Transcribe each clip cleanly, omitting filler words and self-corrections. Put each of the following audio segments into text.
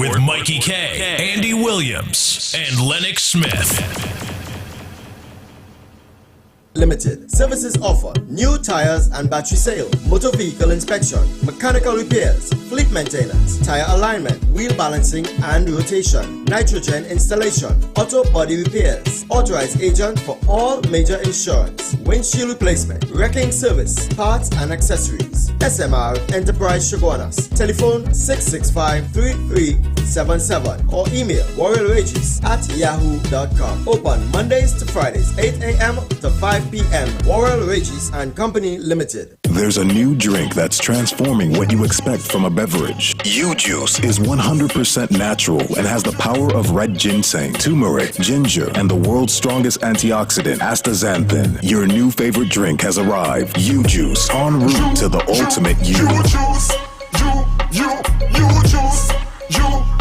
with Mikey K, Andy Williams, and Lennox Smith. Limited. Services offer new tires and battery sale, motor vehicle inspection, mechanical repairs, fleet maintenance, tire alignment, wheel balancing and rotation, nitrogen installation, auto body repairs, authorized agent for all major insurance, windshield replacement, wrecking service, parts and accessories. SMR Enterprise Shoguanas. Telephone 665-3377 or email warriorwages@yahoo.com. Open Mondays to Fridays, 8 a.m. to 5 p.m. Warrior Wages and Company Limited. There's a new drink that's transforming what you expect from a beverage. U-Juice is 100% natural and has the power of red ginseng, turmeric, ginger, and the world's strongest antioxidant, astaxanthin. Your new favorite drink has arrived. U-Juice, en route to the ultimate you. U-Juice, U-Juice,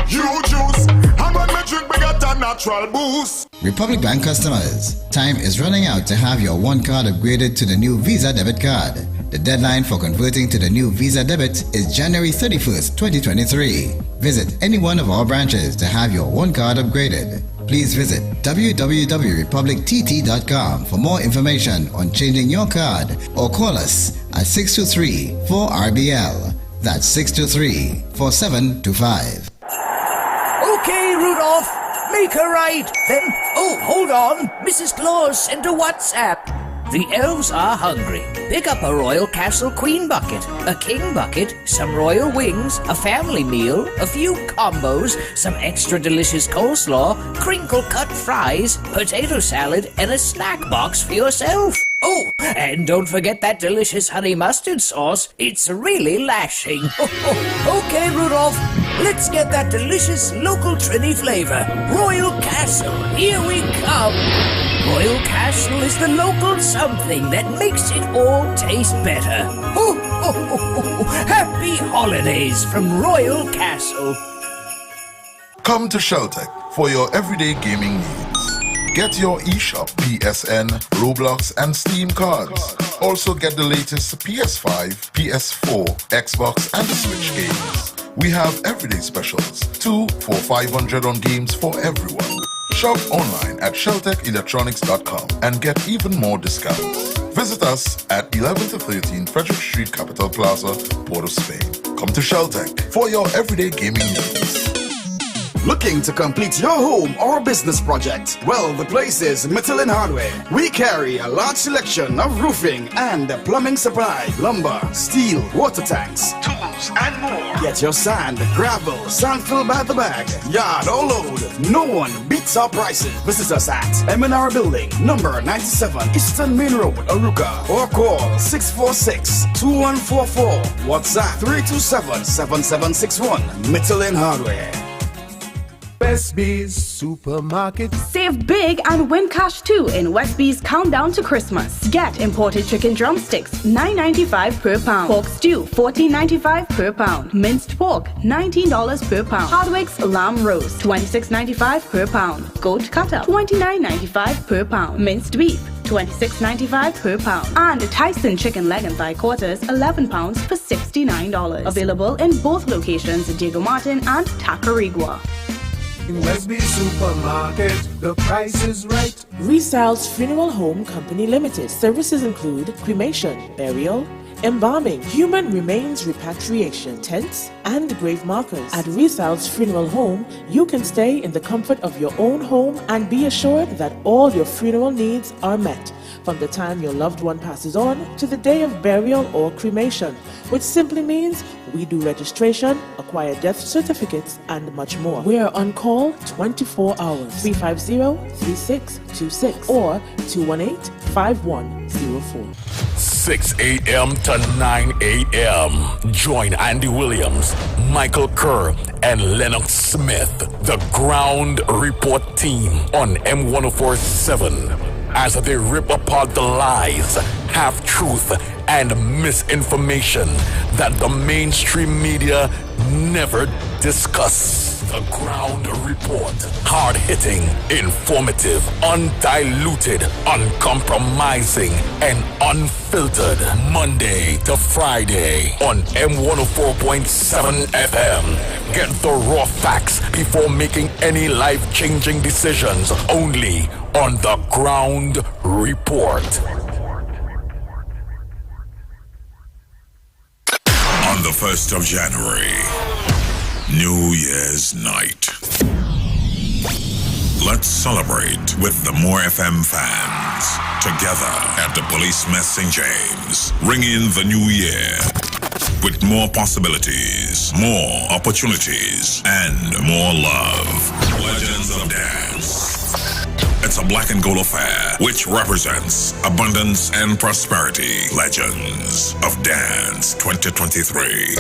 U-Juice. I'm on my drink, we got a natural boost. Republic Bank customers, time is running out to have your one card upgraded to the new Visa debit card. The deadline for converting to the new Visa debit is January 31st, 2023. Visit any one of our branches to have your one card upgraded. Please visit www.republictt.com for more information on changing your card or call us at 623-4RBL. That's 623-4725. Okay, Rudolph, make a right. Then, oh, hold on. Mrs. Claus sent a WhatsApp. The elves are hungry. Pick up a Royal Castle Queen bucket, a King bucket, some royal wings, a family meal, a few combos, some extra delicious coleslaw, crinkle-cut fries, potato salad, and a snack box for yourself. Oh, and don't forget that delicious honey mustard sauce. It's really lashing. Okay, Rudolph, let's get that delicious local Trini flavor. Royal Castle, here we come. Royal Castle is the local something that makes it all taste better. Happy holidays from Royal Castle. Come to Sheltec for your everyday gaming needs. Get your eShop, PSN, Roblox, and Steam cards. Also get the latest PS5, PS4, Xbox, and Switch games. We have everyday specials, 2 for $500 on games for everyone. Shop online at sheltechelectronics.com and get even more discounts. Visit us at 11 to 13 Frederick Street, Capital Plaza, Port of Spain. Come to Sheltec for your everyday gaming needs. Looking to complete your home or business project? Well, the place is Michelin Hardware. We carry a large selection of roofing and plumbing supply, lumber, steel, water tanks, tools, and more. Get your sand, gravel, sand fill by the bag, yard or load. No one beats our prices. Visit us at M&R Building, number 97, Eastern Main Road, Aruka, or call 646-2144. WhatsApp 327-7761. Michelin Hardware. Westby's Supermarket. Save big and win cash too in Westby's Countdown to Christmas. Get imported chicken drumsticks, $9.95 per pound. Pork stew, $14.95 per pound. Minced pork, $19 per pound. Hardwick's lamb roast, $26.95 per pound. Goat cutter, $29.95 per pound. Minced beef, $26.95 per pound. And Tyson chicken leg and thigh quarters, 11 pounds for $69. Available in both locations, Diego Martin and Tacarigua. In Westby Supermarket, the price is right. Resal's Funeral Home Company Limited. Services include cremation, burial, embalming, human remains repatriation, tents, and grave markers. At Resal's Funeral Home, you can stay in the comfort of your own home and be assured that all your funeral needs are met, from the time your loved one passes on to the day of burial or cremation, which simply means we do registration, acquire death certificates, and much more. We are on call 24 hours, 350-3626 or 218-5104. 6 a.m. to 9 a.m. Join Andy Williams, Michael Kerr, and Lennox Smith, the Ground Report team on M1047 as they rip apart the lies, half-truth, and misinformation that the mainstream media never discuss. The Ground Report. Hard-hitting, informative, undiluted, uncompromising, and unfiltered. Monday to Friday on M104.7 FM. Get the raw facts before making any life-changing decisions. Only on The Ground Report. On the 1st of January, New Year's night. Let's celebrate with the More FM fans. Together at the Police Mess St. James. Ring in the new year with more possibilities, more opportunities, and more love. Legends of Dance. It's a black and gold affair which represents abundance and prosperity. Legends of Dance 2023.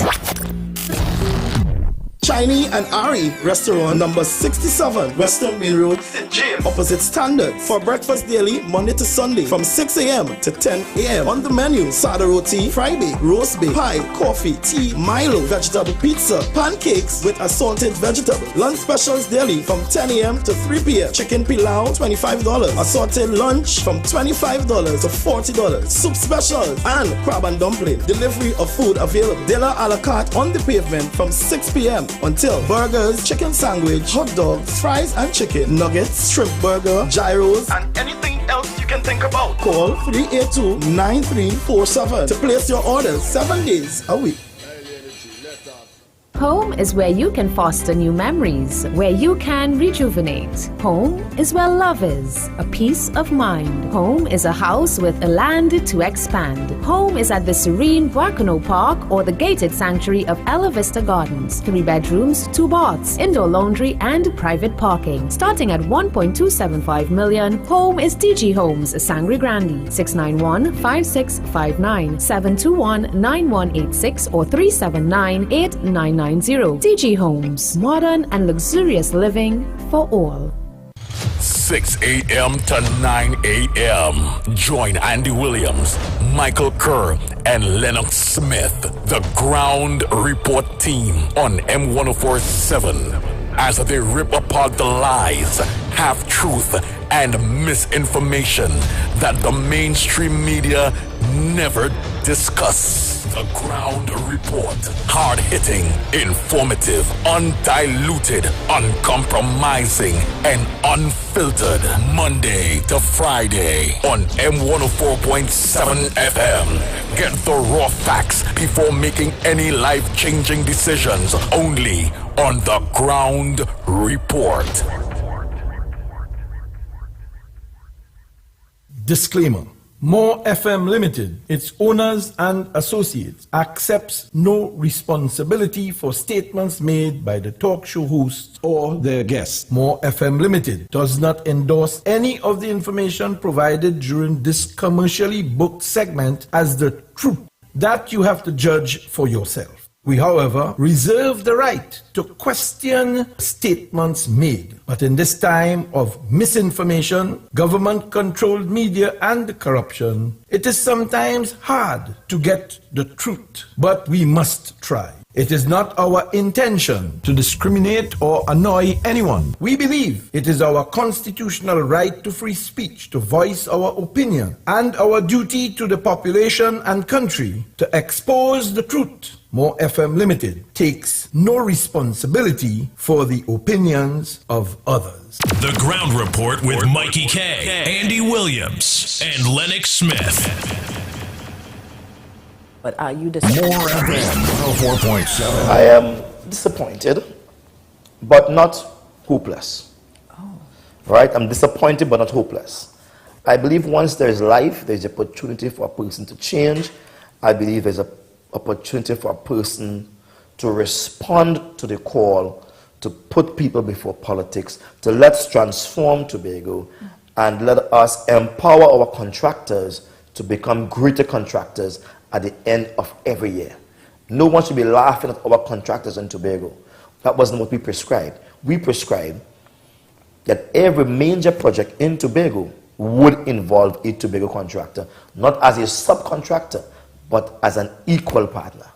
Chinese and Ari Restaurant, number 67, Western Main Road, St. James, opposite Standard. For breakfast daily, Monday to Sunday, from 6 a.m. to 10 a.m. On the menu, sada roti, Friday, roast beef, pie, coffee, tea, Milo, vegetable pizza, pancakes with assorted vegetables. Lunch specials daily from 10 a.m. to 3 p.m. Chicken pilau, $25. Assorted lunch from $25 to $40. Soup specials and crab and dumpling. Delivery of food available. Dinner a la carte on the pavement from 6 p.m. until burgers, chicken sandwich, hot dogs, fries and chicken, nuggets, shrimp burger, gyros, and anything else you can think about. Call 382-9347 to place your orders 7 days a week. Home is where you can foster new memories, where you can rejuvenate. Home is where love is, a peace of mind. Home is a house with a land to expand. Home is at the serene Bracano Park or the gated sanctuary of Ella Vista Gardens. 3 bedrooms, 2 baths, indoor laundry and private parking. Starting at $1.275 million, Home is TG Homes, Sangre Grande, 691-5659, 721-9186 or 379-899. TG Homes, modern and luxurious living for all. 6 a.m. to 9 a.m. Join Andy Williams, Michael Kerr, and Lennox Smith, the Ground Report team on M104.7 as they rip apart the lies, half-truth, and misinformation that the mainstream media never discuss. The Ground Report. Hard-hitting, informative, undiluted, uncompromising, and unfiltered. Monday to Friday on M104.7 FM. Get the raw facts before making any life-changing decisions. Only on The Ground Report. Disclaimer. More FM Limited, its owners and associates, accepts no responsibility for statements made by the talk show hosts or their guests. More FM Limited does not endorse any of the information provided during this commercially booked segment as the truth. That you have to judge for yourself. We, however, reserve the right to question statements made. But in this time of misinformation, government-controlled media, and corruption, it is sometimes hard to get the truth. But we must try. It is not our intention to discriminate or annoy anyone. We believe it is our constitutional right to free speech, to voice our opinion, and our duty to the population and country to expose the truth. More FM Limited takes no responsibility for the opinions of others. The Ground Report with Mikey K, Andy Williams, and Lennox Smith. But are you disappointed? More FM 104.7. I am disappointed, but not hopeless. Right? I'm disappointed, but not hopeless. I believe once there is life, there is opportunity for a person to change. I believe there's an opportunity for a person to respond to the call to put people before politics, to let's transform Tobago, and let us empower our contractors to become greater contractors at the end of every year. No one should be laughing at our contractors in Tobago. That wasn't what we prescribed. We prescribed that every major project in Tobago would involve a Tobago contractor, not as a subcontractor, but as an equal partner.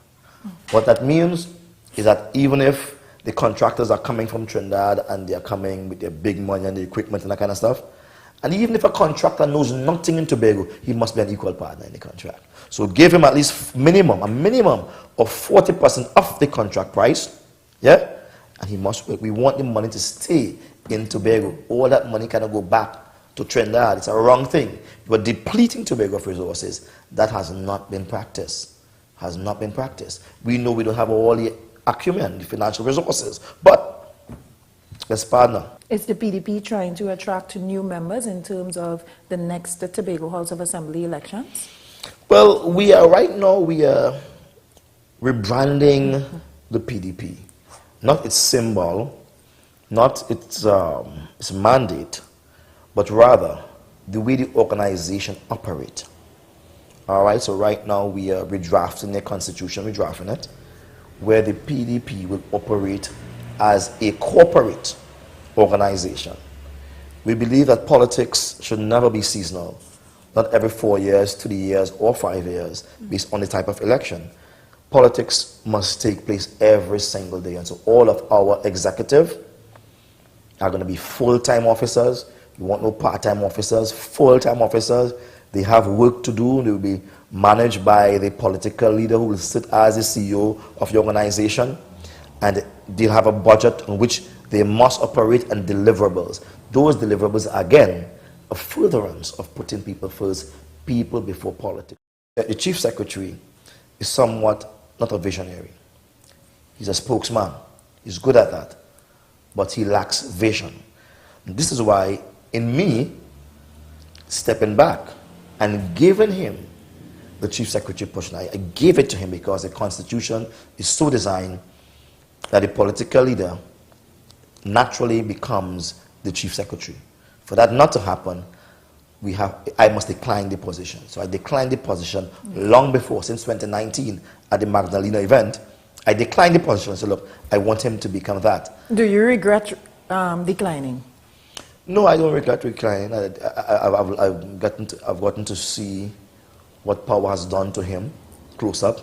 What that means is that even if the contractors are coming from Trinidad and they're coming with their big money and the equipment and that kind of stuff, and even if a contractor knows nothing in Tobago, he must be an equal partner in the contract. So give him at least a minimum of 40% of the contract price, yeah? And he must work. We want the money to stay in Tobago. All that money cannot go back to Trinidad. It's a wrong thing. You are depleting Tobago of resources. That has not been practiced. Has not been practiced. We know we don't have all the acumen, the financial resources, but let's partner. Is the PDP trying to attract new members in terms of the next Tobago House of Assembly elections? Well, right now we are rebranding the PDP. Not its symbol, not its mandate, but rather the way the organization operates. All right, so right now we are redrafting the constitution, redrafting it, where the PDP will operate as a corporate organization. We believe that politics should never be seasonal, not every 4 years, 3 years, or 5 years, based on the type of election. Politics must take place every single day, and so all of our executive are going to be full-time officers. We want no part-time officers, full-time officers. They have work to do. They will be managed by the political leader who will sit as the CEO of the organization, and they'll have a budget on which they must operate and deliverables. Those deliverables are, again, a furtherance of putting people first, people before politics. The chief secretary is somewhat not a visionary. He's a spokesman. He's good at that, but he lacks vision. And this is why, in me, stepping back and giving him the chief secretary position, I gave it to him because the constitution is so designed that the political leader naturally becomes the chief secretary. For that not to happen, I must decline the position. So I declined the position long before, since 2019, at the Magdalena event. I declined the position and said, look, I want him to become that. Do you regret declining? No, I don't regret declining. I've gotten to see what power has done to him close up,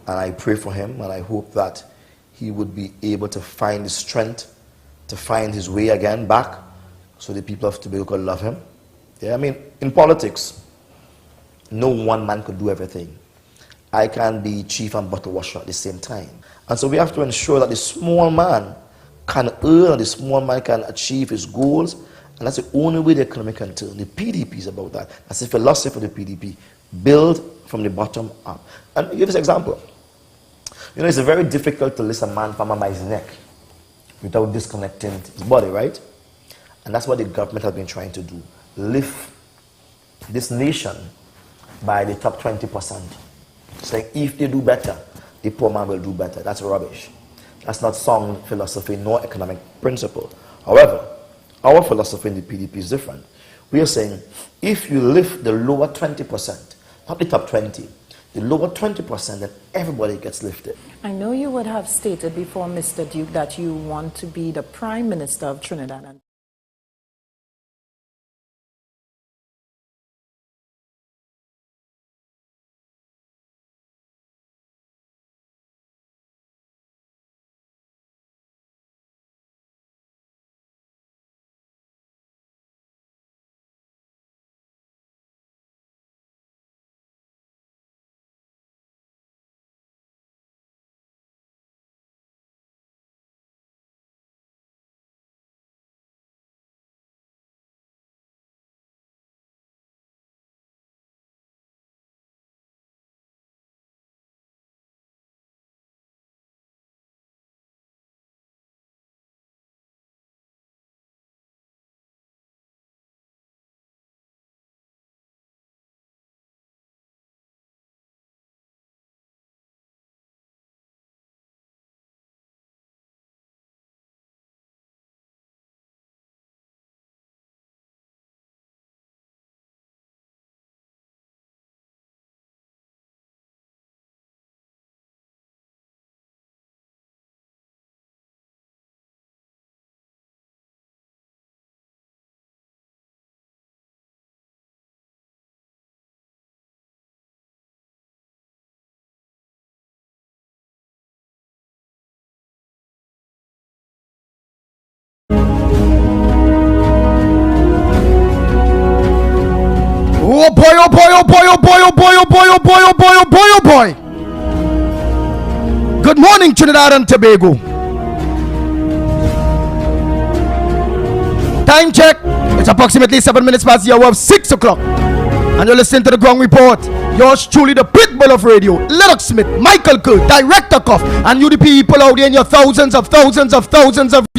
and I pray for him, and I hope that he would be able to find the strength to find his way again back, so the people of Tobago could love him. Yeah, I mean, in politics, no one man could do everything. I can be chief and bottle washer at the same time. And so we have to ensure that the small man can earn, the small man can achieve his goals, and that's the only way the economy can turn. The PDP is about that. That's the philosophy of the PDP. Build from the bottom up. And I'll give this example. You know, it's very difficult to lift a man from by his neck without disconnecting his body, right? And that's what the government has been trying to do. Lift this nation by the top 20%. It's like if they do better, the poor man will do better. That's rubbish. That's not sound philosophy nor economic principle. However, our philosophy in the PDP is different. We are saying if you lift the lower 20%, not the top 20, the lower 20%, then everybody gets lifted. I know you would have stated before, Mr. Duke, that you want to be the Prime Minister of Trinidad and Oh boy, oh boy, oh boy, oh boy, oh boy, oh boy, oh boy, oh boy, oh boy, oh boy. Good morning, Trinidad and Tobago. Time check. It's approximately 7 minutes past the hour of 6 o'clock. And you're listening to the Ground Report. Yours truly, the Pitbull of Radio, Lennox Smith, Michael Kerr, Director Cuff, and you the people out there in your thousands of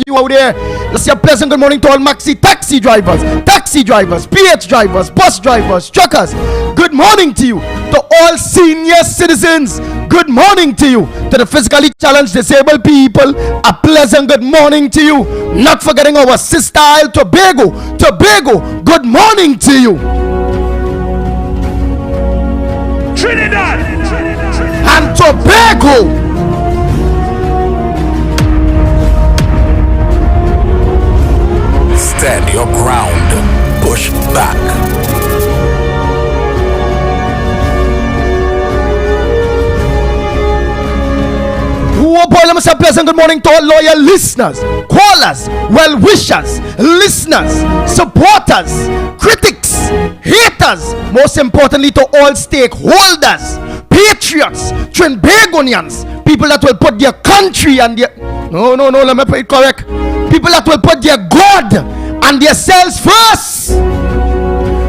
you out there. Let's say a pleasant good morning to all maxi taxi drivers, PH drivers, bus drivers, truckers. Good morning to you. To all senior citizens, good morning to you. To the physically challenged disabled people, a pleasant good morning to you. Not forgetting our sister isle, Tobago, good morning to you. Trinidad and Tobago. Stand your ground. Push back. Oh boy, let me say a pleasant good morning to all loyal listeners, callers, well-wishers, listeners, supporters, critics, haters, most importantly to all stakeholders, patriots, Trinbagonians, people that will put their country and their... No, let me put it correct. People that will put their God and their selves first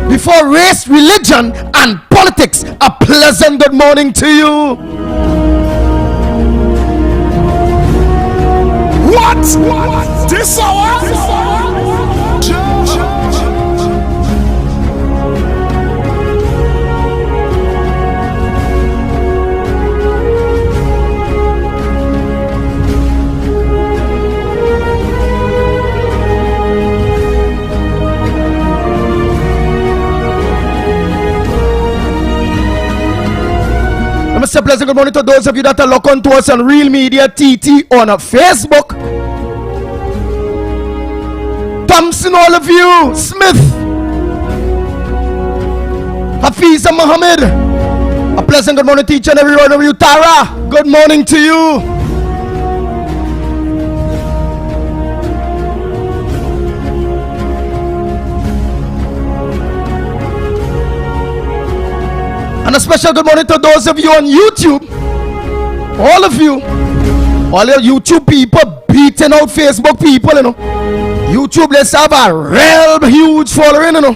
before race, religion, and politics. A pleasant good morning to you. What? This hour? Mr. Pleasant, good morning to those of you that are locked on to us on Real Media TT on Facebook. Thompson, all of you. Smith, Hafiza Mohammed, a pleasant good morning to each and every one of you. Tara, good morning to you. And a special good morning to those of you on YouTube. All of you. All your YouTube people beating out Facebook people, you know. YouTube, let's have a real huge following, you know.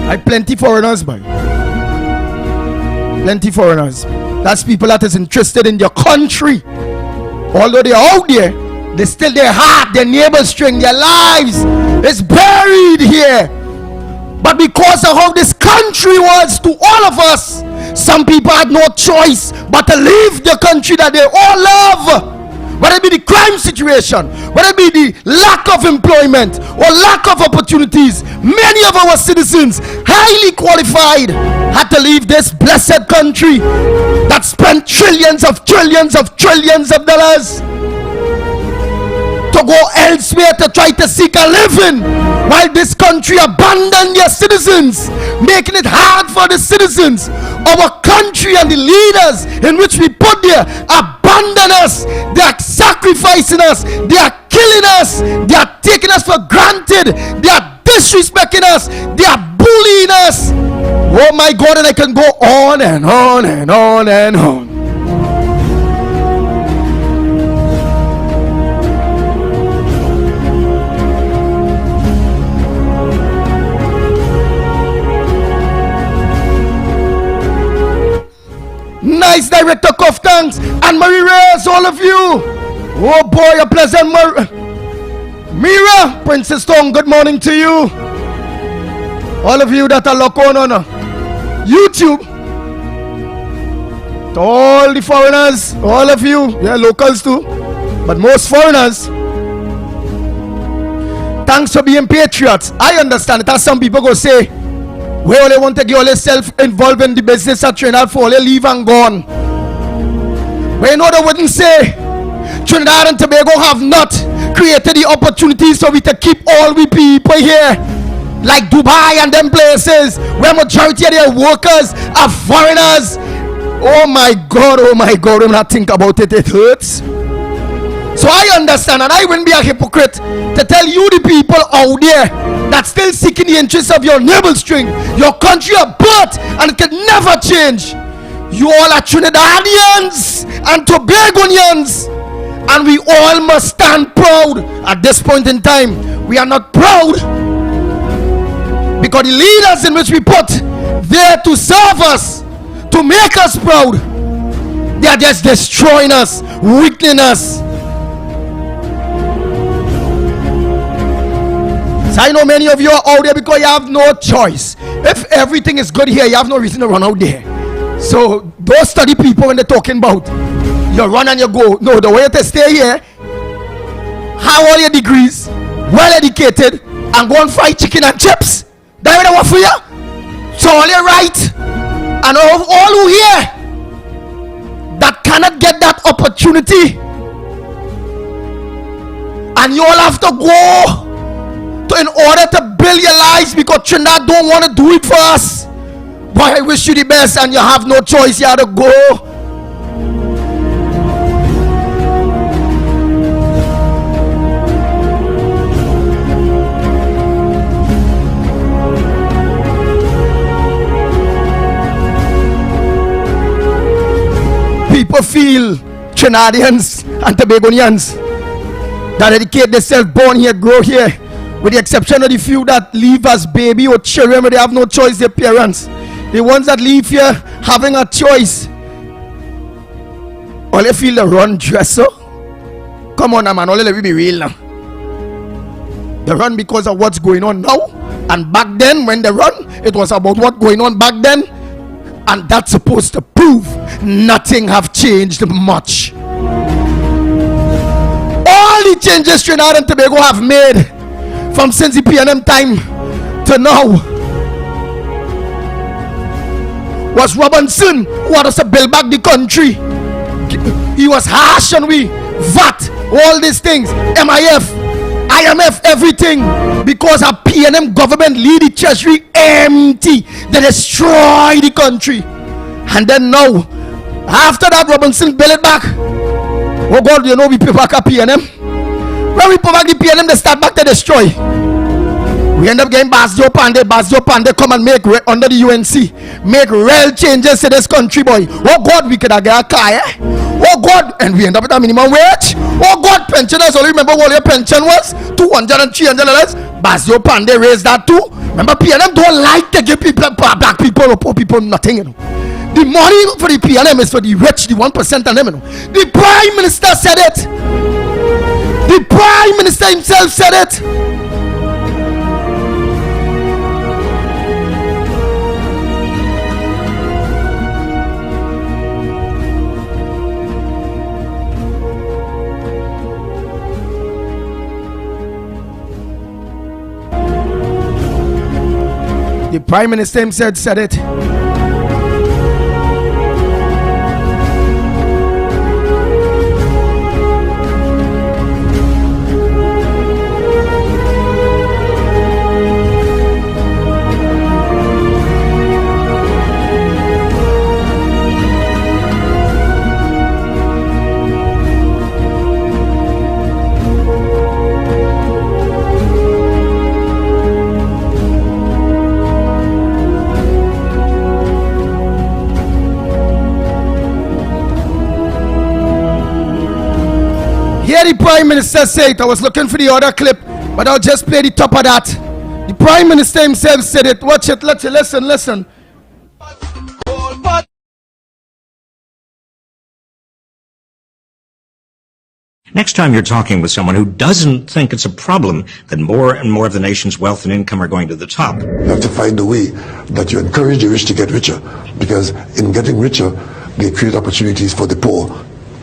Like plenty foreigners, man. Plenty foreigners. That's people that is interested in their country. Although they're out there, they still, their heart, their neighbor string, their lives is buried here. But because of how this country was to all of us, some people had no choice but to leave the country that they all love. Whether it be the crime situation, whether it be the lack of employment or lack of opportunities, many of our citizens, highly qualified, had to leave this blessed country that spent trillions of dollars to go elsewhere to try to seek a living, while this country abandoned their citizens, making it hard for the citizens. Our country and the leaders in which we put there abandon us. They are sacrificing us. They are killing us. They are taking us for granted. They are disrespecting us. They are bullying us. Oh my God, and I can go on and on and on and on. Nice Director Cuff, thanks. And Marie Reyes, all of you. Oh boy, a pleasant Mira, Princess Tong, good morning to you. All of you that are locked on YouTube. To all the foreigners, all of you, yeah, locals too, but most foreigners. Thanks for being patriots. I understand it, as some people go say, well, they want to get all themselves involved in the business of Trinidad for all they leave and gone. But you know they wouldn't say Trinidad and Tobago have not created the opportunities for we to keep all we people here, like Dubai and them places where majority of their workers are foreigners. Oh my God, when I think about it, it hurts. So I understand, and I wouldn't be a hypocrite to tell you the people out there that's still seeking the interests of your navel string, your country of birth, and it can never change. You all are Trinidadians and Tobagonians, and we all must stand proud. At this point in time, we are not proud because the leaders in which we put there to serve us, to make us proud, they are just destroying us, weakening us. So I know many of you are out there because you have no choice. If everything is good here, you have no reason to run out there. So don't study people when they're talking about you run and you go. No, the way to stay here, have all your degrees, well educated, and go and fry chicken and chips. That's what I want for you. So all your right, and all who here that cannot get that opportunity, and you all have to go in order to build your lives because Trinidad don't want to do it for us. Boy, I wish you the best, and you have no choice. You have to go. People feel Trinidadians and Tobagonians that educate themselves, born here, grow here, with the exception of the few that leave as baby or children where they have no choice, their parents. The ones that leave here having a choice, all they feel the run dresser. Come on, man, all let me be real now. They run because of what's going on now, and back then when they run, it was about what's going on back then, and that's supposed to prove nothing have changed much. All the changes Trinidad and Tobago have made from since the PNM time to now was Robinson who had us to build back the country. He was harsh on we, VAT, all these things, MIF, IMF, everything, because our PNM government lead the treasury empty. They destroy the country. And then now, after that, Robinson build it back. Oh God, you know we pay back our PNM. When we pay back the PNM, they start back to destroy. We end up getting Basdio Pande come and make under the UNC, make real changes to this country, boy. Oh God, we could have got a car, eh? Oh God, and we end up with a minimum wage. Oh God, pensioners, only remember what your pension was? $200 and $300. Basdio Pande raised that too. Remember, PNM don't like to give people, black people or poor people, nothing, you know. The money for the PNM is for the rich, the 1% and them, you know. The Prime Minister said it. The Prime Minister himself said it. The Prime Minister himself said it. The Prime Minister said it. I was looking for the other clip, but I'll just play the top of that. The Prime Minister himself said it. Watch it. Let's listen. Next time you're talking with someone who doesn't think it's a problem that more and more of the nation's wealth and income are going to the top. You have to find a way that you encourage the rich to get richer, because in getting richer, they create opportunities for the poor.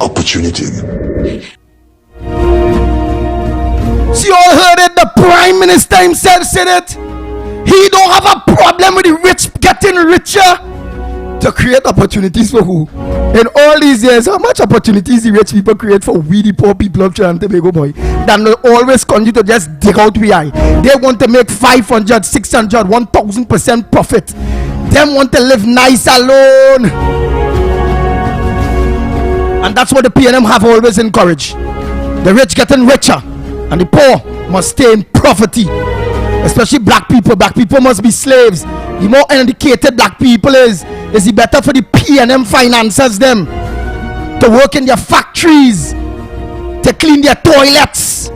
Opportunity. You all heard it. The Prime Minister himself said it. He don't have a problem with the rich getting richer to create opportunities for who? In all these years, how much opportunities the rich people create for we the poor people of Trinidad and Tobago, boy? That they always continue to just dig out we eye. They want to make 500, 600, 1000% profit. Them want to live nice alone. And that's what the PNM have always encouraged. The rich getting richer, and the poor must stay in poverty. especially black people. Black people must be slaves. The more educated black people is the better for the P&M finances them to work in their factories, to clean their toilets,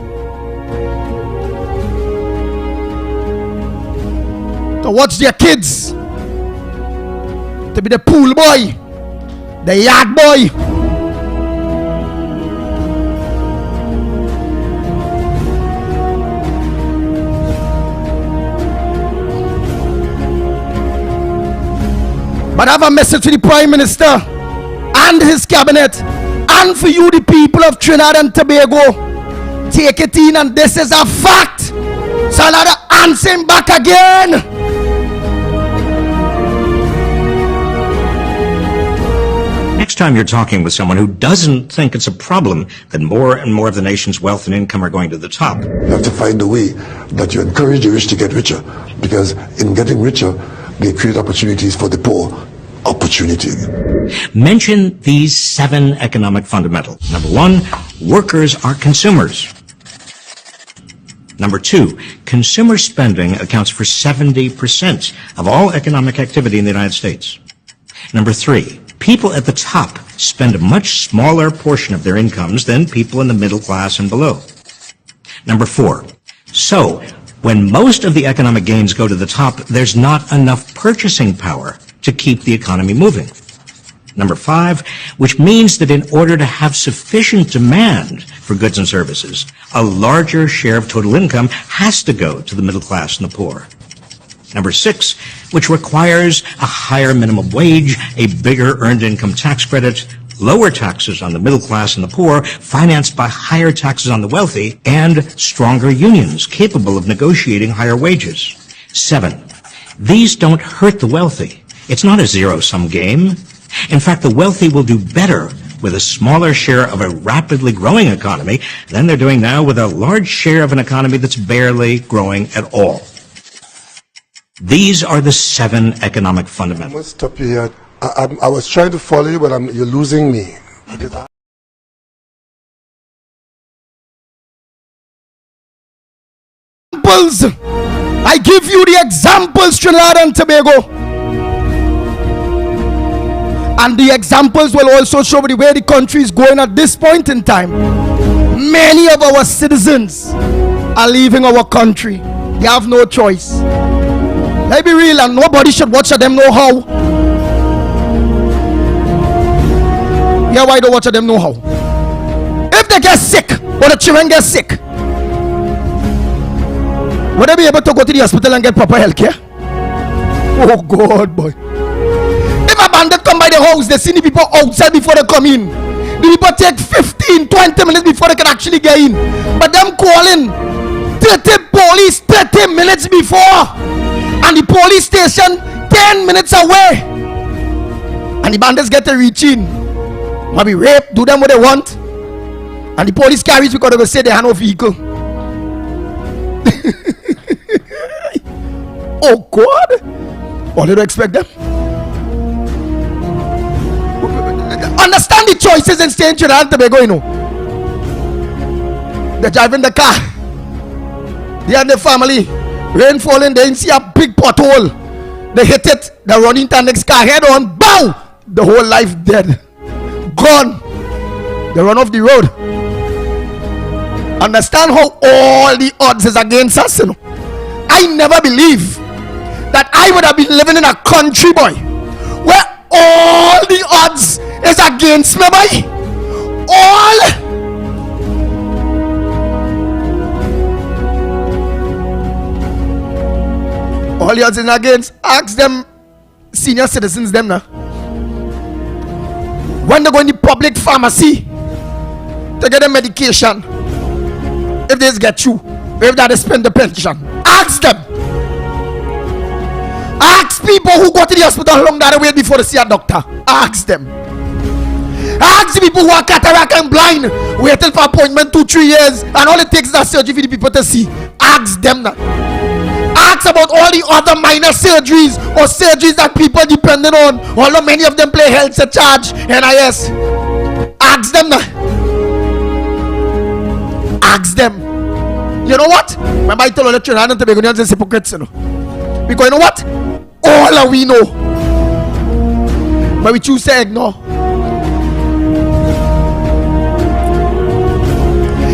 to watch their kids, to be the pool boy, the yard boy. But I have a message to the Prime Minister and his cabinet, and for you, the people of Trinidad and Tobago. Take it in, and this is a fact. So I'm not answering back again. Next time you're talking with someone who doesn't think it's a problem that more and more of the nation's wealth and income are going to the top. You have to find a way that you encourage the rich to get richer, because in getting richer, they create opportunities for the poor. Opportunity. Mention these 7 economic fundamentals. Number 1, workers are consumers. Number 2, consumer spending accounts for 70% of all economic activity in the United States. Number 3, people at the top spend a much smaller portion of their incomes than people in the middle class and below. Number 4, so when most of the economic gains go to the top, there's not enough purchasing power to keep the economy moving. Number 5, which means that in order to have sufficient demand for goods and services, a larger share of total income has to go to the middle class and the poor. Number 6, which requires a higher minimum wage, a bigger earned income tax credit, lower taxes on the middle class and the poor, financed by higher taxes on the wealthy, and stronger unions capable of negotiating higher wages. 7, these don't hurt the wealthy. It's not a zero-sum game. In fact, the wealthy will do better with a smaller share of a rapidly growing economy than they're doing now with a large share of an economy that's barely growing at all. These are the 7 economic fundamentals. I must stop you here. I was trying to follow you, but you're losing me. Examples. I give you the examples, Trinidad and Tobago. And the examples will also show the way the country is going at this point in time. Many of our citizens are leaving our country. They have no choice. Let's be real, and nobody should watch them know how. Yeah, why don't watch them know how? If they get sick, or the children get sick, will they be able to go to the hospital and get proper health care? Oh God, boy. If a bandit come by the house, they see the people outside before they come in. The people take 15, 20 minutes before they can actually get in. But them calling 30 police 30 minutes before, and the police station 10 minutes away, and the bandits get to reach in. Maybe rape, do them what they want, and the police carries because they will say they have no vehicle. Oh God, what did you expect them? Understand the choices and stay in Trinidad and Tobago, you know. They're driving the car, they and the family, rain falling, they see a big pothole, they hit it, they run into the next car head on, bow, the whole life dead, gone. They run off the road. Understand how all the odds is against us, you know. I never believed that I would have been living in a country, boy, where all the odds is against me, boy. All the odds is against. Ask them senior citizens them now. When they go in the public pharmacy to get a medication, if they get you, if they spend the pension, ask them. Ask people who go to the hospital how long they wait before they see a doctor. Ask them. Ask the people who are cataract and blind, waiting for appointment 2-3 years, and all it takes is a surgery for the people to see. Ask them that. Ask about all the other minor surgeries or surgeries that people depending on, although many of them play health surcharge, NIS. Ask them that. Ask them. you know what? Remember I told you that Trinidad and Tobago is hypocrites, you know. Because you know what? All that we know. But we choose to ignore.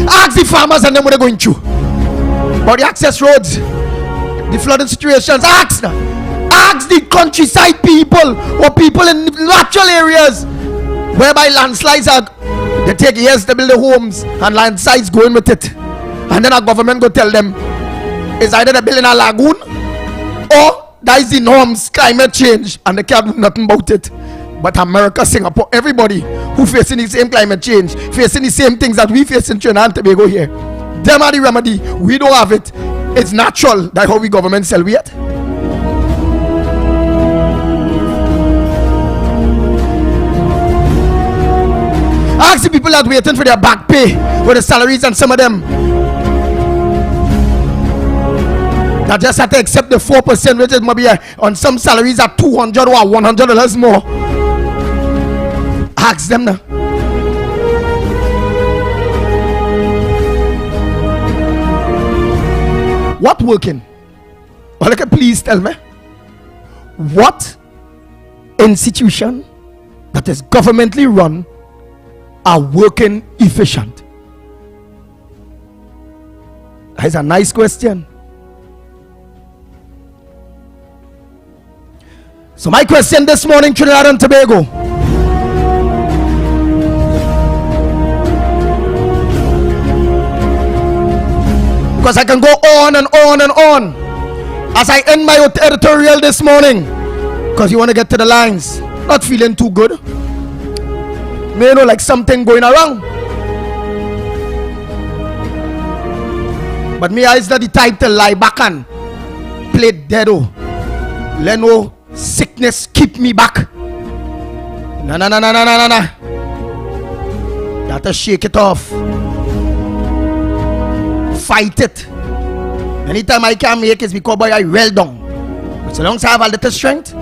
Ask the farmers and them what they're going through. About the access roads, the flooding situations. Ask them. Ask the countryside people or people in natural areas whereby landslides are, they take years to build the homes and landslides going with it. And then our government go tell them it's either they're building a lagoon or that is the norms, climate change, and they can't do nothing about it. But America, Singapore, everybody who facing the same climate change, facing the same things that we face in Trinidad and Tobago here, them are the remedy. We don't have it. It's natural. That's how we government sell we it. Ask the people that waiting for their back pay with the salaries, and some of them that just have to accept the 4%, which is maybe on some salaries at $200 or $100 more. Ask them now. What working? Well, okay, please tell me. What institution that is governmentally run are working efficient? That's a nice question. So my question this morning, Trinidad and Tobago, because I can go on and on and on as I end my editorial this morning, because you want to get to the lines. Not feeling too good. May know like something going around. But me is not the type to lie back and play dead. Let no sickness keep me back. No. You have to shake it off. Fight it. Anytime I can make it because boy I well done. But so long as I have a little strength,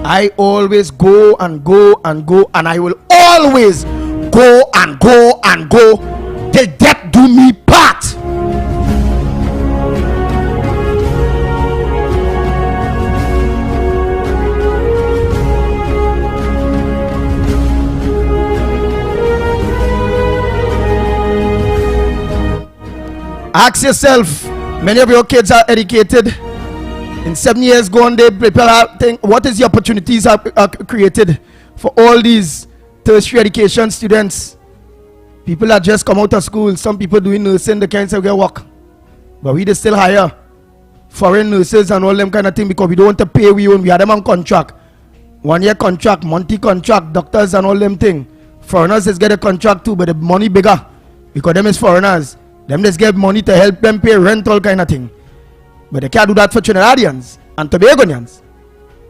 I always go and go and go, and I will always go and go and go till death do me part. Ask yourself, many of your kids are educated. In 7 years gone, they prepare think what is the opportunities are created for all these tertiary education students. People that just come out of school, some people doing nursing, they can't say get work. But we still hire foreign nurses and all them kind of thing because we don't want to pay we own. We have them on contract. 1 year contract, monthly contract, doctors and all them thing. Foreigners just get a contract too, but the money bigger because them is foreigners. Them just get money to help them pay rent, all kind of thing. But they can't do that for Trinidadians and Tobagonians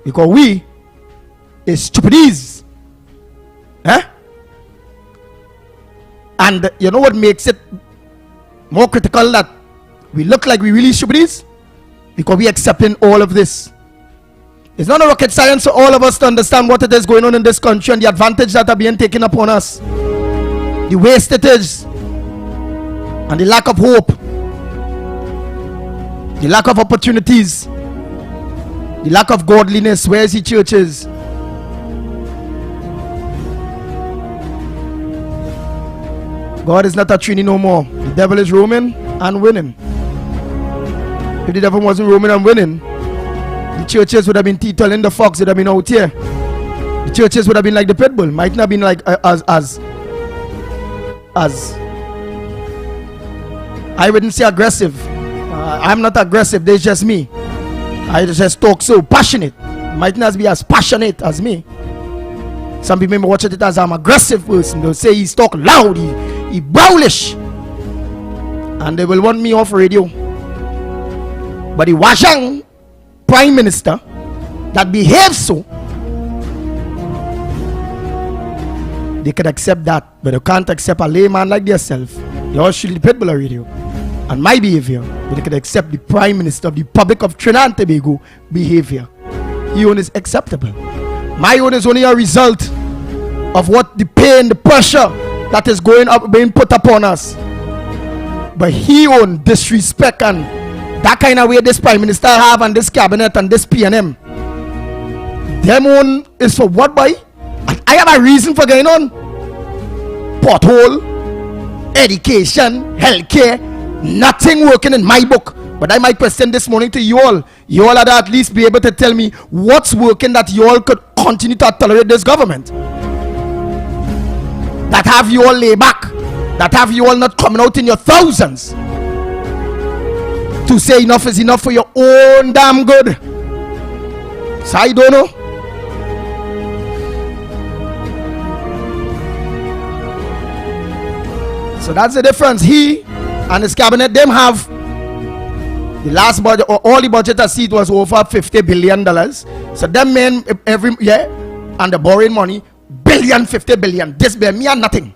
because we is stupidies. And you know what makes it more critical that we look like we really stupidies? Because we accepting all of this. It's not a rocket science for all of us to understand what it is going on in this country and the advantage that are being taken upon us. The waste it is. And the lack of hope, the lack of opportunities, the lack of godliness. Where is the churches? God is not a Trini no more. The devil is roaming and winning. If the devil wasn't roaming and winning, the churches would have been teetotaling the fox, would have been out here. The churches would have been like the pit bull. Might not have been like as I wouldn't say aggressive. I'm not aggressive. There's just me. I just talk so passionate. Might not be as passionate as me. Some people may watch it as I'm aggressive person. They'll say he's talk loud. He brawlish. And they will want me off radio. But the Washang Prime Minister that behaves so, they can accept that. But they can't accept a layman like yourself. They all should the people on radio. And my behavior, but they can accept the Prime Minister of the Republic of Trinidad and Tobago behavior. Your own is acceptable. My own is only a result of what the pain, the pressure that is going up, being put upon us. But he own disrespect and that kind of way this prime minister have and this cabinet and this PNM. Them own is for what, boy? And I have a reason for going on. Pothole, education, healthcare, nothing working in my book. But I might question this morning to you all. You all are to at least be able to tell me what's working that you all could continue to tolerate this government. That have you all lay back. That have you all not coming out in your thousands to say enough is enough for your own damn good. So I don't know. So that's the difference. He and his cabinet, them have the last budget, or all the budget I see, it was over $50 billion. So them men every year, and the borrowing money, $50 billion. This be me and nothing.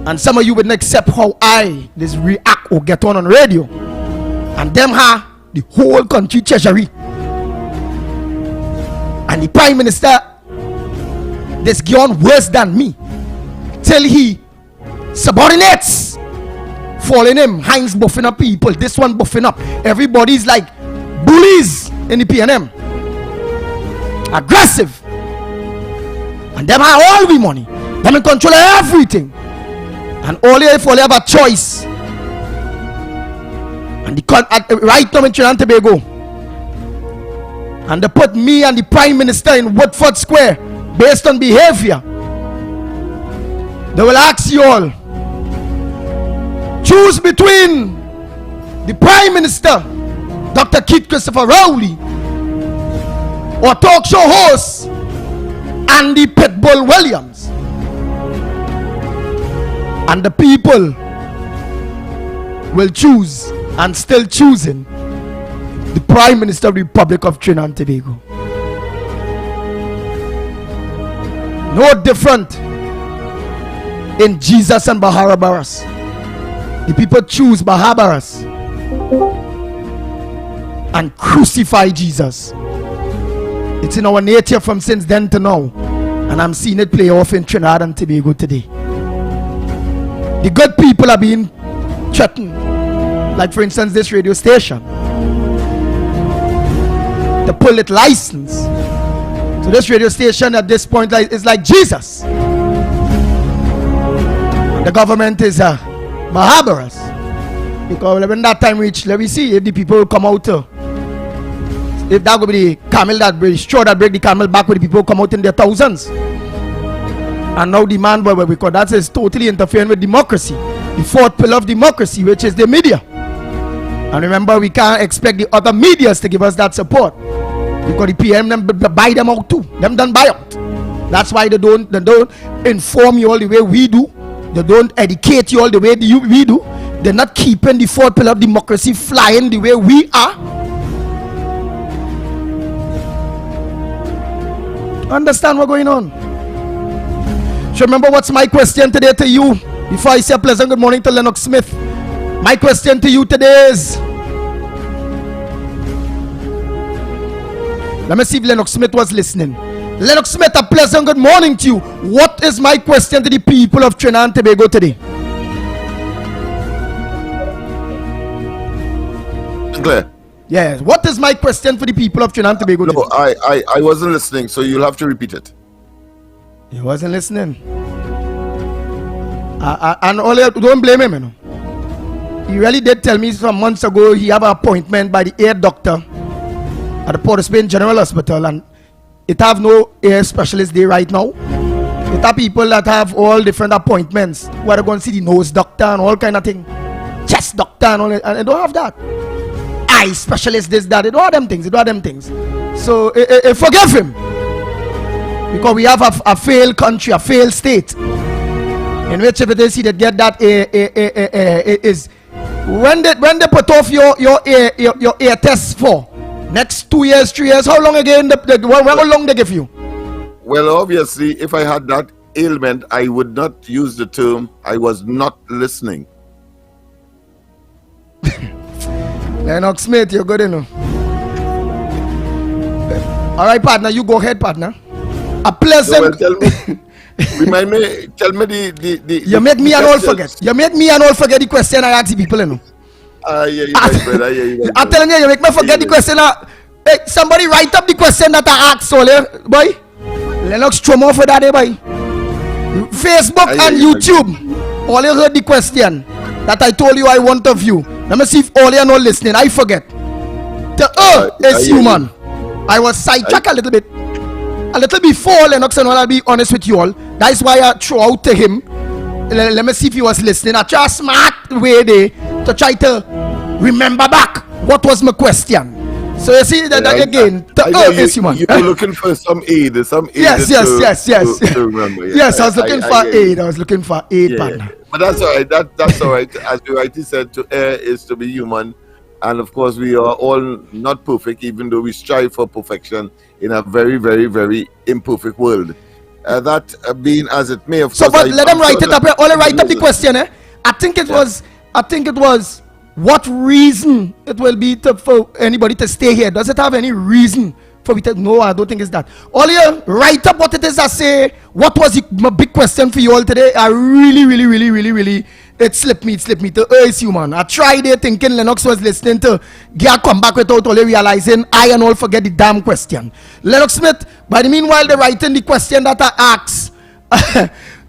And some of you wouldn't accept how I this react or get on radio. And them have the whole country treasury. And the prime minister, this gone worse than me. Till he subordinates falling him, Heinz buffing up people, this one buffing up. Everybody's like bullies in the PNM. Aggressive. And them have all the money. Them in control of everything. And only if only have a choice. And the right now in Trinidad and Tobago. And they put me and the prime minister in Woodford Square based on behavior. They will ask you all, choose between the Prime Minister, Dr. Keith Christopher Rowley, or talk show host Andy Pitbull Williams. And the people will choose, and still choosing, the Prime Minister of the Republic of Trinidad and Tobago. No different in Jesus and Bahara Barras. The people choose Bahara Barras and crucify Jesus. It's in our nature from since then to now, and I'm seeing it play off in Trinidad and Tobago today. The good people are being threatened, like for instance this radio station, to pull its license. So this radio station at this point is like Jesus. The government is Bahara Barras. Because when that time reach, let me see if the people will come out. If that will be the camel that break, straw that break the camel back, with the people come out in their thousands. And now the man, because that is totally interfering with democracy. The fourth pillar of democracy, which is the media. And remember, we can't expect the other medias to give us that support. Because the PM them buy them out too. Them done buy out. That's why they don't inform you all the way we do. They don't educate you all the way we do. They're not keeping the fourth pillar of democracy flying the way we are. Understand what's going on? So remember, what's my question today to you? Before I say a pleasant good morning to Lennox Smith. My question to you today is, let me see if Lennox Smith was listening. Lennox Smith, a pleasant good morning to you. What is my question to the people of Trinidad and Tobago today? Clear. Yes. What is my question for the people of Trinidad and Tobago today? No, I wasn't listening, so you'll have to repeat it. You wasn't listening. And only don't blame him, you know. He really did tell me some months ago he have an appointment by the ear doctor at the Port of Spain General Hospital, and it have no ear specialist there right now. It have people that have all different appointments where they're going to see the nose doctor and all kind of thing, chest doctor and all that, and they don't have that. Eye specialist, this, that, they don't have them things. They don't have them things. So forgive him, because we have a failed country, a failed state, in which if it is he that get that is when they put off your ear test for next 2 years, 3 years, how long again? How long they give you? Well, obviously, if I had that ailment, I would not use the term I was not listening. Lennox Smith, you're good enough. All right, partner, you go ahead, partner. A pleasant. Well, tell me. Remind me, tell me the You make me and all forget. You make me and all forget the question I ask the people, you know. Yeah, you right, brother. Yeah, you right, I'm telling you, you make me forget the question. Hey, somebody write up the question that I asked earlier, boy. Lennox Stromo for that, boy. Facebook and YouTube. All you heard the question that I told you I want of you. Let me see if all you are not listening. I forget. The earth is human. I was sidetracked a little bit. A little before Lennox, and I'll be honest with you all. That's why I threw out to him. Let me see if he was listening. I try a smart way there to try to remember back what was my question. So you see that again, the earth is human. You were looking for some aid. Yes. To remember. Yes, I was looking for aid. I was looking for aid, partner. But that's all right. That's all right. As you rightly said, to err is to be human. And of course, we are all not perfect, even though we strive for perfection in a very, very, very imperfect world. That being as it may, of course. So, but let them write it up. Only write up the question. I think it was. What reason it will be for anybody to stay here? Does it have any reason for me to? No, I don't think it's that. All you write up what it is I say. What was my big question for you all today? I really, it slipped me. The earth is human. I tried it thinking Lennox was listening to Gia come back without only realizing I and all forget the damn question. Lennox Smith, by the meanwhile, they're writing the question that I asked.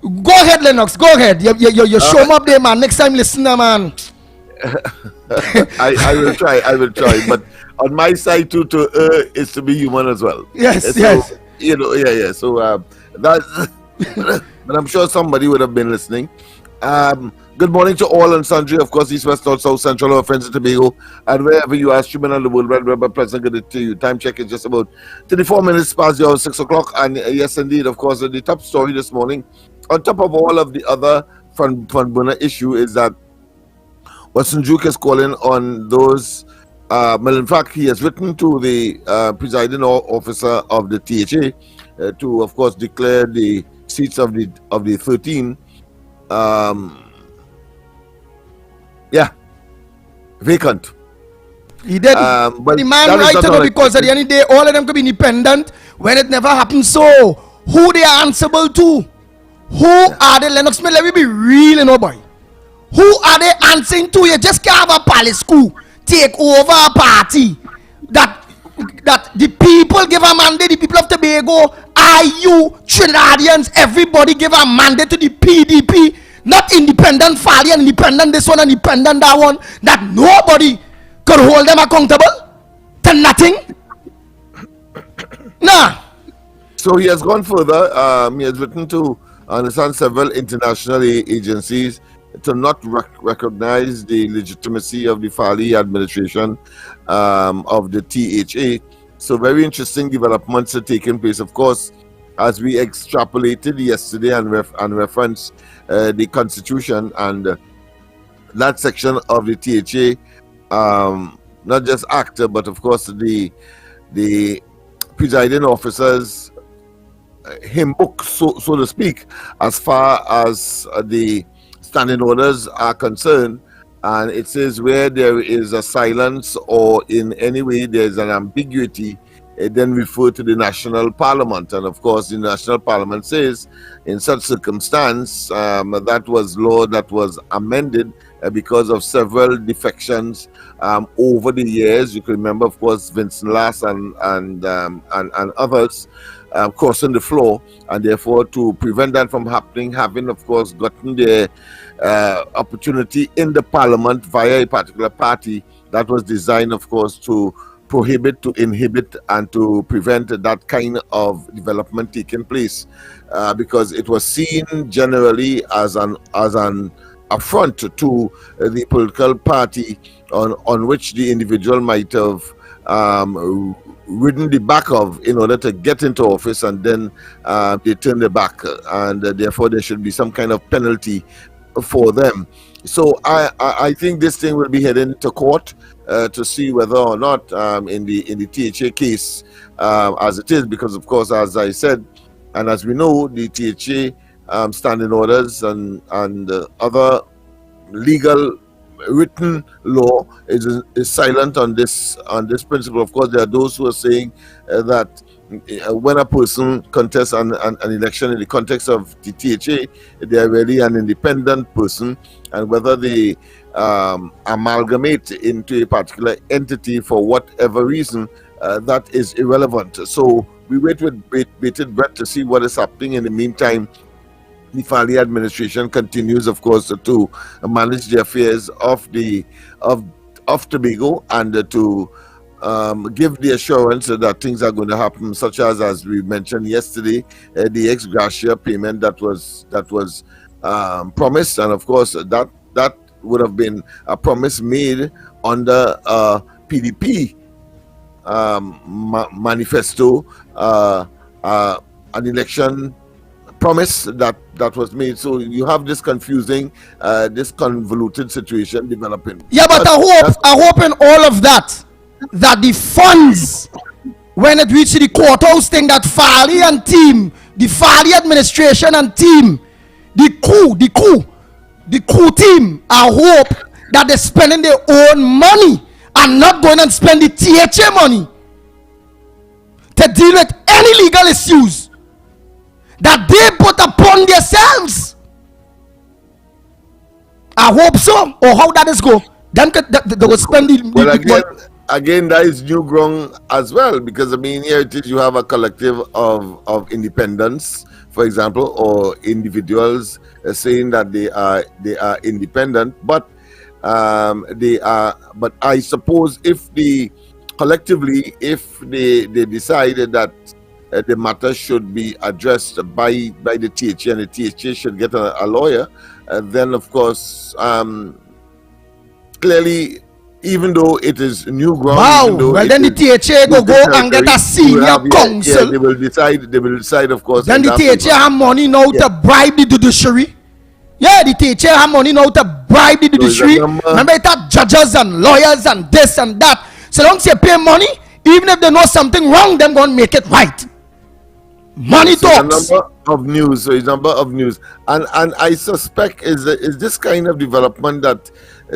Go ahead, Lennox. Go ahead. You show up there, man. Next time, listen, man. I will try. But on my side too, to is to be human as well. Yes. You know, yeah. So that, but I'm sure somebody would have been listening. Good morning to all and sundry, of course, East, West, North, South, Central, our friends in Tobago, and wherever you are, streaming on the world, wherever present, good to you. Time check is just about 24 minutes past the hour 6 o'clock, and yes, indeed, of course, the top story this morning, on top of all of the other front burner issue, is that Watson Duke is calling on those. Well, in fact, he has written to the presiding officer of the THA to, of course, declare the seats of the 13 vacant. He did. But the man right now, because at the end of the day, all of them could be independent when it never happened. So, who they are answerable to? Who are they? Lennox Smith, let me be real, you know, boy. Who are they answering to? You just can't have a palace school take over a party that the people give a mandate. The people of Tobago, IU, Trinidadians, everybody give a mandate to the PDP. Not independent Fali and independent this one and independent that one, that nobody could hold them accountable to nothing. Nah. So he has gone further. He has written to understand several international agencies to not recognize the legitimacy of the Fali administration of the THA. So very interesting developments are taking place, of course, as we extrapolated yesterday and referenced the Constitution and that section of the THA, not just actor, but of course the presiding officers hymn book, so to speak, as far as the standing orders are concerned. And it says where there is a silence or in any way there's an ambiguity, it then refer to the National Parliament. And of course, the National Parliament says in such circumstance, that was law that was amended because of several defections over the years. You can remember, of course, Vincent Lass and others crossing the floor, and therefore to prevent that from happening, having, of course, gotten their opportunity in the Parliament via a particular party that was designed, of course, to prohibit, to inhibit, and to prevent that kind of development taking place, because it was seen generally as an affront to the political party on which the individual might have ridden the back of in order to get into office, and then they turn their back, and therefore there should be some kind of penalty for them. So I think this thing will be heading to court to see whether or not in the THA case as it is, because of course, as I said, and as we know, the THA standing orders and other legal written law is silent on this principle. Of course, there are those who are saying that when a person contests an election in the context of the THA, they are really an independent person, and whether they amalgamate into a particular entity for whatever reason, that is irrelevant. So we wait with bated breath to see what is happening. In the meantime, the Farley administration continues, of course, to manage the affairs of Tobago and to give the assurance that things are going to happen, such as we mentioned yesterday, the ex gratia payment that was promised, and of course that would have been a promise made under PDP manifesto, an election promise that was made. So you have this confusing, this convoluted situation developing. Yeah, but I hope in all of that the funds, when it reaches the courthouse thing, that Farley and team, the Farley administration and team, the coup team, I hope that they're spending their own money and not going and spend the THA money to deal with any legal issues that they put upon themselves. I hope so. Or how that is go. Then they will spend the again, that is new ground as well, because I mean, here it is, you have a collective of independents, for example, or individuals saying that they are independent, but but I suppose if they collectively, if they decided that the matter should be addressed by the THA, and the THA should get a lawyer, then of course clearly, even though it is new ground, well then the THA go and get a senior counsel. Yeah, they will decide, of course. Then the THA have money now to bribe the judiciary. Yeah, the THA have money now to bribe the judiciary. Remember, it had judges and lawyers and this and that. So long as you pay money, even if they know something wrong, they're going to make it right. Money talks. A number of news, and I suspect is this kind of development that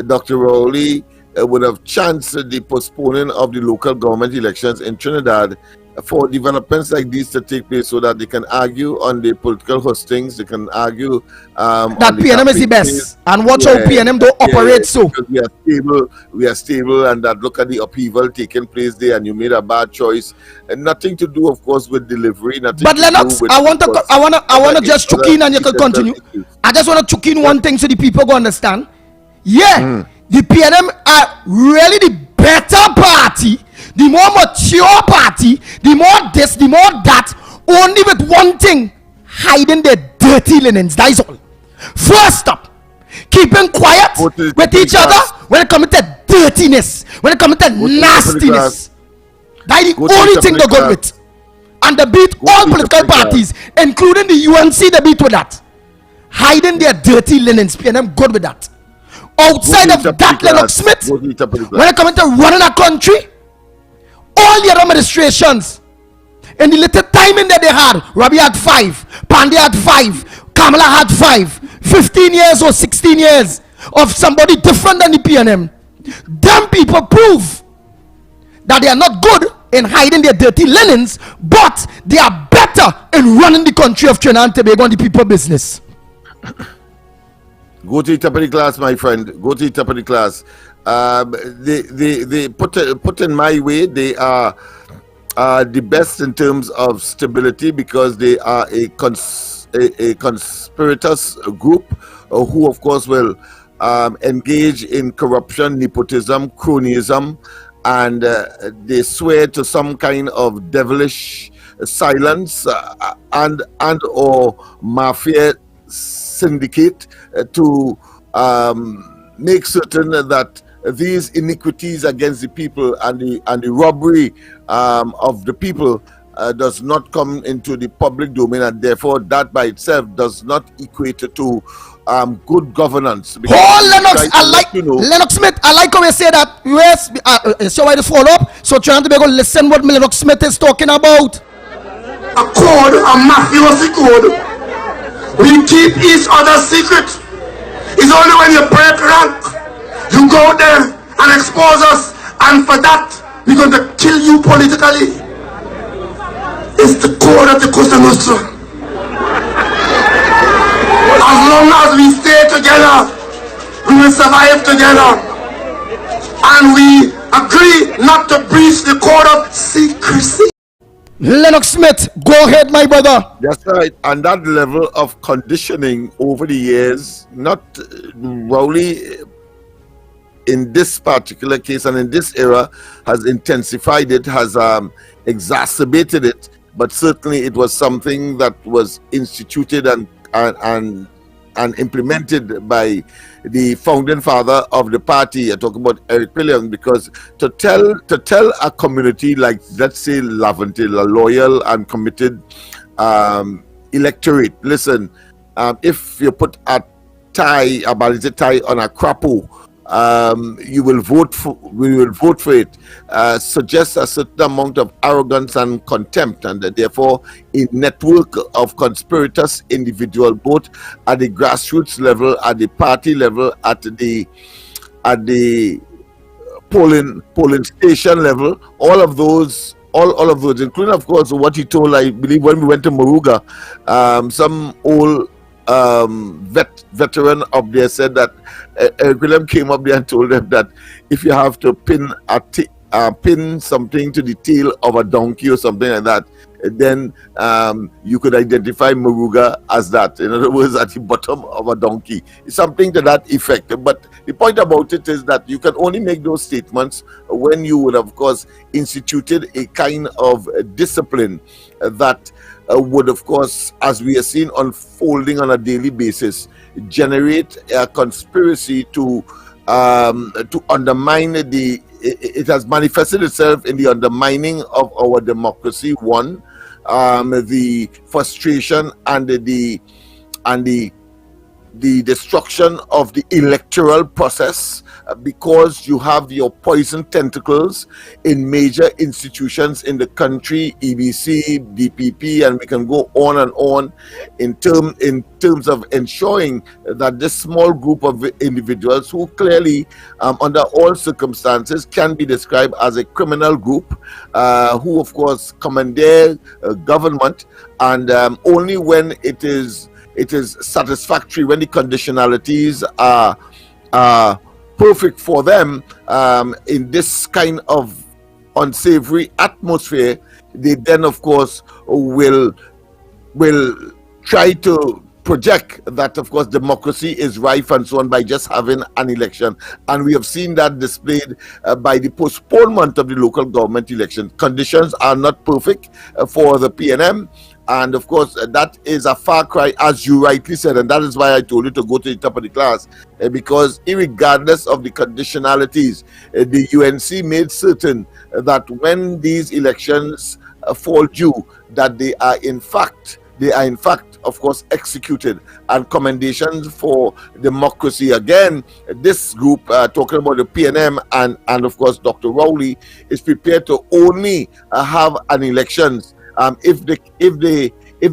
Dr. Rowley would have chanced the postponing of the local government elections in Trinidad for developments like these to take place, so that they can argue on the political hustings, they can argue that PNM is the best, and watch how PNM don't operate so. We are stable, and that look at the upheaval taking place there, and you made a bad choice, and nothing to do, of course, with delivery. But Lennox, I want to just chuck in, and you can continue. I just want to chuck in one thing so the people go understand. Yeah. The PNM are really the better party, the more mature party, the more this, the more that, only with one thing: hiding their dirty linens. That is all. First up, keeping quiet with each other when it comes to dirtiness, when it comes to nastiness. That is the only thing they're good with. And they beat all political parties, including the UNC, they beat with that. Hiding their dirty linens, PNM good with that. Outside of that, Lennox Smith, when it comes to running a country, all the other administrations, in the little timing that they had, Rabi had 5, Pandey had 5, Kamala had 5, 15 years or 16 years of somebody different than the PNM. Them people prove that they are not good in hiding their dirty linens, but they are better in running the country of Trinidad and Tobago and the people business. Go to the top of the class, my friend. Go to the top of the class. They put in my way, they are the best in terms of stability, because they are a conspirators group who, of course, will engage in corruption, nepotism, cronyism, and they swear to some kind of devilish silence and or mafia syndicate to make certain that these iniquities against the people and the robbery of the people does not come into the public domain, and therefore that by itself does not equate to good governance. Lennox, Lennox Smith, I like how you say that. Yes, so I just follow up. So trying to listen what Lennox Smith is talking about. A code, a mafiosi code. We keep each other's secret. It's only when you break rank, you go there and expose us, and for that, we're going to kill you politically. It's the code of the Cosa Nostra. As long as we stay together, we will survive together. And we agree not to breach the code of secrecy. Lennox Smith, go ahead, my brother. That's right. And that level of conditioning over the years, not Rowley in this particular case and in this era, has intensified it, has exacerbated it. But certainly it was something that was instituted and implemented by the founding father of the party. I talk about Eric Williams, because to tell a community like, let's say, Laventille, a loyal and committed electorate, listen, if you put a balize tie on a crapo, we will vote for it, suggests a certain amount of arrogance and contempt, and therefore a network of conspirators, individual, both at the grassroots level, at the party level, at the polling station level, all of those, including, of course, what he told, I believe, when we went to Moruga, some old veteran up there said that Eric William came up there and told them that if you have to pin something to the tail of a donkey or something like that, then you could identify Moruga as that. In other words, at the bottom of a donkey. It's something to that effect. But the point about it is that you can only make those statements when you would, of course, instituted a kind of discipline that would, of course, as we are seeing unfolding on a daily basis, generate a conspiracy to undermine it has manifested itself in the undermining of our democracy, one, the frustration and the destruction of the electoral process, because you have your poison tentacles in major institutions in the country, EBC, DPP, and we can go on and on in terms of ensuring that this small group of individuals who clearly, under all circumstances, can be described as a criminal group, who, of course, commandeer government, and only when it is satisfactory, when the conditionalities are perfect for them, in this kind of unsavory atmosphere, they then, of course, will try to project that, of course, democracy is rife and so on by just having an election. And we have seen that displayed by the postponement of the local government election. Conditions are not perfect for the PNM. And of course, that is a far cry, as you rightly said, and that is why I told you to go to the top of the class, because regardless of the conditionalities, the UNC made certain that when these elections fall due, that they are in fact, of course, executed. And commendations for democracy. Again, this group, talking about the PNM and of course, Dr. Rowley, is prepared to only have an elections if they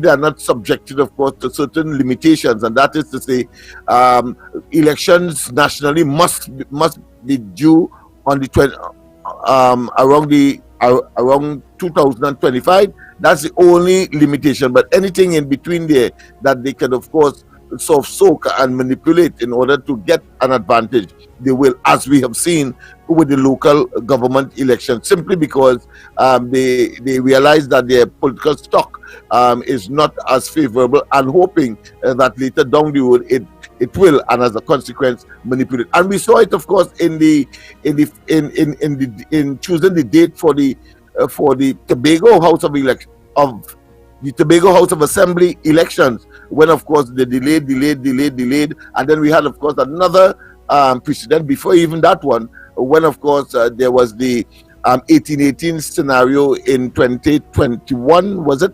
are not subjected, of course, to certain limitations, and that is to say, elections nationally must be due on the around 2025. That's the only limitation. But anything in between there that they can, of course, soak and manipulate in order to get an advantage, they will, as we have seen with the local government election, simply because they realize that their political stock is not as favorable, and hoping that later down the road it will, and as a consequence, manipulate. And we saw it, of course, in choosing the date for the Tobago House of Assembly elections, when, of course, they delayed, and then we had, of course, another precedent before even that one, when, of course, there was the 1818 scenario in 2021, was it?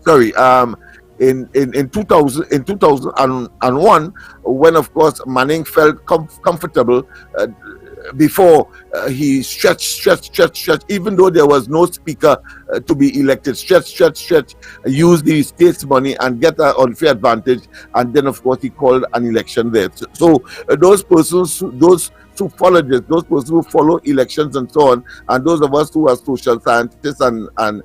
Sorry, in 2001, when, of course, Manning felt comfortable before he stretched, even though there was no speaker to be elected, stretch, use the state's money and get an unfair advantage, and then of course he called an election there. So those persons, those who follow this, those persons who follow elections and so on, and those of us who are social scientists and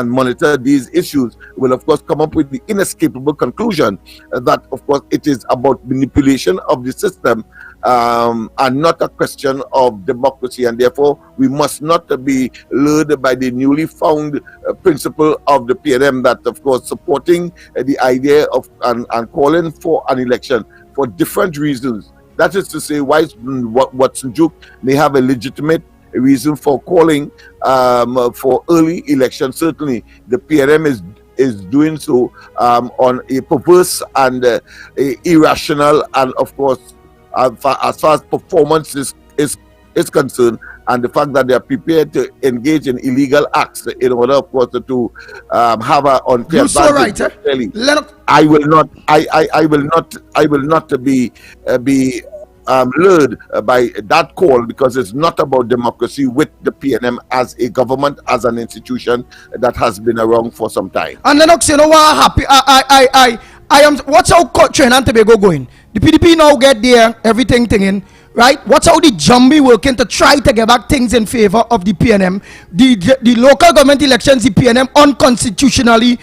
monitor these issues will of course come up with the inescapable conclusion that of course it is about manipulation of the system and not a question of democracy, and therefore we must not be lured by the newly found principle of the PNM that of course supporting the idea of and calling for an election for different reasons. That is to say, why Watson Duke may have a legitimate reason for calling for early election. Certainly, the PNM is doing so on a perverse and irrational, and of course, as far as performance is concerned, and the fact that they are prepared to engage in illegal acts in order, of course, to have an unfair advantage. I will not be lured by that call, because it's not about democracy with the PNM as a government, as an institution that has been around for some time. And Lennox, you know what happy? I am. Watch how Trinidad and Tobago going. The PDP now get there, everything thinging. Right? Watch how the Jumbie working to try to get back things in favor of the PNM. The local government elections, the PNM unconstitutionally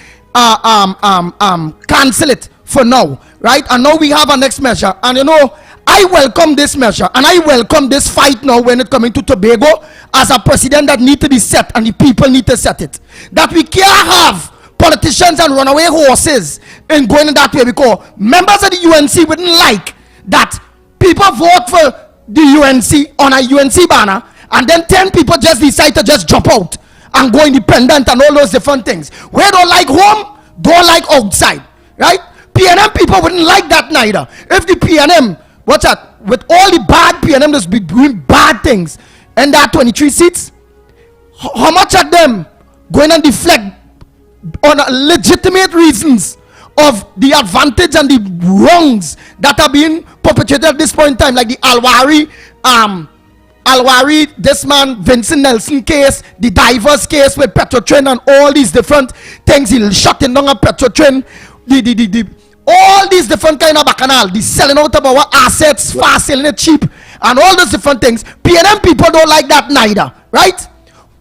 cancel it for now. Right? And now we have our next measure. And you know, I welcome this measure and I welcome this fight now when it coming to Tobago as a precedent that need to be set, and the people need to set it. That we can't have politicians and runaway horses in going in that way, because members of the UNC wouldn't like that people vote for the UNC on a UNC banner, and then 10 people just decide to just drop out and go independent and all those different things. We don't like home, don't like outside, right? PNM people wouldn't like that neither. If the PNM, what's that, with all the bad PNM that's been doing bad things, and that 23 seats, how much of them going and deflect on legitimate reasons of the advantage and the wrongs that are being perpetrated at this point in time, like the Alwari, this man Vincent Nelson case, the Divers case with Petrotrin and all these different things. He shutting down a Petrotrin, all these different kind of bacchanal, the selling out of our assets, fast selling it cheap, and all those different things. PNM people don't like that neither, right?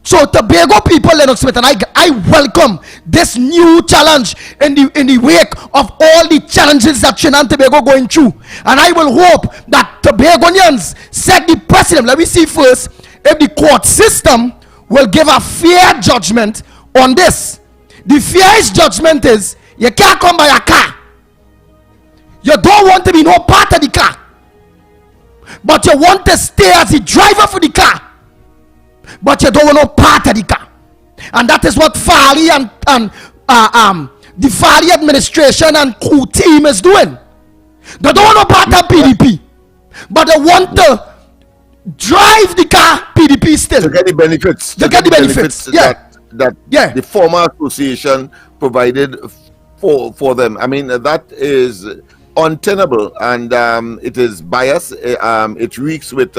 So Tobago people, Lennox Smith, and I welcome this new challenge in the wake of all the challenges that Trinidad and Tobago going through. And I will hope that Tobagonians set the precedent. Let me see first if the court system will give a fair judgment on this. The fairest judgment is you can't come by a car. You don't want to be no part of the car, but you want to stay as the driver for the car, but you don't want no part of the car. And that is what Fali and the Fali administration and crew team is doing. They don't want no part of PDP, but they want to drive the car PDP still. To get the benefits. To get the benefits. That the former association provided for them. I mean, that is untenable, and it is biased. It reeks with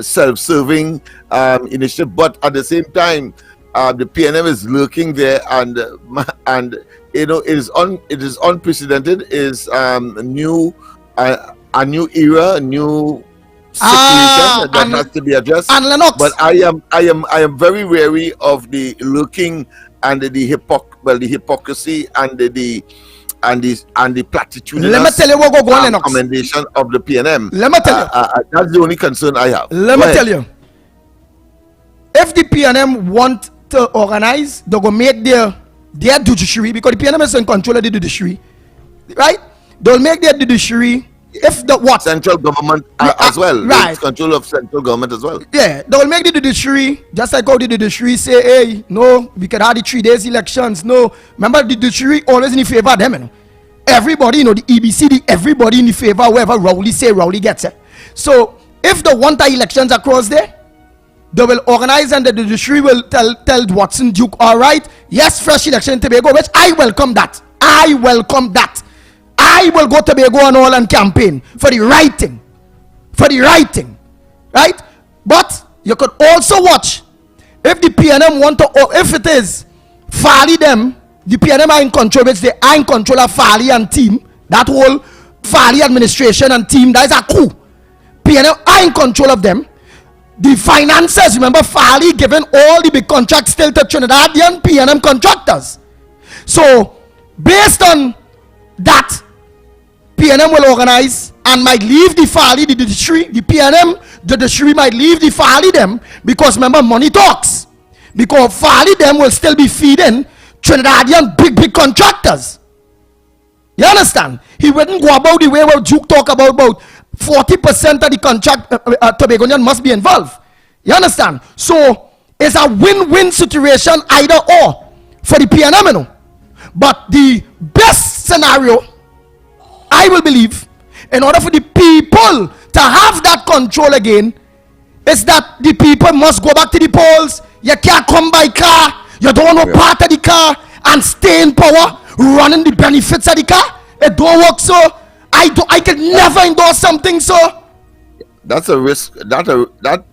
self-serving initiative, but at the same time, the PNM is lurking there, and you know, it is unprecedented. Is a new era, a new situation that has to be addressed. And Lennox, but I am very wary of the lurking and the hypocrisy and the platitudinous let me tell you what go on, commendation of the PNM. Let me tell you. That's the only concern I have. Let me tell you. If the PNM want to organize, they go make their judiciary, because the PNM is in control of the judiciary, right? They'll make their judiciary. If the what? Central government as well. Right. It's control of central government as well. Yeah, they will make the judiciary, just like how the judiciary say, hey, no, we can have the 3 days elections. No, remember the judiciary always in the favor of them, you know. Everybody, you know, the EBC, everybody in the favor, whoever Rowley say, Rowley gets it. So if they want the elections across there, they will organize, and the judiciary will tell Watson Duke, all right, yes, fresh election in Tobago, which I welcome that. I welcome that. I will go to Tobago and all and campaign for the right thing. For the right thing. Right? But you could also watch if the PNM want to, or if it is Farley them, the PNM are in control, which they are in control of Farley and team, that whole Farley administration and team, that is a coup. PNM are in control of them. The finances, remember Farley giving all the big contracts still to Trinidadian PNM contractors. So based on that, PNM will organize and might leave the Farley, the judiciary, the PNM, the judiciary might leave the Farley them, because remember money talks. Because Farley them will still be feeding Trinidadian big contractors. You understand? He wouldn't go about the way where Duke talk about 40% of the contract Tobagonian must be involved. You understand? So it's a win-win situation either or for the PNM, you know. But the best scenario, I will believe, in order for the people to have that control again, is that the people must go back to the polls. You can't come by car. You don't want no part of the car and stay in power, running the benefits of the car. It don't work, so I could never endorse something, so. That's a risk. That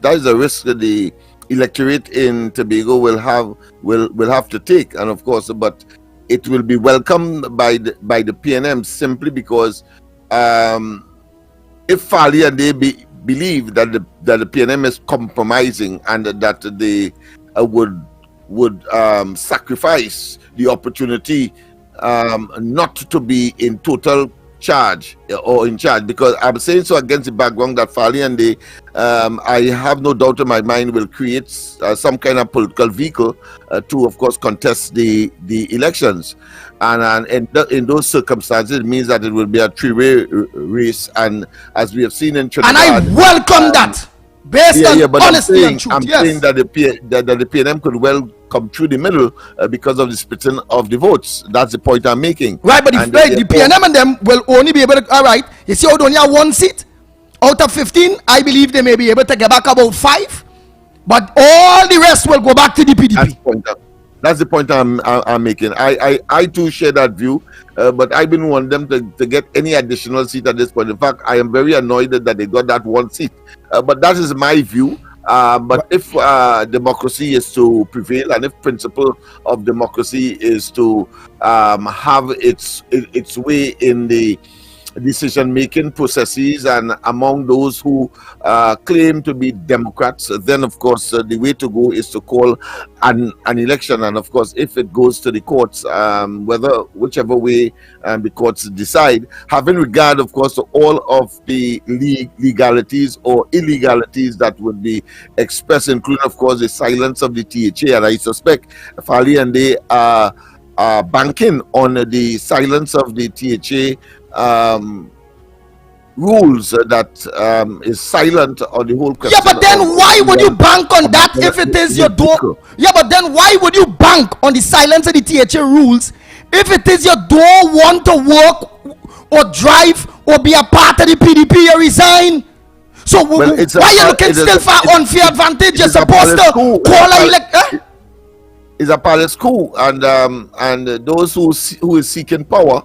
is a risk that the electorate in Tobago will have to take, and of course, but it will be welcomed by the PNM simply because if Farley and they believe that the PNM is compromising and that they would sacrifice the opportunity not to be in total charge or in charge, because I'm saying so against the background that Farley and they, I have no doubt in my mind, will create some kind of political vehicle to, of course, contest the elections. And in those circumstances, it means that it will be a three-way race. And as we have seen in Trinidad, and I welcome that, based on honesty and truth. I'm saying that the PNM could well come through the middle because of the splitting of the votes. That's the point I'm making. Right, but the PNM and them will only be able to, all right, you see how they only have one seat out of 15, I believe they may be able to get back about 5, but all the rest will go back to the PDP. That's the point I'm making. I too share that view, but I didn't want them to get any additional seat at this point. In fact, I am very annoyed that they got that one seat. But that is my view. But if democracy is to prevail, and if principle of democracy is to have its way in the decision-making processes and among those who claim to be Democrats, then of course the way to go is to call an election. And of course, if it goes to the courts, whichever way the courts decide, having regard of course to all of the legalities or illegalities that would be expressed, including of course the silence of the THA. And I suspect Farley and they are banking on the silence of the THA rules that is silent on the whole question. Yeah, but then why would you bank on that if it is your door? Yeah, but then why would you bank on the silence of the THA rules if it is your door want to work or drive or be a part of the PDP? You resign. So why are you looking still for unfair advantage? You're supposed to call a elect. It's a palace coup, and those who is seeking power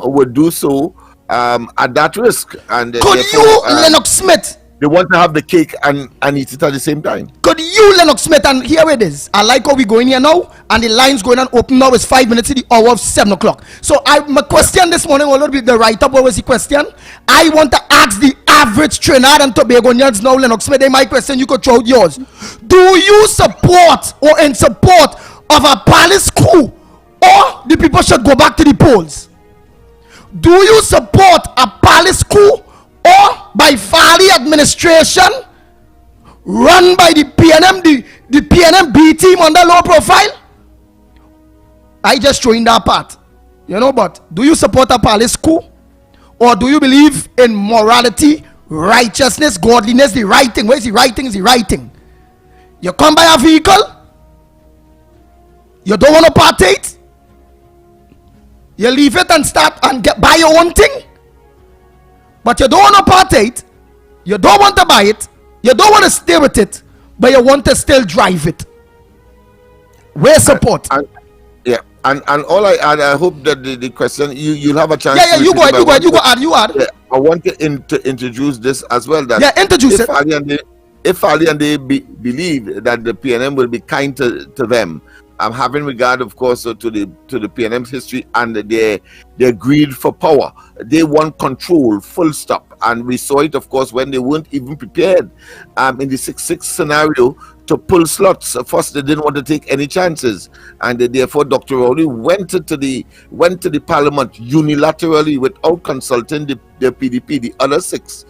would do so at that risk. And could you, Lennox Smith? They want to have the cake and eat it at the same time. Could you, Lennox Smith, and here it is. I like how we going here now, and the line's going on open now. It's 5 minutes to the hour of 7 o'clock. So my question this morning, although the write-up, what was the question? I want to ask the average Trinidad and Tobagonians now, Lennox Smith, my question, you could throw out yours. Do you support or in support of a palace coup, or the people should go back to the polls? Do you support a palace coup or by Farley administration run by the PNM, the PNM B team under low profile? I just throw in that part, but do you support a palace coup, or do you believe in morality, righteousness, godliness, the right thing? Where's the right thing? Is the right thing. You come by a vehicle, you don't want to partake, you leave it and start and buy your own thing, but you don't want to partake, you don't want to buy it, you don't want to stay with it, but you want to still drive it. Where's support? And all I add, I hope that the question you'll have a chance. Yeah, you go ahead. I want to introduce this as well. That introduce it. if Fali and they believe that the PNM will be kind to them, having regard, of course, to the PNM's history and their greed for power, they want control, full stop. And we saw it, of course, when they weren't even prepared in the 6-6 scenario to pull slots. First, they didn't want to take any chances, and therefore Dr. Rowley went to the Parliament unilaterally without consulting the PDP, the other 6,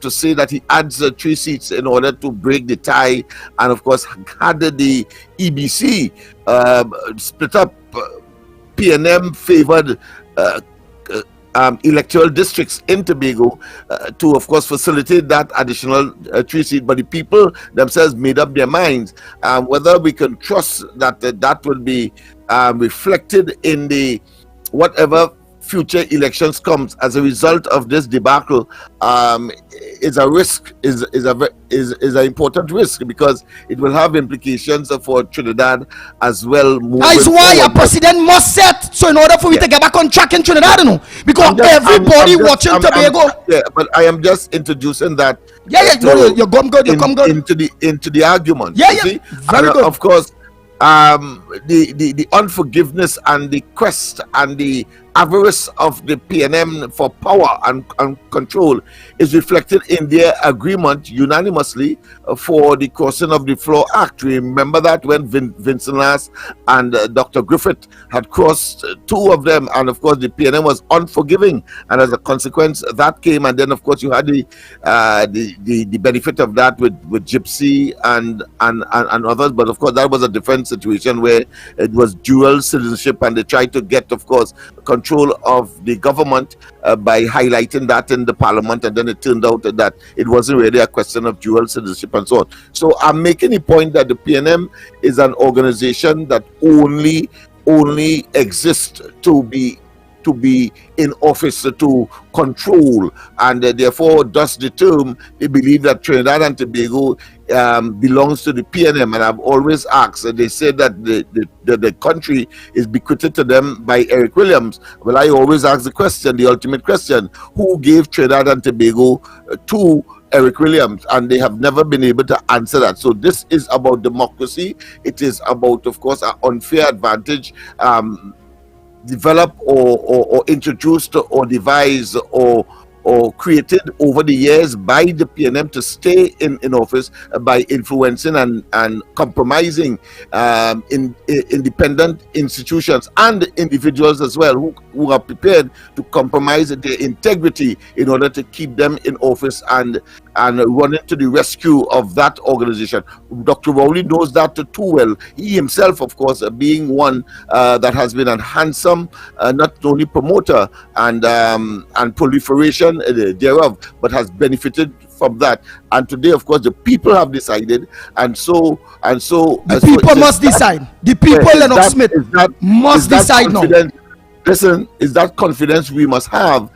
to say that he adds 3 seats in order to break the tie, and of course had the EBC split up PNM favored electoral districts in Tobago to, of course, facilitate that additional 3 seats. But the people themselves made up their minds whether we can trust that that will be reflected in the whatever future elections comes as a result of this debacle is a risk, is an important risk, because it will have implications for Trinidad as well. That's why a president must set, so in order for we to get back on track in Trinidad, you know, because everybody watching Tobago. But I am just introducing that. You come good. Into the argument. Very good. Of course, the unforgiveness and the quest and the avarice of the PNM for power and control is reflected in their agreement unanimously for the crossing of the Floor Act. Remember that when Vincent Lass and Dr. Griffith had crossed, 2 of them, and of course the PNM was unforgiving, and as a consequence that came, and then of course you had the benefit of that with Gypsy and others, but of course that was a different situation where it was dual citizenship, and they tried to get, of course, control of the government by highlighting that in the Parliament, and then it turned out that it wasn't really a question of dual citizenship and so on. So I'm making the point that the PNM is an organization that only exists to be in office to control, and therefore thus the term, they believe that Trinidad and Tobago belongs to the PNM. And I've always asked, they say that the country is bequeathed to them by Eric Williams. Well, I always ask the question, the ultimate question: who gave Trinidad and Tobago to Eric Williams? And they have never been able to answer that. So this is about democracy. It is about, of course, an unfair advantage developed or introduced or devised or created over the years by the PNM to stay in office by influencing and compromising in independent institutions and individuals as well who are prepared to compromise their integrity in order to keep them in office and running to the rescue of that organization. Dr. Rowley knows that too well. He himself, of course, being one that has been a handsome, not only promoter and proliferation thereof, but has benefited from that. And today, of course, the people have decided, and so the people must decide. The people, Lennox Smith, must decide now. Listen, is that confidence we must have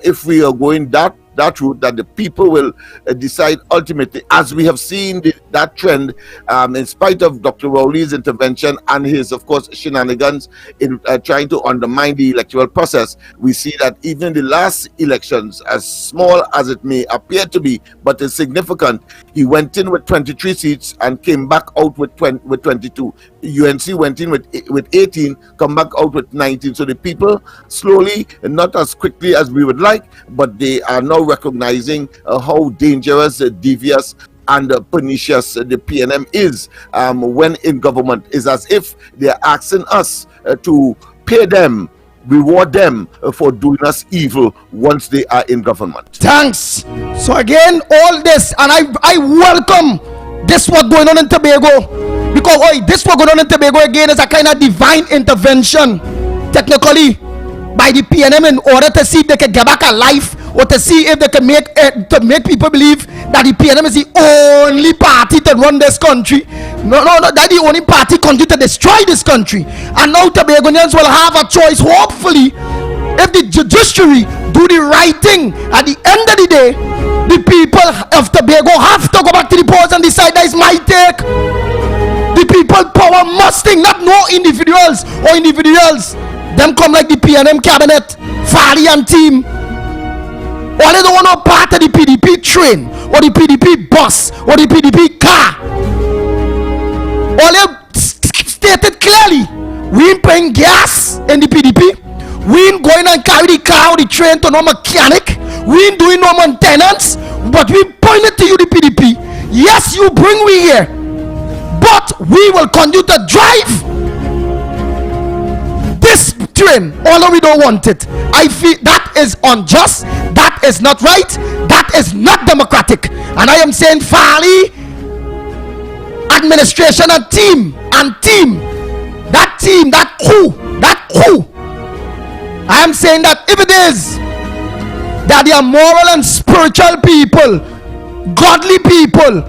if we are going that route, that the people will decide ultimately, as we have seen that trend in spite of Dr. Rowley's intervention and his, of course, shenanigans in trying to undermine the electoral process. We see that even the last elections, as small as it may appear to be, but is significant, he went in with 23 seats and came back out with 22. UNC went in with 18, come back out with 19. So the people slowly, not as quickly as we would like, but they are now recognizing how dangerous, devious, and pernicious the PNM is when in government. Is as if they are asking us to pay them, reward them for doing us evil once they are in government. Thanks. So again, all this, and I welcome this what's going on in Tobago, because this what's going on in Tobago again is a kind of divine intervention, technically, by the PNM in order to see if they can get back a life, or to see if they can make people believe that the PNM is the only party to run this country. No, that's the only party to destroy this country. And now Tobagonians will have a choice, hopefully, if the judiciary do the right thing. At the end of the day, the people of Tobago have to go back to the polls and decide that is my take. The people power must think, not no individuals or individuals. Them come like the PNM cabinet, Fari and team. Or they don't want no part of the PDP train, or the PDP bus, or the PDP car. Or they stated clearly, we ain't paying gas in the PDP. We ain't going and carry the car or the train to no mechanic. We ain't doing no maintenance. But we pointed to you, the PDP. Yes, you bring we here, but we will continue to drive this train, although we don't want it. I feel that is unjust. That is not right. That is not democratic. And I am saying, Farley administration and team, that coup. I am saying that if it is that they are moral and spiritual people, godly people,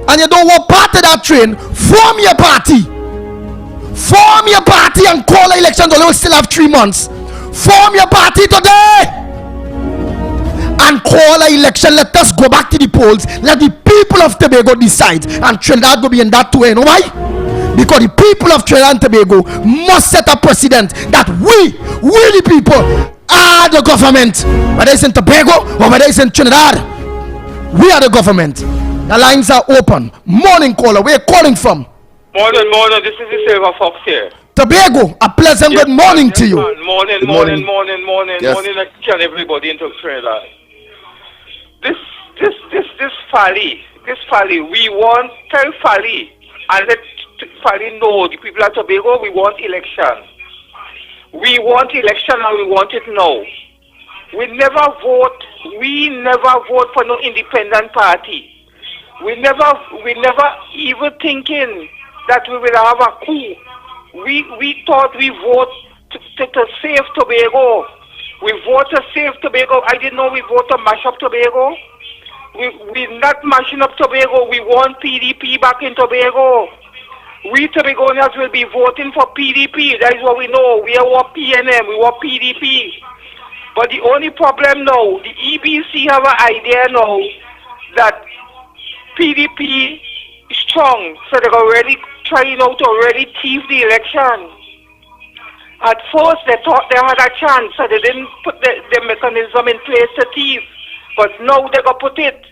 and you don't want part of that train, form your party and call the elections, although we still have 3 months. Form your party today and call an election. Let us go back to the polls. Let the people of Tobago decide, and Trinidad will be in that way. You know why? Because the people of Trinidad and Tobago must set a precedent that we the people are the government. Whether it's in Tobago or whether it's in Trinidad, we are the government. The lines are open. Morning caller, where are you calling from? Morning. This is the Silver Fox here. Tobago, a pleasant good morning to you. Morning. Yes. Morning, I tell everybody into Trinidad. This Fally, we want, tell Fally, and let Fally know, the people of Tobago, we want election. We want election and we want it now. We never vote for no independent party. We never even thinking that we will have a coup. We thought we vote to save Tobago. We vote to save Tobago. I didn't know we vote to mash up Tobago. We're not mashing up Tobago. We want PDP back in Tobago. We Tobagonians will be voting for PDP. That is what we know. We want PNM. We want PDP. But the only problem now, the EBC have an idea now that PDP is strong, so they're already trying out to already thief the election. At first, they thought they had a chance, so they didn't put the mechanism in place to thief. But now they're going to put it.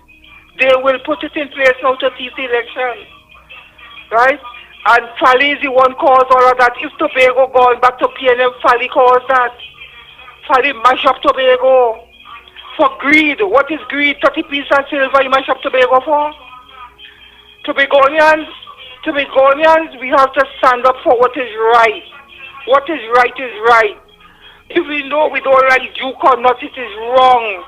They will put it in place now to thief the election. Right? And Fally is the one cause all of that. If Tobago gone back to PNM, Fally caused that. Fally mash up Tobago. For greed. What is greed? 30 pieces of silver you mash up Tobago for? Tobagonians, we have to stand up for what is right. What is right is right. If we know we don't like Duke or not, it is wrong.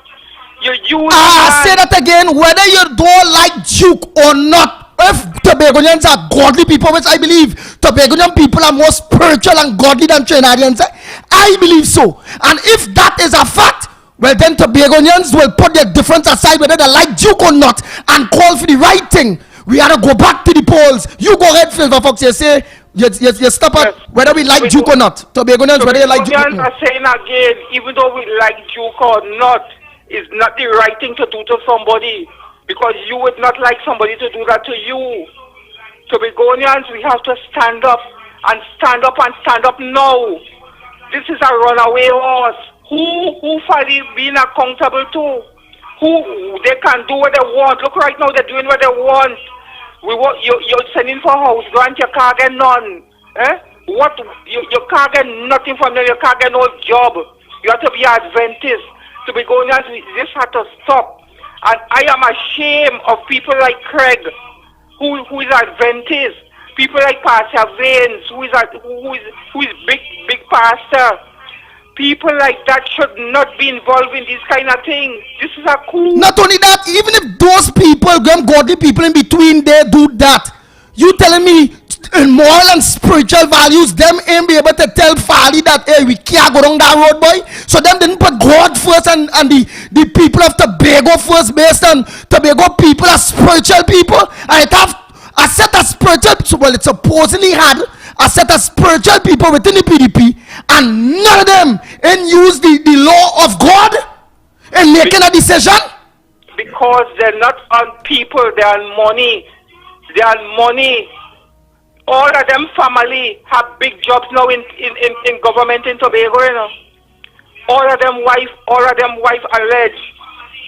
Say that again. Whether you don't like Duke or not, if Tobagonians are godly people, which I believe Tobagonian people are more spiritual and godly than Trinidadians, I believe so. And if that is a fact, well then Tobagonians will put their difference aside, whether they like Duke or not, and call for the right thing. We have to go back to the polls. You go ahead, Silver Fox. You say you stop at whether we like Duke or not. Tobagonians, whether you like Duke or not. Are saying again, even though we like Duke or not, it's not the right thing to do to somebody, because you would not like somebody to do that to you. Tobagonians, we have to stand up now. This is a runaway horse. Who Fally being accountable to? Who they can do what they want. Look, right now they're doing what they want. You're sending for house grant, you can't get none. What you can't get nothing from them, you can't get no job. You have to be Adventist. Tobagonians, this has to stop. And I am ashamed of people like Craig, who is Adventist. People like Pastor Vanes, who is big pastor. People like that should not be involved in this kind of thing. This is a coup. Not only that, even if those people, them godly people in between, they do that, you telling me in moral and spiritual values, them ain't be able to tell Fally that, hey, we can't go down that road, boy. So them didn't put God first and the people of Tobago first, based on Tobago people are spiritual people. And it have a set of spiritual, well, it supposedly had a set of spiritual people within the PDP, and none of them use the law of God in making a decision. Because they're not on people, they're on money. All of them family have big jobs now in government in Tobago, you know. All of them wife alleged.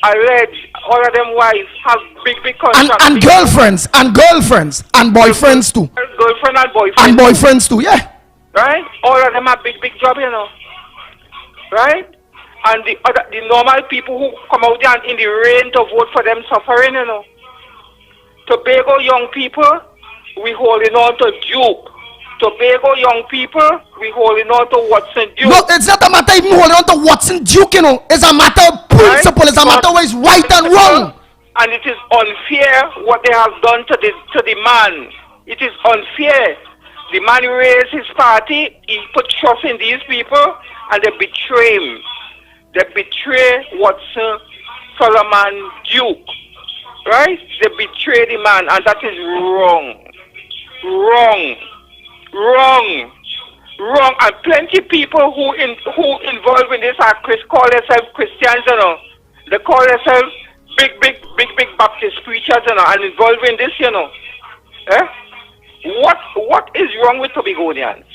alleged all of them wives have big contracts. And girlfriends, and boyfriends too. Girlfriend and boyfriend. And boyfriends too, yeah. Right? All of them have big job, Right? And the normal people who come out there in the rain to vote for them suffering, Tobago young people, we holding on to Duke. Tobago young people, we holding on to Watson Duke. No, it's not a matter even holding on to Watson Duke, It's a matter of principle. It's a matter of what is right and wrong. And it is unfair what they have done to the man. It is unfair. The man raised his party, he put trust in these people, and they betray him. They betray Watson, Solomon, Duke. Right? They betray the man, and that is wrong. Wrong. And plenty people who involved in this call themselves Christians, They call themselves big Baptist preachers, and involved in this, Eh? What is wrong with Tobagonians?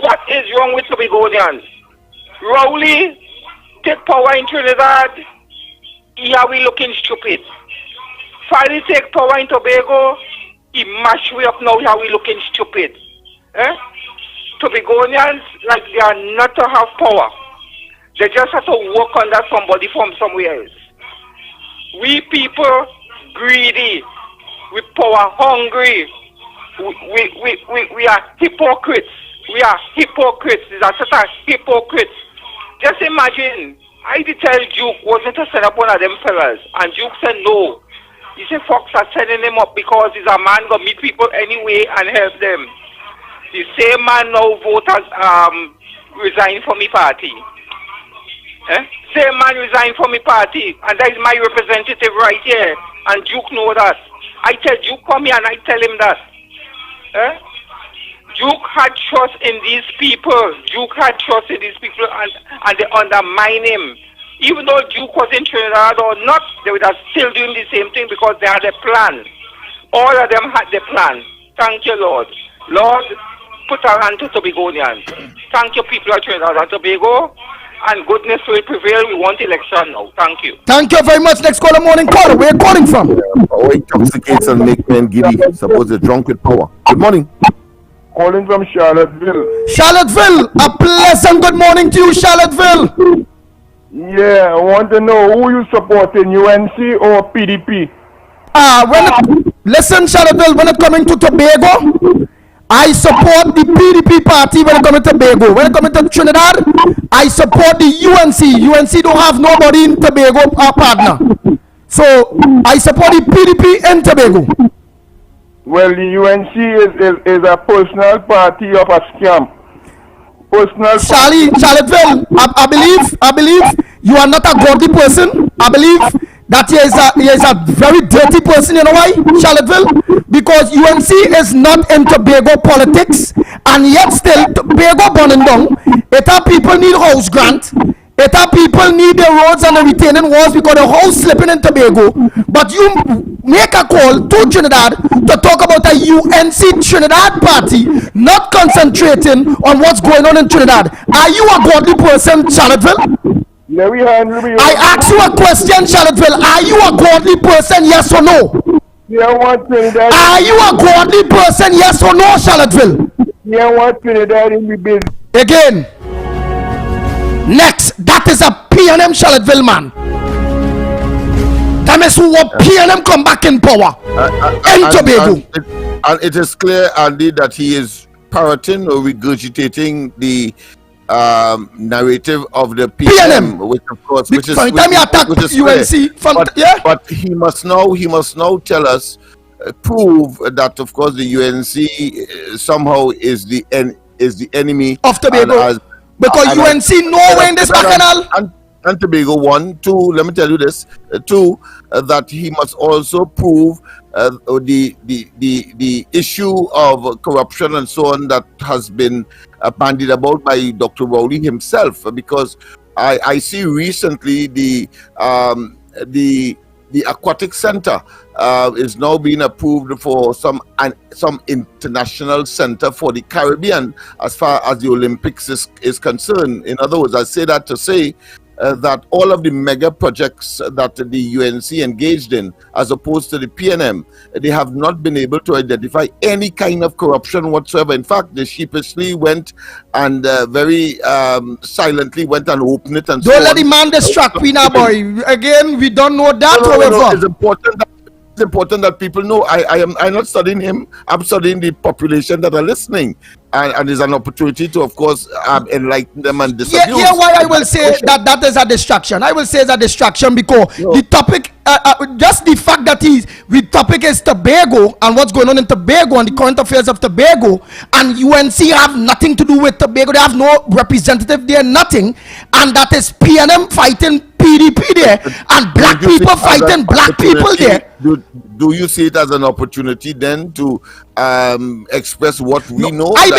What is wrong with Tobagonians? Rowley take power in Trinidad, here we looking stupid. Finally take power in Tobago, he mash way up now, here we looking stupid. Tobagonians, like they are not to have power. They just have to work under somebody from somewhere else. We people greedy, we power hungry, we are hypocrites. We are hypocrites. These are such a hypocrites. Just imagine, I did tell Duke wasn't to send up one of them fellas, and Duke said no. He said Fox are sending him up because he's a man gonna meet people anyway and help them. The same man now voters resign from my party. Same man resign from my party, and that is my representative right here. And Duke know that. I tell Duke come here and I tell him that. Duke had trust in these people. And they undermine him. Even though Duke was in Trinidad or not, they would have still doing the same thing because they had a plan. All of them had the plan. Thank you, Lord. Lord, put our hand to Tobagonians. Thank you, people of Trinidad and Tobago. And goodness will prevail. We want election now. Thank you. Thank you very much. Next caller, morning caller. Where are you calling from? Power intoxicates and make men giddy. Suppose they're drunk with power. Good morning. Calling from Charlottesville. Charlottesville, a pleasant good morning to you, Charlottesville. Yeah, I want to know who you supporting, UNC or PDP? Listen, Charlottesville, when it coming to Tobago, I support the PDP party when it coming to Tobago. When it coming to Trinidad, I support the UNC. UNC don't have nobody in Tobago partner. So, I support the PDP in Tobago. Well, the UNC is a personal party of a scam. Charlottesville, I believe you are not a godly person. I believe that he is a very dirty person. You know why, Charlottesville? Because UNC is not in Tobago politics, and yet still Tobago burning down. Eta people need house grant. Eta people need the roads and the retaining walls because the house slipping in Tobago. But you make a call to Trinidad to talk about a UNC Trinidad party, not concentrating on what's going on in Trinidad. Are you a godly person, Charlottesville? I ask you a question, Charlottesville. Are you a godly person, yes or no? Are you a godly person, yes or no, Charlottesville? Again. Next, that is a PNM Charlottesville man. That is who PNM come back in power in Tobago. And it is clear, Andy, that he is parroting or regurgitating the narrative of the PNM, which of course, which is UNC. But he must now tell us, prove that of course the UNC somehow is the enemy of Tobago. Because UNC nowhere in this bacchanal. And Tobago, 1, 2, let me tell you this, 2, that he must also prove the issue of corruption and so on that has been bandied about by Dr. Rowley himself, because I see recently the aquatic center is now being approved for some international center for the Caribbean as far as the Olympics is concerned. In other words, I say that to say that all of the mega projects that the UNC engaged in, as opposed to the PNM, they have not been able to identify any kind of corruption whatsoever. In fact, they sheepishly went and very silently went and opened it. And don't let the man distract me now, boy. Again, we don't know that. No, it's important that people know. I'm not studying him. I'm studying the population that are listening, and there's an opportunity to, of course, enlighten them and disabuse. Yeah. Why I will say that is a distraction. I will say it's a distraction because the topic, just the fact that the topic is Tobago and what's going on in Tobago and the current affairs of Tobago, and UNC have nothing to do with Tobago. They have no representative there, nothing, and that is PNM fighting PDP there and black people fighting black people there. Do you see it as an opportunity then to express what we know? I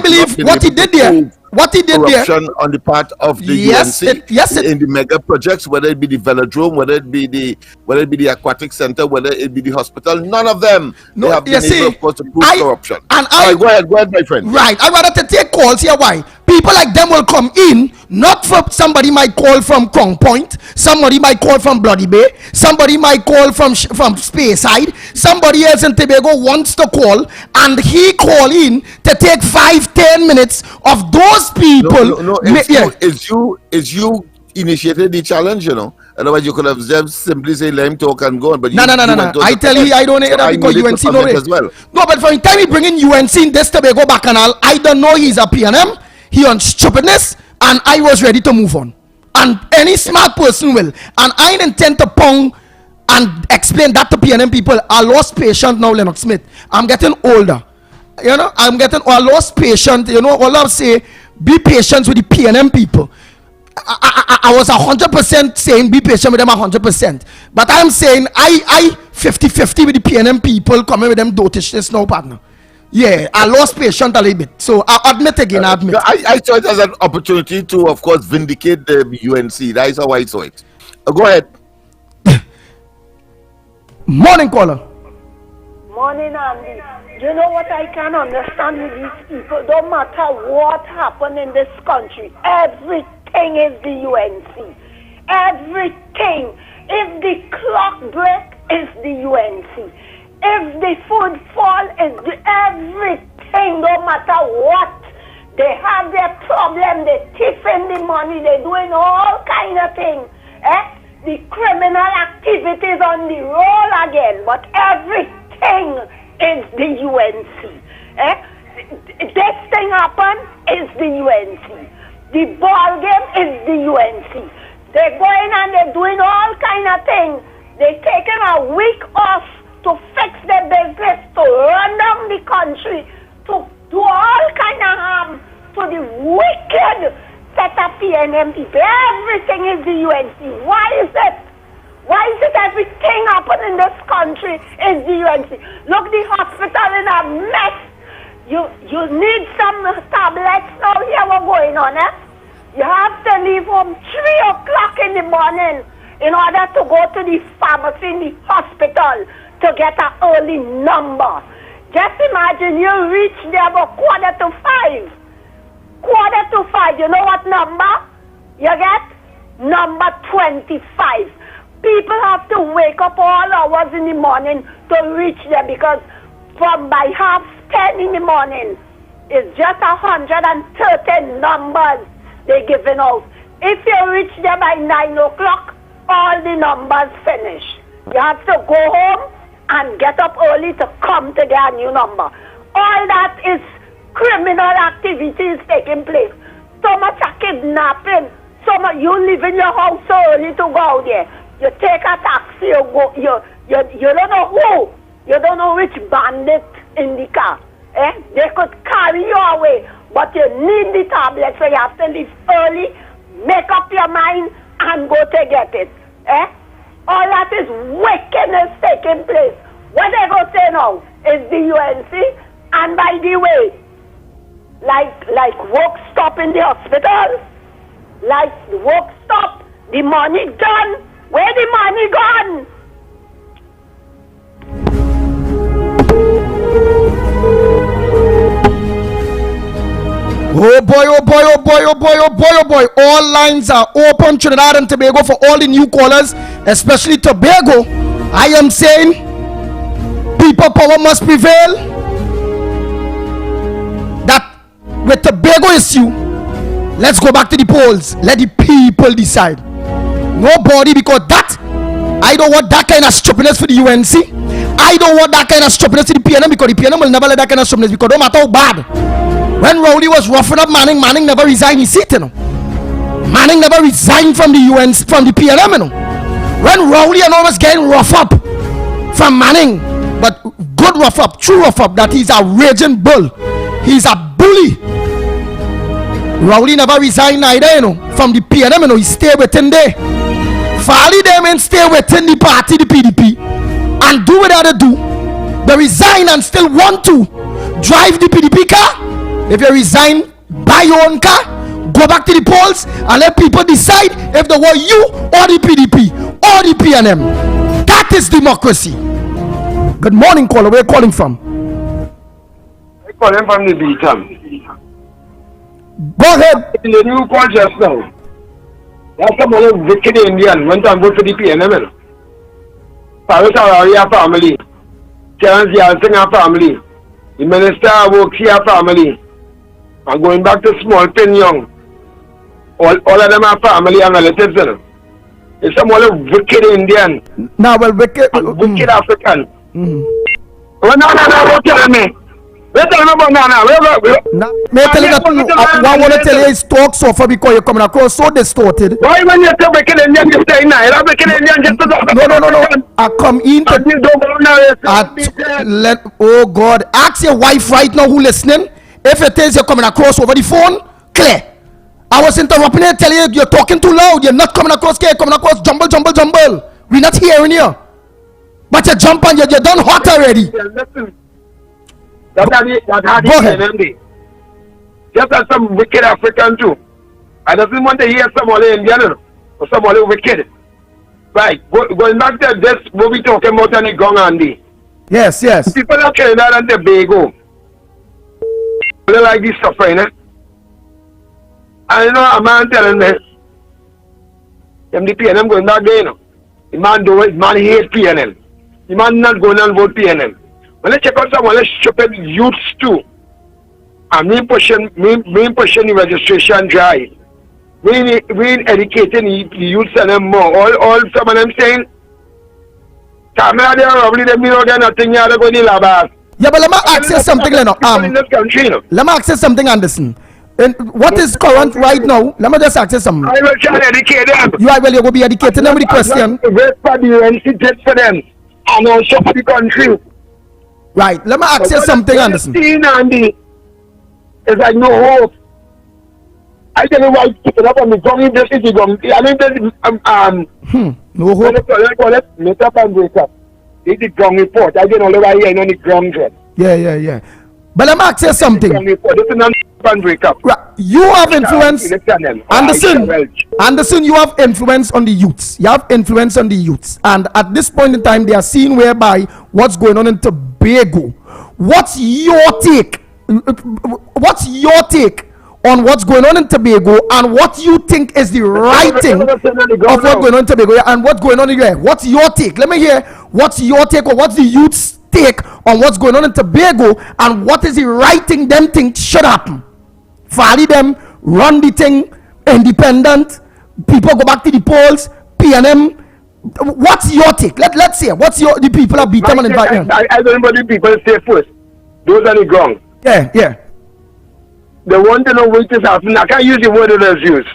believe what he did there. What he did there, corruption on the part of the UNC in the mega projects, whether it be the velodrome, whether it be the aquatic center, whether it be the hospital, none of them they have been able, of course, to prove corruption. And go ahead, my friend. Right, I wanted to take calls here. Why? People like them will come in, not from somebody might call from Crown Point, somebody might call from Bloody Bay, somebody might call from Speyside, somebody else in Tobago wants to call, and he call in to take 5-10 minutes of those people. It's you initiated the challenge, you know. Otherwise, you could have just simply say, let him talk and go on. But no. I tell you, I don't hear that because UNC know it. Well. No, but from the time he bringing UNC in this Tobago Bacchanal, I don't know he's a PNM. He on stupidness, and I was ready to move on. And any smart person will. And I intend to pound and explain that to PNM people. I lost patience now, Lennox Smith. I'm getting older. You know, I lost patience. You know, all I say, be patient with the PNM people. I was 100% saying be patient with them 100%. But I'm saying I 50-50 with the PNM people coming with them dotishness now, partner. Yeah, I lost patience a little bit. So I admit again, I saw it as an opportunity to, of course, vindicate the UNC. That is how I saw it. Go ahead. Morning, caller. Morning, Andy. You know what I can understand with these people? Don't matter what happened in this country, everything is the UNC. Everything. If the clock break, it's the UNC. If the food fall, it's everything. No matter what. They have their problem. They thieving the money. They're doing all kind of things. The criminal activities on the roll again. But everything is the UNC. This thing happen is the UNC. The ball game is the UNC. They're going and they're doing all kind of things. They're taking a week off to fix their business, to run down the country, to do all kind of harm to the wicked set of PNM people. Everything is the UNC. Why is it? Why is it everything happening in this country is the UNC? Look, the hospital in a mess. You need some tablets now. Here what's going on, You have to leave home 3 o'clock in the morning in order to go to the pharmacy in the hospital to get an early number. Just imagine you reach there about 4:45. 4:45, you know what number? You get? Number 25. People have to wake up all hours in the morning to reach there because from by 10:30 in the morning, it's just 130 numbers they're giving out. If you reach there by 9 o'clock, all the numbers finish. You have to go home and get up early to come to get a new number. All that is criminal activities taking place. So much kidnapping. So much you leave in your house so early to go out there. You take a taxi, you go. You don't know who. You don't know which bandit in the car. They could carry you away, but you need the tablet, so you have to leave early, make up your mind, and go to get it. All that is wickedness taking place. What they go say now is the UNC, and by the way, like work stop in the hospital, like work stop, the money done. Where the money gone? Oh boy, oh boy, oh boy, oh boy, oh boy, oh boy. All lines are open, Trinidad and Tobago, for all the new callers, especially Tobago. I am saying people power must prevail. That with Tobago issue, let's go back to the polls. Let the people decide. Nobody, because that, I don't want that kind of stupidness for the UNC. I don't want that kind of stupidness for the PNM, because the PNM will never let that kind of stupidness, because no matter how bad. When Rowley was roughing up Manning, Manning never resigned his seat, you know. Manning never resigned from the UNC, from the PNM, you know. When Rowley and all was getting rough up from Manning, but good rough up, true rough up, that he's a raging bull, he's a bully. Rowley never resigned either, you know, from the PNM, you know. He stayed within there. Farley them and stay within the party, the PDP, and do what they do. They resign and still want to drive the PDP car. If you resign, buy your own car, go back to the polls, and let people decide if they want you or the PDP or the PNM. That is democracy. Good morning, caller. Where are you calling from? I call him from the Beaton. Go ahead. The new call just now. That's some other wicked Indian went and vote for the PNM. Paris Araria family, Terence Yalsing family, the minister works here family. I'm going back to Small Pin Young. All of them are family and relatives. You know. It's some other wicked Indian. Now, well, wicked African. Well, no, what telling me? What telling me about now? May I tell you that I want to tell you it's talk so far because you're coming across so distorted. Why when you say wicked Indian, you say now? You're wicked Indian just to No. I come in to oh God, ask your wife right now who listening. If it is you're coming across over the phone, clear. I was interrupting you, telling you you're talking too loud. You're not coming across clear, coming across jumble. We're not hearing you. But you jump and you're done hot already. Go ahead. Just as some wicked African too. I doesn't want to hear somebody Indian or somebody wicked. Right, going back to this, what we talking about on the gong, Andy. Yes. People are Trinidad and Tobago. They like this suffering, eh? And you know, a man telling me, MDP and I'm going back there, you know. The man hate PNM. The man not going and vote PNM. When I check out some other stupid youths too, and me pushing the registration drive. We educating the youths and them more. All some of them saying, Tamara, they are probably the middle again, nothing, they're going to lab. Yeah, but let me ask you something, Leno. In this country, let me ask you something, Anderson. And what is current right now? Let me just ask you something. I will try to educate them. You will be educating them with the question. Wait for the UNC for them, and also for the country. Right. Let me ask you something, Anderson. Andy, it's like no hope. I tell you why keep it up on the gong. This is the gong. I mean, no hope. Let's meet up and break up. This is the gong report. I don't know why you're on the gong dread. Yeah. But let me ask you something. This is not break up. Right. You have influence. Anderson, you have influence on the youths. You have influence on the youths. And at this point in time, they are seeing whereby what's going on in Tobago. What's your take? What's your take on what's going on in Tobago and what you think is the right thing of what's going on in Tobago and what's going on here? What's your take? Let me hear what's your take or what's the youth's take on what's going on in Tobago and what is the right thing them think should happen. Follow them, run the thing, independent, people go back to the polls, PNM. What's your take? Let's hear. What's the people are beat them and invite them? I don't know what the people say first. Those are the ground. Yeah. They want to know what is happening. I can't use the word others use.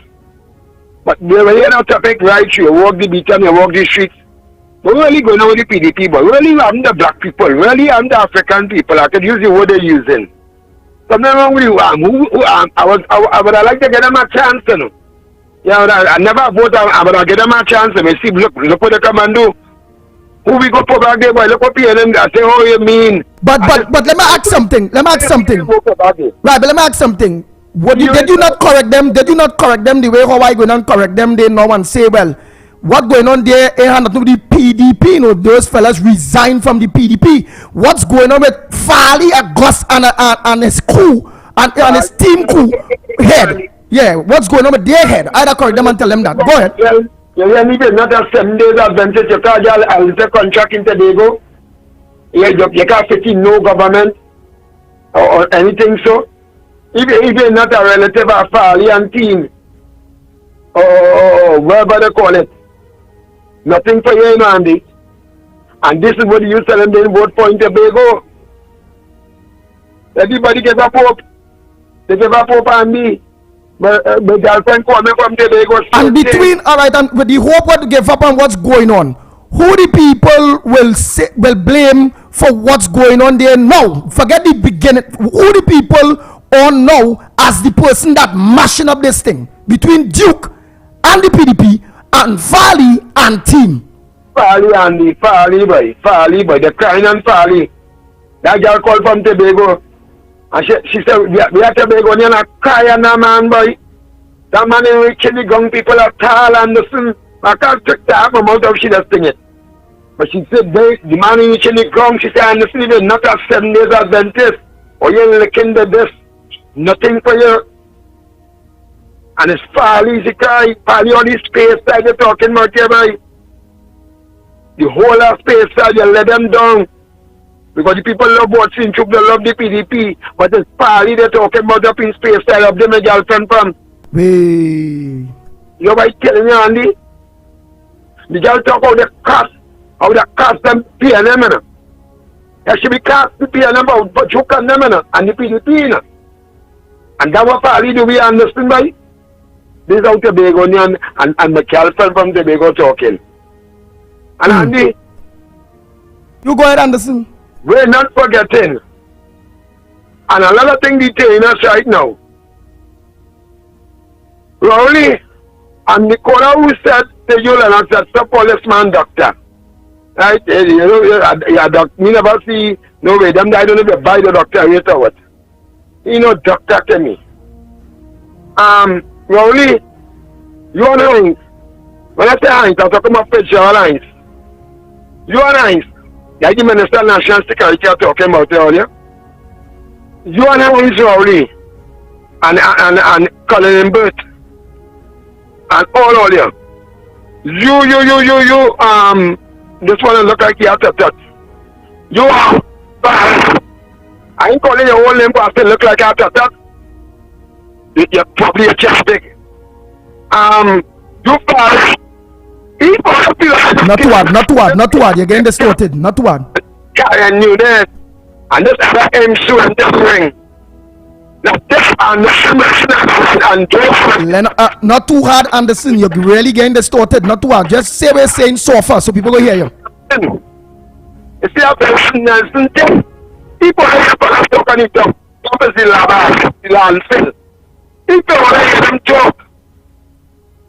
But they were here now topic right here. Walk the beat and walk the streets. We're really going on with the PDP, but really having the black people, really having the African people. I could use the word they're using. Something wrong with you. I would like to get them a chance, you know. Yeah, I never vote, but I get them a chance. And see, look what they come and do. Who we go put back there, boy? Look what PNM. I say, oh, you mean? But let me ask something. Right, but let me ask something. Did you not correct them? Did you not correct them the way how I going on correct them? They know and say, well, what going on there? The PDP, you know, those fellas resigned from the PDP. What's going on with Farley, August, and his crew and his team crew head. Yeah, what's going on with their head? I'd correct them and tell them that. Go ahead. Well, you need not a 7 days advantage. You can't get a little contract in Tobago. You can't fit in no government or anything so. Even not a relative of Farley and team. Or whatever they call it. Nothing for you, Andy. And this is what you tell them they vote for in Tobago. Everybody give up hope. They give up hope on me. But girlfriend coming from Tobago. And between, alright, and with the hope what to give up on what's going on, who the people will blame for what's going on there now? Forget the beginning. Who the people on now as the person that mashing up this thing between Duke and the PDP and Farley and team? Farley and the Farley boy, the crying and Farley. That girl called from Tobago. And she said, we are Tobago, and you're not crying, man, boy. That man in Chili Gong people are tall and listen. I can't take that from out of she does thing it. But she said, the man in Chili Gong, she said, I understand you're not a 7 days Adventist. Or you're looking at this. Nothing for you. And it's Farley, she cry. Farley on the space side, you're talking about here, boy. The whole of space side, you let them down. Because the people love watching Chuk, they love the PDP. But it's Farley they're talking about up in space side of them, my girlfriend from. Hey. You might telling you, Andy? The girl talk about the cost, how the cost them pay them, you know. There should be cost to pay them about Chuk and them, you know, and the PDP, you know. And that's what Farley do, we understand, by? This is how Tobago and my girlfriend from Tobago talking. And Andy, you go ahead, Anderson. We're not forgetting. And a lot of things detaining us right now. Rowley and Nicola who said to you and said, "Stop policeman doctor." Right? You know, me never see no way. Them guys don't even buy the doctor rate or what. You know, doctor to me. Rowley, you and Hines. When I say Hines, I'm talking about Fitzgerald Hines. You and Hines. Yeah, the Minister of National Security are talking about earlier. You and Hines Rowley and Colin Burt and all you. You this one look like you have to touch. You are I ain't calling your whole name but I still look like you have to touch. You're probably a chest big. You Not too hard. You're getting distorted. Not too hard. Karen knew that. And this other aim soon and this ring. Not too hard, Anderson. You're really getting distorted. Not too hard. Just say we're saying softer so people will hear you. You see how Nelson thing? People are talking it up. The landfill. People are hearing them talk.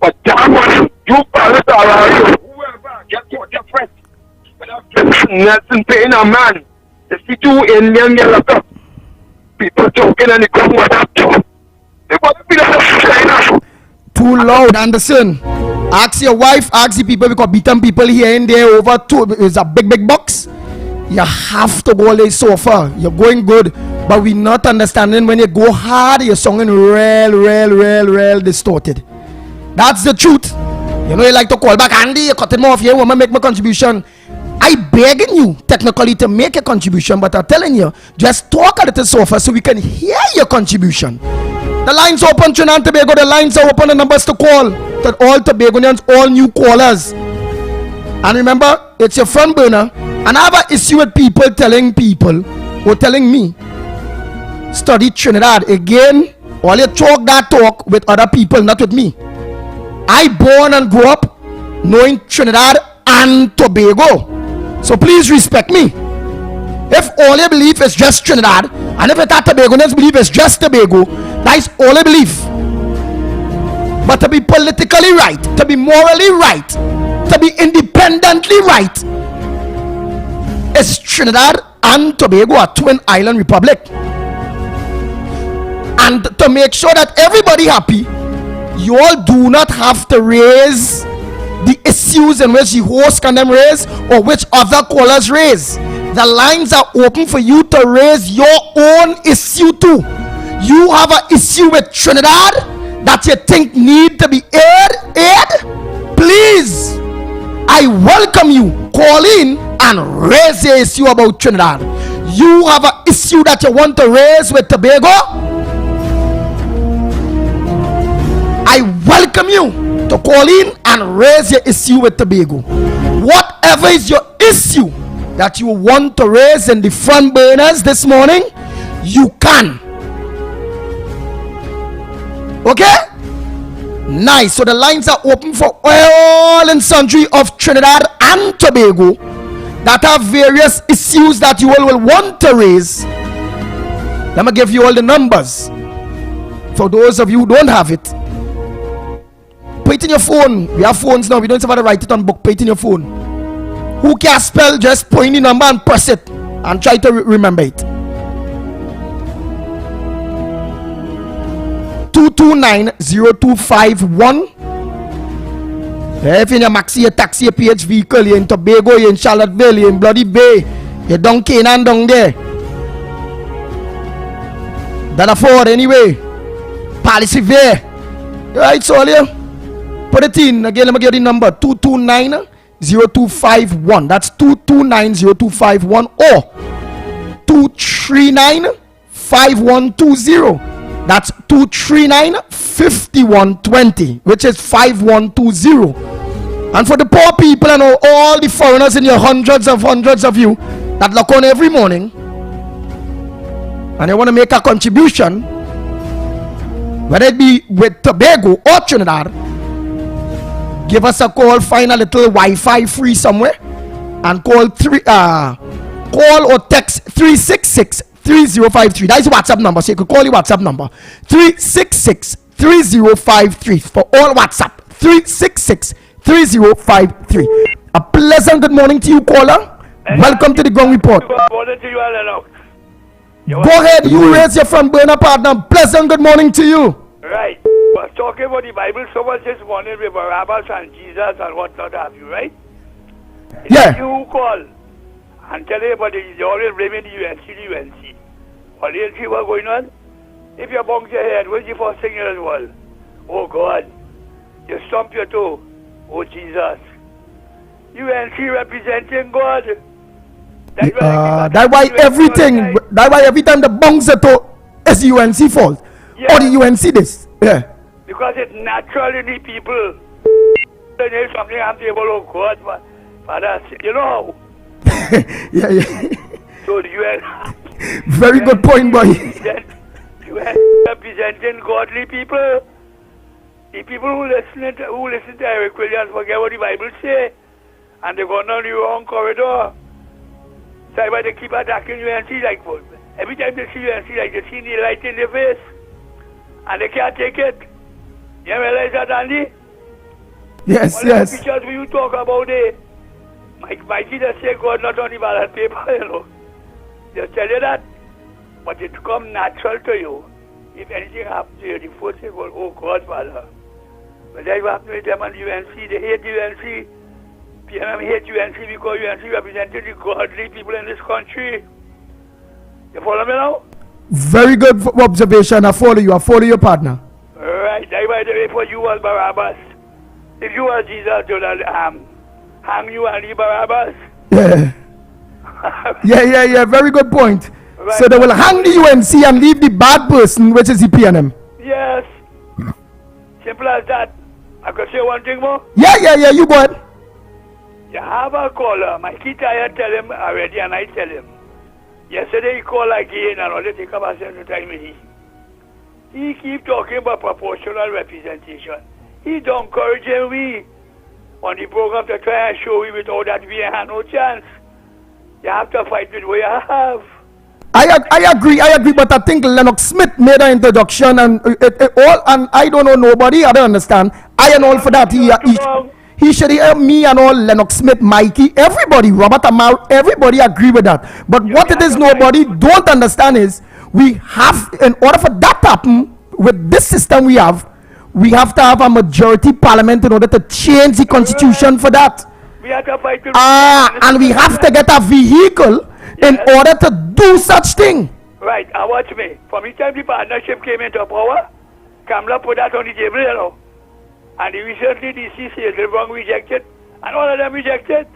But damn one, you fellas are you. Whoever, get your friend. Nelson paying a man. You see 2 Indian yellow up. People talking and they come with that talk. They want to be like China. Too loud, Anderson. Ask your wife, ask the people because beating people here and there over 2 is a big box. You have to go lay so far. You're going good, but we not understanding when you go hard, you're sounding real distorted. That's the truth. You know you like to call back Andy, you cut him off here, want to make my contribution. I begging you technically to make a contribution, but I'm telling you, just talk a little softer so we can hear your contribution. The lines open, Trinidad and Tobago. The lines are open. The numbers to call to all Tobagonians, all new callers. And remember, it's your front burner. And I have an issue with people telling me, study Trinidad. Again, all you talk that talk with other people, not with me. I born and grew up knowing Trinidad and Tobago. So please respect me. If all you believe is just Trinidad, and if that Tobagonians believe is just Tobago, that's all you believe. But to be politically right, to be morally right, to be independently right, is Trinidad and Tobago a twin island republic. And to make sure that everybody happy, you all do not have to raise the issues in which the host can them raise or which other callers raise. The lines are open for you to raise your own issue too. You have an issue with Trinidad that you think need to be aired? Please, I welcome you. Call in and raise the issue about Trinidad. You have an issue that you want to raise with Tobago? I welcome you to call in and raise your issue with Tobago. Whatever is your issue that you want to raise in the front burners this morning, you can. Okay? Nice. So the lines are open for all and sundry of Trinidad and Tobago that have various issues that you all will want to raise. Let me give you all the numbers for those of you who don't have it. Put it in your phone. We have phones now. We don't have to write it on book. Put it in your phone. Who can spell? Just point the number and press it and try to remember it. 229-0251. If in your maxi, a taxi, a PH vehicle, you're in Tobago, you're in Charlottesville, you're in Bloody Bay, you're down Canaan down there. That afford anyway. Policy there. Right, so here. Put it in. Again, let me get the number. 229-0251. That's 229-0251 or 239-5120. That's 239-5120, which is 5120. And for the poor people and all the foreigners in your hundreds of you that look on every morning and they want to make a contribution, whether it be with Tobago or Trinidad, give us a call. Find a little Wi-Fi free somewhere and call or text 366-3053. That is WhatsApp number, so you can call your WhatsApp number 366-3053 for all WhatsApp. 366-3053. A pleasant good morning to you, caller. Welcome to the Gong Report. Good morning to you, Lennox. Go ahead, you raise your front burner partner. Pleasant good morning to you. Right. Was talking about the Bible so much this morning with Barabbas and Jesus and what not have you, right? Yeah. You who call and tell everybody you always blaming the UNC. Or the UNC what's going on? If you bump your head, what's the first thing in the world? Oh God. You stump your toe. Oh Jesus. UNC representing God. That's why every time the bunks the toe is UNC fault. Yeah. Or the UNC this. Yeah. Because it's natural in the people. Then there's something I'm able to God, Father, you know. yeah. So the UN. Very good point, boy. UN representing godly people. The people who listen to Eric Williams forget what the Bible say, and they go down the wrong corridor. So why they keep attacking UNC like every time they see UNC like they see the light in their face. And they can't take it. You realize that, Andy? Yes. Because when you talk about it, Mikey just say God not on the ballot paper, you know. Just tell you that. But it come natural to you. If anything happens to you, the first thing will, oh God, Father. But that's what happened with them and UNC. They hate UNC. PNM hate UNC because UNC represented the godly people in this country. You follow me now? Very good observation. I follow you, partner. Right, that's why the way for you was Barabbas. If you were Jesus, you would hang you and leave Barabbas. Yeah. Very good point. Right. So they will hang the UNC and leave the bad person, which is the PNM. Yes. Simple as that. I could say one thing more? Yeah, you go ahead. You have a caller. Mikey Tyre tell him already and I tell him. Yesterday he called again and all they take about some time he keep talking about proportional representation. He don't encourage we on the program to try and show we without that we have no chance. You have to fight with what you have. I agree, but I think Lennox Smith made an introduction and all, and I don't know nobody, I don't understand. I and all for that. He should hear me and all, Lennox Smith, Mikey, everybody, Robert Amar, everybody agree with that. But what it is nobody don't understand is we have, in order for that to happen, with this system we have to have a majority parliament in order to change the constitution for that. We have to fight and we have to get a vehicle in order to do such thing. Right, and watch me. From the time the partnership came into power, Kamla put that on the table, you know. And recently the CC, the wrong rejected, and all of them rejected.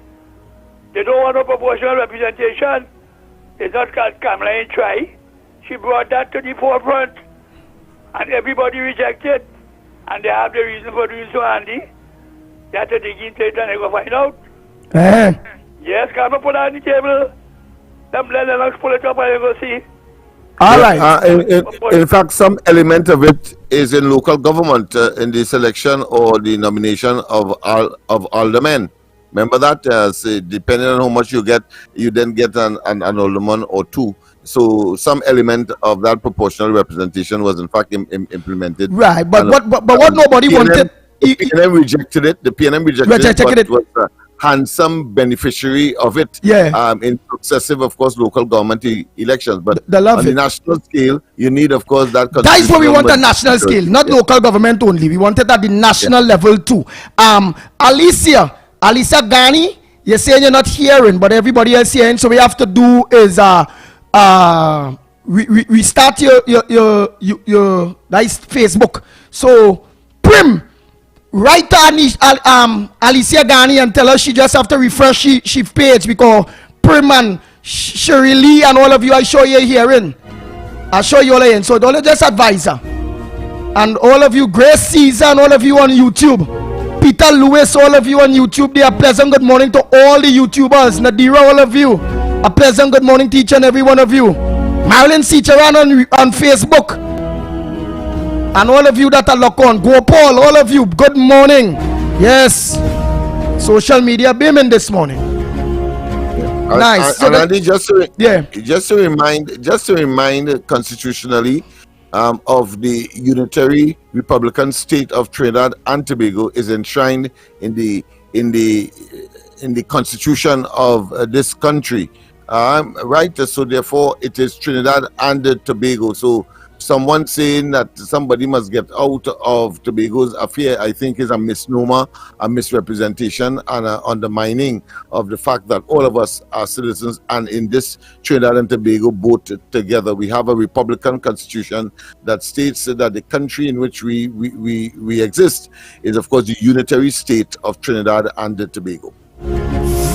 They don't want no proportional representation. It's not called Kamla ain't try. She brought that to the forefront. And everybody rejected. And they have the reason for doing so, Andy. They have to dig into it and they go find out. Yes, Kamla put that on the table. Let us pull it up and you go see. All right. In fact, some element of it is in local government in the selection or the nomination of aldermen. Remember that? Say, depending on how much you get, you then get an alderman or two. So some element of that proportional representation was in fact implemented. Right, but what nobody PNM, wanted. The PNM rejected it. The PNM rejected it, but was a handsome beneficiary of it. Yeah. In successive, of course, local government elections. But They love on the national scale, you need, of course, that. That is what we want at national scale, not local government only. We want it at the national level too. Alicia Ghani, you're saying you're not hearing, but everybody else hearing. So we have to do is we start your nice Facebook. So Prim, write to Alicia Ghani and tell her she just have to refresh she page, because Prim and Sherry Lee and all of you, I show you hearing. I show you all hearing. So don't just advise her. And all of you, Grace Caesar and all of you on YouTube. Peter Lewis, all of you on YouTube, they are pleasant good morning to all the YouTubers. Nadira, all of you, a pleasant good morning to each and every one of you. Marilyn Sicharan on Facebook, and all of you that are locked on. Go Paul, all of you, good morning. Yes, social media beaming this morning. Nice. And Andy, just to remind constitutionally, of the unitary Republican state of Trinidad and Tobago is enshrined in the constitution of this country, right? So therefore, it is Trinidad and Tobago. So someone saying that somebody must get out of Tobago's affair, I think, is a misnomer, a misrepresentation, and an undermining of the fact that all of us are citizens, and in this Trinidad and Tobago boat together. We have a Republican constitution that states that the country in which we exist is, of course, the unitary state of Trinidad and Tobago.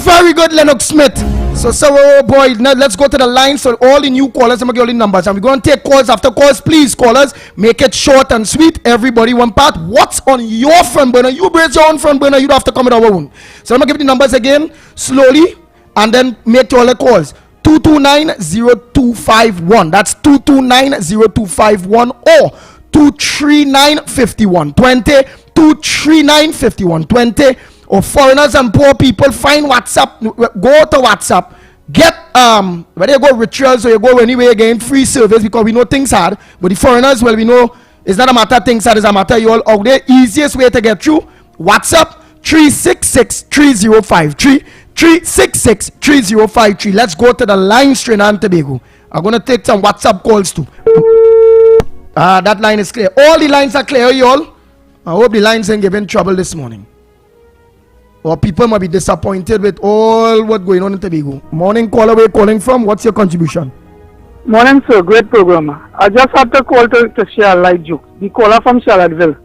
Very good, Lennox Smith. So, oh boy, now let's go to the line. So, all the new callers, I'm going to give you all the numbers. And we're going to take calls after calls. Please, callers, make it short and sweet. Everybody one part. What's on your front burner? You brace your own front burner. You don't have to come with our own. So, I'm going to give you the numbers again, slowly, and then make all the calls. 229-0251. That's 229-0251 or 239-5120. 239-5120. Or foreigners and poor people, find WhatsApp, go to WhatsApp, get whether you go rituals or you go anywhere again, free service, because we know things hard. But the foreigners, well, we know it's not a matter of things hard, it's a matter you all out there. Easiest way to get through, WhatsApp 366-3053, 366-3053. Let's go to the line, Trinidad and Tobago. I'm gonna take some WhatsApp calls too. That line is clear. All the lines are clear, y'all. I hope the lines ain't giving trouble this morning. Or people might be disappointed with all what's going on in Tobago. Morning caller, where calling from? What's your contribution? Morning, sir. Great program. I just had to call to share a light joke. The caller from Charlottesville.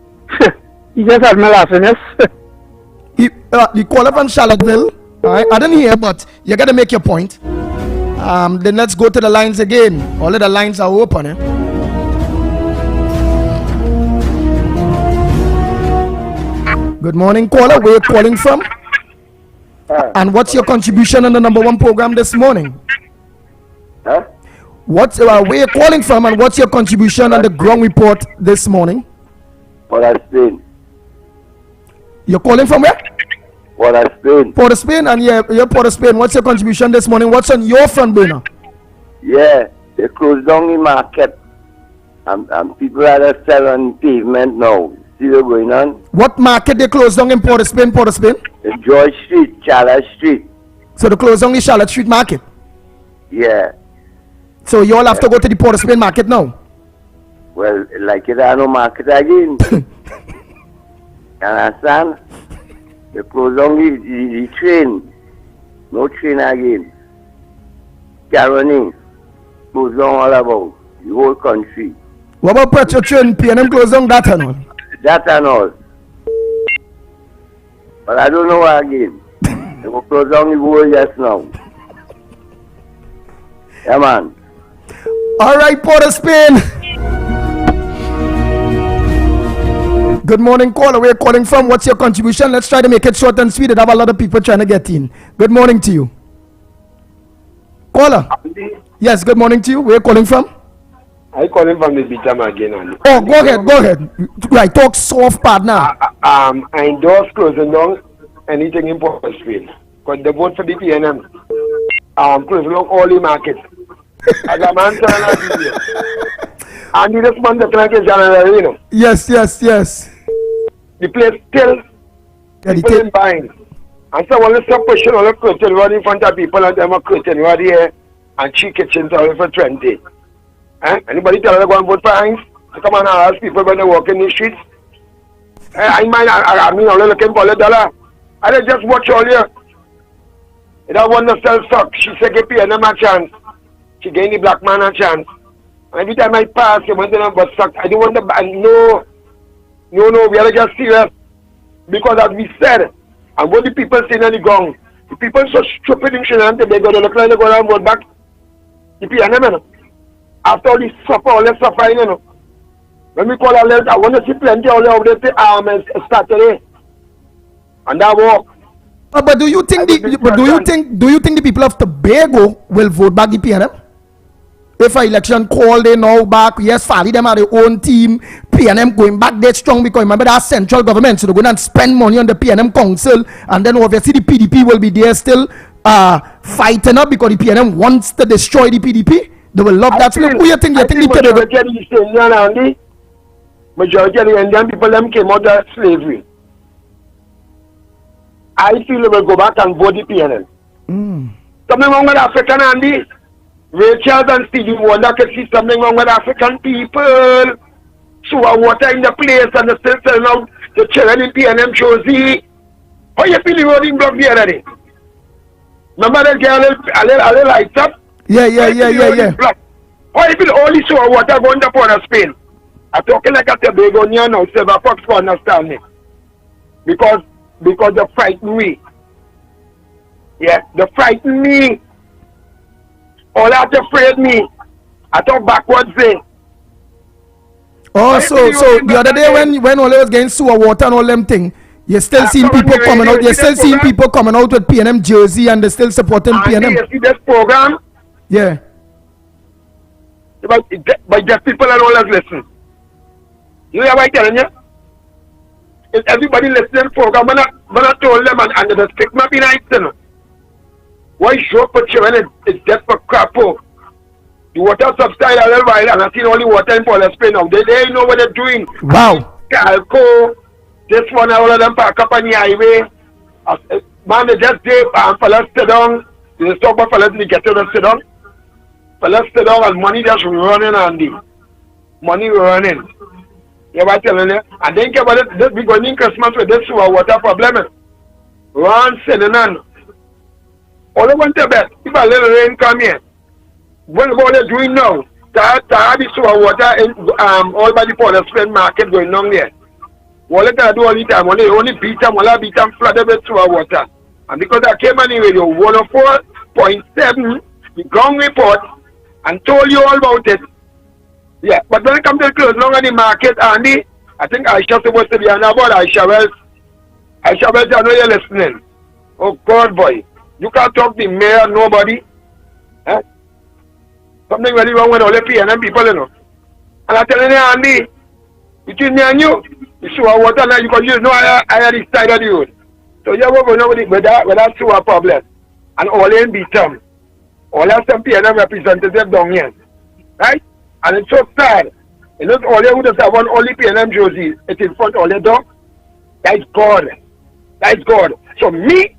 He just had me laughing, yes? The caller from Charlottesville. I didn't hear, but you got to make your point. Then let's go to the lines again. All of the lines are open, eh? Good morning, caller. Where are you calling from? And what's your contribution on the number one program this morning? Huh? Where are you calling from, and what's your contribution on the ground report this morning? Port of Spain. You're calling from where? Port of Spain. Port of Spain, and you're Port of Spain. What's your contribution this morning? What's on your front burner? Yeah, they closed down the market, and people are selling pavement now. See what's going on? What market they closed down in Port of Spain? Port of Spain? George Street, Charlotte Street. So they closed down the Charlotte Street market? Yeah. So you all have to go to the Port of Spain market now? Well, like it are no market again. You understand? They closed down the train. No train again. Caroni. closed down all about the whole country. What about Petro Train, PNM closed down that and all? That and all. But I don't know why again. They will close down the whole just now. Yeah, man. All right, Port of Spain. Good morning, caller. Where are you calling from? What's your contribution? Let's try to make it short and sweet. I have a lot of people trying to get in. Good morning to you. Caller. Yes, good morning to you. Where are you calling from? I calling from the Bitam again. Oh, go ahead. Right, talk soft, partner. I endorse closing down anything in Port of Spain. Because the vote for the PNM, closing down all the markets. As a man telling us here. And this month the plan is January, you know. Yes. The place still people in buying. And so when they stop pushing all the curtain rod in front of people and them a curtain rod here and cheap kitchens all for 20. Anybody tell them to go and vote for Heinz? To come and ask people when they walk in the streets? I mean, I'm looking for $1. I just watch all here. It don't want to sell stock. She said, give PNM a chance. She gave the black man a chance. And every time I pass, you want to but stock. I don't want to buy. No, we are just serious. Because as we said, and what the people saying on the ground, the people so stupid in Trinidad, they go to look like they go and vote back. The PNM, you know. After all this suffering, you know. When we call our I want to see plenty of them Saturday. And that walk. But do you think the people of Tobago will vote back the PNM? If an election call they now back, yes, Fally them are their own team, PNM going back there strong because remember that central government, so they're going to spend money on the PNM council, and then obviously the PDP will be there still fighting up because the PNM wants to destroy the PDP. They will love that. Who do you think? Majority of the Indian people them came out of slavery. I feel they will go back and vote the PNM. Something wrong with African Andy. Rachel and Stevie Wonder can see something wrong with African people. So water in the place and they still selling out the children in PNM Josie. How you feel the roading block the other day? Remember that girl a little lights up? Yeah. How you feel all this water going to Port of Spain? I'm talking like a Tobago near now, Silver Fox for understand me. Because they frighten me. Yeah, they frighten me. All that afraid me. I talk backwards there. Oh, so the other day when all was getting sewer water and all them thing, you still seeing people coming out. You still seeing people coming out with PNM jersey and they still supporting PNM. You see this program? Yeah. But just people and all that listen. You hear what I'm telling you? If everybody listening program, when I told them and they stick me behind, you know. Why show for children it's just for crap. The water subside a little while and I see only water in Port of Spain now. They know what they're doing. Wow. Calco, this one, all of them park up on the highway. Man, they just did fellas sit down. They stop for fellas to get to the sit down. Fellas sit down and money just running on the money running. You know what I'm telling you? And then get about it, this be going in Christmas with this water problem. Run sitting on. All I want to bet, if a little rain come here, what they're doing now, to have this water in all by the Port of Spain market going on there. What they can do all the time, only beat them, flooded with sewer water. And because I came on the radio, 104.7, the ground report, and told you all about it. Yeah, but when it comes to the close long on the market, Andy, I think Aisha supposed to be on about Aisha Wells. Aisha Wells, I know you're listening. Oh God, boy. You can't talk the mayor, nobody. Something very wrong with all the PNM people, you know. And I'm telling you, Andy, between me and you sewer water now, because you know I had this side of the road. So you will know with that sewer problem. And all in Bitam. All have some PNM representative down here. Right? And it's so sad. You know, all they would have one only PNM Josie. It's in front of all the dog. That's God. That's God. So me,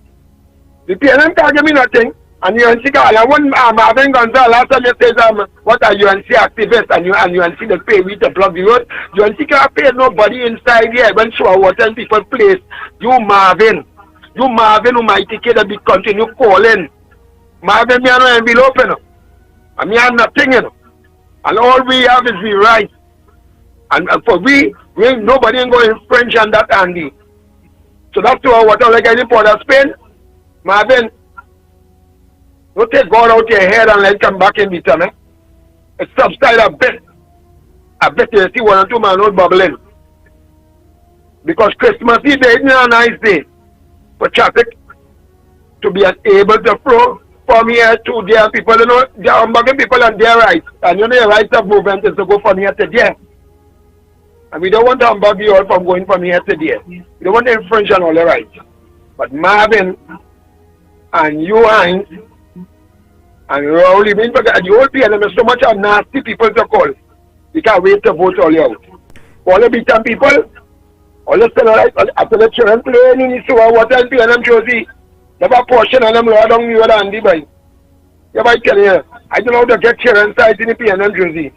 the PNM can't give me nothing. And UNC can't. And when Marvin Gonzalez last time you says what are UNC activists and UNC they pay with the block the road. UNC can't pay nobody inside here when sewer water in people's place. You Marvin who might take care of the big country, you calling. Marvin me no envelope no. I mean, I'm nothing, you know. And all we have is the right. And for we nobody ain't going to infringe on that, Andy. So that's what I like any Port of Spain. Marvin, don't take God out your head and let come back in the time, eh? It's subside a bit. I bet you see 1 or 2 man out bubbling. Because Christmas Eve isn't a nice day for traffic to be able to flow from here to there. People, you know, they are bugging people on their rights. And you know, your rights of movement is to go from here to there. And we don't want to bug you all from going from here to there. We don't want to infringe on all the rights. But Marvin and you, Hines, and Raul, even and you all PNM is so much of nasty people to call. You can't wait to vote all you out. All the beaten people, all the right, after the children playing in the sewer water in PNM Jersey, they have a portion of them lower down the other Andy by. Yeah, I tell you, I don't know how to get children size in the PNM Jersey.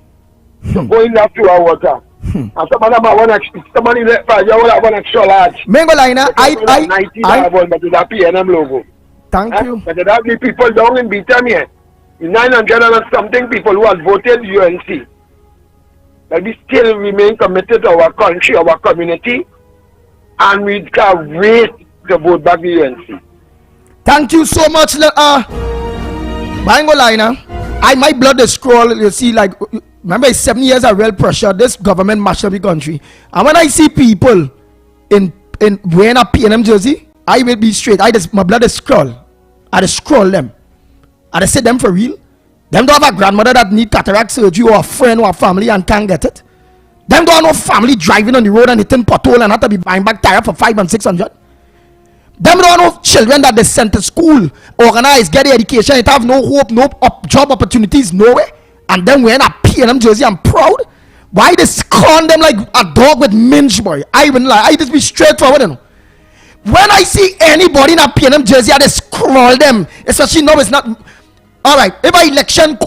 So go in that sewer water. And some of them have one extra, somebody left 5 years old have one extra large. Mengolina, I but with that PNM logo. Thank you. But there are the people down in Beatam here, 900 and something people who have voted UNC. But we still remain committed to our country, our community, and we can't wait to vote back the UNC. Thank you so much, Mangolina. My blood is scroll. You see, like, remember, it's 7 years of real pressure. This government mashed up the country. And when I see people in wearing a PNM jersey, I will be straight. My blood is scroll. I just scroll them. I just say them for real. Them don't have a grandmother that need cataract surgery or a friend or a family and can't get it. Them don't have no family driving on the road and hitting pothole and have to be buying back tire for 500 and 600. Them don't have children that they sent to school, organize, get the education, it have no hope, no job opportunities, nowhere. And then wearing a PNM jersey, I'm proud. Why they scorn them like a dog with minge, boy? I even lie. I just be straightforward, you know. When I see anybody in a PNM jersey, I just scroll them. Especially now it's not. All right, if I election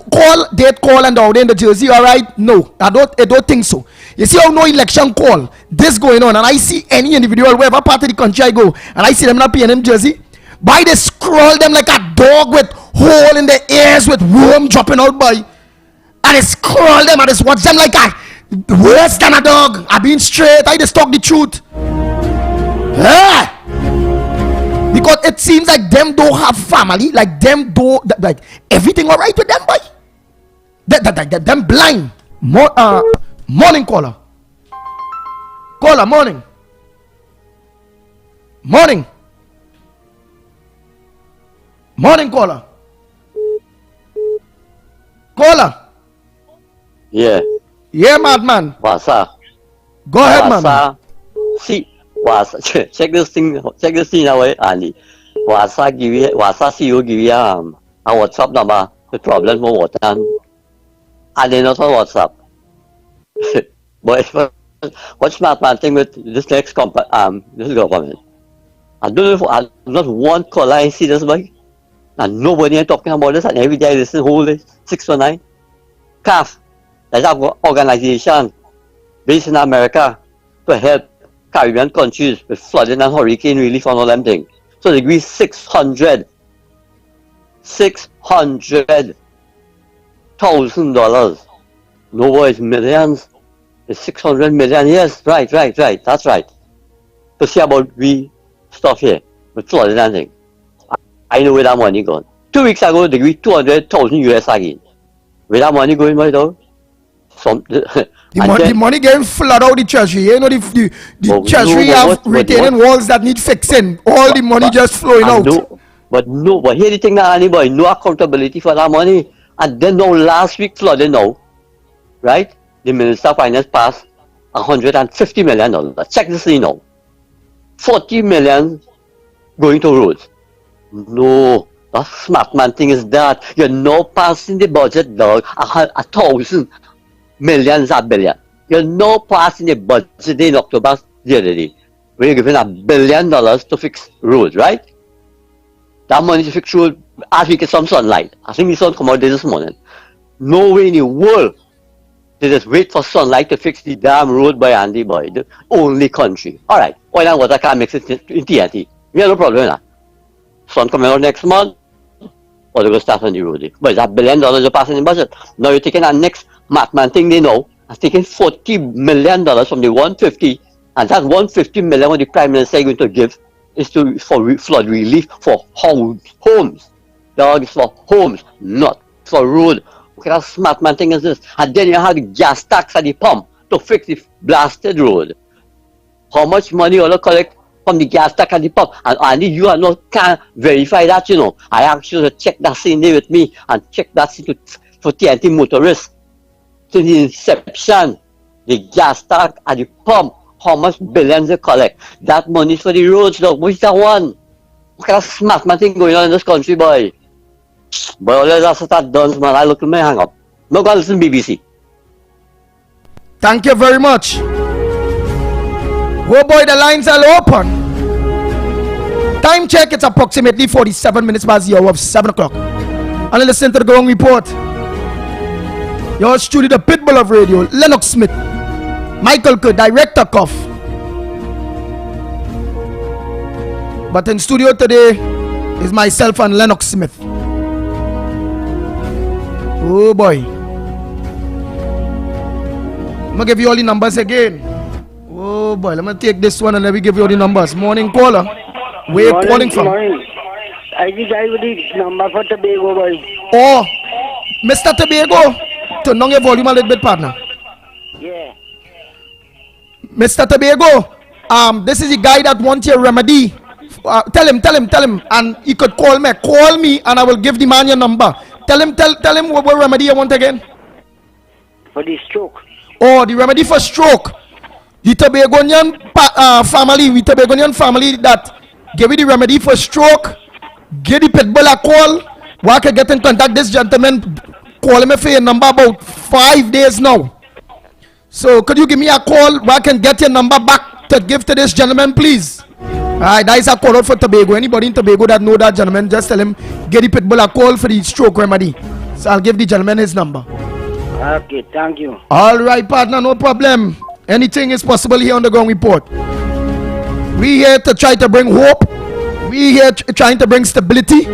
date call and they're in the jersey, all right, no, I don't think so. You see how no election call, this going on, and I see any individual, wherever part of the country I go, and I see them in a PNM jersey, by they scroll them like a dog with hole in the ears with worm dropping out, by, and they scroll them and just watch them like worse than a dog. I been straight, I just talk the truth. Ah! Because it seems like them don't have family, like them don't, like everything all right with them, boy. Them blind. Morning caller. Caller, morning. Morning. Morning caller. Caller. Yeah. Yeah, madman. Wasa. Go ahead, man. See. Wasa, check this thing away, Andy. Wasa CEO give you a WhatsApp number. The problem for what and they not on WhatsApp. But what's smart man thing with this next this government? I don't know if not one caller I see this boy, and nobody is talking about this, and every day I listen whole day 619. CAF, that's an organization based in America to help Caribbean countries with flooding and hurricane relief and all them things. So they give $600,000. No, it's millions. It's 600 million. Yes, right. That's right. To see about we stuff here with flooding and things. I know where that money gone. 2 weeks ago they give 200,000 US again. Where that money going right now? The money getting flooded out the treasury. You know the treasury have retaining walls that need fixing. All the money just flowing out. But here the thing that anybody, no accountability for that money. And then now last week flooding now, right? The Minister of Finance passed $150 million. Check this thing now. 40 million going to roads. No, that smart man thing is that you're not passing the budget, dog. 1,000 millions a billion. You're not passing the budget in October the other day. We're giving $1 billion to fix roads, right? That money to fix roads as we get some sunlight. I think the sun come out this morning. No way in the world they just wait for sunlight to fix the damn road by Andy Boy. The only country. Alright, oil and water can't mix it in TNT. We have no problem with that. Sun coming out next month. or they're going to start on the road. But it's $1 billion you're passing in budget. Now you're taking that next Matman thing they know, and taking $40 million from the 150, and that $150 million what the Prime Minister is going to give is for flood relief for homes. Dogs for homes, not for road. What kind of smart man thing is this? And then you have the gas tax at the pump to fix the blasted road. How much money you collect from the gas tax at the pump? And Andy, you can't verify that, you know. I asked you to check that scene there with me and check that scene for TNT motorists. To the inception, the gas tax at the pump, how much billions they collect. That money is for the roads, look. Which that one? What kind of smart man thing going on in this country, boy? But all that's that done, man. I look at me, hang up. No go listen BBC. Thank you very much. Oh boy, the lines are open. Time check, it's approximately 47 minutes past the hour of 7 o'clock. And listen to the Gong Report. Yours truly, the Pitbull of Radio, Lennox Smith, Michael Kerr, Director Cuff. But in studio today is myself and Lennox Smith. Oh boy. I'm gonna give you all the numbers again. Oh boy, let me take this one and let me give you all the numbers. Morning caller. Where you calling from? Morning. I think I will need number for Tobago, boy. Oh, Mr. Tobago, turn down your volume a little bit, partner. Yeah. Mr. Tobago, this is the guy that wants your remedy. Tell him, and he could call me. Call me, and I will give the man your number. Tell him what remedy you want again. For the stroke. Oh, the remedy for stroke. The Tobagonian family that gave you the remedy for stroke. Give the Pitbull a call. Where I can get in contact this gentleman. Call him for your number about 5 days now. So could you give me a call where I can get your number back to give to this gentleman, please? Alright, that is a call out for Tobago. Anybody in Tobago that know that gentleman, just tell him get the Pitbull a call for the stroke remedy. So I'll give the gentleman his number. Okay, thank you. Alright, partner, no problem. Anything is possible here on the Gong Report. We here to try to bring hope. We here trying to bring stability.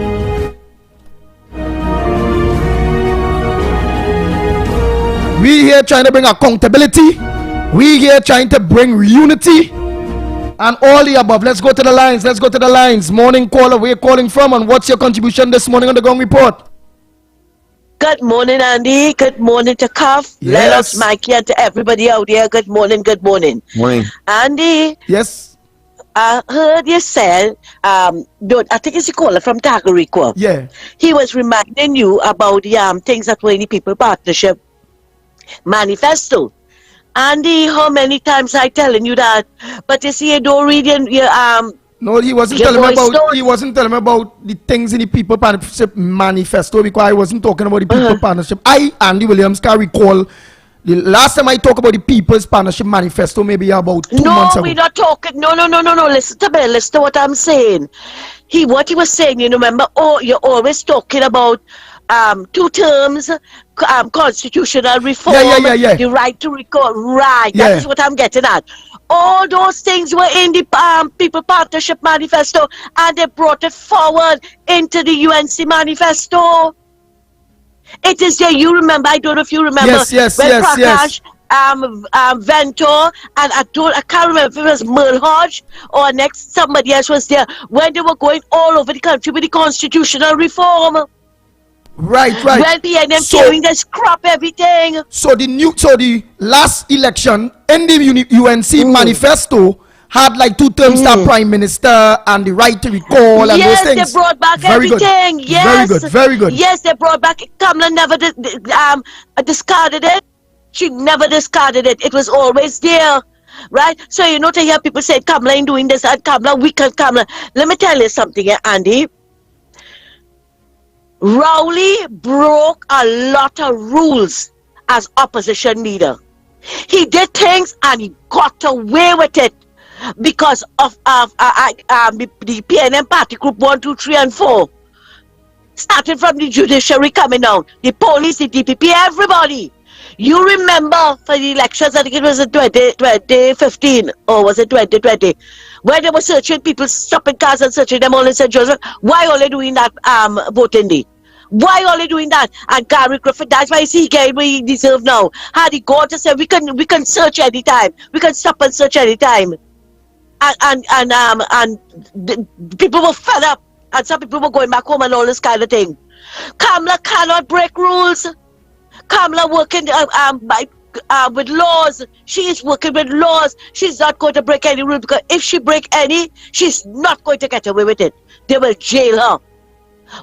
We here trying to bring accountability. We here trying to bring unity. And all the above. Let's go to the lines. Morning caller, where you calling from and what's your contribution this morning on the Gong Report? Good morning, Andy. Good morning to Cuff, Lennox, Mikey, and to everybody out there. Good morning. Morning. Andy. Yes. I heard you say, I think it's a caller from Tagorico. Yeah. He was reminding you about the things that were in the People Partnership Manifesto. Andy, how many times I telling you that? But you see, you don't read your No, he wasn't telling me about the things in the People Partnership Manifesto, because I wasn't talking about the People Partnership. Andy Williams, can recall the last time I talked about the People's Partnership Manifesto, maybe about 2 months ago. No, we're not talking. No. Listen to what I'm saying. What he was saying, you remember? Oh, you're always talking about 2 terms, constitutional reform, yeah. the right to record. Right, Yeah. that is what I'm getting at. All those things were in the People Partnership Manifesto, and they brought it forward into the UNC Manifesto. It is there. You remember? I don't know if you remember. Yes. Prakash, Vento, and I can't remember if it was Merle Hodge or next somebody else was there when they were going all over the country with the constitutional reform. Right. When PNM doing this crap everything. So the last election in the UNC manifesto had like 2 terms that Prime Minister and the right to recall and those things. Yes, they brought back very everything. Good. Yes. Very good. Yes, they brought back. Kamala never discarded it. She never discarded it. It was always there. Right? So to hear people say Kamala ain't doing this and Kamala weak and Kamala. Let me tell you something, Andy. Rowley broke a lot of rules as opposition leader. He did things and he got away with it because of the PNM party group 1, 2, 3, and 4. Starting from the judiciary coming down, the police, the DPP, everybody. You remember for the elections, I think it was in 2015 or was it 2020, where they were searching people, stopping cars and searching them all in St. Joseph. Why are they doing that voting day? Why are they doing that? And Gary Griffith, that's why he gave what he deserved now. Had he gone to say we can search anytime, we can stop and search anytime, and people were fed up, and some people were going back home and all this kind of thing. Kamala cannot break rules. Kamala working with laws. She is working with laws. She's not going to break any rule, because if she break any, she's not going to get away with it. They will jail her.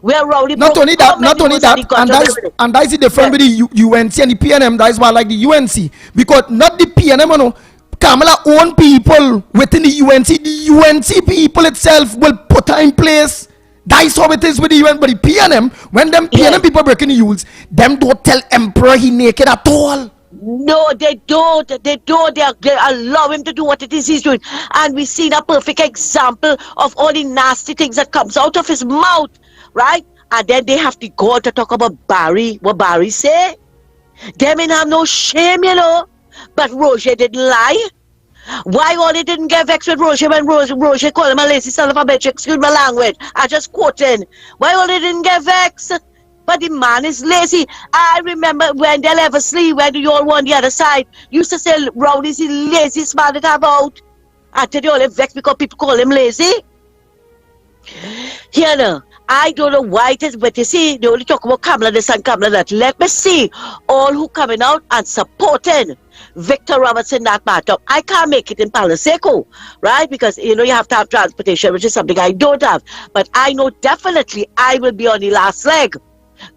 We're rowdy. Not only that, and that's the difference with the UNC and the PNM. That is why I like the UNC, because not the PNM, you know, Kamala own people within the UNC. The UNC people itself will put her in place. That's how it is with the UN. But the PNM, when them PNM people breaking the rules, them don't tell Emperor he naked at all. No, they don't. They don't. They allow him to do what it is he's doing. And we see a perfect example of all the nasty things that comes out of his mouth, right? And then they have to go to talk about Barry, what Barry say. They may have no shame, you know. But Roger didn't lie. Why all they didn't get vexed with Roger when Roger called him a lazy son of a bitch? Excuse my language. I just quoting. Why all they didn't get vexed? But the man is lazy. I remember when Del Eversley, when you all were on the other side, used to say Rowdy's the laziest man that I've out. Until they all vexed because people call him lazy. Here now, I don't know why it is, but you see, they only talk about Kamala this and Kamala that. Let me see all who coming out and supporting Victor Robertson that matter. I can't make it in Palo Seco, right? Because, you know, you have to have transportation, which is something I don't have. But I know definitely I will be on the last leg.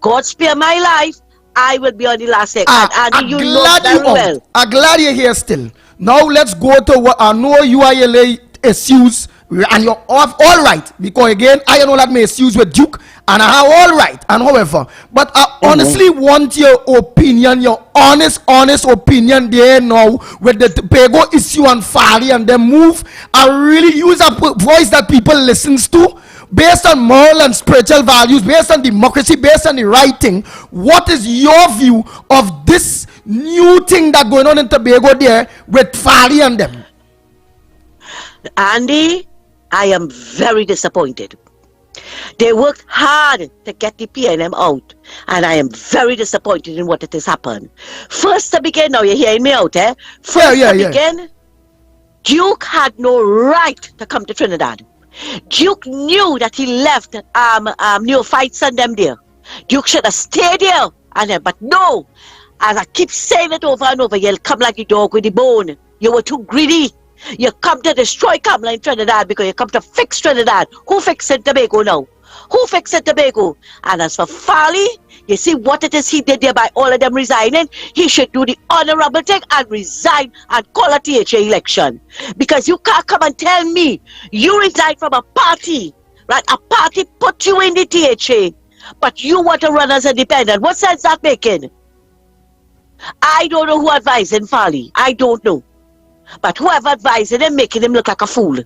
God spare my life, I will be on the last leg. And you know very well. I'm glad you're here still. Now let's go to what I know UILA issues, and you're off all right, because again I know that may issues with Duke, and I have all right, and however, but I honestly want your opinion, your honest opinion there now with the Tobago issue and Fali and them move. I really use a voice that people listens to, based on moral and spiritual values, based on democracy, based on the right thing. What is your view of this new thing that going on in Tobago there with Fali and them? Andy, I am very disappointed. They worked hard to get the PNM out, and I am very disappointed in what it has happened. First to begin, now you're hearing me out, eh? First to begin, Duke had no right to come to Trinidad. Duke knew that he left neophytes and them there. Duke should have stayed there, but no. As I keep saying it over and over, you'll come like a dog with the bone. You were too greedy. You come to destroy Kamala in Trinidad because you come to fix Trinidad. Who fixed Tobago now? Who fixed Tobago? And as for Fali, you see what it is he did there by all of them resigning? He should do the honorable thing and resign and call a THA election. Because you can't come and tell me you resigned from a party, right? A party put you in the THA, but you want to run as independent. What sense that making? I don't know who advising Fali. I don't know. But whoever advised him, making him look like a fool.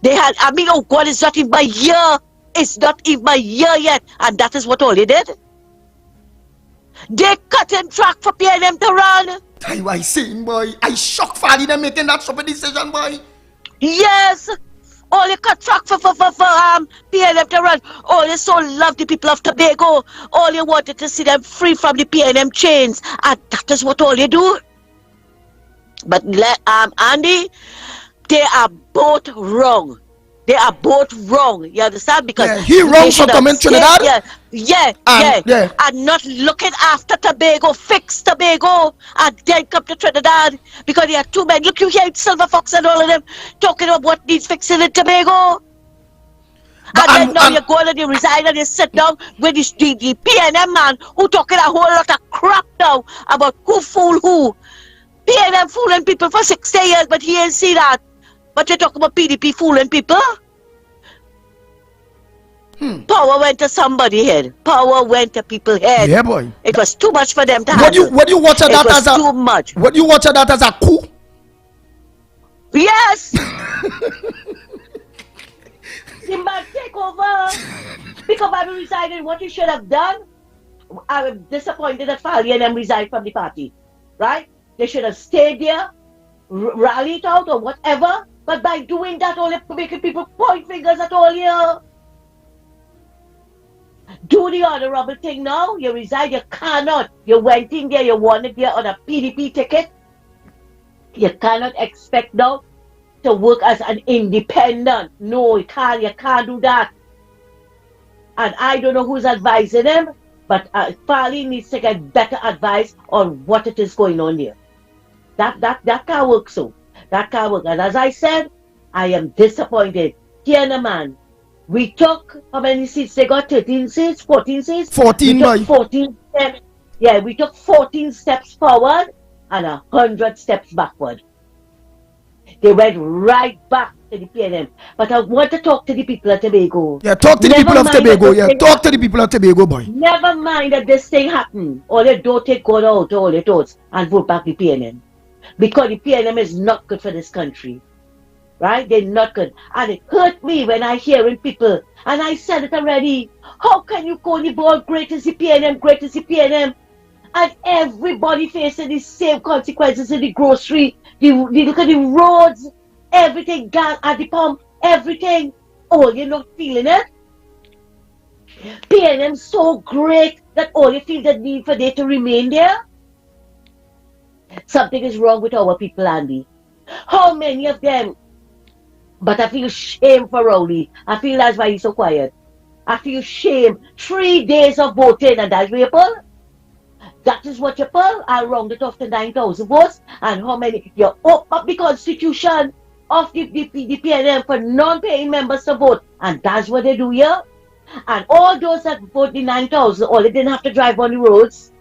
They had, oh God, it's not even my year. It's not even my year yet. And that is what all they did. They cut him track for PNM to run. I see, boy. I shocked Fali them making that stupid decision, boy. Yes. All they cut track for PNM to run. All they so love the people of Tobago. All they wanted to see them free from the PNM chains. And that is what all they do. But Andy, they are both wrong. They are both wrong. You understand? Because he wrong for coming to Trinidad. And not looking after Tobago, fix Tobago, and then come to Trinidad because they are two men. Look, you hear Silver Fox and all of them talking about what needs fixing in Tobago. And then now you go and you resign and you sit down with the PNM man who talking a whole lot of crap now about who fool who. PNM fooling people for 60 years, but he ain't see that. But you talk about PDP fooling people? Power went to somebody's head. Power went to people's head. Yeah, boy. It was too much for them to handle. What do you watch that as a... too much. What do you watch that as a coup? Yes! The man take over. Because I resigned what he should have done. I'm disappointed that Fali and them resigned from the party. Right? They should have stayed there, rallied out or whatever. But by doing that, only making people point fingers at all here. Do the honorable thing now. You resign. You cannot. You went in there. You wanted there on a PDP ticket. You cannot expect now to work as an independent. No, you can't. You can't do that. And I don't know who's advising him, but Farley needs to get better advice on what it is going on here. That can't work so. That can't work. And as I said, I am disappointed. Here, man. We took, how many seats they got? 13 seats? 14 seats? 14, we took 14 steps. Yeah, we took 14 steps forward and 100 steps backward. They went right back to the PNM. But I want to talk to the people of Tobago. Yeah, talk to the people of Tobago. Yeah, talk to the people of Tobago, boy. Never mind that this thing happened. All they don't take God out to all the thoughts and vote back the PNM. Because the PNM is not good for this country. Right? They're not good. And it hurt me when I hearing people, and I said it already, how can you call the ball great as the PNM, great as the PNM? And everybody facing the same consequences in the grocery. Look at the roads, everything, gas at the pump, everything. Oh, you're not feeling it? PNM so great that all you feel the need for they to remain there? Something is wrong with our people, Andy. How many of them? But I feel shame for Rowley. I feel that's why he's so quiet. I feel shame. 3 days of voting, and that's what you pull. That is what you pull. I rounded off to 9,000 votes. And how many? You open up the constitution of the PNM for non-paying members to vote. And that's what they do here. And all those that vote the 9,000, all they didn't have to drive on the roads.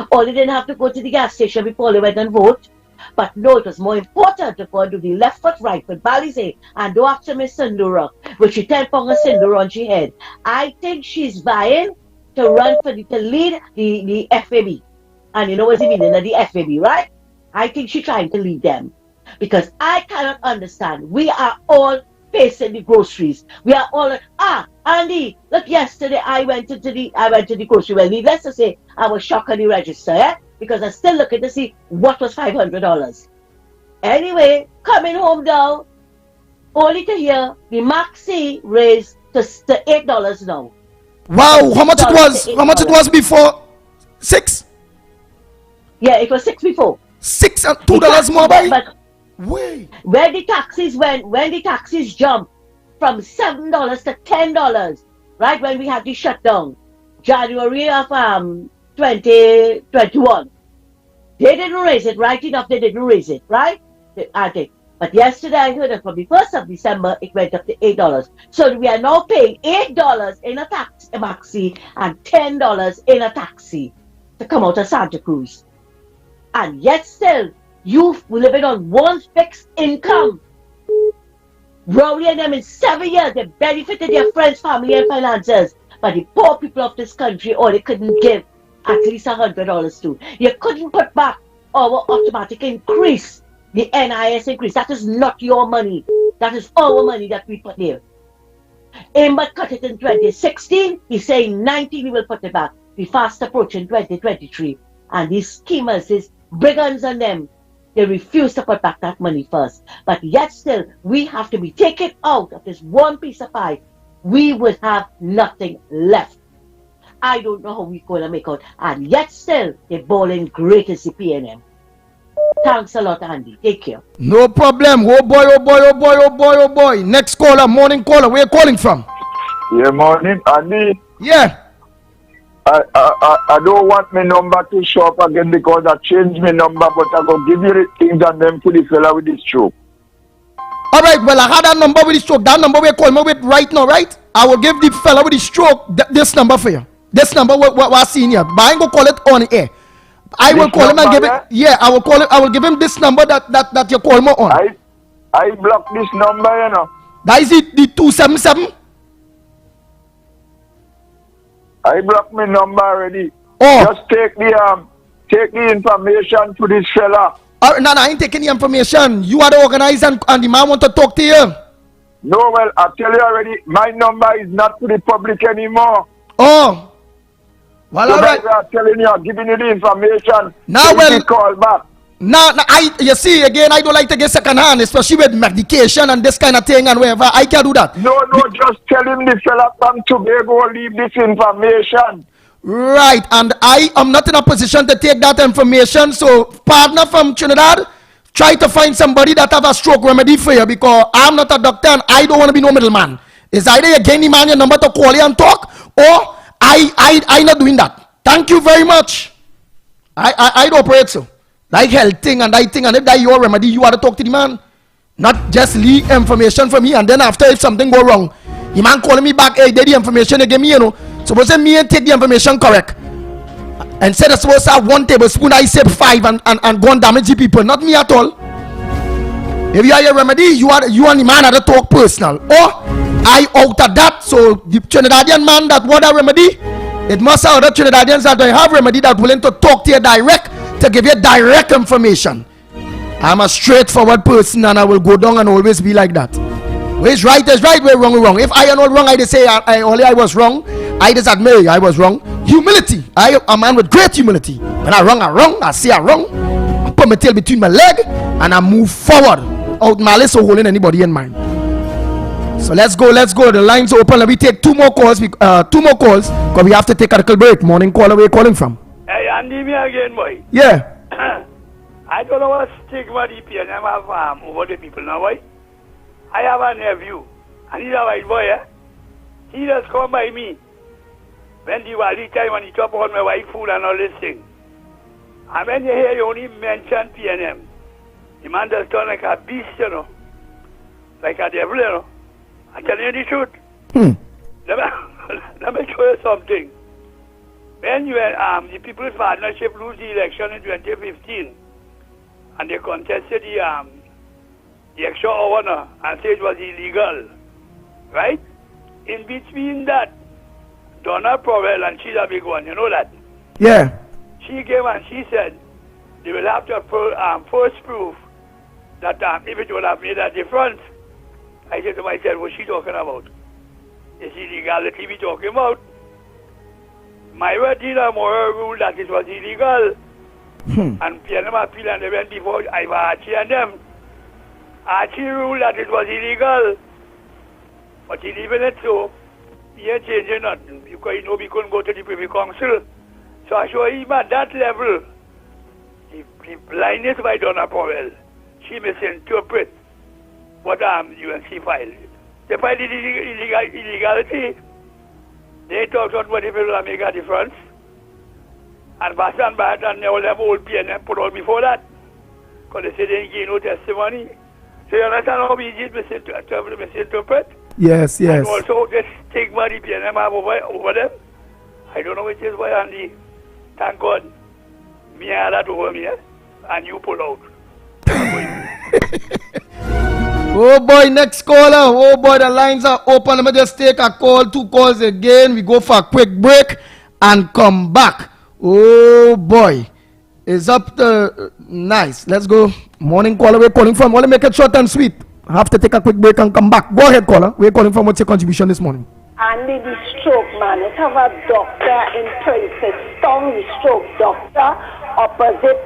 All they didn't have to go to the gas station before they went and vote. But no, it was more important to go and do the left foot, right foot, Balize, and do after Miss Sindura, which she 10 pounds of Sindura on she head. I think she's vying to run for to lead the FAB. And you know what's the meaning of the FAB, right? I think she's trying to lead them. Because I cannot understand. We are all facing the groceries. We are all Andy, look, yesterday I went to the grocery. Well, needless to say, I was shocked at the register, eh? Because I'm still looking to see what was $500. Anyway, coming home now, only to hear the Maxi raised to $8 now. Wow, how much it was? How much it was before? 6? Yeah, it was 6 before. 6 and $2 more, boy. But wait. When the taxes jumped from $7 to $10, right when we had the shutdown, January of 2021. They didn't raise it, right enough, they didn't raise it, right? I think. But yesterday I heard that from the 1st of December, it went up to $8. So we are now paying $8 in a maxi and $10 in a taxi to come out of Santa Cruz. And yet still, you living on one fixed income. Rowley and them in 7 years, they benefited their friends, family, and finances. But the poor people of this country, all they couldn't give at least $100 to. You couldn't put back our automatic increase, the NIS increase. That is not your money. That is our money that we put there. Amber cut it in 2016. He's saying 19 he will put it back. We fast approaching 2023. And these schemers, these brigands on them, they refuse to put back that money first. But yet still, we have to be taken out of this one piece of pie. We would have nothing left. I don't know how we're going to make out. And yet still, they're bowling great as the PNM. Thanks a lot, Andy. Take care. No problem. Oh boy, oh boy, oh boy, oh boy, oh boy. Next caller, morning caller. Where are you calling from? Yeah, morning, Andy. Yeah. I don't want my number to show up again because I changed my number, but I go give you the things and them to the fella with the stroke. Alright, well, I had that number with the stroke. That number we're calling me with right now, right? I will give the fella with the stroke this number for you. This number we're seeing here. But I ain't gonna call it on the air. I will call him and give it. Yeah, I will call him. I will give him this number that you call me on. I block this number, you know. That is it, the 277. I blocked my number already. Oh. Just take the information to this fella. No, I ain't taking the information. You are the organizer and the man want to talk to you. No, well, I tell you already, my number is not to the public anymore. Oh. Well, so all right. I'm telling you, I'm giving you the information. Now, well, call back. Now, you see, again, I don't like to get second hand, especially with medication and this kind of thing and whatever. I can't do that. No, just tell him the fella from Tobago leave this information. Right, and I am not in a position to take that information. So, partner from Trinidad, try to find somebody that have a stroke remedy for you, because I'm not a doctor and I don't want to be no middleman. It's either you gain the man your number to call you and talk, or I not doing that. Thank you very much. I don't operate so. Like health thing and that thing, and if that your remedy, you have to talk to the man. Not just leave information for me, and then after if something go wrong, the man calling me back, hey, did the information you give me, you know. Suppose me and take the information correct. And say that's supposed to have 1 tablespoon, I say 5 and go and damage the people. Not me at all. If you have your remedy, you and the man have to talk personal. Or I out of that, so the Trinidadian man that want a remedy, it must have other Trinidadians that don't have remedy that willing to talk to you direct, to give you direct information. I'm a straightforward person and I will go down and always be like that. Where is right is right, where wrong is wrong. If I am not wrong, I just say I was wrong. I just admit I was wrong. Humility. I am a man with great humility. When I wrong, I say I wrong. I put my tail between my leg and I move forward. Out malice or holding anybody in mind. So let's go. The lines are open. Let me take 2 more calls. Because we have to take a little break. Morning caller, where you calling from? Hey, Andy, me again, boy. Yeah. I don't know what stigma the PNM have over the people now, boy. I have a nephew, and he's a white boy, eh? He just come by me when the Wali time when he chop on my wife food and all this thing. And when you hear you only mention PNM, the man just turn like a beast, you know. Like a devil, you know. I tell you the truth. Let me show you something. When you the People's Partnership lose the election in 2015, and they contested the extra hour and said it was illegal, right? In between that, Donna Powell, and she's a big one, you know that? Yeah. She came and she said they will have to first prove that if it would have made a difference. I said to myself, what's she talking about? Is illegality we talking about? My word did a moral rule that it was illegal. And PNM appeal and they went before Archie and them. Archie ruled that it was illegal. But he leaving it so, he ain't changing nothing. Because you know we couldn't go to the Privy Council. So I show him at that level, the blindness by Donna Powell, she misinterpret what UNC filed. They filed illegality. They talked about what if it will make a difference. And Bassan Bat and all them old PNM put out before that. Because they said they didn't give no testimony. So you understand how easy it is misinterpret? Yes. And also this stigma the PNM have over them. I don't know which is why, Andy. Thank God. Me had that over me, and you pull out. Oh boy, next caller. Oh boy, the lines are open. Let me just take a call, 2 calls again. We go for a quick break and come back. Oh boy, it's up to nice. Let's go. Morning caller, where you calling from? Want to make it short and sweet. I have to take a quick break and come back. Go ahead, caller. Where you calling from? What's your contribution this morning? Andy, the stroke man. Let's have a doctor in Princess Town, the stroke doctor, opposite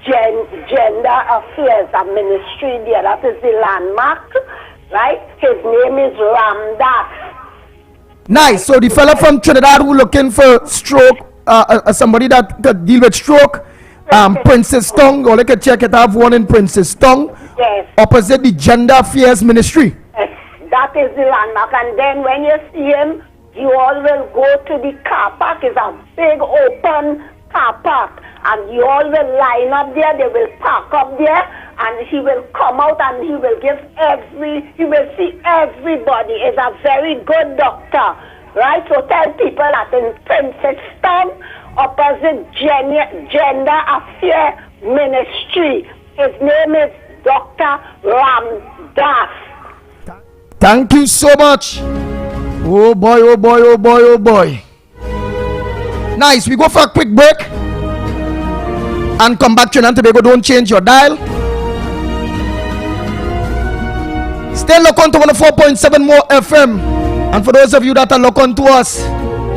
Gender Affairs and Ministry there. That is the landmark, right? His name is Ramdas. Nice. So the fella from Trinidad who looking for stroke, somebody that deal with stroke, Princess Town, or they can check it. I have one in Princess Town. Yes. Opposite the Gender Affairs Ministry. Yes. That is the landmark. And then when you see him, you all will go to the car park. It's a big open car park. And you all will line up there. They will park up there. And he will come out and he will he will see everybody. He's a very good doctor. Right? So tell people that in Princess Town, opposite Gender Affairs Ministry. His name is Dr. Ramdas. Thank you so much. Oh boy, oh boy, oh boy, oh boy. Nice. We go for a quick break and come back to Trinidad and Tobago. Don't change your dial. Stay locked on to 104.7 more FM. And for those of you that are locked on to us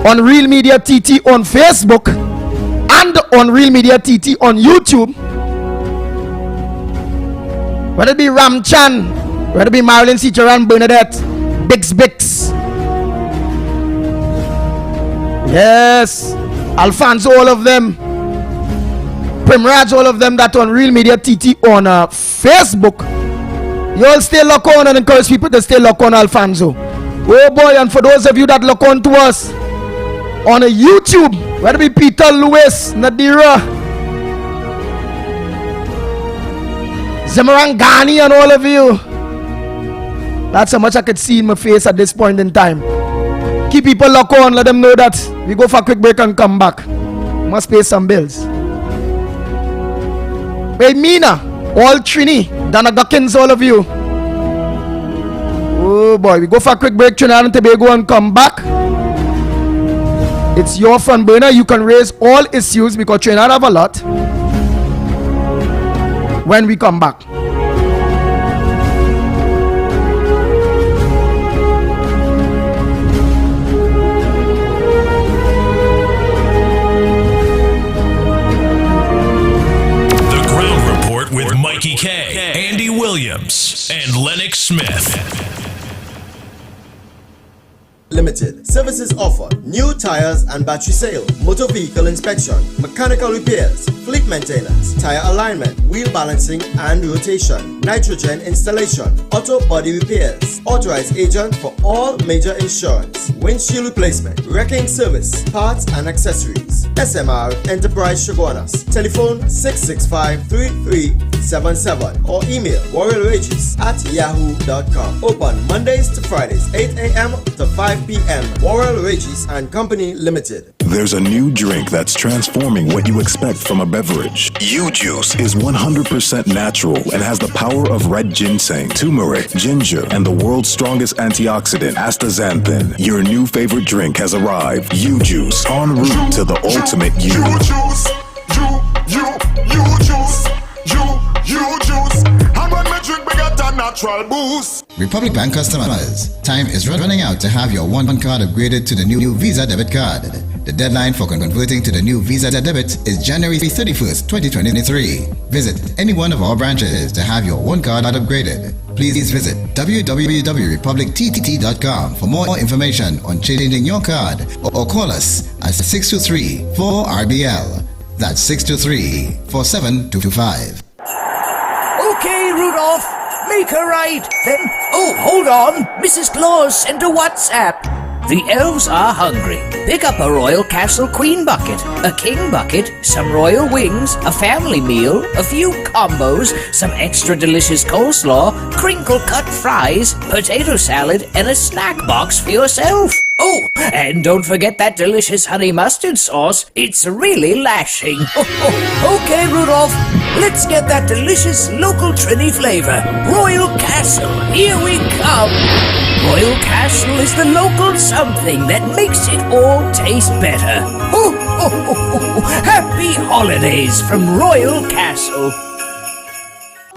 on Real Media TT on Facebook and on Real Media TT on YouTube, whether it be Ramchan, whether it be Marilyn Ciceran, Bernadette, Bix. Yes, Alfonso, all of them. Primraj, all of them that on Real Media TT on Facebook. You all stay locked on and encourage people to stay locked on Alfonso. Oh boy, and for those of you that lock on to us on a YouTube, whether it be Peter, Lewis, Nadira, Zemaran Ghani, and all of you. That's how much I could see in my face at this point in time. Keep people locked on, let them know that we go for a quick break and come back. Must pay some bills. Hey Mina, all Trini, Dana Guckins, all of you. Oh boy, we go for a quick break, Trinidad and Tobago, and come back. It's your front burner. You can raise all issues because Trinidad have a lot. When we come back. Mikey K, Andy Williams, and Lennox Smith. Limited. Services offered: new tires and battery sale, motor vehicle inspection, mechanical repairs, fleet maintenance, tire alignment, wheel balancing and rotation, nitrogen installation, auto body repairs. Authorized agent for all major insurance, windshield replacement, wrecking service, parts and accessories. SMR Enterprise Shogunas. Telephone 665-3377 or email warriorregis@yahoo.com. Open Mondays to Fridays, 8 a.m. to 5 p.m. Warrior Regis and Company Limited. There's a new drink that's transforming what you expect from a beverage. U-Juice is 100% natural and has the power of red ginseng, turmeric, ginger, and the world's strongest antioxidant, astaxanthin. Your new favorite drink has arrived. U-Juice, en route to the ultimate you. U-Juice. And when me drink, we get a natural boost. Republic Bank customers, time is running out to have your one card upgraded to the new Visa debit card. The deadline for converting to the new Visa debit is January 31st, 2023. Visit any one of our branches to have your one card upgraded. Please visit www.republicttt.com for more information on changing your card or call us at 623-4RBL. That's 623-47225. Okay, Rudolph, make her right. Then, oh, hold on. Mrs. Claus sent a WhatsApp. The elves are hungry. Pick up a Royal Castle Queen bucket, a King bucket, some royal wings, a family meal, a few combos, some extra delicious coleslaw, crinkle-cut fries, potato salad, and a snack box for yourself. Oh, and don't forget that delicious honey mustard sauce. It's really lashing. Okay, Rudolph, let's get that delicious local Trini flavor. Royal Castle, here we come. Royal Castle is the local something that makes it all taste better. Happy holidays from Royal Castle.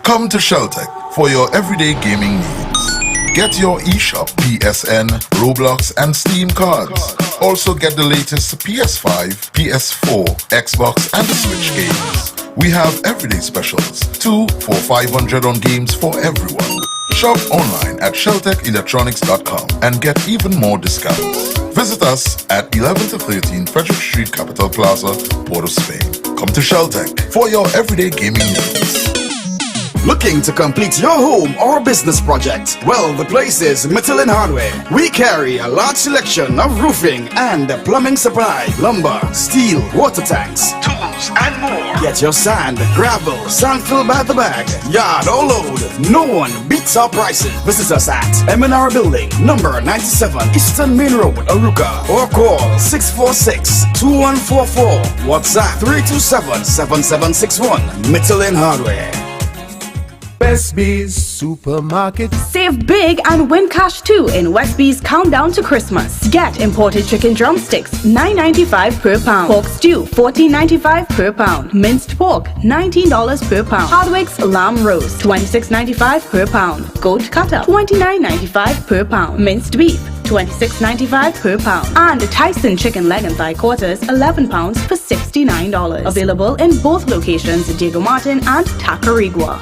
Come to Sheltec for your everyday gaming needs. Get your eShop, PSN, Roblox, and Steam cards. Also get the latest PS5, PS4, Xbox, and the Switch games. We have everyday specials, 2 for $500 on games for everyone. Shop online at sheltechelectronics.com and get even more discounts. Visit us at 11 to 13 Frederick Street, Capital Plaza, Port of Spain. Come to Sheltec for your everyday gaming needs. Looking to complete your home or business project? Well, the place is Michelin Hardware. We carry a large selection of roofing and plumbing supply, lumber, steel, water tanks, tools, and more. Get your sand, gravel, sand fill by the bag, yard or load. No one beats our prices. Visit us at M&R Building, number 97, Eastern Main Road, Aruka, or call 646-2144. WhatsApp 327-7761. Michelin Hardware. Westby's Supermarket. Save big and win cash too in Westby's Countdown to Christmas. Get imported chicken drumsticks, $9.95 per pound. Pork stew, $14.95 per pound. Minced pork, $19 per pound. Hardwick's lamb roast, $26.95 per pound. Goat cutter, $29.95 per pound. Minced beef, $26.95 per pound. And Tyson chicken leg and thigh quarters, 11 pounds for $69. Available in both locations, Diego Martin and Tacarigua.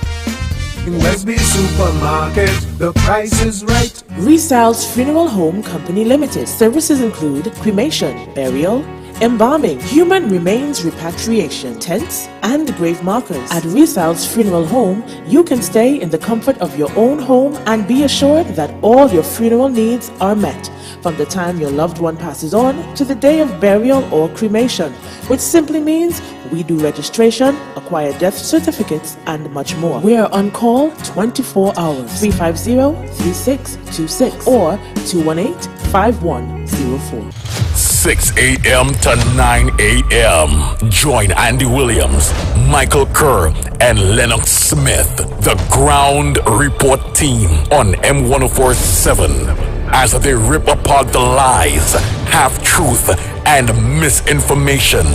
In Westby Supermarket, the price is right. Resal's Funeral Home Company Limited. Services include cremation, burial, embalming, human remains repatriation, tents, and grave markers. At Resal's Funeral Home, you can stay in the comfort of your own home and be assured that all your funeral needs are met, from the time your loved one passes on to the day of burial or cremation, which simply means we do registration, acquire death certificates, and much more. We are on call 24 hours, 350-3626 or 218-5104. 6 a.m. to 9 a.m. Join Andy Williams, Michael Kerr, and Lennox Smith, the Ground Report team on M1047, as they rip apart the lies, half-truth, and misinformation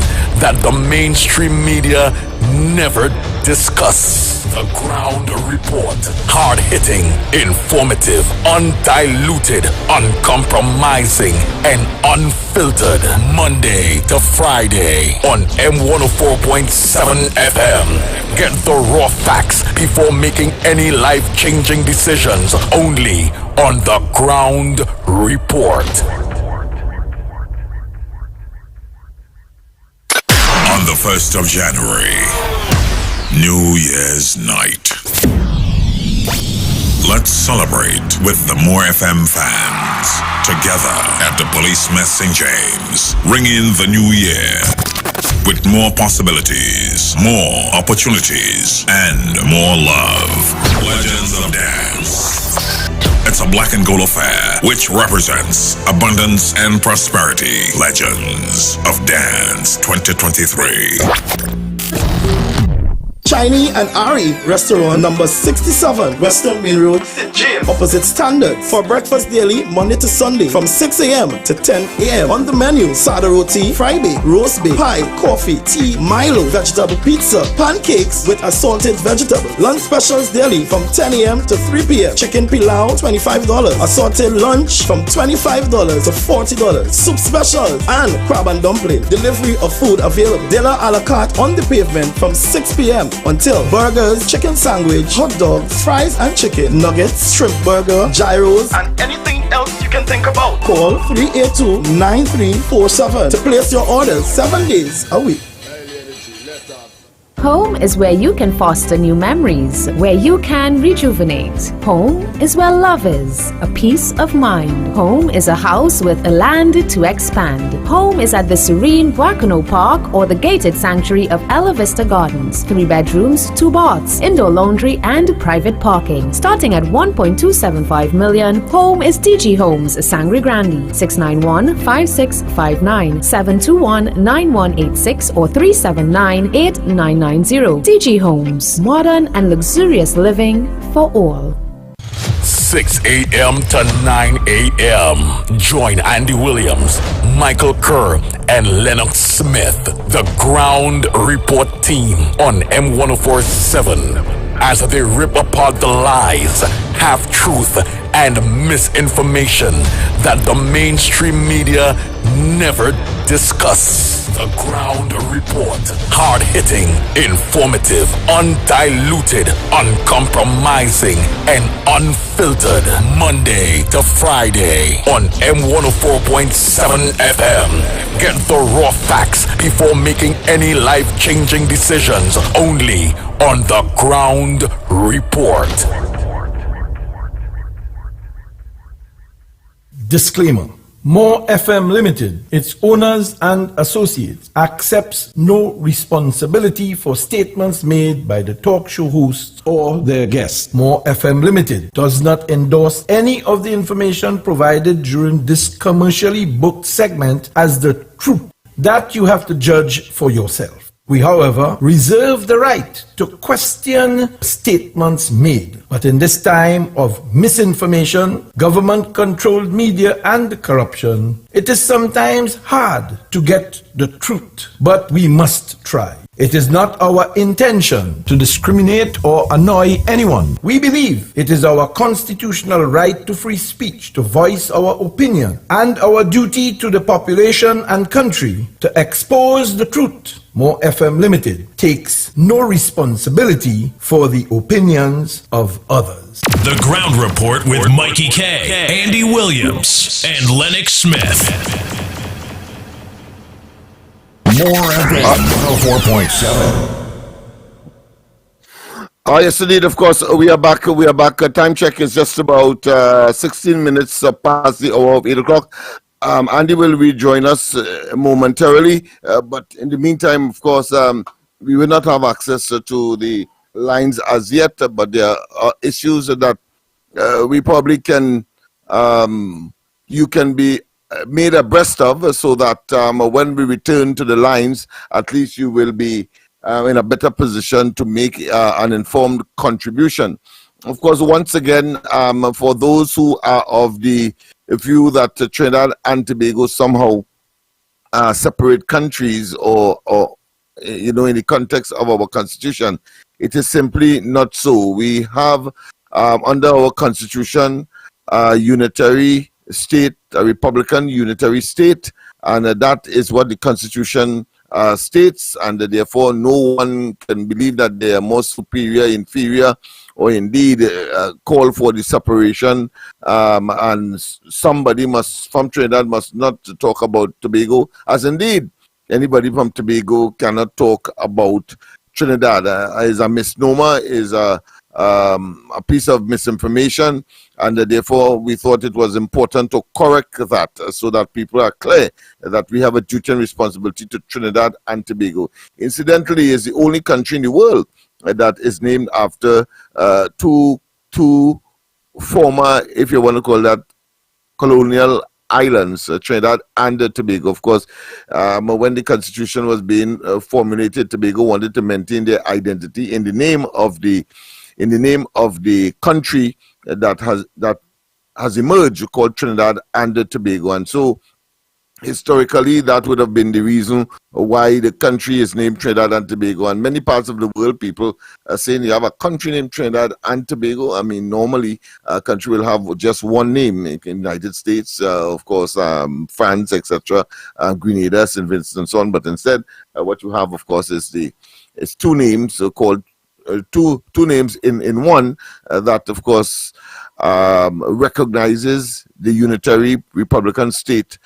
that the mainstream media never discuss. The Ground Report. Hard-hitting, informative, undiluted, uncompromising, and unfiltered. Monday to Friday on M104.7 FM. Get the raw facts before making any life-changing decisions. Only on The Ground Report. On the 1st of January, New Year's night. Let's celebrate with the More FM fans. Together at the Police Mess St. James. Ring in the new year with more possibilities, more opportunities, and more love. Legends of Dance. It's a black and gold affair which represents abundance and prosperity. Legends of Dance 2023. Chinese and Ari Restaurant, number 67, Western Main Road, St. James, opposite Standard. For breakfast daily, Monday to Sunday, from 6 a.m. to 10 a.m. On the menu, sada roti, fry bake, roast bake, pie, coffee, tea, Milo, vegetable pizza, pancakes with assorted vegetables. Lunch specials daily from 10 a.m. to 3 p.m. Chicken pilau, $25. Assorted lunch from $25 to $40. Soup specials and crab and dumpling. Delivery of food available. Dinner a la carte on the pavement from 6 p.m. until burgers, chicken sandwich, hot dogs, fries and chicken, nuggets, shrimp burger, gyros, and anything else you can think about. Call 382-9347 to place your orders 7 days a week. Home is where you can foster new memories, where you can rejuvenate. Home is where love is, a peace of mind. Home is a house with a land to expand. Home is at the serene Guacano Park or the gated sanctuary of Ella Vista Gardens. 3 bedrooms, 2 baths, indoor laundry, and private parking. Starting at $1.275 million, Home is DG Homes, Sangre Grande, 691-5659, 721-9186 or 379-8999. DG Homes, modern and luxurious living for all. 6 a.m. to 9 a.m. Join Andy Williams, Michael Kerr, and Lennox Smith, the Ground Report team on M1047, as they rip apart the lies, half-truth, and misinformation that the mainstream media never discuss. The Ground Report. Hard-hitting, informative, undiluted, uncompromising, and unfiltered. Monday to Friday on M104.7 FM. Get the raw facts before making any life-changing decisions. Only on The Ground Report. Disclaimer. More FM Limited, its owners and associates, accepts no responsibility for statements made by the talk show hosts or their guests. More FM Limited does not endorse any of the information provided during this commercially booked segment as the truth. That you have to judge for yourself. We, however, reserve the right to question statements made But in this time of misinformation, government-controlled media and corruption, it is sometimes hard to get the truth, but we must try. It is not our intention to discriminate or annoy anyone. We believe it is our constitutional right to free speech, to voice our opinion, and our duty to the population and country to expose the truth. More FM Limited takes no responsibility for the opinions of others. The Ground Report with Mikey K, Andy Williams, and Lennox Smith. More FM 104.7. Yes, indeed. Of course, we are back. Time check is just about 16 minutes past the hour of 8 o'clock. Andy will rejoin us momentarily, but in the meantime, of course, we will not have access to the lines as yet, but there are issues that we probably can, you can be made abreast of, so that when we return to the lines, at least you will be in a better position to make an informed contribution. Of course, once again, for those who are of the view that Trinidad and Tobago somehow separate countries, or in the context of our constitution, it is simply not so. We have under our constitution a unitary state, a republican unitary state, and that is what the constitution states, and therefore no one can believe that they are more superior, inferior, or indeed call for the separation, and somebody from Trinidad must not talk about Tobago, as indeed anybody from Tobago cannot talk about Trinidad. Is a misnomer, is a piece of misinformation, and therefore we thought it was important to correct that, so that people are clear that we have a duty and responsibility to Trinidad and Tobago. Incidentally, it's the only country in the world that is named after two former, if you want to call that, colonial islands, Trinidad and Tobago. Of course, when the constitution was being formulated, Tobago wanted to maintain their identity in the name of the country that has emerged, called Trinidad and Tobago. And so historically, that would have been the reason why the country is named Trinidad and Tobago. And many parts of the world, people are saying you have a country named Trinidad and Tobago. I mean, normally a country will have just one name. In the United States, of course, France, etc., Grenada, St. Vincent, and so on. But instead, what you have, of course, is two names called two names in one, that of course recognizes the unitary republican state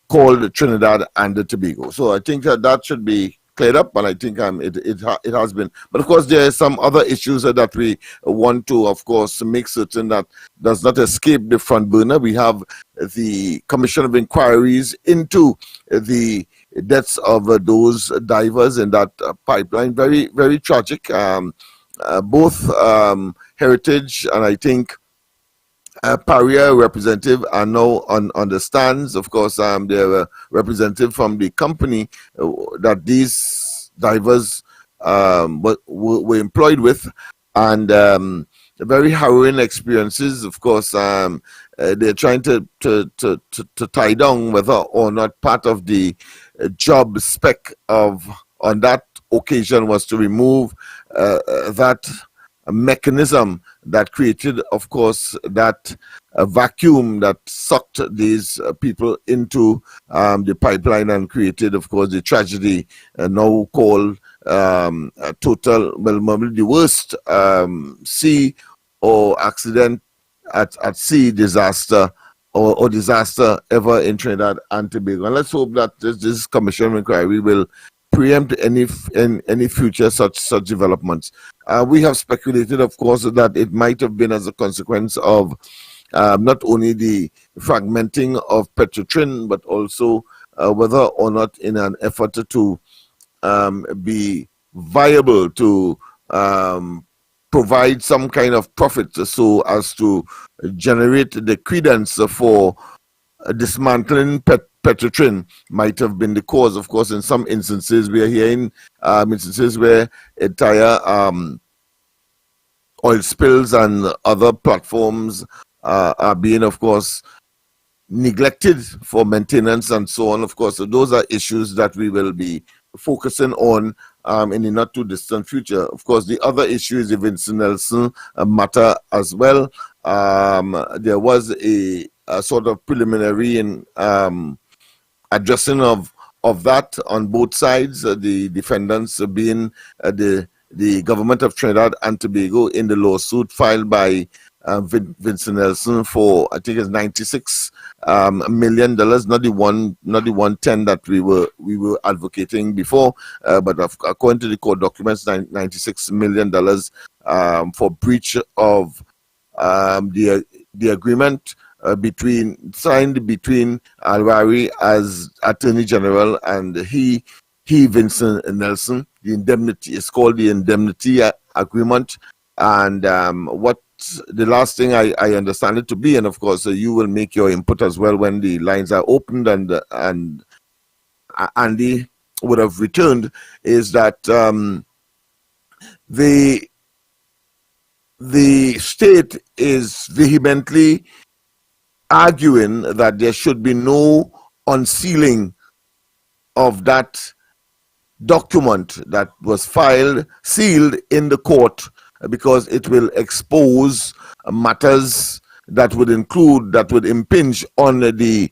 called Trinidad and Tobago. So I think that should be cleared up, and I think it has been. But of course, there are some other issues that we want to, of course, make certain that does not escape the front burner. We have the Commission of Inquiries into the deaths of those divers in that pipeline. Very, very tragic. Both Heritage and I think Paria representative are now on the stands. Of course, they're a representative from the company that these divers were employed with, and very harrowing experiences. Of course, they're trying to tie down whether or not part of the job spec on that occasion was to remove that mechanism that created, of course, that vacuum that sucked these people into the pipeline and created, of course, the tragedy now called total, well, the worst sea or accident at sea disaster or disaster ever in Trinidad and Tobago. And let's hope that this commission of inquiry will preempt any future such developments. We have speculated, of course, that it might have been as a consequence of not only the fragmenting of Petrotrin, but also whether or not in an effort to be viable to provide some kind of profit so as to generate the credence for dismantling Petrotrin might have been the cause. Of course, in some instances, we are hearing instances where entire oil spills and other platforms are being, of course, neglected for maintenance and so on. Of course, so those are issues that we will be focusing on in the not too distant future. Of course, the other issue is the Vincent Nelson matter as well. There was a sort of preliminary in addressing of that on both sides, the defendants being the government of Trinidad and Tobago in the lawsuit filed by Vincent Nelson for, I think it's $96 million, not the 110 that we were advocating before, but according to the court documents, $96 million for breach of the agreement signed between Al-Wari as Attorney General and he Vincent Nelson. The indemnity is called the indemnity agreement, and what the last thing I understand it to be, and of course you will make your input as well when the lines are opened, and Andy would have returned, is that the state is vehemently arguing that there should be no unsealing of that document that was sealed in the court, because it will expose matters that would impinge on the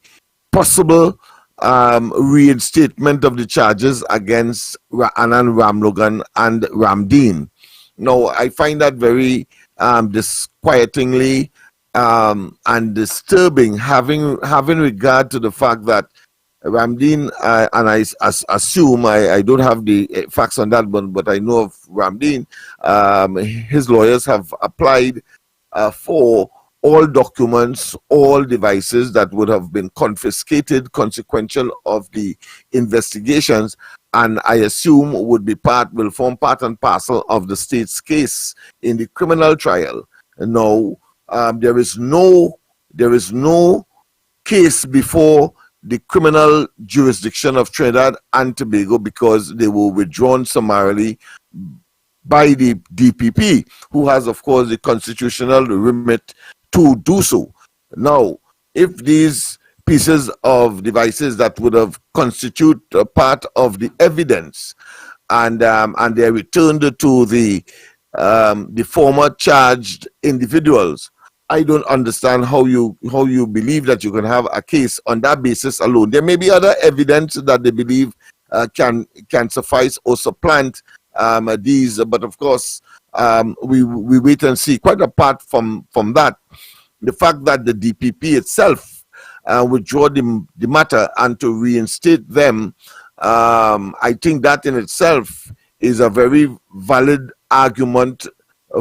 possible reinstatement of the charges against Anand Ramlogan and Ramdeen. Now, I find that very disquietingly and disturbing, having regard to the fact that Ramdeen, and I assume, I don't have the facts on that one, but I know of Ramdeen, his lawyers have applied for all documents, all devices that would have been confiscated consequential of the investigations, and I assume will form part and parcel of the state's case in the criminal trial. Now, there is no case before the criminal jurisdiction of Trinidad and Tobago because they were withdrawn summarily by the DPP, who has, of course, the constitutional remit to do so. Now, if these pieces of devices that would have constitute a part of the evidence and they are returned to the former charged individuals, I don't understand how you believe that you can have a case on that basis alone. There may be other evidence that they believe can suffice or supplant these, but of course we wait and see. Quite apart from that, the fact that the DPP itself withdraw the matter and to reinstate them, I think that in itself is a very valid argument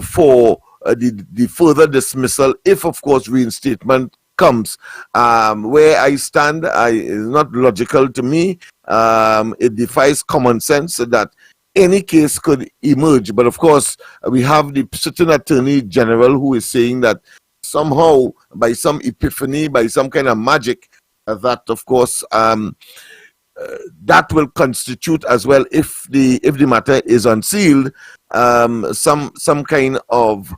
for the further dismissal, if of course reinstatement comes. Where I stand, is not logical to me. It defies common sense that any case could emerge. But of course, we have the sitting Attorney General who is saying that somehow, by some epiphany, by some kind of magic, that of course that will constitute as well, if the matter is unsealed, some kind of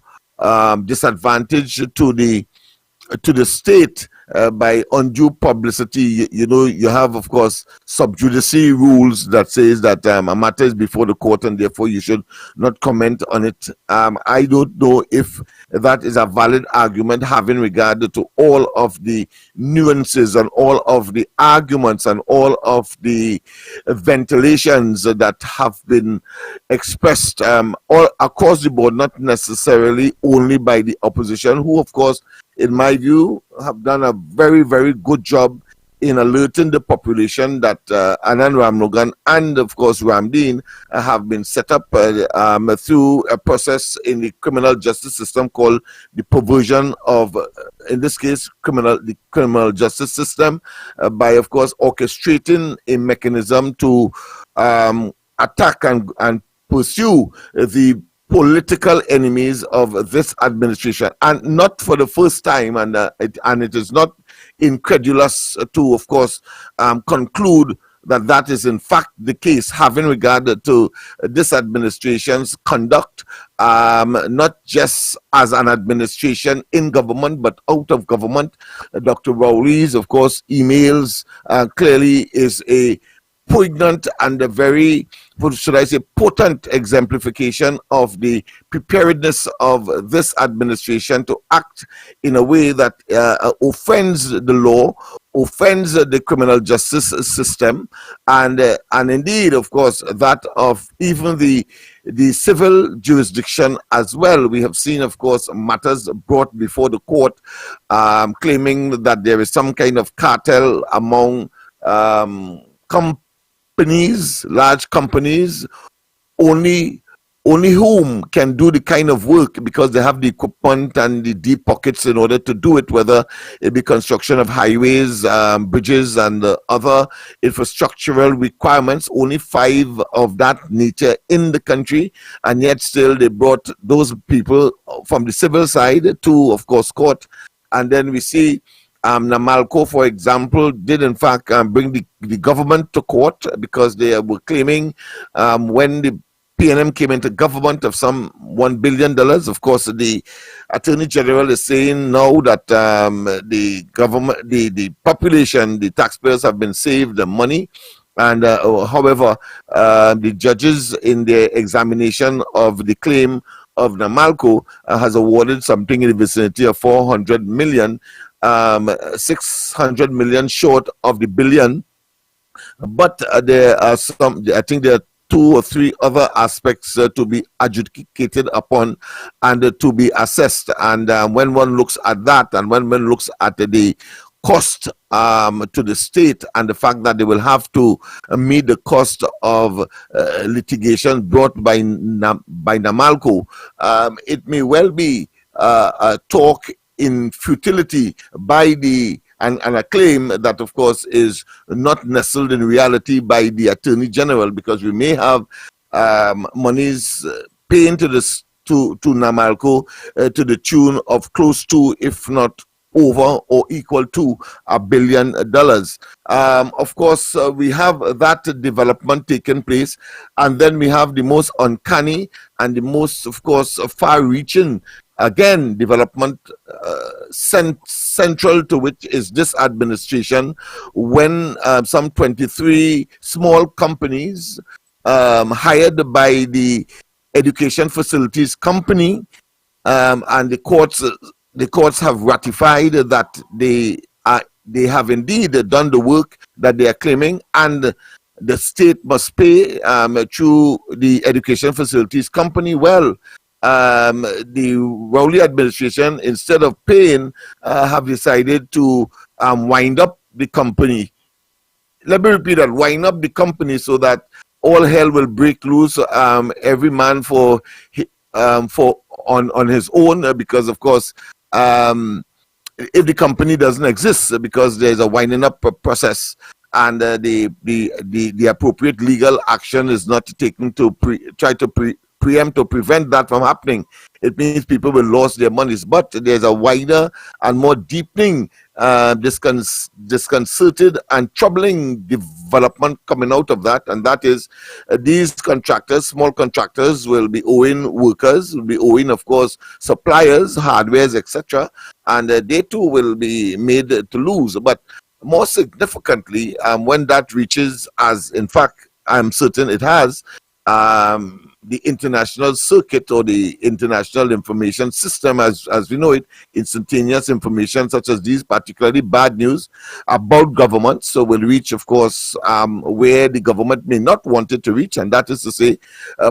disadvantage to the state by undue publicity. You have, of course, sub judice rules that says that a matter is before the court and therefore you should not comment on it. I don't know if that is a valid argument, having regard to all of the nuances and all of the arguments and all of the ventilations that have been expressed all across the board, not necessarily only by the opposition, who, of course, in my view, have done a very, very good job in alerting the population that Anand Ramlogan and, of course, Ramdeen have been set up through a process in the criminal justice system called the perversion of, in this case, the criminal justice system, by, of course, orchestrating a mechanism to attack and pursue the political enemies of this administration, and not for the first time, and it is not incredulous to, of course, conclude that that is in fact the case, having regard to this administration's conduct, not just as an administration in government, but out of government. Dr. Rowley's, of course, emails clearly is a poignant and a very, what should I say, potent exemplification of the preparedness of this administration to act in a way that offends the law, offends the criminal justice system, and indeed, of course, that of even the civil jurisdiction as well. We have seen, of course, matters brought before the court claiming that there is some kind of cartel among companies, large companies, only whom can do the kind of work because they have the equipment and the deep pockets in order to do it, whether it be construction of highways, bridges, and other infrastructural requirements. Only 5 of that nature in the country, and yet still they brought those people from the civil side to, of course, court. And then we see Namalco, for example, did in fact bring the government to court because they were claiming when the PNM came into government of some $1 billion. Of course, the Attorney General is saying now that the government, the population, the taxpayers have been saved the money. And however, the judges in their examination of the claim of Namalco has awarded something in the vicinity of 400 million, 600 million short of the billion. But there are some, I think there are 2 or 3 other aspects to be adjudicated upon and to be assessed. And when one looks at that, and when one looks at the cost to the state and the fact that they will have to meet the cost of litigation brought by Namalco, it may well be a talk in futility by the and a claim that, of course, is not nestled in reality by the Attorney General, because we may have monies paying to Namalco to the tune of close to, if not over or equal to, $1 billion. Of course, we have that development taking place, and then we have the most uncanny and the most, of course, far-reaching again development central to which is this administration, when some 23 small companies hired by the Education Facilities Company, and the courts have ratified that they have indeed done the work that they are claiming, and the state must pay through the Education Facilities Company. Well, the Rowley administration, instead of paying, have decided to wind up the company. Let me repeat that: wind up the company so that all hell will break loose. Every man on his own, because of course, if the company doesn't exist, because there's a winding up process, and the appropriate legal action is not taken to try to preempt or prevent that from happening, it means people will lose their monies. But there's a wider and more deepening, disconcerted and troubling development coming out of that, and that is these contractors, small contractors, will be owing workers, will be owing, of course, suppliers, hardwares, etc., and they too will be made to lose. But more significantly, when that reaches, as in fact I'm certain it has, the international circuit or the international information system, as we know it, instantaneous information such as these, particularly bad news about government, so will reach, of course, where the government may not want it to reach, and that is to say,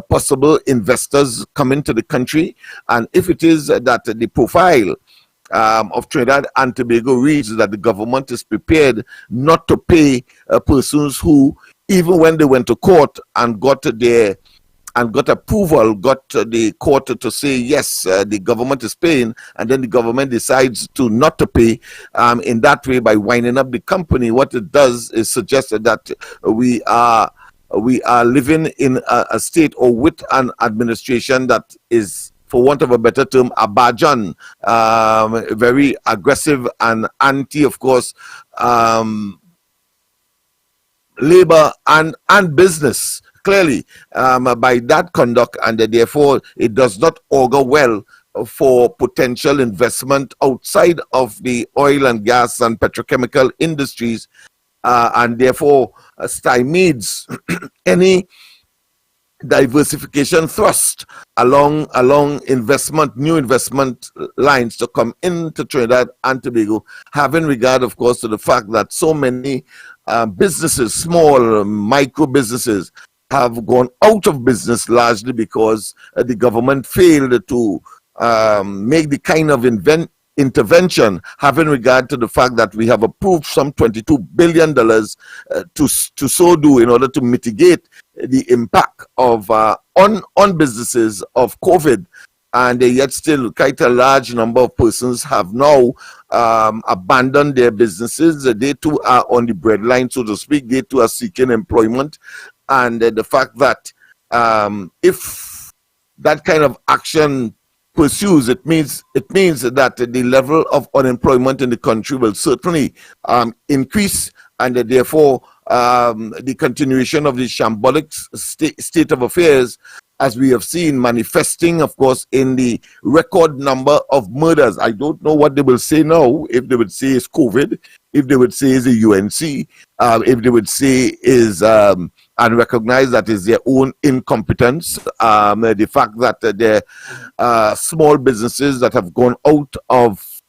possible investors come into the country. And if it is that the profile of Trinidad and Tobago reads that the government is prepared not to pay persons who, even when they went to court and got approval, got the court to say yes, the government is paying, and then the government decides to not to pay, in that way, by winding up the company, what it does is suggest that we are living in a state, or with an administration that is, for want of a better term, abajan, very aggressive and anti, of course, labor and business clearly by that conduct, and therefore it does not augur well for potential investment outside of the oil and gas and petrochemical industries, and therefore stymies any diversification thrust along new investment lines to come into Trinidad and Tobago, having regard, of course, to the fact that so many businesses, small micro businesses, have gone out of business largely because the government failed to make the kind of intervention, having regard to the fact that we have approved some $22 billion to so do in order to mitigate the impact of on businesses of COVID, and yet still quite a large number of persons have now abandoned their businesses. They too are on the breadline, so to speak. They too are seeking employment, and the fact that if that kind of action pursues, it means that the level of unemployment in the country will certainly increase, and therefore the continuation of the shambolic state of affairs, as we have seen, manifesting, of course, in the record number of murders. I don't know what they will say now, if they would say it's COVID, if they would say it's the UNC, if they would say is and recognize that is their own incompetence, the fact that there are small businesses that have gone out of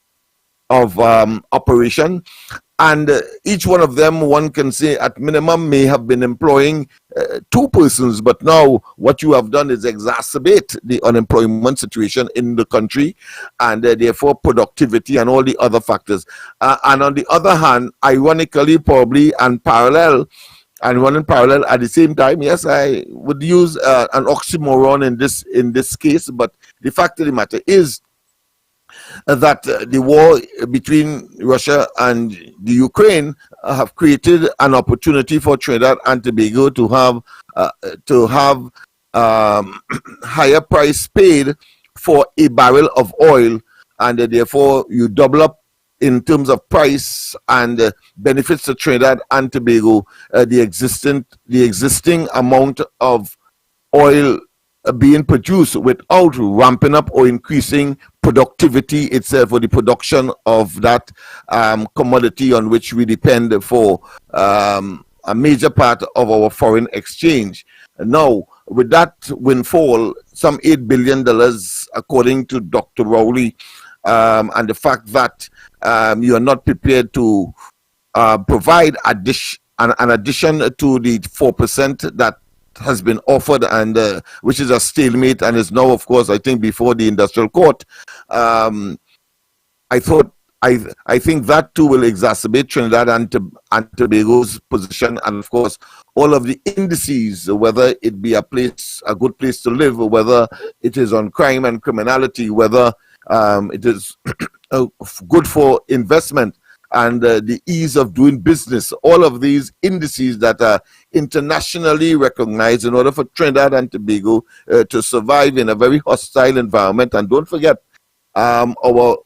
operation, and each one of them, one can say at minimum, may have been employing 2 persons, but now what you have done is exacerbate the unemployment situation in the country, and therefore productivity and all the other factors. And on the other hand, ironically, probably, and running parallel at the same time, yes, I would use an oxymoron in this case, but the fact of the matter is that the war between Russia and the Ukraine have created an opportunity for Trinidad and Tobago to have higher price paid for a barrel of oil, and therefore you double up in terms of price and benefits to Trinidad and Tobago the existing amount of oil being produced without ramping up or increasing productivity itself, or the production of that commodity on which we depend for a major part of our foreign exchange. Now, with that windfall, some $8 billion, according to Dr. Rowley, and the fact that you are not prepared to provide an addition to the 4% that has been offered, and which is a stalemate and is now, of course, I think, before the industrial court. I think that too will exacerbate Trinidad and Tobago's position, and of course all of the indices, whether it be a good place to live, or whether it is on crime and criminality, whether it is good for investment and the ease of doing business, all of these indices that are internationally recognized in order for Trinidad and Tobago to survive in a very hostile environment. And don't forget, our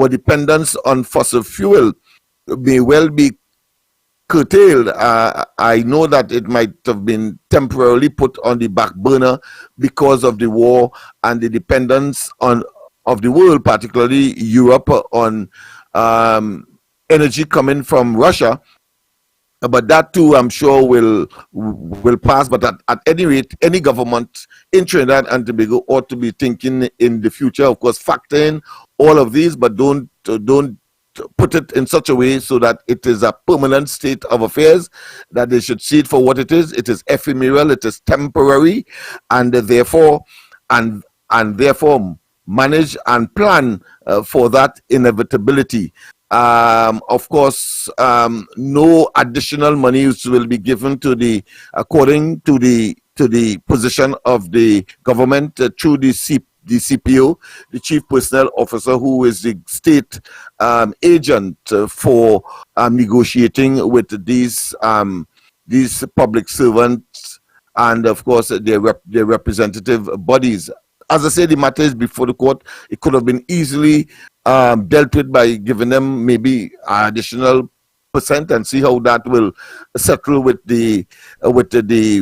dependence on fossil fuel may well be curtailed. I know that it might have been temporarily put on the back burner because of the war and the dependence of the world, particularly Europe, on energy coming from Russia, but that too, I'm sure, will pass. But at any rate, any government in Trinidad and Tobago ought to be thinking in the future, of course, factor in all of these, but don't put it in such a way so that it is a permanent state of affairs, that they should see it for what it is. It is ephemeral, it is temporary, and therefore manage and plan for that inevitability. Of course, no additional monies will be given according to the position of the government through the CPO, the Chief Personnel Officer, who is the state agent for negotiating with these public servants and, of course, their representative bodies. As I said, the matter is before the court. It could have been easily dealt with by giving them maybe additional percent and see how that will settle with the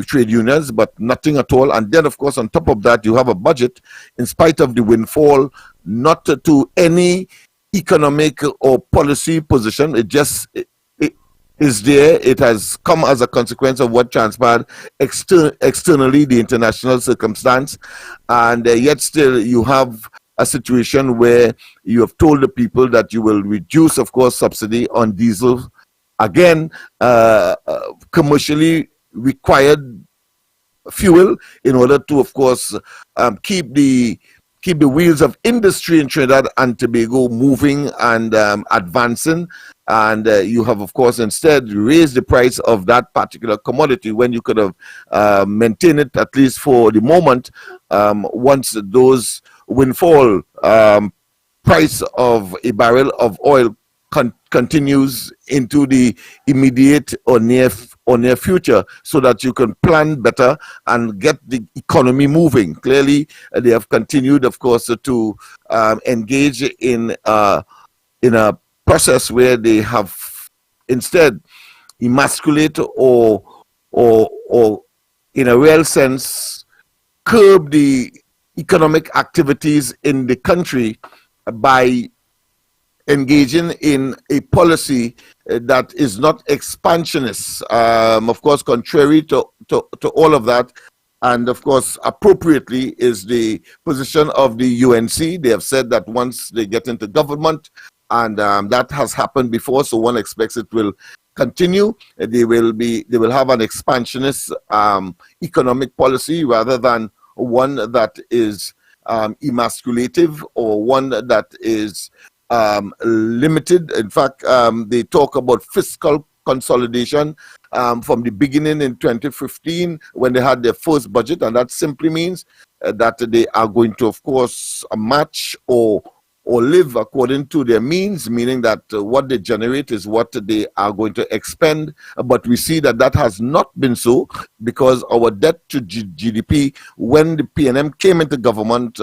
trade unions, but nothing at all. And then, of course, on top of that, you have a budget, in spite of the windfall, not to any economic or policy position. It just is there. It has come as a consequence of what transpired externally, the international circumstance, and yet still you have a situation where you have told the people that you will reduce, of course, subsidy on diesel, again, commercially required fuel, in order to, of course, keep the wheels of industry in Trinidad and Tobago moving and advancing. And you have, of course, instead raised the price of that particular commodity when you could have maintained it, at least for the moment, once those windfall price of a barrel of oil continues into the immediate or near future, so that you can plan better and get the economy moving. Clearly, they have continued, of course, to engage in a process where they have instead emasculate or in a real sense curb the economic activities in the country by engaging in a policy that is not expansionist, of course, contrary to all of that. And of course, appropriately is the position of the UNC. They have said that once they get into government, and that has happened before, so one expects it will continue. They will have an expansionist economic policy rather than one that is emasculative or one that is limited. In fact, they talk about fiscal consolidation from the beginning in 2015 when they had their first budget, and that simply means that they are going to, of course, match or live according to their means, meaning that what they generate is what they are going to expend. But we see that that has not been so, because our debt to GDP, when the PNM came into government,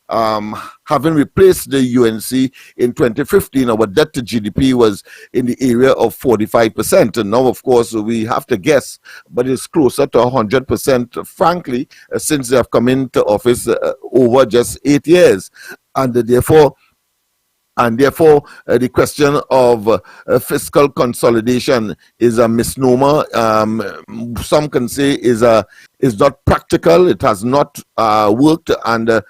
having replaced the UNC in 2015, our debt to GDP was in the area of 45%. And now, of course, we have to guess, but it's closer to 100%, frankly, since they have come into office over just 8 years. And therefore, the question of fiscal consolidation is a misnomer. Some can say is not practical. It has not worked, and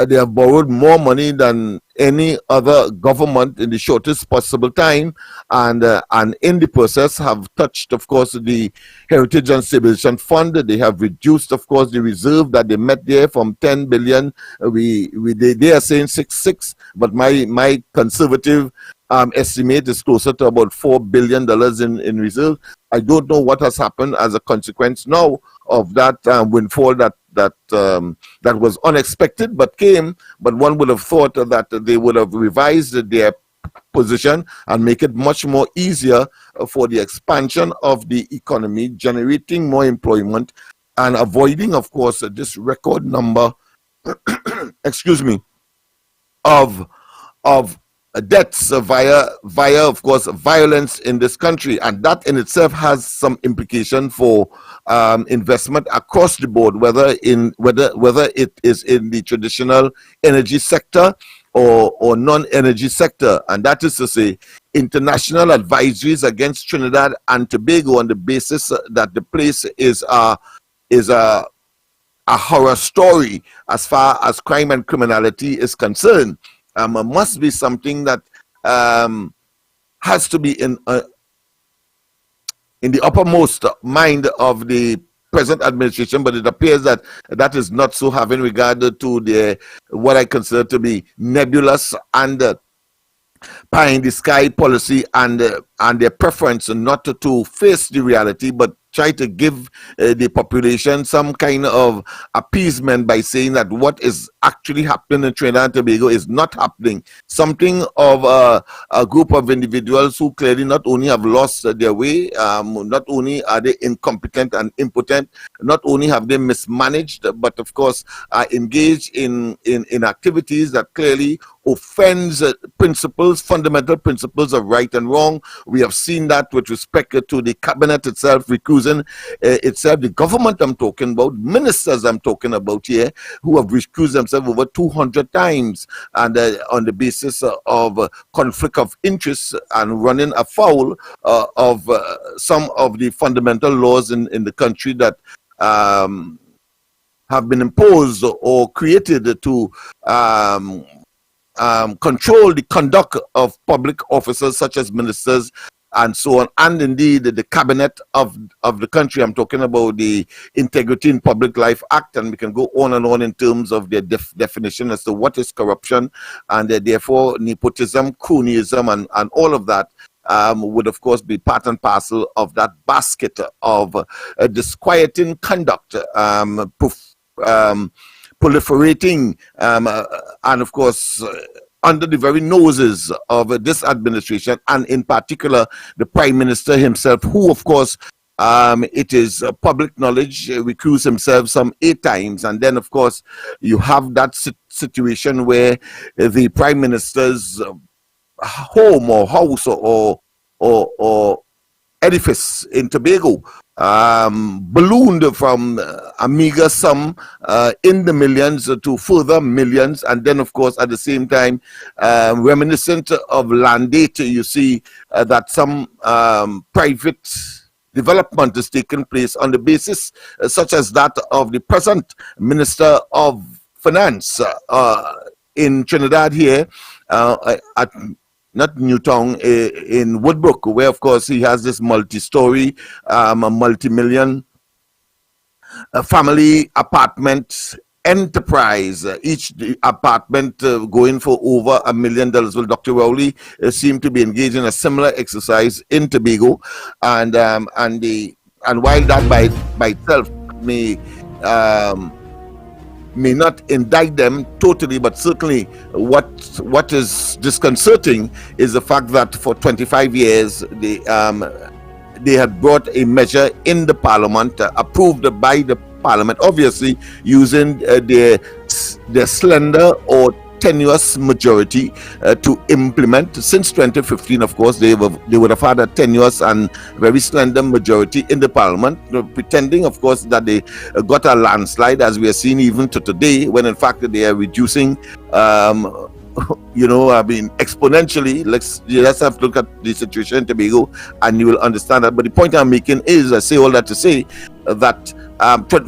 they have borrowed more money than any other government in the shortest possible time, and in the process have touched, of course, the Heritage and Stabilization Fund. They have reduced, of course, the reserve that they met there from 10 billion. They are saying 6.6, but my conservative estimate is closer to about $4 billion in reserve. I don't know what has happened as a consequence now of that windfall that was unexpected but came. But one would have thought that they would have revised their position and make it much more easier for the expansion of the economy, generating more employment and avoiding, of course, this record number excuse me, of deaths via, of course, violence in this country. And that in itself has some implication for investment across the board, whether it is in the traditional energy sector or non-energy sector. And that is to say, international advisories against Trinidad and Tobago on the basis that the place is a horror story as far as crime and criminality is concerned. Must be something that has to be in the uppermost mind of the present administration, but it appears that that is not so, having regard to what I consider to be nebulous and pie in the sky policy and their preference not to face the reality, but try to give the population some kind of appeasement by saying that what is actually happening in Trinidad and Tobago is not happening. Something of a group of individuals who clearly not only have lost their way, not only are they incompetent and impotent, not only have they mismanaged, but of course are engaged in activities that clearly offends principles, fundamental principles of right and wrong, We have seen that with respect to the cabinet itself, recusing itself. The government I'm talking about, ministers I'm talking about here, who have recused themselves over 200 times, and on the basis of conflict of interest and running afoul of some of the fundamental laws in the country that have been imposed or created to control the conduct of public officers such as ministers and so on, and indeed the cabinet of the country. I'm talking about the Integrity in Public Life Act, and we can go on and on in terms of their definition as to what is corruption, and therefore nepotism, cronyism, and all of that would of course be part and parcel of that basket of disquieting conduct, proliferating, and of course under the very noses of this administration, and in particular the Prime Minister himself, who of course it is public knowledge recused himself some 8 times. And then of course you have that situation where the Prime Minister's home or house or edifice in Tobago ballooned from a meager sum in the millions to further millions, and then of course at the same time reminiscent of Landate, you see that some private development is taking place on the basis such as that of the present Minister of Finance in Trinidad here at not Newtown, in Woodbrook, where of course he has this multi-story, multi-million family apartment enterprise, each apartment going for over $1 million. Well, Dr. Rowley seemed to be engaged in a similar exercise in Tobago, and while that by itself may not indict them totally, but certainly what is disconcerting is the fact that for 25 years they had brought a measure in the parliament, approved by the parliament, obviously using their slender or tenuous majority to implement. Since 2015, of course, they would have had a tenuous and very slender majority in the parliament, pretending, of course, that they got a landslide, as we are seeing even to today, when in fact they are reducing, exponentially. Let's have to look at the situation in Tobago, and you will understand that. But the point I'm making is, I say all that to say that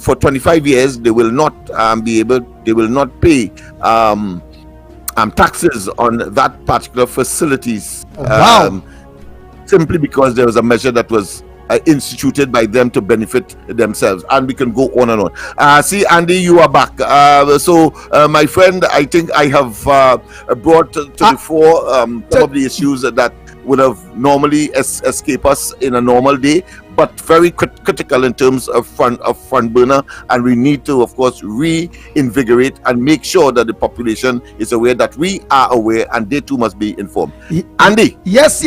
for 25 years they will not they will not pay taxes on that particular facilities. Simply because there was a measure that was instituted by them to benefit themselves, and we can go on and on. See, Andy, you are back. My friend, I think I have brought to the fore some of the issues that would have normally escaped us in a normal day, but very critical in terms of front burner, and we need to, of course, reinvigorate and make sure that the population is aware that we are aware, and they too must be informed. Andy? Yes.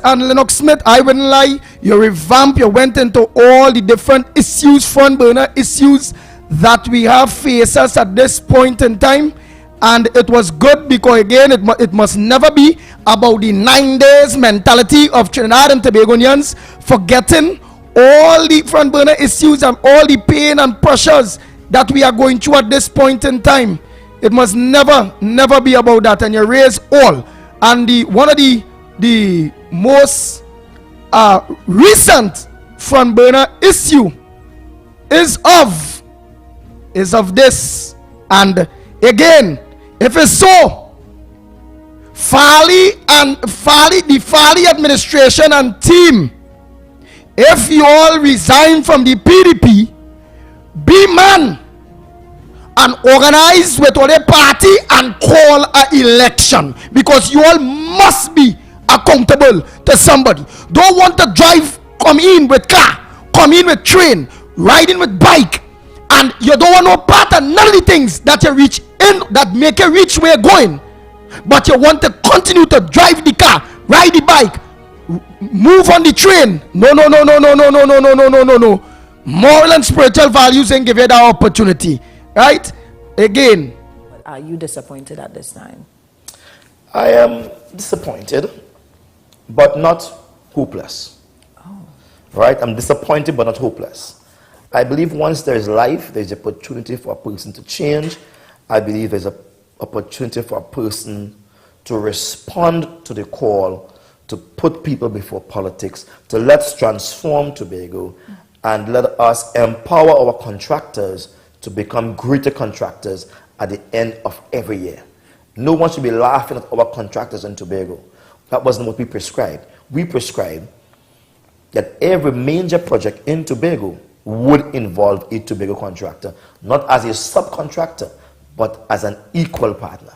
And Lennox Smith, I wouldn't lie, you went into all the different issues, front burner issues that we have faced us at this point in time. And it was good because, again, it must never be about the 9 days mentality of Trinidad and Tobagonians, forgetting all the front burner issues and all the pain and pressures that we are going through at this point in time. It must never be about that. And you raise all. And one of the most recent front burner issue is of this. And again, if it's so, the Farley administration and team, if you all resign from the PDP, be man and organize with all the party and call an election, because you all must be accountable to somebody. Don't want to come in with car, come in with train, riding with bike, and you don't want no part of none of the things that you reach in, that make you reach where you're going, but you want to continue to drive the car, ride the bike, move on the train. No. Moral and spiritual values ain't give you that opportunity, right? Again, are you disappointed at this time? I am disappointed, but not hopeless. Right? I'm disappointed but not hopeless. I believe once there is life, there's opportunity for a person to change. I believe there's an opportunity for a person to respond to the call to put people before politics, to let's transform Tobago and let us empower our contractors to become greater contractors at the end of every year. No one should be laughing at our contractors in Tobago. That wasn't what we prescribed. We prescribed that every major project in Tobago would involve a Tobago contractor, not as a subcontractor, but as an equal partner.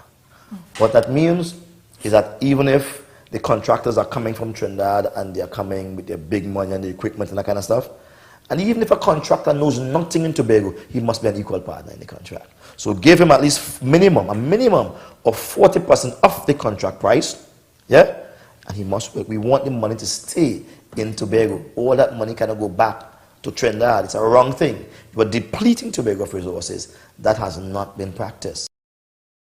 What that means is that even if the contractors are coming from Trinidad and they are coming with their big money and the equipment and that kind of stuff, and even if a contractor knows nothing in Tobago, he must be an equal partner in the contract. So give him at least a minimum of 40% of the contract price, yeah? And he must work. We want the money to stay in Tobago. All that money cannot go back to Trinidad. It's a wrong thing. You are depleting Tobago of resources. That has not been practiced.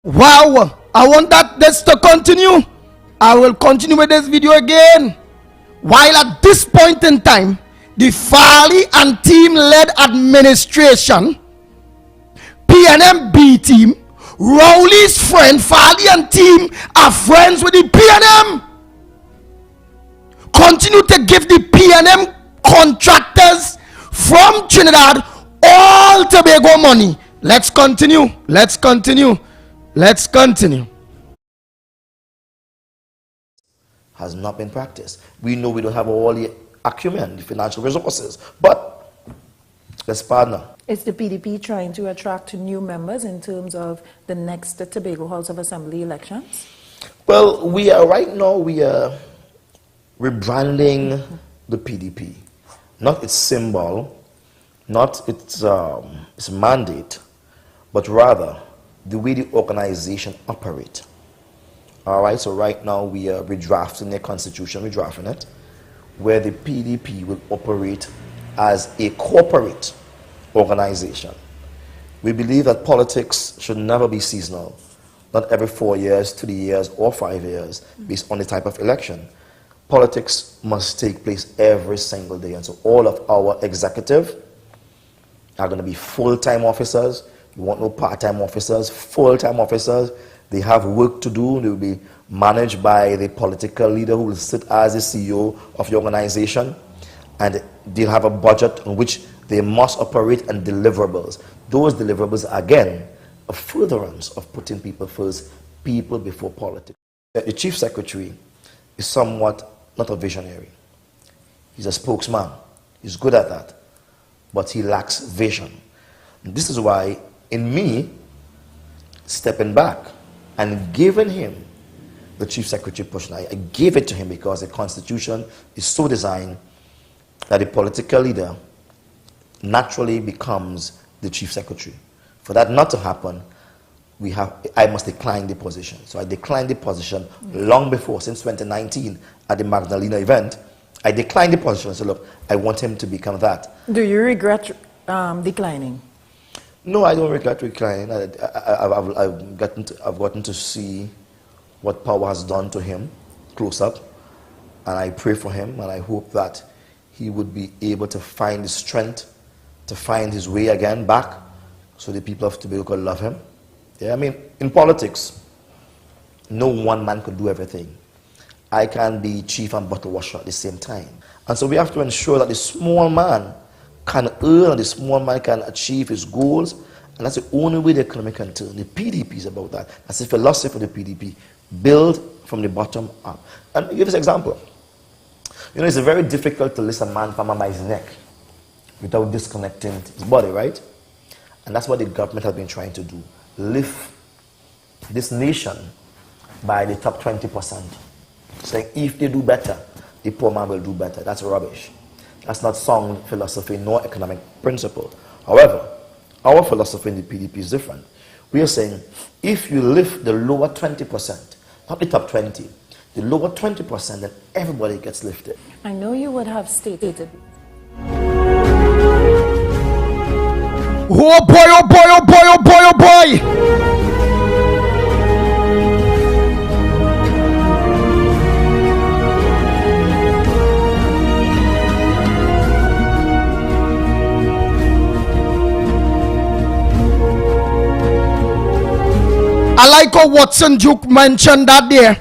Wow, I want this to continue. I will continue with this video again. While at this point in time, the Farley and team-led administration, PNM-B team, Rowley's friend, Farley and team are friends with the PNM. Continue to give the PNM contractors from Trinidad all Tobago money. Let's continue. Let's continue. Let's continue. Has not been practiced. We know we don't have all the acumen, the financial resources, but let's partner. Is the PDP trying to attract new members in terms of the next Tobago House of Assembly elections? Well, we are rebranding the PDP, not its symbol, not its mandate, but rather the way the organization operates. All right, so right now we are redrafting the constitution, redrafting it, where the PDP will operate as a corporate organization. We believe that politics should never be seasonal, not every 4 years, 3 years, or 5 years, based on the type of election. Politics must take place every single day, and so all of our executive are going to be full-time officers. We want no part-time officers, full-time officers. They have work to do. They will be managed by the political leader who will sit as the CEO of the organization, and they'll have a budget on which they must operate and deliverables. Those deliverables, again, a furtherance of putting people first, people before politics. The chief secretary is somewhat not a visionary. He's a spokesman. He's good at that, but he lacks vision. And this is why, in me, stepping back and giving him the chief secretary position, I gave it to him because the constitution is so designed that the political leader naturally becomes the chief secretary. For that not to happen, I must decline the position. So I declined the position long before, since 2019 at the Magdalena event. I declined the position and said, look, I want him to become that. Do you regret declining? No, I don't regret declining. I've gotten to see what power has done to him close up, and I pray for him, and I hope that he would be able to find the strength to find his way again back, so the people of Tobago could love him. Yeah, I mean, in politics, no one man could do everything. I can be chief and bottle washer at the same time. And so we have to ensure that the small man can earn, and the small man can achieve his goals, and that's the only way the economy can turn. The PDP is about that. That's the philosophy of the PDP. Build from the bottom up. And I'll give this example. You know, it's very difficult to lift a man from by his neck without disconnecting his body, right? And that's what the government has been trying to do. Lift this nation by the top 20%. Saying if they do better, the poor man will do better. That's rubbish. That's not sound philosophy nor economic principle. However, our philosophy in the PDP is different. We are saying if you lift the lower 20%, not the top 20, the lower 20%, then everybody gets lifted. I know you would have stated. Oh boy, oh boy, oh boy, oh boy, oh boy! like how Watson Duke mentioned that there,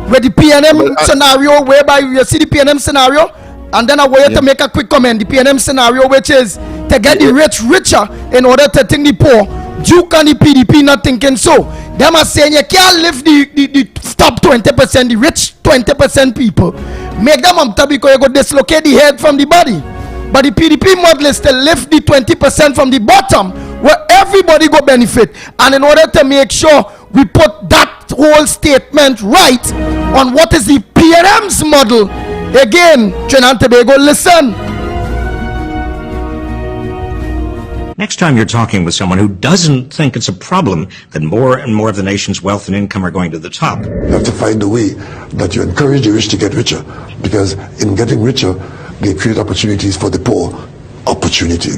with the PNM scenario, whereby you see the PNM scenario, and then I want you to make a quick comment. The PNM scenario, which is to get the rich richer in order to think the poor. Duke and the PDP not thinking so. Them are saying you can't lift the top 20%, the rich 20% people. Make them up because you go dislocate the head from the body. But the PDP model is to lift the 20% from the bottom, where everybody go benefit. And in order to make sure we put that whole statement right on what is the PNM's model, again, Trinidad and Tobago, listen. Next time you're talking with someone who doesn't think it's a problem that more and more of the nation's wealth and income are going to the top. You have to find a way that you encourage the rich to get richer, because in getting richer, they create opportunities for the poor. Opportunity.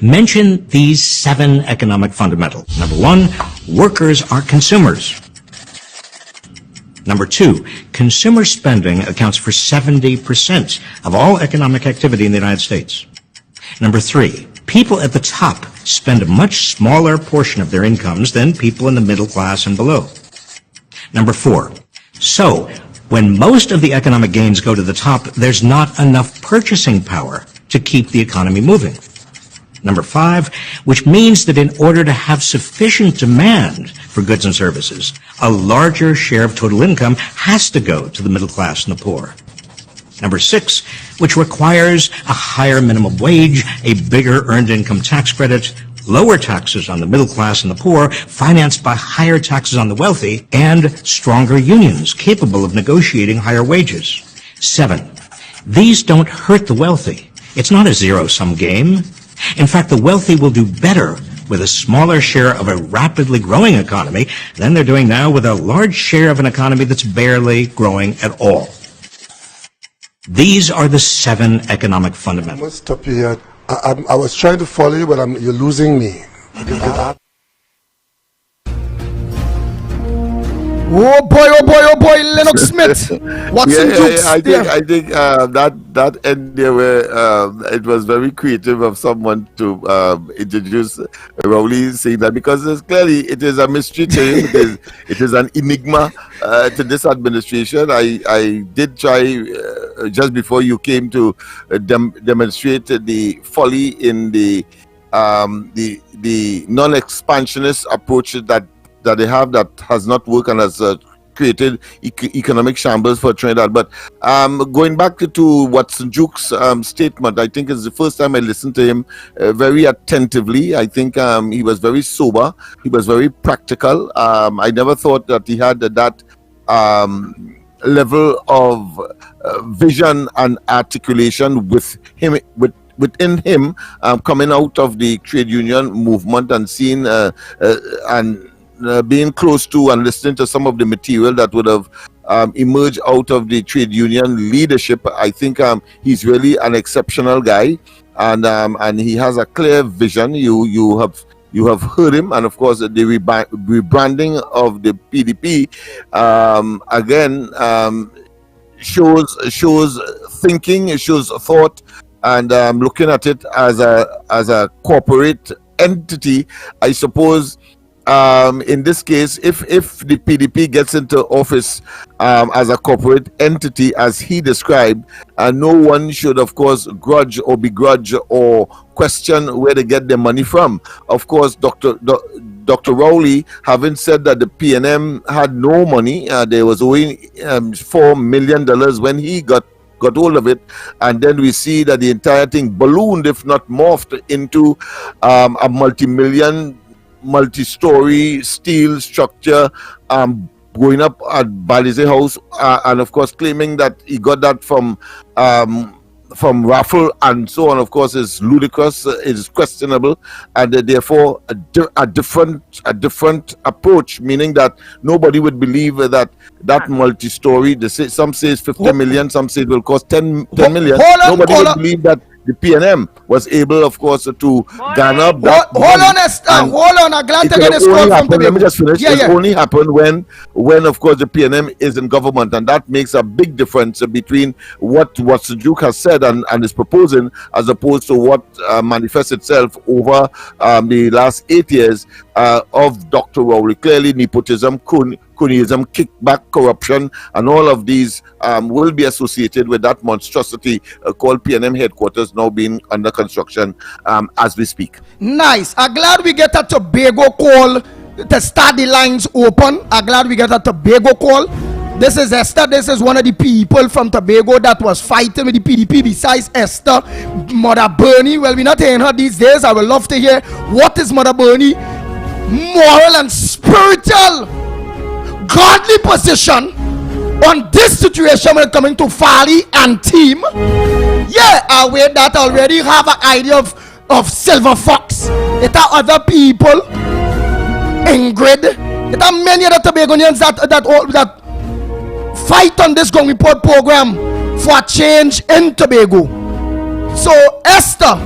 Mention these 7 economic fundamentals. Number 1, workers are consumers. Number 2, consumer spending accounts for 70% of all economic activity in the United States. Number 3, people at the top spend a much smaller portion of their incomes than people in the middle class and below. Number 4, so when most of the economic gains go to the top, there's not enough purchasing power to keep the economy moving. Number 5, which means that in order to have sufficient demand for goods and services, a larger share of total income has to go to the middle class and the poor. Number 6, which requires a higher minimum wage, a bigger earned income tax credit, lower taxes on the middle class and the poor, financed by higher taxes on the wealthy, and stronger unions capable of negotiating higher wages. 7, these don't hurt the wealthy. It's not a zero-sum game. In fact, the wealthy will do better with a smaller share of a rapidly growing economy than they're doing now with a large share of an economy that's barely growing at all. These are the 7 economic fundamentals. I must stop you here. I was trying to follow you, but you're losing me. Oh boy, Lennox Smith. Watson Dukes. I think that end there where it was very creative of someone to introduce Rowley, saying that, because it is a mystery to him. it is an enigma to this administration. I did try just before you came to demonstrate the folly in the non-expansionist approach that they have, that has not worked and has created economic shambles for Trinidad. But going back to Watson Duke's statement, I think it's the first time I listened to him very attentively. I think he was very sober. He was very practical. I never thought that he had that level of vision and articulation within him, coming out of the trade union movement and seeing being close to and listening to some of the material that would have emerged out of the trade union leadership. I think he's really an exceptional guy, and he has a clear vision. You have heard him, and of course the rebranding of the PDP again shows thinking, it shows thought, and looking at it as a corporate entity, I suppose. In this case, if the PDP gets into office as a corporate entity, as he described, no one should, of course, begrudge or question where they get their money from. Of course, Dr. Rowley, having said that the PNM had no money, there was owing $4 million when he got hold of it, and then we see that the entire thing ballooned, if not morphed, into a multi-story steel structure going up at Balize House, and of course claiming that he got that from raffle and so on. Of course, is ludicrous, is questionable, and therefore a different approach, meaning that nobody would believe that multi-story, some say it's 50 million, some say it will cost 10 million. Nobody would believe that the PNM was able, of course, to garner that. Hold on, Esther. Hold on. I'm glad to get this call from Tobago. Let me just finish. Yeah, it only happened when, of course, the PNM is in government, and that makes a big difference between what the Duke has said and is proposing, as opposed to what manifests itself over the last 8 years of Dr. Rowley. Clearly, nepotism, cronyism, kickback, corruption, and all of these will be associated with that monstrosity called PNM headquarters, now being under construction as we speak. Nice. I'm glad we get a Tobago call to start the lines open. I'm glad we get a Tobago call. This is Esther. This is one of the people from Tobago that was fighting with the PDP. Besides Esther, Mother Bernie. Well, we're not hearing her these days. I would love to hear what is Mother Bernie moral and spiritual godly position on this situation when coming to Fali and team. Yeah, I aware that already have an idea of Silver Fox. It are other people, Ingrid. It are many other Tobagonians that fight on this Gong Report program for a change in Tobago. So Esther,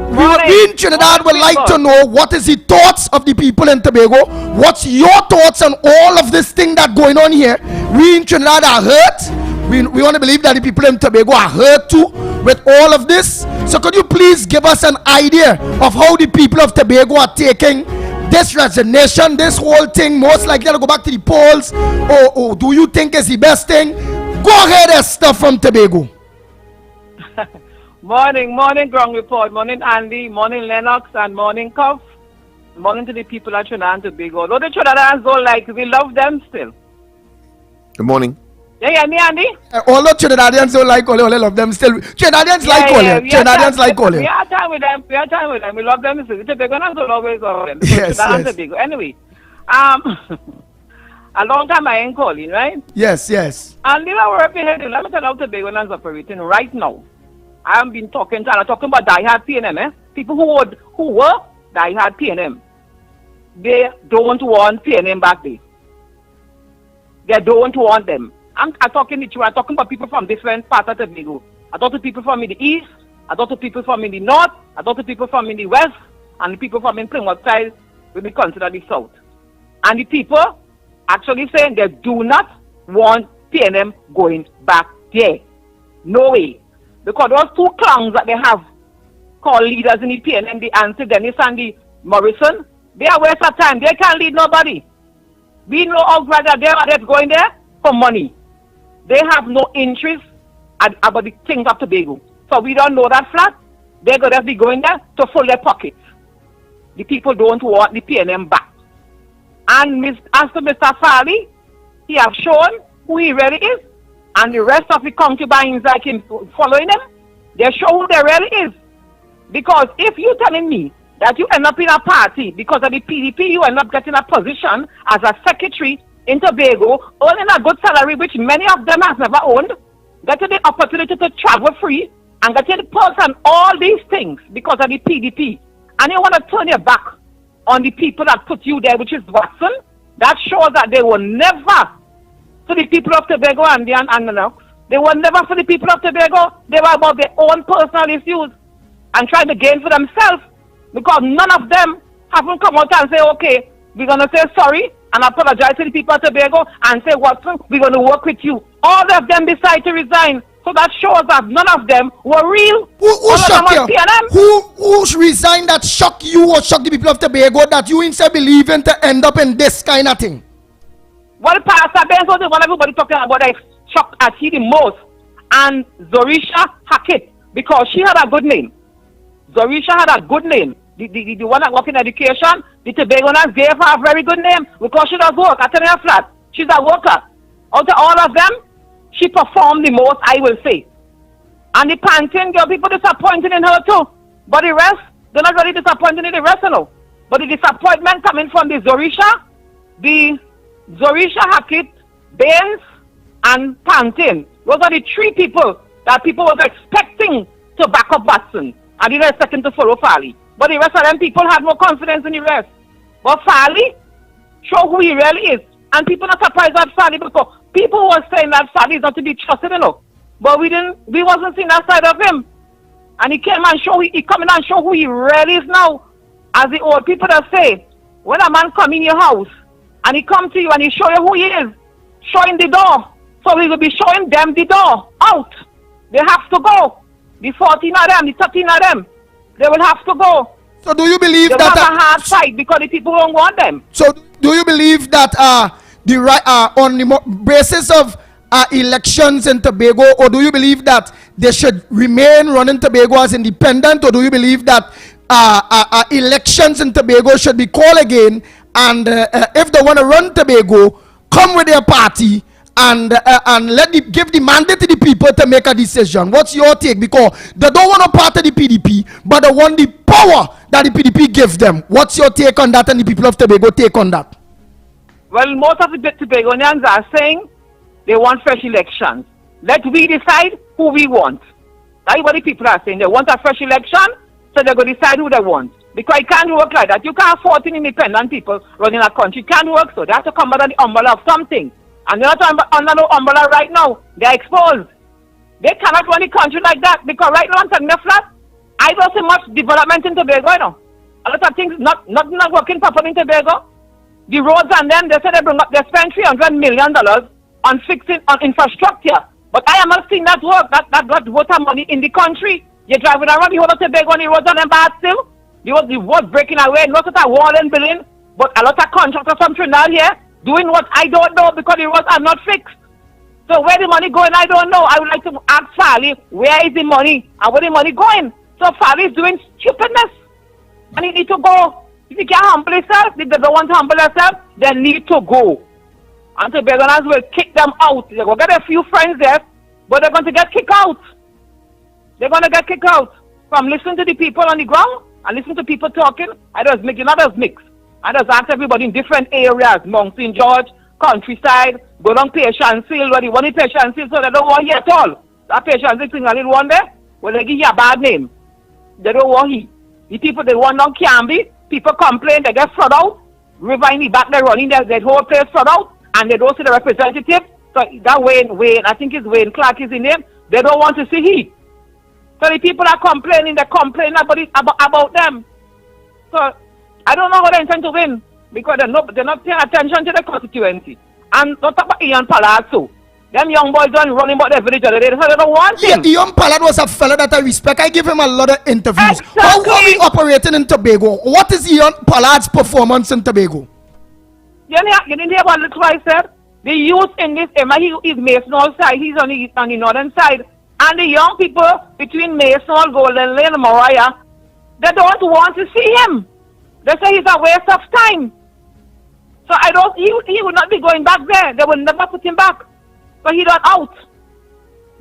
we in Trinidad would like to know what is the thoughts of the people in Tobago. What's your thoughts on all of this thing that going on here? We in Trinidad are hurt. We want to believe that the people in Tobago are hurt too with all of this. So could you please give us an idea of how the people of Tobago are taking this resignation, this whole thing? Most likely to go back to the polls, or do you think is the best thing? Go ahead, Esther from Tobago. Morning, Ground Report. Morning, Andy. Morning, Lennox. And morning, Cuff. Morning to the people of Trinidad and Tobago. Although the Trinidadians don't like, we love them still. Good morning. Yeah, me, Andy? Although Trinidadians don't like Ole, love them still. Trinidadians like Ole. Trinidadians like Ole. We are time with them. We love them still. The Tobagonians don't always love them. Yes. Tobago. Anyway, a long time I ain't calling, right? Yes. And they are working here. Let me tell you how Tobagonians operating right now. I have been talking about die-hard PNM, People who were die-hard PNM. They don't want PNM back there. They don't want them. I'm talking to you. I'm talking about people from different parts of Tobago. I talk to people from in the east. I talk to people from in the north. I talk to people from in the west. And the people from in Plymouth side will be considered the south. And the people actually saying they do not want PNM going back there. No way. Because those two clowns that they have called leaders in the PNM, the Anthony Dennis and the Morrison, they are waste of time. They can't lead nobody. We know how glad that they are going there for money. They have no interest about the things of Tobago. So we don't know that flat. They're going to be going there to fill their pockets. The people don't want the PNM back. And as to Mr. Fali, he has shown who he really is. And the rest of the concubines like him following him, they show who they really is. Because if you're telling me that you end up in a party because of the PDP, you end up getting a position as a secretary in Tobago, earning a good salary, which many of them have never owned, getting the opportunity to travel free, and getting the pulse and all these things because of the PDP. And you want to turn your back on the people that put you there, which is Watson. That shows that they will never, for the people of Tobago and the Lennox, they were never for the people of Tobago. They were about their own personal issues and trying to gain for themselves, because none of them haven't come out and say, okay, we're going to say sorry and apologize to the people of Tobago and say, Watson, we're going to work with you. All of them decide to resign. So that shows that none of them were real. Who shocked you? Who resigned that shocked you or shocked the people of Tobago that you instead believing to end up in this kind of thing? Well, Pastor Ben was the one everybody talking about that shocked at he the most. And Zorisha Hackett, because she had a good name. Zorisha had a good name. The one that worked in education, the Tobagoans gave her a very good name because she does work. I tell you flat. She's a worker. Out of all of them, she performed the most, I will say. And the Pantin girl, people disappointed in her too. But the rest, they're not really disappointed in the rest, you know. But the disappointment coming from the Zorisha Hackett, Baines, and Pantin. Those are the three people that people were expecting to back up Watson. And they were expecting to follow Fali. But the rest of them people had no confidence in the rest. But Fali show who he really is. And people are surprised at Fali because people were saying that Fali is not to be trusted, you know. But we wasn't seeing that side of him. And he came and he come in and show who he really is now. As the old people that say, when a man come in your house and he come to you and he show you who he is, show him the door. So he will be showing them the door out. They have to go. The 14 of them, the 13 of them, they will have to go. So do you believe they that have a hard fight because the people don't want them? So do you believe that the right on the basis of elections in Tobago, or do you believe that they should remain running Tobago as independent, or do you believe that elections in Tobago should be called again, and if they want to run Tobago, come with their party and give the mandate to the people to make a decision? What's your take? Because they don't want to part of the PDP, but they want the power that the PDP gives them. What's your take on that, and the people of Tobago take on that? Well, most of the Tobagonians are saying they want fresh elections. Let we decide who we want. That's what the people are saying. They want a fresh election, so they're going to decide who they want. Because it can't work like that. You can't 14 independent people running a country. It can't work so. They have to come under the umbrella of something. And they're not under no umbrella right now. They're exposed. They cannot run the country like that. Because right now, I'm telling you flat, I don't see much development in Tobago, you know. A lot of things not working properly in Tobago. The roads and them, they say they spend $300 million on fixing on infrastructure. But I am not seeing that work, that water money in the country. You're driving around the whole of Tobago and the roads are them bad still. The roads breaking away, not at a wall and building, but a lot of contractors from Trinidad here doing what I don't know because the roads are not fixed. So where the money going, I don't know. I would like to ask Farley, where is the money and where the money going? So Farley is doing stupidness and he need to go. If he can't humble himself, if they don't want to humble themselves, they need to go. And Tobagonians will kick them out. They're going to get a few friends there, but they're going to get kicked out. They're going to get kicked out from listening to the people on the ground and listening to people talking. I just mix, mix. I just ask everybody in different areas, Mount St. George, countryside, go down Patience Hill, where they want the Patience Hill, so they don't want he at all. That Patience Hill thing, a little one there, well, they give you a bad name. They don't want he. The people they want down Canby, people complain, they get flooded out. River in the back, they're running their whole place flooded out, and they don't see the representative. So that Wayne, I think it's Wayne Clark is his name, they don't want to see he. So the people are complaining, they complain about them. So I don't know how they intend to win, because they're not paying attention to the constituency. And don't talk about Ian Pollard too. Them young boys don't running about their village other day, so they don't want him. Yeah, Ian Pollard was a fellow that I respect. I give him a lot of interviews. Exactly. How are we operating in Tobago? What is Ian Pollard's performance in Tobago? You didn't hear what little I said? The youth in this area, he is Mason Hall side, he's on the northern side. And the young people between Mason Hall, Golden Lane, and Mariah, they don't want to see him. They say he's a waste of time. So he would not be going back there. They will never put him back. So he not out.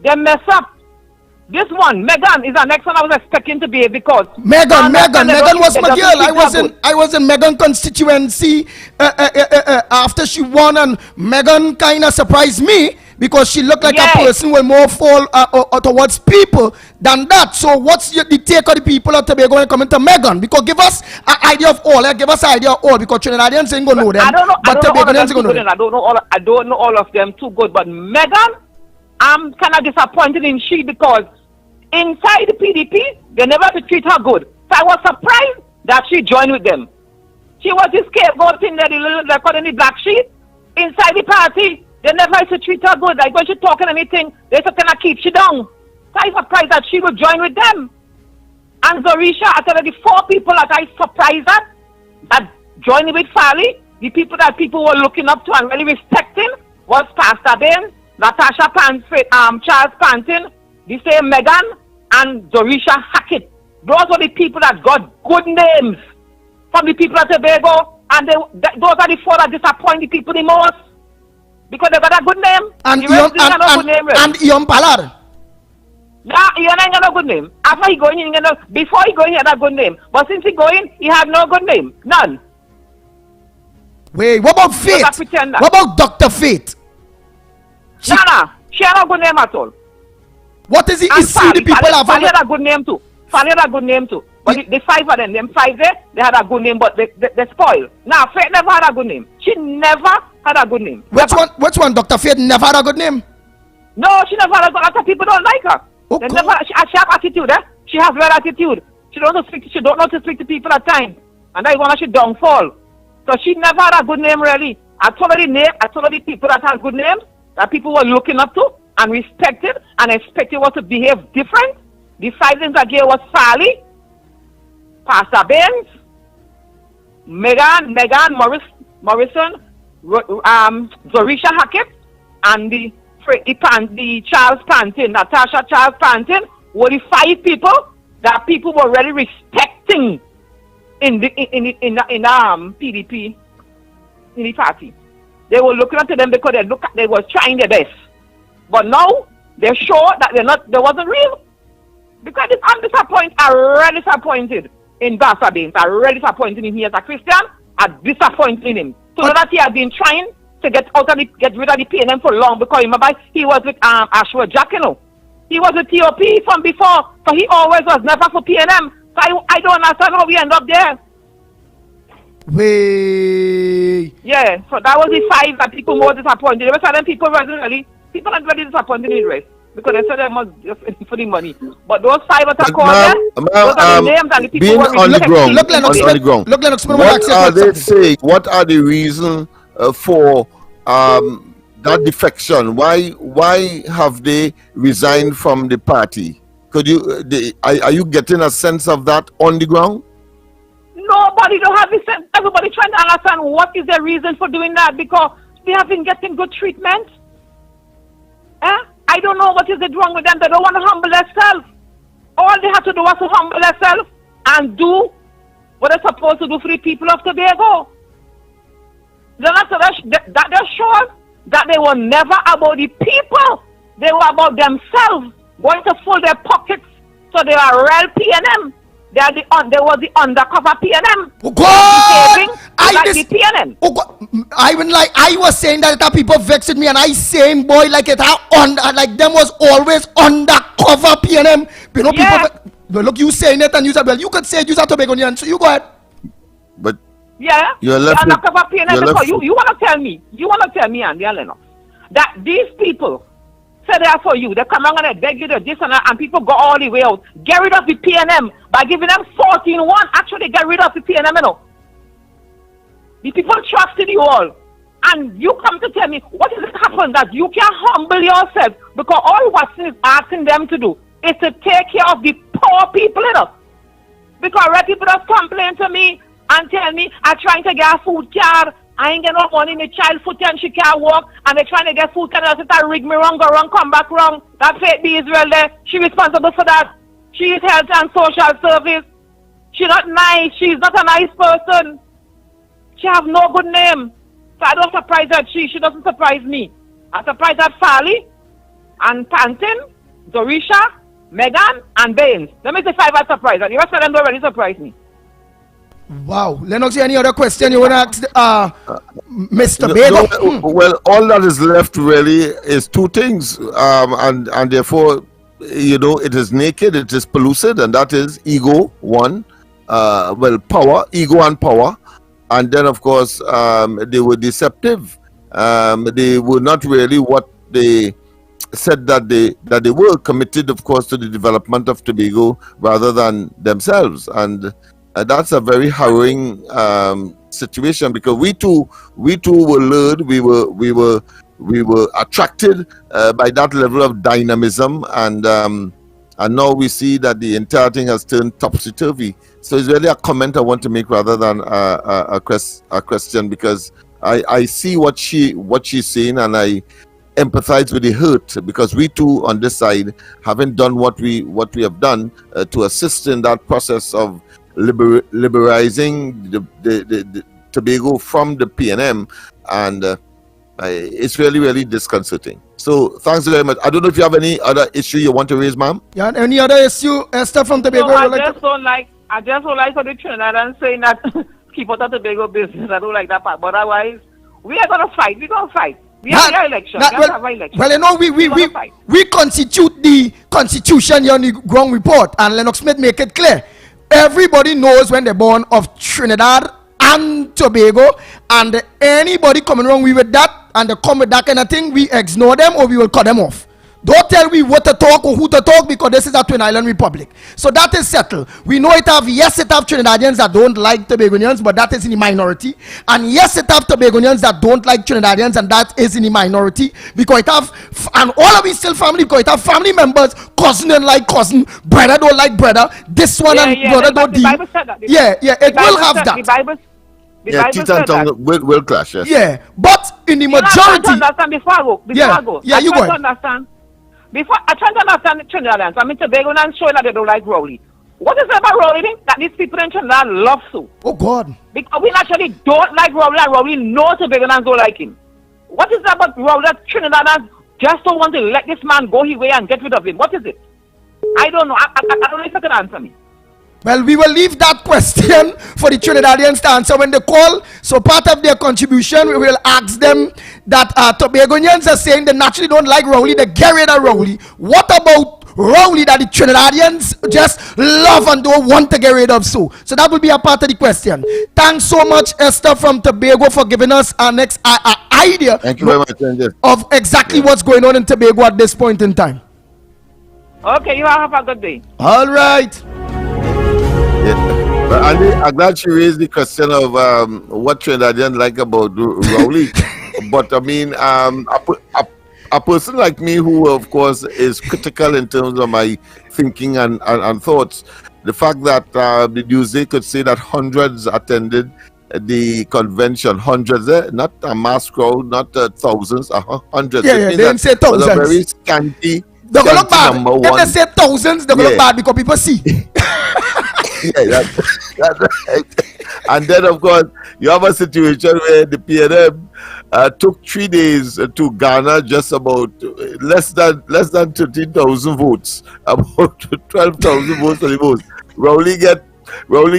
They mess up. This one, Megan, is the next one I was expecting to be because Megan was my girl. I was in Megan constituency after she won, and Megan kind of surprised me because she looked like a person will more fall towards people than that. So what's the take of the people of Tobago when coming to Megan? Because give us an idea of all. Give us an idea of all, because Trinidadians ain't gonna know them. I don't know. But Tobagonians gonna know them. I don't know all of them too good. But Megan, I'm kind of disappointed in she because inside the PDP, they never had to treat her good. So I was surprised that she joined with them. She was the scapegoat in the record in the black sheet. Inside the party, they never had to treat her good. Like when she talking anything, they just kind of keep she down. So I was surprised that she would join with them. And Zorisha, I tell you, the 4 people that I surprised at that joined with Farley, the people that people were looking up to and really respecting, was Pastor Bain, Natasha Pantin, Charles Pantin, the same Megan, and Zorisha Hackett. Those were the people that got good names from the people of Tobago, and those are the 4 that disappoint the people the most because they got a good name. And Ian Pollard. Nah, Ian ain't got no good name. After he going in, before he going, he had a good name. But since he going, he had no good name. None. Wait, what about Faith? What about Dr. Faith? She had a good name at all. What is it you see the people have? Farley had a good name too. Farley had a good name too. But the 5 of them 5 there, they had a good name, but they spoiled. Now, Faith never had a good name. She never had a good name. Which one? Dr. Faith never had a good name? No, she never had a good name. People don't like her. They never, she have attitude, eh? She has bad attitude. She don't know to speak to people at times. And that is one of her downfall. So she never had a good name really. I told her the people that had good names, that people were looking up to and respected and expected was to behave different. The 5 names I gave was Sally, Pastor Baines, Megan Morrison, Zorisha Hackett, and the Charles Pantin, Natasha Charles Pantin, were the 5 people that people were really respecting in the PDP, in the party. They were looking up to them because they were trying their best. But now they're sure that they wasn't real. Because I'm disappointed. I'm really disappointed in Pastor Baines. I'm really disappointed in him as a Christian. I'm disappointed in him. So that he has been trying to get rid of the PNM for long, because remember he was with Ashworth Jack, you know. He was with TOP from before, so he always was never for PNM. So I don't understand how we end up there. Yeah, so that was the 5 that people were disappointed. There were certain people not really disappointed in the rest, because they said they must just for the money. But those 5 that are called there, those are the names and the people being who on the ground, Look, Lennox, what are they saying? What are the reasons for that defection? Why have they resigned from the party? Are you getting a sense of that on the ground? Nobody don't have this sense. Everybody trying to understand what is the reason for doing that, because they have been getting good treatment. I don't know what is wrong with them. They don't want to humble themselves. All they have to do was to humble themselves and do what they're supposed to do for the people of Tobago. They're sure that they were never about the people. They were about themselves, going to fill their pockets. So they are real PNM. They were the undercover PNM. Oh God! The PNM. Oh God! I was saying that people vexed me, and I saying boy like them was always undercover PNM. You know, people. Look, you saying it, and you said, well, you could say it, you said Tobagonian, so you go ahead. But yeah, you're left undercover PNM. Because you want to tell me, Andy and Lennox, that these people say they are for you. They come around and they beg you to this and that, and people go all the way out. Get rid of the PNM by giving them 14-1. Actually, get rid of the PNM, you know. The people trusted you all. And you come to tell me, what is it happen that you can humble yourself? Because all Watson is asking them to do is to take care of the poor people, you know. Because red people just complain to me and tell me, I'm trying to get a food card. I ain't get no money in the child foot and she can't walk, and they're trying to get food card and I rig me wrong, go wrong, come back wrong. That Faith B. Israel there, she responsible for that. She is health and social service. She's not nice, she's not a nice person. She have no good name. So I don't surprise that she doesn't surprise me. I'm surprised at Sally and Pantin, Zorisha, Megan, and Baines. Let me say 5 are surprised, and the rest of them don't really surprise me. Wow. Lennox, any other question you want to ask Mr. Bago? Well, all that is left really is 2 things. And therefore, you know, it is naked, it is pellucid, and that is ego, 1. Power, ego and power. And then, of course, they were deceptive. They were not really what they said that they were, committed, of course, to the development of Tobago rather than themselves. And that's a very harrowing situation, because we too were lured, we were attracted by that level of dynamism, and now we see that the entire thing has turned topsy-turvy. So it's really a comment I want to make rather than a question, because I see what she's saying, and I empathize with the hurt, because we too on this side haven't done what we have done to assist in that process of liberalizing the Tobago from the PNM, and it's really, really disconcerting. So thanks very much. I don't know if you have any other issue you want to raise, ma'am. Yeah, any other issue, Esther from Tobago? No, I just don't like for the Trinidad and saying that keep out of Tobago business. I don't like that part. But otherwise, we are going to fight. We're going to fight. We have our election. Well, you know, we constitute the constitution here on the ground report, and Lennox Smith make it clear. Everybody knows when they're born of Trinidad and Tobago, and anybody coming wrong with that and they come with that kind of thing, we ignore them or we will cut them off. Don't tell me what to talk or who to talk, because this is a Twin Island Republic. So that is settled. We know it have Trinidadians that don't like Tobagonians, but that is in the minority. And yes, it have Tobagonians that don't like Trinidadians, and that is in the minority, because it have, and all of it still family, because it have family members, cousin and like cousin, brother don't like brother, this one and brother don't deal. It will have that. Teeth and tongue will clash, yes. Yeah, but in the majority. Before I go, you go. I try to understand Trinidadians. I mean, Tobago and showing that they don't like Rowley. What is it about Rowley that these people in Trinidad love so? Oh, God. Because we actually don't like Rowley, and Rowley knows Tobagonians don't like him. What is it about Rowley that Trinidadians just don't want to let this man go his way and get rid of him? What is it? I don't know. I don't know if you can answer me. Well, we will leave that question for the Trinidadians to answer when they call. So part of their contribution, we will ask them that Tobagonians are saying they naturally don't like Rowley, they get rid of Rowley. What about Rowley that the Trinidadians just love and don't want to get rid of? So that will be a part of the question. Thanks so much, Esther from Tobago, for giving us our next idea. Thank you very much, of exactly what's going on in Tobago at this point in time. Okay, you have a good day. All right. But Andy, I'm glad she raised the question of what Trinidadians like about Rowley. But I mean, a person like me who, of course, is critical in terms of my thinking and thoughts, the fact that the Newsday could say that hundreds attended the convention, hundreds, not a mass crowd, not thousands, hundreds. They didn't say thousands. It was a very scanty. They gonna look bad. If they say thousands, they gonna look bad because people see. That's right. And then, of course, you have a situation where the PNM took 3 days to garner just about less than 13,000 votes, about 12,000 votes for the vote. Rowley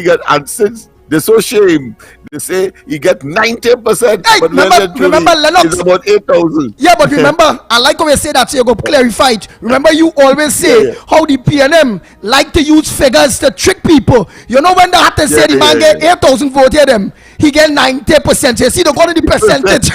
get, and since they're so ashamed, they say he get 90%. Hey, but remember Lennox? It's about 8,000. Yeah, but remember, I like how you say that, so you go clarify it. Remember, you always say how the PNM like to use figures to trick people. You know when they had to say the man get 8,000 votes here, them he get 90%. You see, they go to the percentage.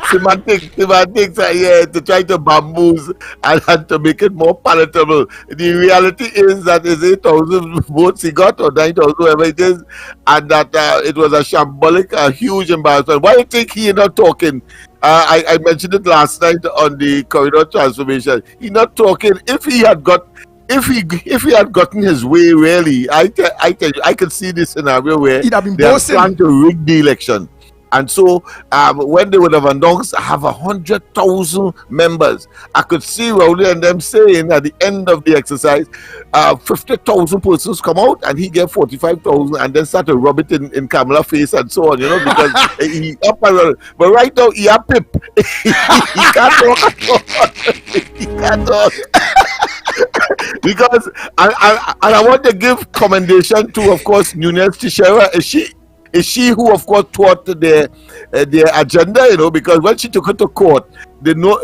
Semantics are here to try to bamboozle and to make it more palatable. The reality is that it's 8,000 votes he got, or 9,000, whatever it is, and that it was a shambolic, a huge embarrassment. Why do you think he not talking? I mentioned it last night on the corridor transformation. He not talking. If he had gotten his way, really, I tell you, I could see this scenario where they are trying to rig the election. And so when they would have announced have 100,000 members, I could see Rowley and them saying at the end of the exercise, 50,000 persons come out and he get 45,000 and then start to rub it in Kamala's face and so on, because he up and running. But right now he a pip. He can't talk. He can't talk. Because I want to give commendation to, of course, Nunez Teixeira. Is she who, of course, taught their agenda, because when she took it to court, they no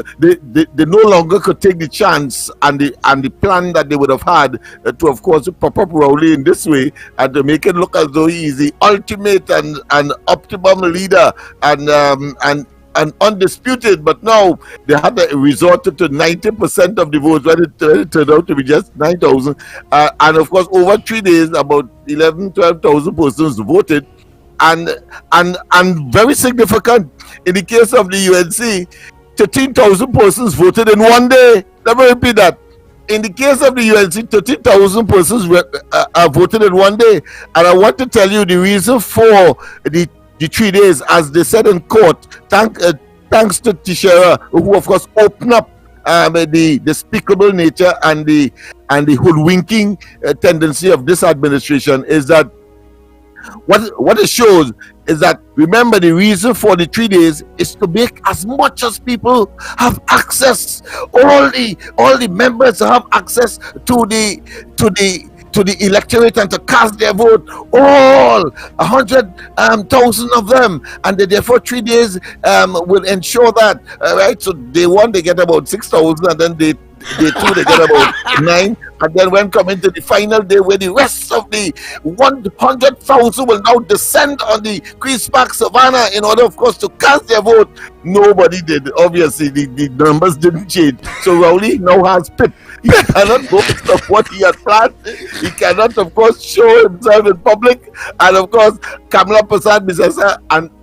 longer could take the chance and the plan that they would have had to, of course, prop up Rowley in this way and to make it look as though he is the ultimate and optimum leader and undisputed. But now they had resorted to 90% of the votes when it turned out to be just 9,000. And of course, over 3 days, about 12,000 persons voted. And very significant in the case of the UNC, 13,000 persons voted in 1 day. Let me repeat that. In the case of the UNC, 13,000 persons voted in 1 day. And I want to tell you the reason for the 3 days, as they said in court, thanks to Teixeira, who of course opened up the despicable nature and the hoodwinking tendency of this administration, is that what it shows is that, remember, the reason for the 3 days is to make as much as people have access, all the members have access to the electorate and to cast their vote, all 100,000 of them, and therefore 3 days will ensure that, right? So day one they get about 6,000, and then day 2 they get about 9, and then when coming to the final day where the rest of the 100,000 will now descend on the Queen's Park Savannah in order, of course, to cast their vote, nobody did. Obviously, the numbers didn't change. So Rowley now has Pip. He cannot go stop what he had planned. He cannot, of course, show himself in public. And of course, Kamala Prasad Bisesa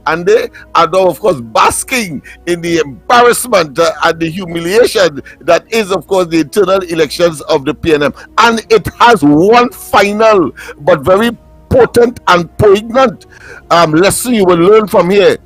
and they are now, of course, basking in the embarrassment and the humiliation that is, of course, the internal elections of the PNM. And it has one final but very potent and poignant lesson you will learn from here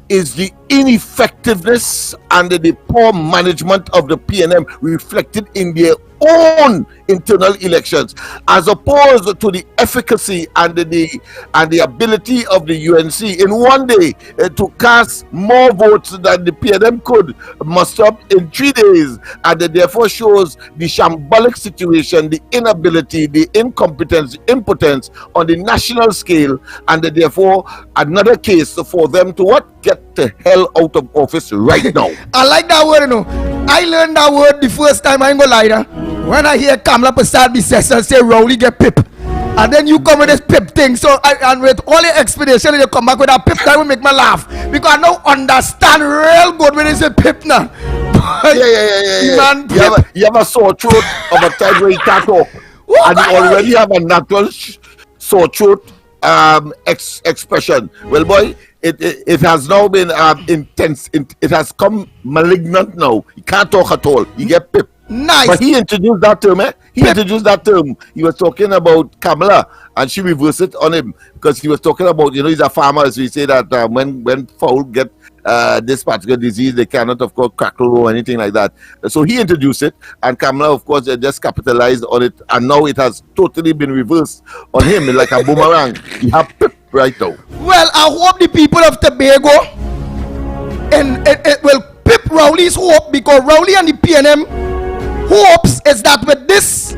is the ineffectiveness and the poor management of the PNM reflected in their own internal elections, as opposed to the efficacy and the ability of the UNC in one day to cast more votes than the PNM could muster up in 3 days, and that therefore shows the shambolic situation, the inability, the incompetence, the impotence on the national scale, and that therefore another case for them to what? Get the hell out of office right now. I like that word, you know. I learned that word the first time, I ain't gonna lie now. When I hear Kamala Prasad Bisesa say Rowley get Pip, and then you come with this Pip thing, so and with all your explanation, you come back with that Pip, that will make me laugh, because I don't understand real good when they say Pip now. Yeah. Man, you have a sore throat of a time where you can't talk, and you already have a natural sore throat expression. Well, boy, it has now been intense. It has come malignant now. You can't talk at all. You get Pip. Nice. But he introduced that term, introduced that term. He was talking about Kamala, and she reversed it on him, because he was talking about, he's a farmer, so he said that when fowl get this particular disease, they cannot, of course, crackle or anything like that. So he introduced it, and Kamala, of course, just capitalized on it, and now it has totally been reversed on him like a boomerang. He have Pip right now. Well, I hope the people of Tobago, and it will Pip Rowley's hope, because Rowley and the PNM hopes is that with this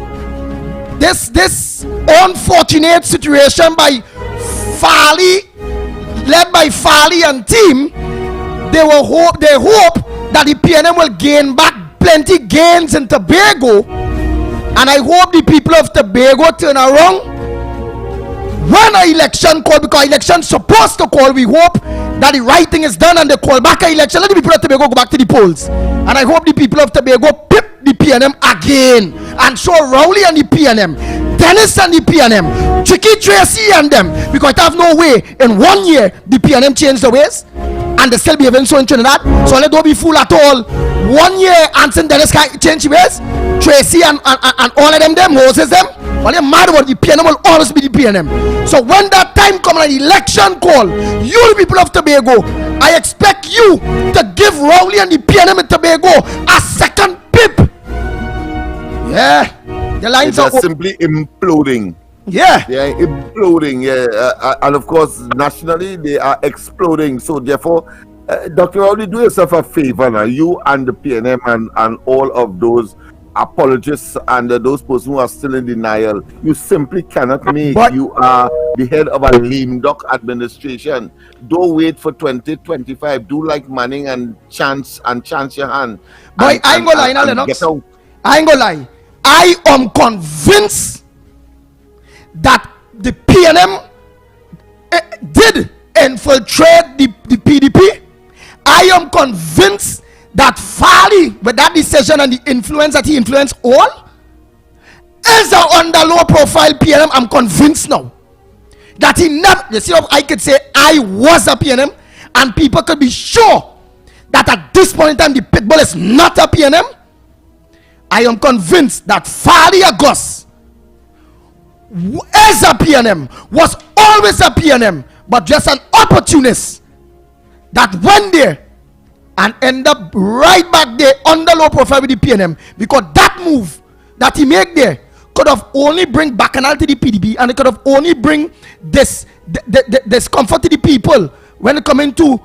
unfortunate situation by Farley, led by Farley and team, they hope that the PNM will gain back plenty gains in Tobago, and I hope the people of Tobago turn around when an election call, because election supposed to call. We hope that the right thing is done and they call back an election. Let the people of Tobago go back to the polls, and I hope the people of Tobago Pip the PNM again and show Rowley and the PNM, Dennis and the PNM, Chicky Tracy and them, because it have no way in 1 year the PNM changed the ways and they still behaving so in Trinidad. So let don't be fool at all. 1 year Anson Dennis can change the ways, Tracy and all of them, Moses them. Well, they're mad about the PNM will always be the PNM. So when that time comes, an election call, you the people of Tobago, I expect you to give Rowley and the PNM in Tobago a second Pip. Yeah, the lines are simply imploding. Yeah, they are imploding. Yeah, and of course, nationally they are exploding. So therefore, Dr. Rowley, do yourself a favor now. You and the PNM and all of those apologists and those persons who are still in denial, you simply cannot make. You are the head of a lame duck administration. Don't wait for 2025. Do like Manning and chance your hand. Boy, I ain't gonna lie now, Lennox. I ain't gonna lie. I am convinced that the PNM did infiltrate the PDP. I am convinced that Farley, with that decision and the influence that he influenced all, is a under low profile PNM. I'm convinced now that he never, you see how I could say I was a PNM and people could be sure that at this point in time the Pitbull is not a PNM. I am convinced that Farley August is a PNM, was always a PNM, but just an opportunist that went there and end up right back there under low profile with the PNM, because that move that he made there could have only bring bacchanal to the PDP, and it could have only bring this comfort to the people when it comes to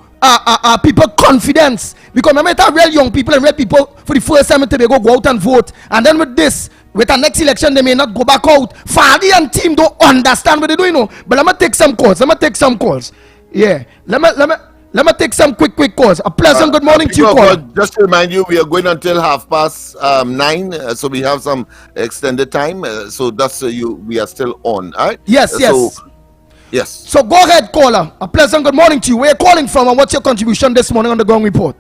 people confidence. Because remember, it's real young people and real people for the first time in Tobago go out and vote, and then with this, with the next election, they may not go back out. Farley and team don't understand what they're doing, no. But let me take some calls. Yeah, let me Let me take some quick calls. A pleasant good morning to you, caller. Just to remind you, we are going until 9:30, so we have some extended time. So that's we are still on, all right? Yes. Yes. So go ahead, caller. A pleasant good morning to you. Where are you calling from, and what's your contribution this morning on the Ground Report?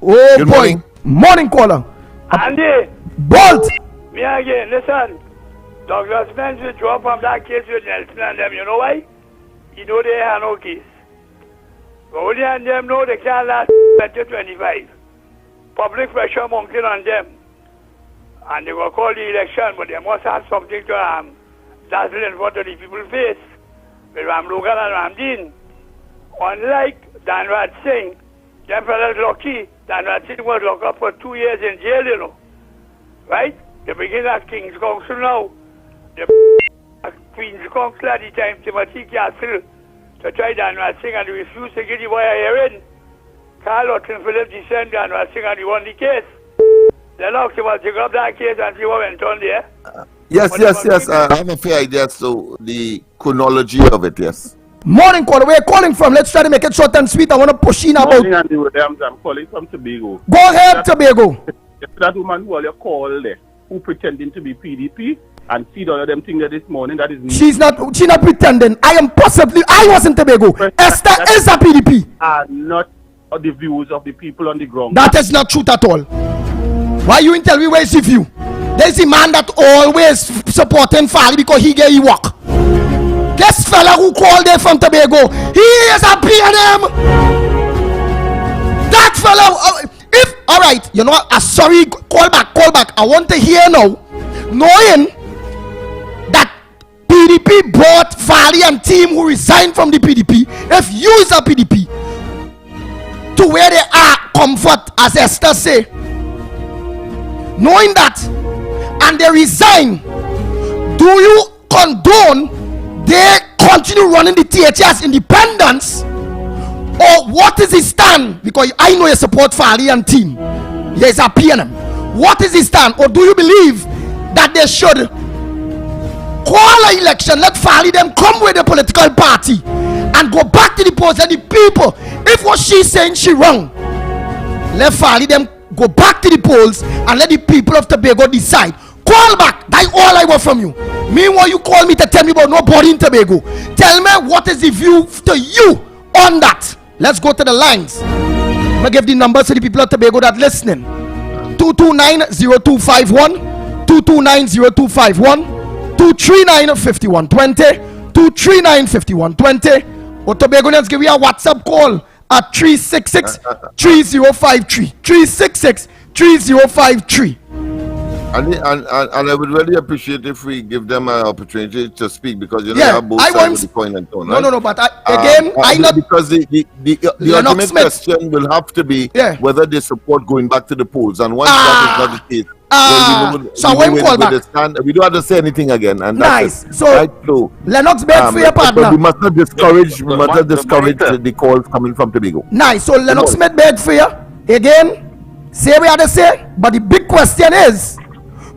Oh, good boy. Morning, caller. Andy. Bolt. Me again. Listen. Douglas Benz will drop from that case with Nelson and them. You know why? You know they have no case. But only and them know they can't last 2025. Public pressure mounting on them. And they will call the election, but they must have something to dazzle in front of the people's face. With Ram Logan and Ram Dean. Unlike Dan Raj Singh, them fellas lucky. Dan Raj Singh was locked up for 2 years in jail, you know. Right? They begin at King's Council now. The Queen's Council at the time, Timothy Castle, to try Dan Raj Singh, and they refused to give the boy a hearing. Carl Hutton Philip descended Dan Raj Singh, and he won the case. They locked him up, take up that case and see what went on there. Yes. I have a fair idea, so the chronology of it, yes. Morning, caller. Where are you calling from? Let's try to make it short and sweet. I want to push in about. Morning, Andy Williams. I'm calling from Tobago. Go ahead, Tobago. That woman who you call there, who pretending to be PDP, and see all of them things there this morning, that is me. She's not pretending. I was in Tobago. Esther is a PDP. Not the views of the people on the ground. That is not truth at all. Why you tell me where is the view? There's a man that always supporting Fali because he get work. This fella who called there from Tobago, he is a PNM. That fella, alright, you know what? Sorry, call back. I want to hear now, knowing that PDP brought Fali and team who resigned from the PDP. If you is a PDP, to where they are comfort, as Esther say, knowing that, and they resign, do you condone they continue running the THS independence, or what is his stand? Because I know you support Fali and team. There's a PNM. What is his stand? Or do you believe that they should call an election, let Fali them come with the political party and go back to the polls and the people, if what she's saying she wrong, let Fali them go back to the polls and let the people of Tobago decide. Call back. That's all I want from you. Meanwhile, you call me to tell me about nobody in Tobago. Tell me what is the view to you on that. Let's go to the lines. I'm going to give the numbers to the people of Tobago that listening. 229-0251, 229-0251, 239-5120, 239-5120. Or Tobagonians give you a WhatsApp call at 366-3053. 366-3053. And I would really appreciate if we give them an opportunity to speak, because you know they have both sides of the coin and tone. Right? No, but I not because the ultimate question will have to be whether they support going back to the polls, and once that is not the case, we don't have to say anything again. And nice. So right, Lennox beg for your partner. We must not discourage. The calls coming from Tobago. Nice. So Lennox Smith beg for you again. Say we have to say, but the big question is,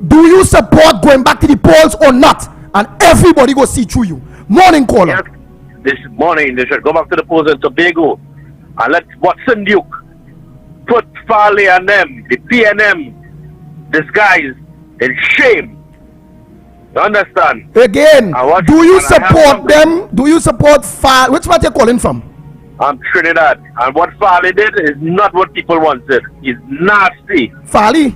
do you support going back to the polls or not? And everybody go see through you. Morning, caller. Yes. This morning they should go back to the polls in Tobago and let Watson Duke put Farley and them, the PNM, this guys in shame. You understand? Again, do you support them? Do you support Farley? Which part you calling from? I'm Trinidad. And what Farley did is not what people wanted. He's nasty. Farley?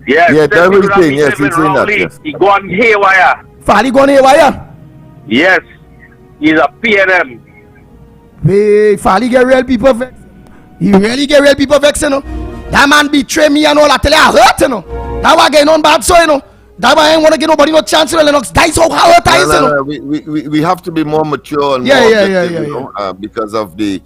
Yes, yeah, everything. Yes, he's saying that. Yes. He gone haywire. Farley gone haywire? Yes, he's a PNM. Hey, Farley get real people vexed. He really get real people vexed, you know. That man betray me and all that. Tell you I hurt, you know. That was getting on bad, so you know. That why I ain't want to give nobody no chance to Lennox. That's how hurt I is, you know. We have to be more mature and more objective, you know, because of the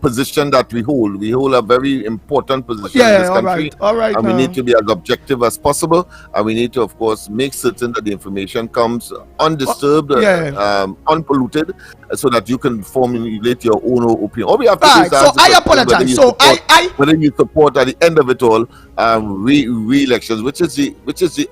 position that we hold. We hold a very important position in this country. All right. And we need to be as objective as possible, and we need to, of course, make certain that the information comes undisturbed, unpolluted, so that you can formulate your own opinion. All we have to do is so I apologize. So whether you support at the end of it all re-elections, which is the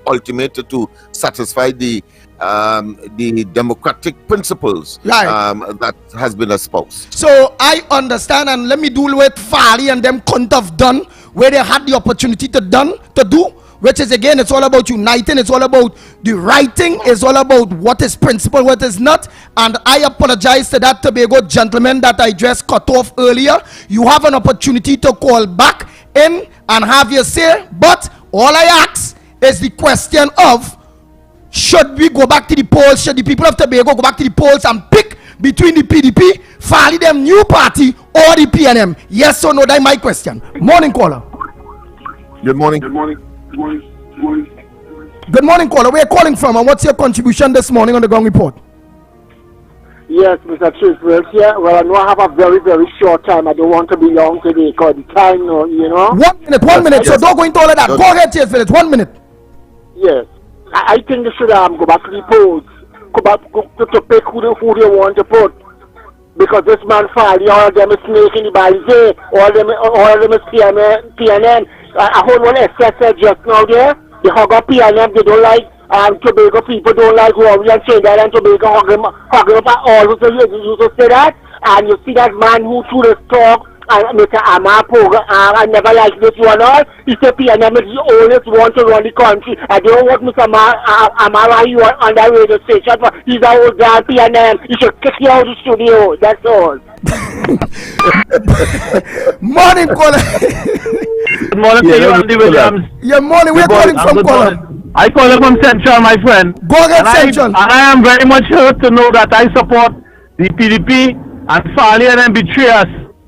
ultimate to satisfy the the democratic principles that has been espoused. So I understand, and let me do what Fali and them couldn't have done where they had the opportunity to do, which is, again, it's all about uniting, it's all about the writing, it's all about what is principle, what is not. And I apologize to that Tobago gentleman that I just cut off earlier. You have an opportunity to call back in and have your say, but all I ask is the question of, should we go back to the polls? Should the people of Tobago go back to the polls and pick between the PDP, Fali them new party, or the PNM? Yes or no? That's my question. Morning, caller. Good morning. Good morning, caller. Where are you calling from, and what's your contribution this morning on the Ground Report? Yes, Mr. Chiswell here. Well, I know I have a very, very short time. I don't want to be long today because the time, you know. 1 minute. So don't go into all of that. Go ahead, Chiswell. It's 1 minute. Yes. I think they should go back to the polls. Go back to pick who they want to put. Because this man Fali, all of them is snake in the Balize, all of them is PNN. I heard one SSL just now there. They hug up PNM, they don't like Tobago people, don't like Rory and Trinidad and Tobago hug him up all who to say that. And you see that man who threw this talk, and Mr. Amapo, I never liked this one all. He said PNM is the oldest one to run the country. I don't want Mr. Amara you on that radio station, but he's an old guy, PNM. He should kick you out of the studio, that's all. Morning, caller. Good morning to you, Andy Williams. Yeah, morning. We're calling from caller. I call from Central, my friend. Go ahead, Central. And I am very much hurt to know that I support the PDP and Fali and them betray us.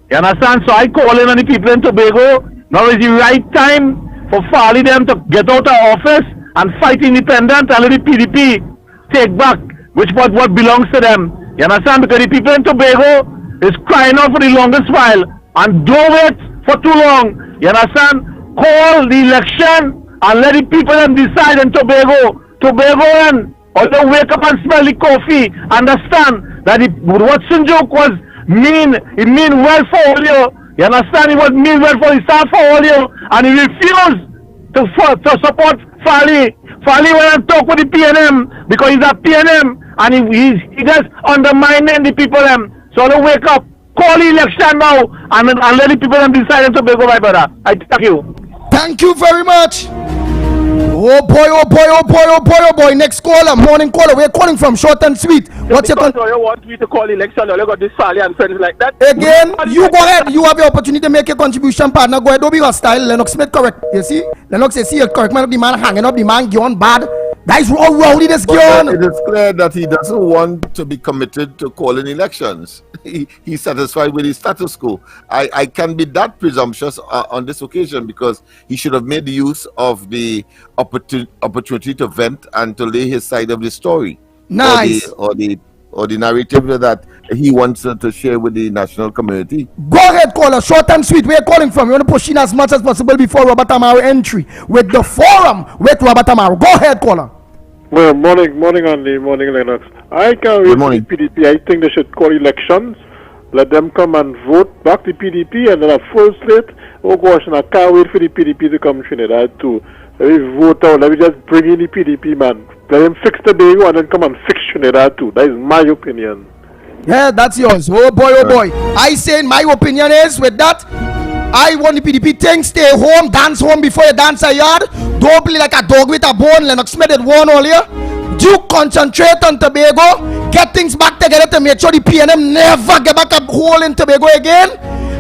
You understand? So I call in on the people in Tobago. Now is the right time for Fali them to get out of office and fight independent and let the PDP take back what belongs to them. You understand? Because the people in Tobago is crying out for the longest while and don't wait for too long. You understand? Call the election and let the people them decide in Tobago. Tobagoan, although wake up and smell the coffee, understand that what Sinjuk was it mean well for all you. You understand? It was mean well for the staff for all you, and he refused to support Fali. Fali went and talk with the PNM because he's a PNM and he just undermining the people them. So they wake up, call the election now and let the people them decide in Tobago, my brother. I thank you. Thank you very much. Oh boy, oh boy, oh boy, oh boy, oh boy. Next caller, morning caller. We're calling from short and sweet. What's your you want me to call election? You got this Fali and friends like that. Again, you go ahead. You have your opportunity to make your contribution, partner. Go ahead. Don't be hostile. Lennox Smith correct. You see? Lennox says, see, correct man, the man hanging up, the man gone bad. That is all rowdy this gone. It is clear that he doesn't want to be committed to calling elections. He's satisfied with his status quo. I can be that presumptuous on this occasion because he should have made use of the opportunity to vent and to lay his side of the story. Nice. Or the narrative that he wants to share with the national community. Go ahead, caller. Short and sweet. Where are you calling from? You want to push in as much as possible before Robert Amaro entry with the forum with Robert Amaro. Go ahead, caller. Well, morning, Andy. Morning, Lennox. I can't wait for the PDP. I think they should call elections. Let them come and vote back the PDP and then a full slate. Oh gosh, and I can't wait for the PDP to come Trinidad too. Let me vote out. Let me just bring in the PDP, man. Let them fix the day and then come and fix Trinidad too. That is my opinion. Yeah, that's yours. Oh boy, oh boy. I say my opinion is with that. I want the PDP thing. Stay home, dance home before you dance a yard. Don't play like a dog with a bone. Lennox Smith had won earlier. Do concentrate on Tobago. Get things back together to make sure the PNM never get back a hole in Tobago again.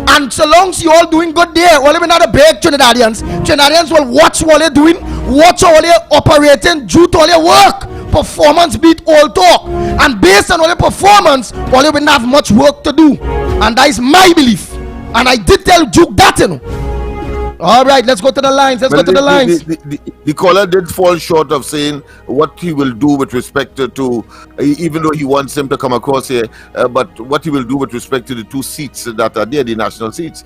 And so long as you all doing good there, all even other big Trinidadians will watch what you're doing, watch all you're operating, do all your work. Performance beat all talk. And based on all your performance, all you will have much work to do. And that is my belief. And I did tell Duke that, you know. All right, let's go to the lines. The caller did fall short of saying what he will do with respect to, even though he wants him to come across here, but what he will do with respect to the two seats that are there, the national seats.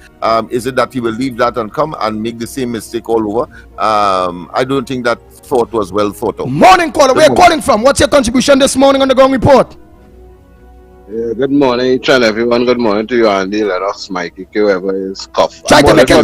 Is it that he will leave that and come and make the same mistake all over? I don't think that thought was well thought of. Morning, caller. Where are you calling from? What's your contribution this morning on the Ground Report? Good morning, each and everyone. Good morning to you, Andy, Lennox, Mikey, whoever is cuff. Try to make it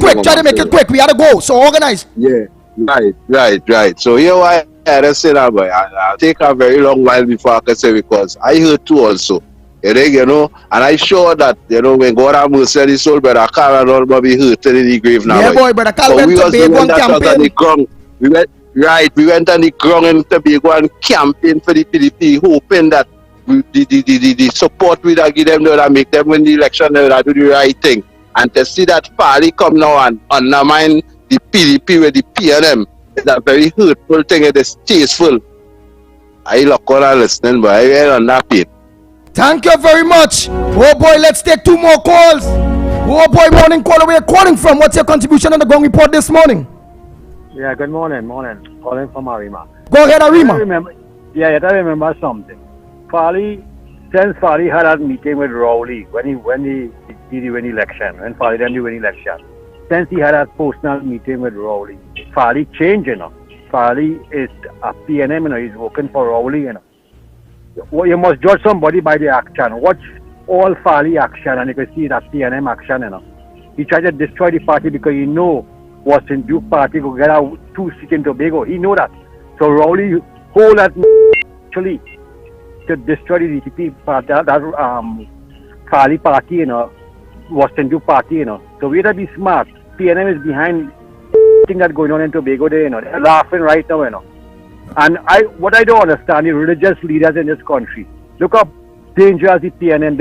quick. We gotta go. So organize. Yeah, right. So here why let's say that, boy. I'll take a very long while before I can say, because I heard too also. You know, and I sure that, you know, when God have mercy on his soul, brother Carl and all be hurting in the grave now. Yeah, boy, brother Carl went to Tobago and campaign. We went on the ground in Tobago and campaign for the PDP, hoping that the support we give them, that make them win the election, that do the right thing. And to see that party come now and undermine the PDP with the PNM is a very hurtful thing. It is tasteful. I look on and listening, but I ain't on that page. Thank you very much. Oh boy, let's take 2 more calls. Oh boy, morning caller, where are you calling from? What's your contribution on the Gong Report this morning? Yeah, good morning. Calling from Arima. Go ahead, Arima. I remember something. Since Farley had a meeting with Rowley when he did the win election, when Farley didn't win election. Since he had a personal meeting with Rowley, Farley changed, you know. Farley is a PNM, you know, he's working for Rowley, you know. Well, you must judge somebody by the action. Watch all Farley action and you can see that PNM action, you know. He tried to destroy the party because he know Watson Duke party will get out 2 seats in Tobago. He know that. So Rowley hold that actually to destroy the DTP party, that Farley party, you know, Watson Duke party, you know. So we have to be smart. PNM is behind thing that's going on in Tobago there, you know. They're laughing right now, you know. And what I don't understand is religious leaders in this country. Look how dangerous the PNM.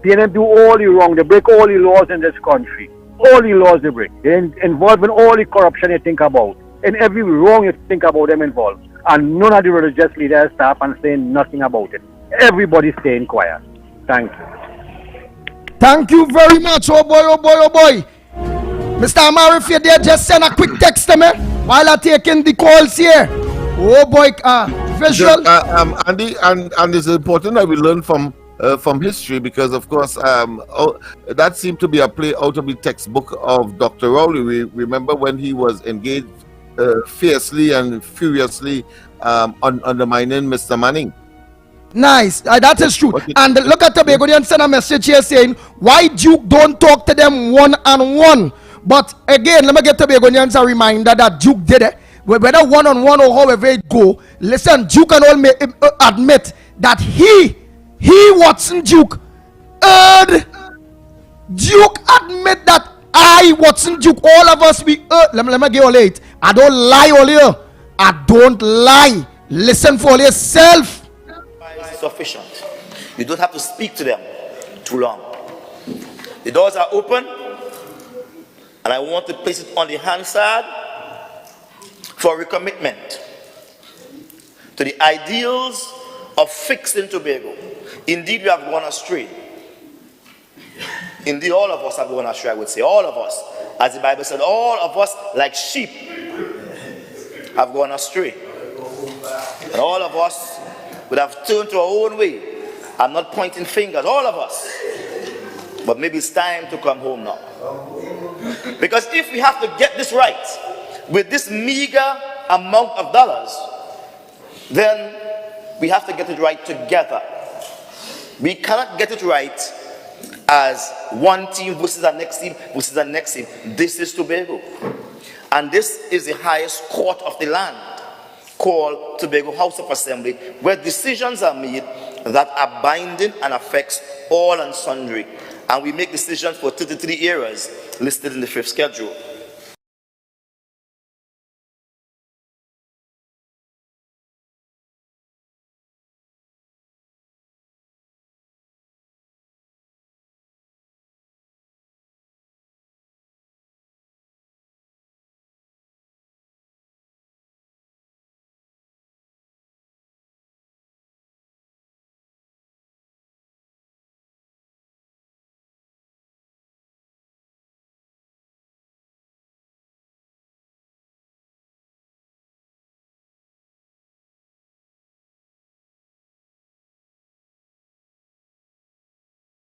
PNM do all the wrong. They break all the laws in this country. All the laws they break. They're involved in all the corruption you think about. In every wrong you think about them involved. And none of the religious leaders stop and saying nothing about it. Everybody's staying quiet. Thank you. Thank you very much. Oh boy, oh boy, oh boy. Mr. Amari, if you're there, just send a quick text to me while I'm taking the calls here. Oh boy, visual. Andy, and it's important that we learn from history, because of course that seemed to be a play out of the textbook of Dr. Rowley. We remember when he was engaged fiercely and furiously undermining Mr. Manning. Nice, that is true. And look at Tobago, they send a message here saying, why Duke don't talk to them one-on-one? But again, let me get Tobagonians a reminder that Duke did it. Whether one-on-one or however it go, listen, Duke can all admit that he Watson Duke, heard Duke admit that I, Watson Duke, all of us, we let me get all it. I don't lie all here. I don't lie. Listen for yourself. Sufficient. You don't have to speak to them too long. The doors are open, and I want to place it on the Hansard for recommitment to the ideals of fixing Tobago. Indeed, we have gone astray. Indeed, all of us have gone astray, I would say. All of us. As the Bible said, all of us, like sheep, have gone astray. And all of us would have turned to our own way. I'm not pointing fingers, all of us. But maybe it's time to come home now. Because if we have to get this right, with this meager amount of dollars, then we have to get it right together. We cannot get it right as one team versus the next team versus the next team. This is Tobago. And this is the highest court of the land, called Tobago House of Assembly, where decisions are made that are binding and affects all and sundry. And we make decisions for 33 areas listed in the 5th schedule.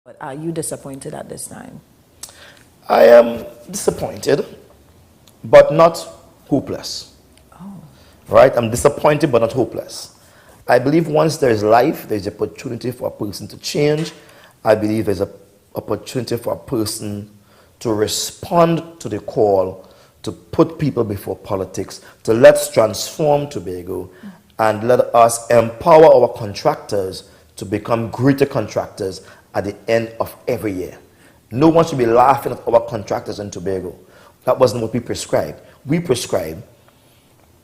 But are you disappointed at this time? I am disappointed, but not hopeless. Oh. Right? I'm disappointed, but not hopeless. I believe once there is life, there's opportunity for a person to change. I believe there's an opportunity for a person to respond to the call to put people before politics, to let's transform Tobago and let us empower our contractors to become greater contractors at the end of every year. No one should be laughing at our contractors in Tobago. That wasn't what we prescribed. We prescribed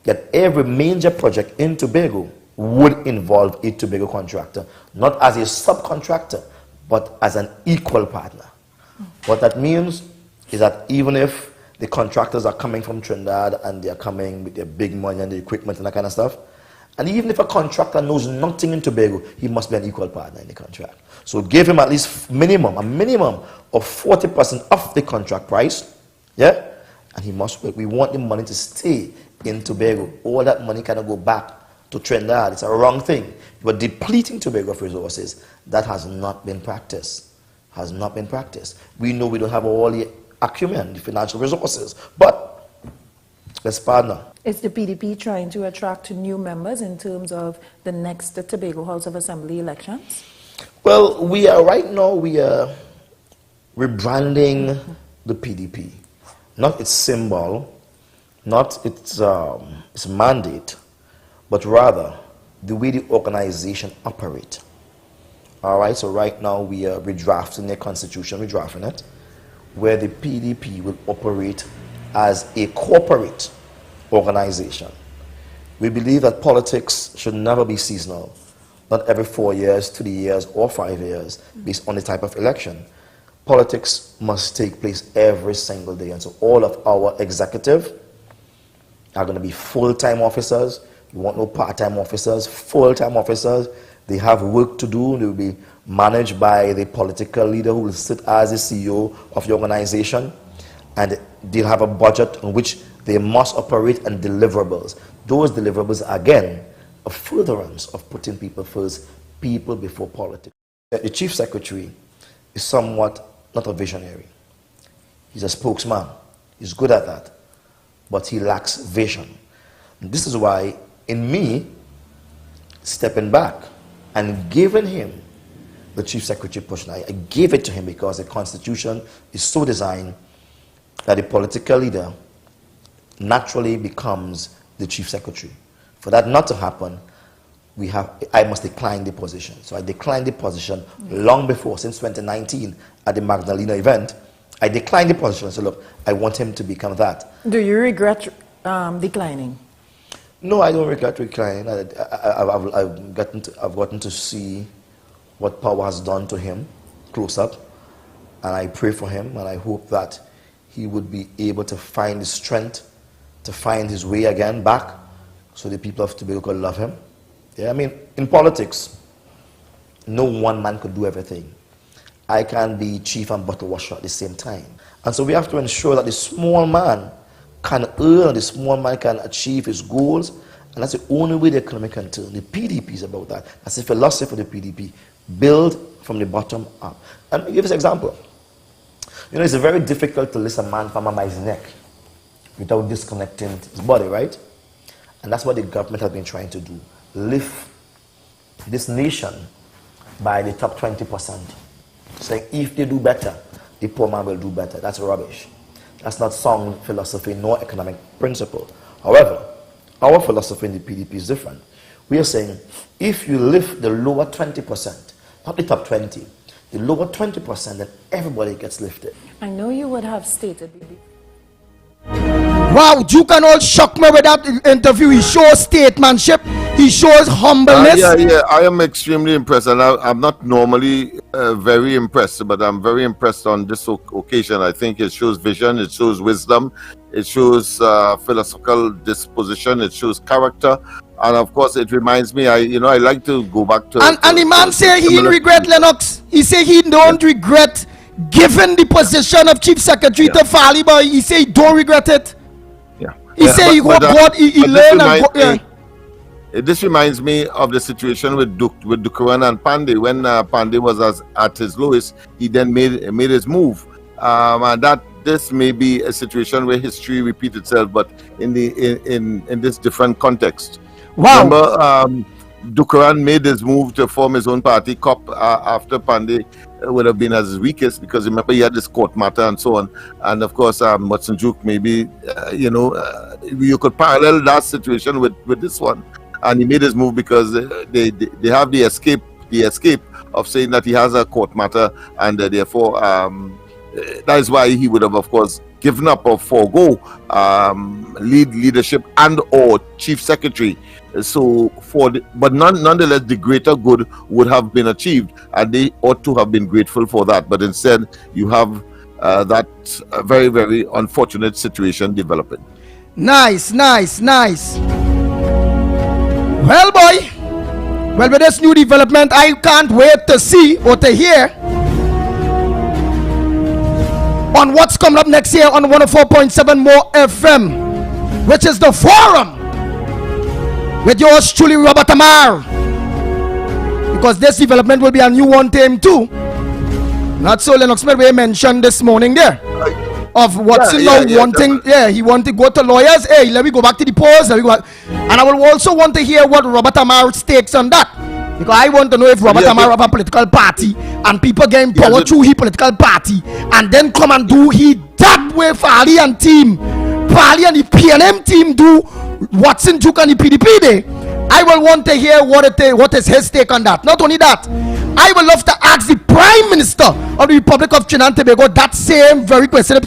that every major project in Tobago would involve a Tobago contractor, not as a subcontractor, but as an equal partner. What that means is that even if the contractors are coming from Trinidad and they're coming with their big money and the equipment and that kind of stuff, and even if a contractor knows nothing in Tobago, he must be an equal partner in the contract. So give him at least a minimum of 40% of the contract price, yeah? And he must work. We want the money to stay in Tobago. All that money cannot go back to Trinidad. It's a wrong thing. We're depleting Tobago of resources. That has not been practiced. Has not been practiced. We know we don't have all the acumen, the financial resources, but let's partner. Is the PDP trying to attract new members in terms of the next Tobago House of Assembly elections? Well, we are rebranding the PDP. Not its symbol, not its mandate, but rather the way the organization operates. All right, so right now we are redrafting their constitution, redrafting it, where the PDP will operate as a corporate organization. We believe that politics should never be seasonal, not every 4 years, 3 years, or 5 years, based on the type of election. Politics must take place every single day, and so all of our executive are going to be full-time officers. We want no part-time officers, full-time officers. They have work to do. They will be managed by the political leader who will sit as the CEO of the organization, and they'll have a budget on which they must operate and deliverables. Those deliverables, again, a furtherance of putting people first, people before politics. The chief secretary is somewhat not a visionary. He's a spokesman. He's good at that, but he lacks vision. And this is why, in me, stepping back and giving him the chief secretary position, I gave it to him because the constitution is so designed that the political leader naturally becomes the chief secretary. For that not to happen, I must decline the position. So I declined the position long before, since 2019 at the Magdalena event. I declined the position and said, look, I want him to become that. Do you regret declining? No, I don't regret declining. I've gotten to see what power has done to him close up, and I pray for him, and I hope that he would be able to find the strength to find his way again back, so the people of Tobago could love him. Yeah, I mean, in politics, no one man could do everything. I can be chief and bottle washer at the same time. And so we have to ensure that the small man can earn, the small man can achieve his goals, and that's the only way the economy can turn. The PDP is about that. That's the philosophy of the PDP. Build from the bottom up. And I'll give us an example. You know, it's very difficult to lift a man from by his neck without disconnecting his body, right? And that's what the government has been trying to do. Lift this nation by the top 20%. Saying if they do better, the poor man will do better. That's rubbish. That's not sound philosophy nor economic principle. However, our philosophy in the PDP is different. We are saying if you lift the lower 20%, not the top 20, the lower 20%, then everybody gets lifted. I know you would have stated. Wow, you can all shock me with that interview. He shows statesmanship. He shows humbleness. Yeah, I am extremely impressed, and I'm not normally very impressed, but I'm very impressed on this occasion. I think it shows vision, it shows wisdom, it shows philosophical disposition, it shows character, and of course, it reminds me. I like to go back to. And the man say he didn't regret Lennox. He say he don't regret giving the position of chief secretary to Fali, but he say he don't regret it. He say he learned and go. This reminds me of the situation with Dukuran and Pandey. When Pandey was at his lowest, he then made his move, and that this may be a situation where history repeats itself, but in this different context. Wow. Remember, Dukuran made his move to form his own party, COP, after Pandey would have been at his weakest, because remember he had this court matter and so on. And of course, Watson Duke, maybe, you could parallel that situation with this one. And he made his move because they have the escape of saying that he has a court matter, and therefore that is why he would have, of course, given up or forego leadership and or chief secretary. So but nonetheless, the greater good would have been achieved, and they ought to have been grateful for that. But instead, you have that very, very unfortunate situation developing. Nice. Well, boy. Well, with this new development, I can't wait to see or to hear on what's coming up next year on 104.7 More FM, which is the forum with yours truly, Robert Amar. Because this development will be a new one to him too. Not so Lennox Smith we mentioned this morning there. Of Watson wanting, he want to go to lawyers. Hey, let me go back to the polls. Let me go back. And I will also want to hear what Robert Amar's takes on that. Because I want to know if Robert Amar have a political party and people getting power through his political party and then come and do that way Fali and team. Fali and the PNM team do Watson Duke and the PDP day. I will want to hear what is his take on that. Not only that, I would love to ask the Prime Minister of the Republic of Trinidad and Tobago that same very question. If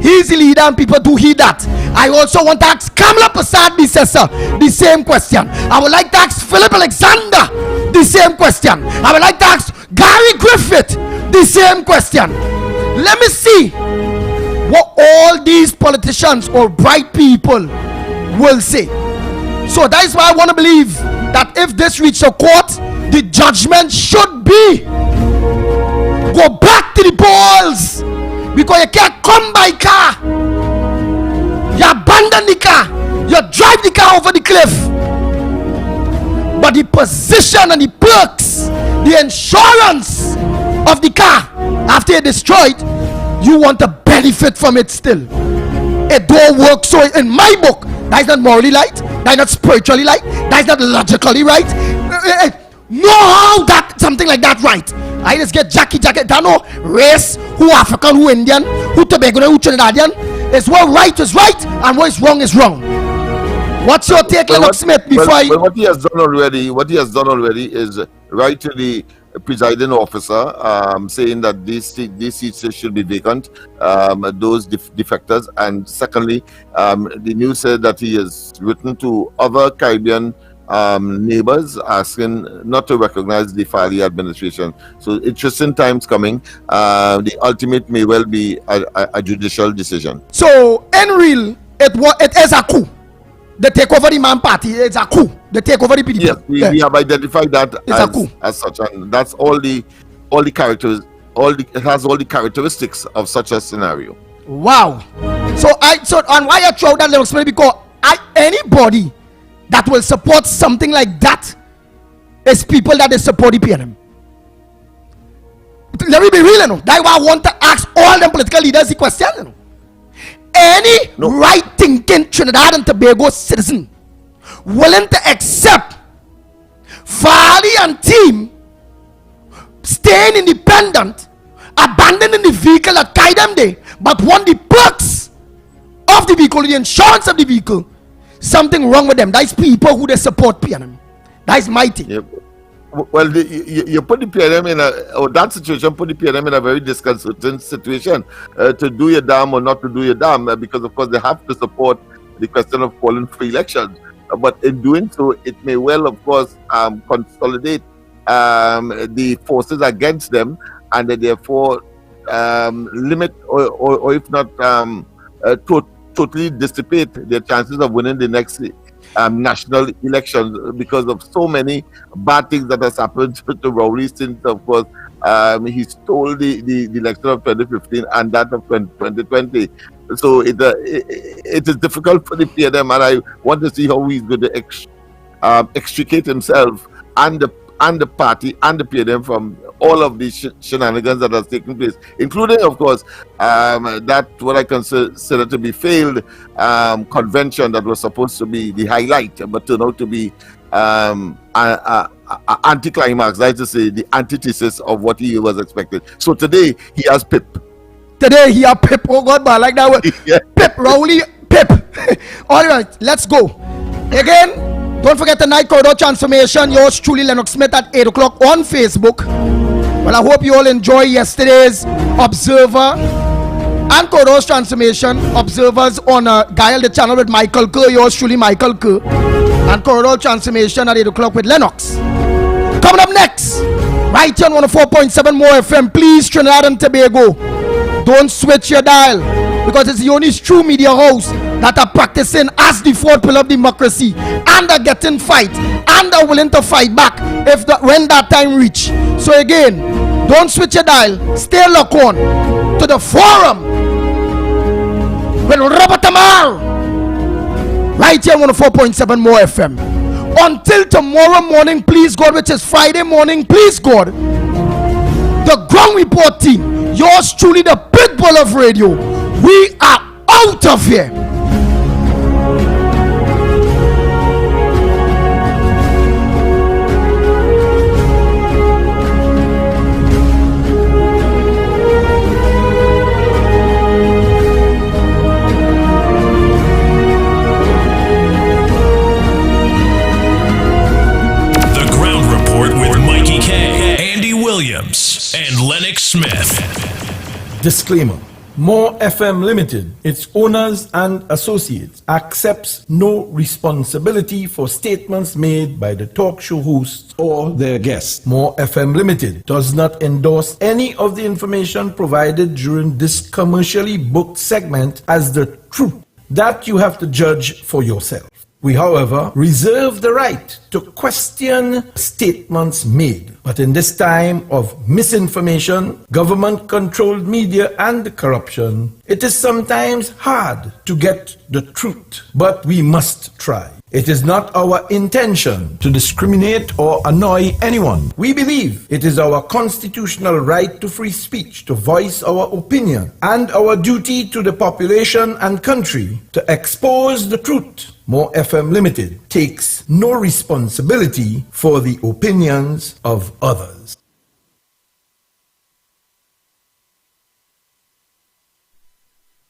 he's the leader and people do that, I also want to ask Kamala Prasad the same question. I would like to ask Philip Alexander the same question. I would like to ask Gary Griffith the same question. Let me see what all these politicians or bright people will say. So that is why I want to believe that if this reaches a court, the judgment should be go back to the polls, because you can't come by car, you abandon the car, you drive the car over the cliff, but the position and the perks, the insurance of the car after it's destroyed, you want to benefit from it still. It don't work. So in my book, that is not morally right, that is not spiritually right, that is not logically right. No, how that something like that right? I just get Jackie, don't know race, who African, who Indian, who Tobago, who Trinidadian. It's what right is right and what is wrong. What's your take, Lennox Smith? What he has done already is write to the presiding officer saying that these seats should be vacant, those defectors, and secondly, the news said that he has written to other Caribbean neighbors asking not to recognize the Fali administration. So interesting times coming. The ultimate may well be a judicial decision. So in real, it is a coup. The takeover the Man Party is a coup. The takeover the PDP. Yes, we have identified that as such, and that's all the characters. It has all the characteristics of such a scenario. Wow. So on why I throw that little smell, because anybody that will support something like that is people that they support the PNM. Let me be real, you know. That's why I want to ask all them political leaders the question, you know. Any right-thinking Trinidad and Tobago citizen willing to accept Fali and team staying independent, abandoning the vehicle that carried them there, but want the perks of the vehicle, the insurance of the vehicle, something wrong with them. That is people who they support PNM. That is my thing. Yep. Well, you put the PNM that situation put the PNM in a very disconcerting situation to do your damn or not to do your damn, because of course they have to support the question of calling free elections. But in doing so, it may well, of course, consolidate the forces against them, and therefore limit or if not totally dissipate their chances of winning the next national elections, because of so many bad things that has happened to Rowley since, of course, he stole the election of 2015 and that of 2020. So it is difficult for the PNM, and I want to see how he's going to extricate himself and the party and the PNM from all of these shenanigans that has taken place, including, of course, that what I consider to be failed convention that was supposed to be the highlight, but turned out to be a anticlimax, that is to say, the antithesis of what he was expecting. So today he has Pip. Today he has Pip. Oh God, but I like that word. Yeah. Pip, Rowley, Pip. All right, let's go. Again, don't forget tonight, Corridor Transformation. Yours truly, Lennox Smith at 8 o'clock on Facebook. Well, I hope you all enjoy yesterday's Observer and Corridor's Transformation. Observers on Guile the channel with Michael Kerr. Yours truly, Michael Kerr. And Corridor Transformation at 8 o'clock with Lennox. Coming up next, right here on 104.7 More FM. Please, Trinidad and Tobago, don't switch your dial, because it's the only true media house that are practicing as the fourth pillar of democracy and are getting fight and are willing to fight back when that time reach. So again, don't switch your dial. Stay locked on to the forum with Robert Amar right here on 104.7 More FM. Until tomorrow morning, please God, which is Friday morning, please God, the Ground Report team, yours truly, the Pitbull of radio, we are out of here. Williams and Lennox Smith. Disclaimer. More FM Limited, its owners and associates, accepts no responsibility for statements made by the talk show hosts or their guests. More FM Limited does not endorse any of the information provided during this commercially booked segment as the truth. That you have to judge for yourself. We, however, reserve the right to question statements made. But in this time of misinformation, government-controlled media, and corruption, it is sometimes hard to get the truth. But we must try. It is not our intention to discriminate or annoy anyone. We believe it is our constitutional right to free speech, to voice our opinion, and our duty to the population and country to expose the truth. More FM Limited takes no responsibility for the opinions of others.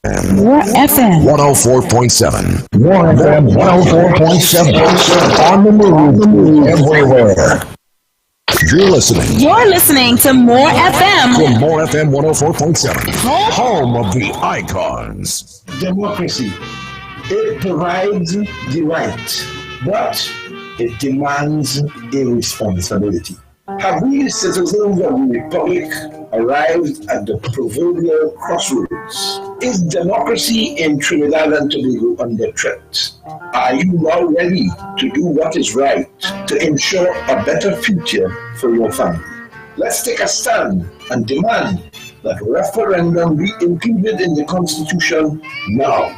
More FM 104.7. More FM 104.7. On the move everywhere. You're listening to More FM. To More FM 104.7. Home of the icons. Democracy. It provides the right, but it demands a responsibility. Have we, citizens of the Republic, arrived at the proverbial crossroads? Is democracy in Trinidad and Tobago under threat? Are you now ready to do what is right to ensure a better future for your family? Let's take a stand and demand that referendum be included in the Constitution now.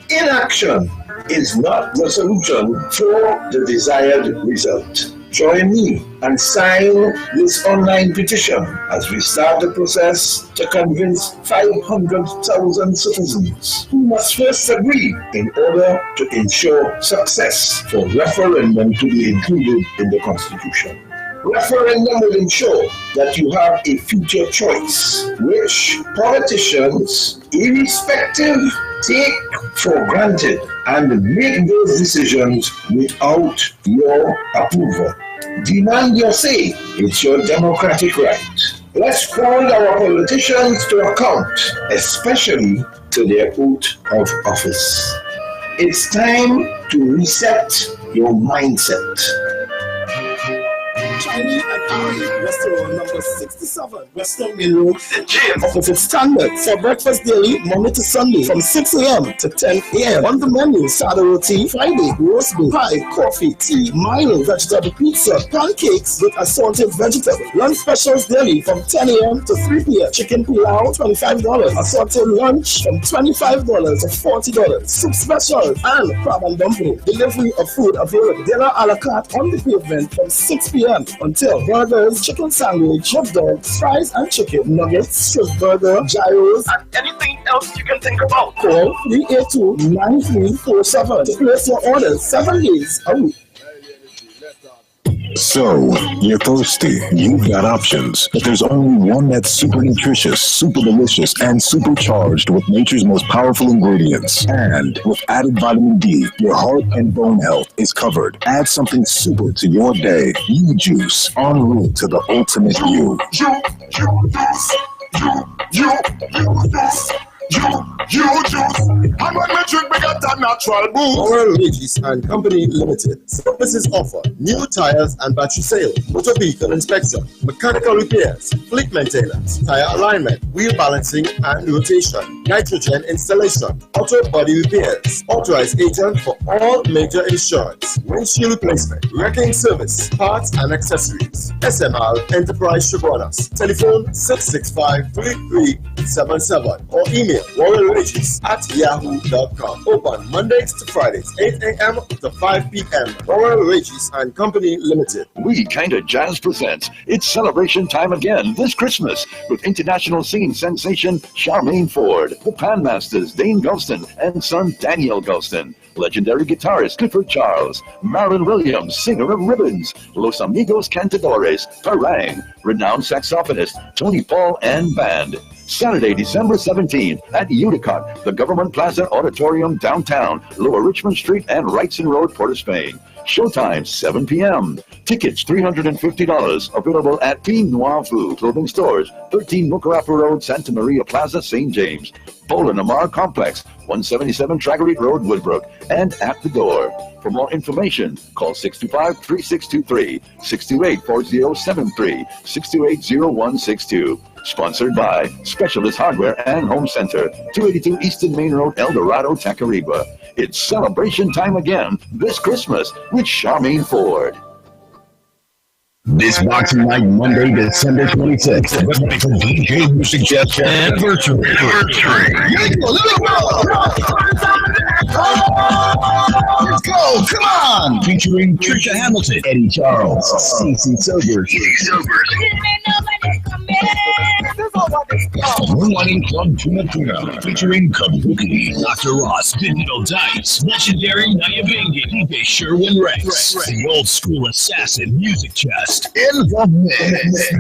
Inaction is not the solution for the desired result. Join me and sign this online petition as we start the process to convince 500,000 citizens who must first agree in order to ensure success for referendum to be included in the Constitution. Referendum will ensure that you have a future choice, which politicians, irrespective, take for granted and make those decisions without your approval. Demand your say. It's your democratic right. Let's hold our politicians to account, especially to their oath of office. It's time to reset your mindset. Chinese and Ari, restaurant number 67, Western Main Road, Gym, opposite Standard, for breakfast daily, Monday to Sunday, from 6 a.m. to 10 a.m. On the menu, sada roti, Friday, roast beef, pie, coffee, tea, Milo, vegetable pizza, pancakes with assorted vegetables. Lunch specials daily from 10 a.m. to 3 p.m. Chicken pilau, $25. Assorted lunch from $25 to $40. Soup special and crab and dumpling. Delivery of food available. Dinner a la carte on the pavement from 6 p.m. until burgers, chicken sandwich, hot dogs, fries and chicken nuggets, Swiss burger, gyros, and anything else you can think about. Call 382-9347 to place your orders 7 days a week. So, you're thirsty, you've got options, but there's only one that's super nutritious, super delicious, and supercharged with nature's most powerful ingredients. And with added vitamin D, your heart and bone health is covered. Add something super to your day. You Juice, en route to the ultimate you. You juice. And when we drink, we got that natural boost. Oral Regis and Company Limited. Services offer new tires and battery sales, motor vehicle inspection, mechanical repairs, fleet maintenance, tire alignment, wheel balancing and rotation, nitrogen installation, auto body repairs. Authorized agent for all major insurance, windshield replacement, wrecking service, parts and accessories. SML Enterprise Chabonas. Telephone 665-3377 or email warrenregis@yahoo.com. Open Mondays to Fridays, 8 a.m. to 5 p.m. Warren Regis and Company Limited. We Kinda Jazz presents It's Celebration Time again this Christmas with international singing sensation Charmaine Ford, the Panmasters Dane Gulston and son Daniel Gulston, legendary guitarist Clifford Charles, Marilyn Williams, singer of Ribbons, Los Amigos Cantadores, Parang, renowned saxophonist Tony Paul and band. Saturday, December 17th at Utica, the Government Plaza Auditorium downtown, Lower Richmond Street and Wrightson Road, Port of Spain. Showtime, 7 p.m. Tickets, $350. Available at Team Noir Fu Clothing Stores, 13 Mucarafa Road, Santa Maria Plaza, St. James. Boland Amar Complex, 177 Traggery Road, Woodbrook, and at the door. For more information, call 625-3623, 628-4073, 628-0162. Sponsored by Specialist Hardware and Home Center, 282 Eastern Main Road, El Dorado, Tacarigua. It's celebration time again this Christmas with Charmaine Ford. This Boxing Night, Monday, December 26th. For DJ Music Jazz Anniversary. Let's go, come on! Featuring Trisha Hamilton, Eddie Charles, Cece Sobers, Moonlighting Club Tuna Tuna, featuring Kabuki, Dr. Ross, Digital Dice, legendary Nyabingi, DJ Sherwin Rex, the old school assassin Music Chest, in the mix.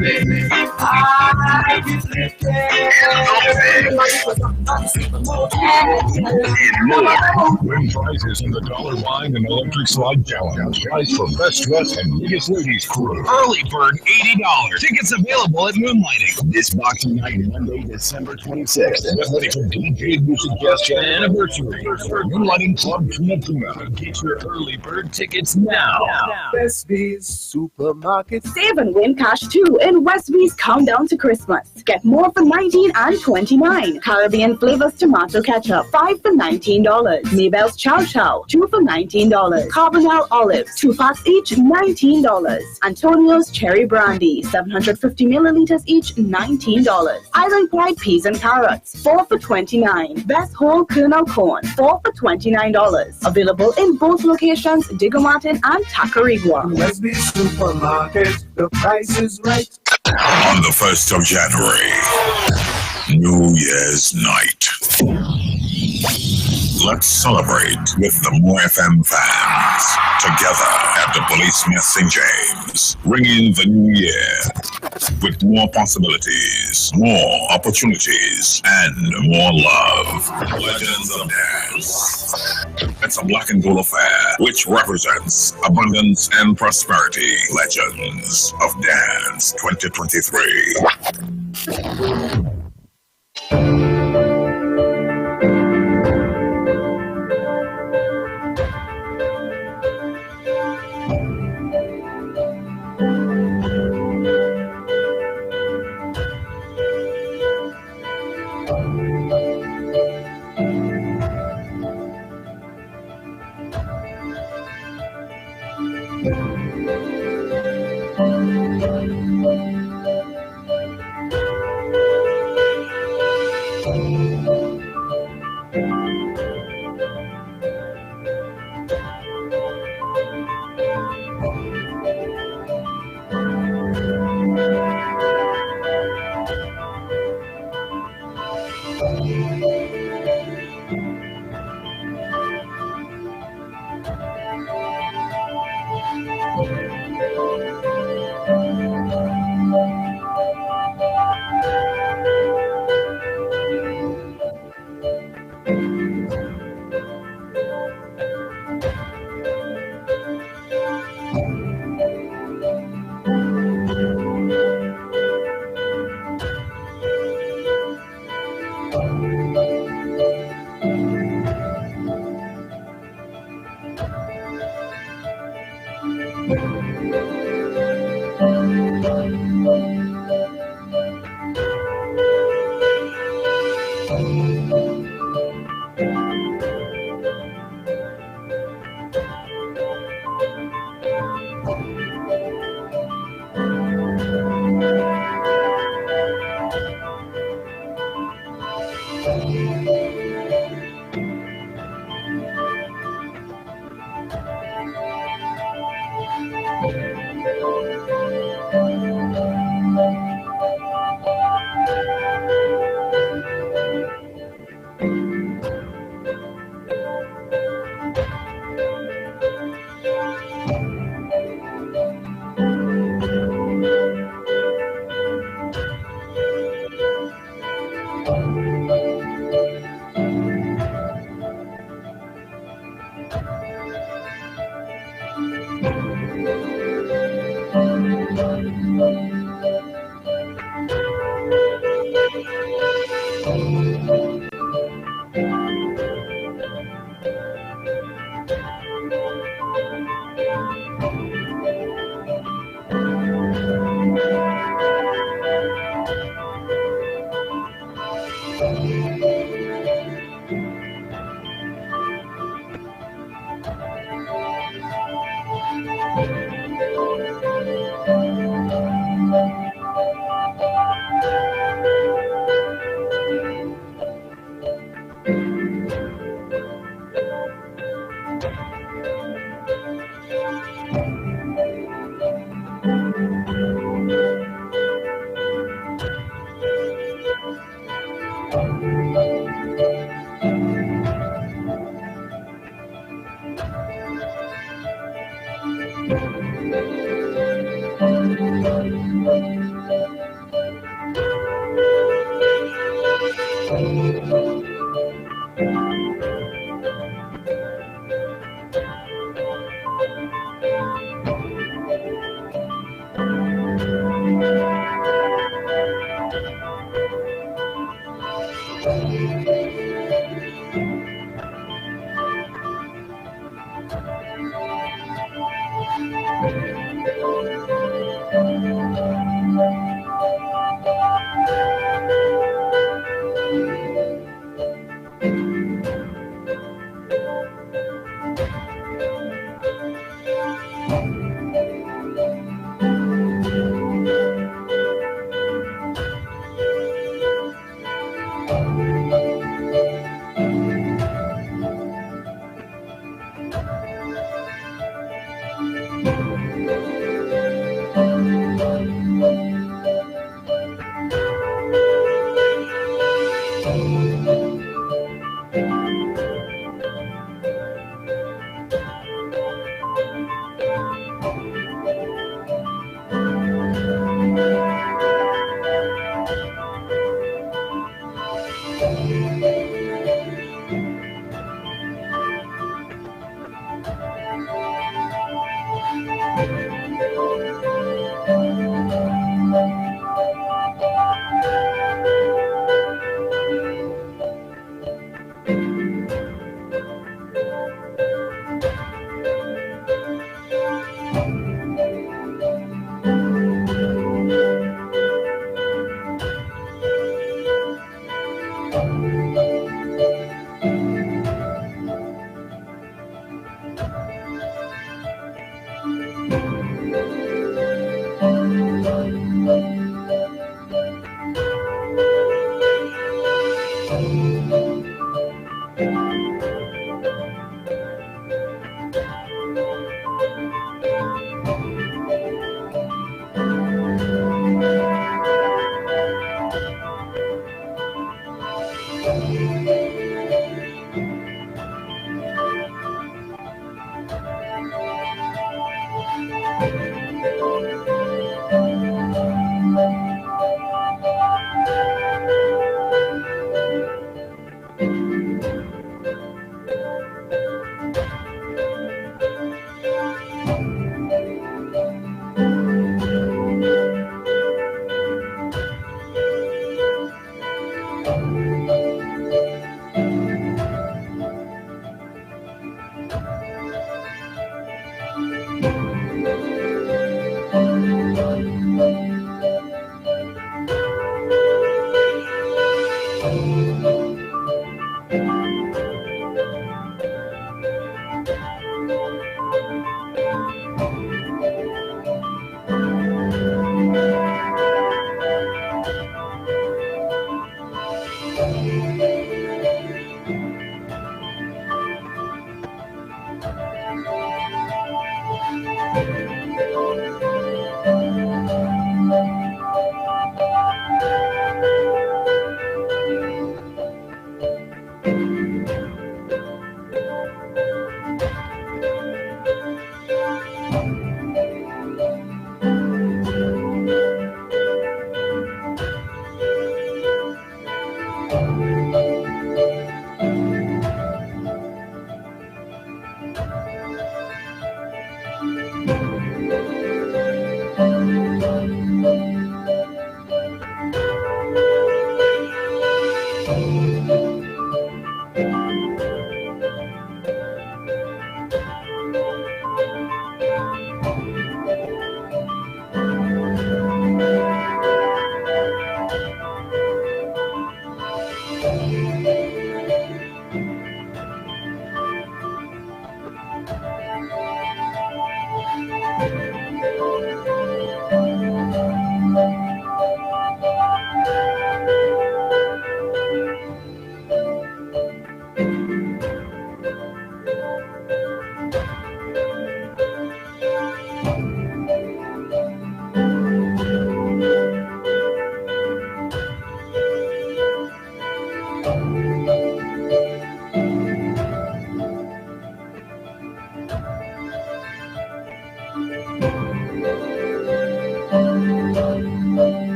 Win prizes in the Dollar Wine and Electric Slide Challenge. Prize for Best Dress and Biggest Ladies Crew. Early bird, $80. Tickets available at Moonlighting. This Boxing Night, Monday, December 26th. Ready for DJ Music Guest Anniversary. Moonlighting Club Tuna Tuna. Get your early bird tickets now. Westby's Supermarket. Save and win cash too in Westby's Countdown to Christmas. Get more for $19 and $29. Caribbean Flavors Tomato Ketchup, 5 for $19. Mabel's Chow Chow, 2 for $19. Carbonell Olives, 2 packs each, $19. Antonio's Cherry Brandy, 750 milliliters each, $19. Iron Pride Peas and Carrots, 4 for $29. Best Whole Kernel Corn, 4 for $29. Available in both locations, Digger Martin and Tacarigua. Westby's Supermarket, the price is right. On the 1st of January, New Year's night. Let's celebrate with the More FM fans. Together at the Police Smith St. James. Ring in the new year with more possibilities, more opportunities, and more love. Legends of Dance. It's a black and gold affair which represents abundance and prosperity. Legends of Dance 2023.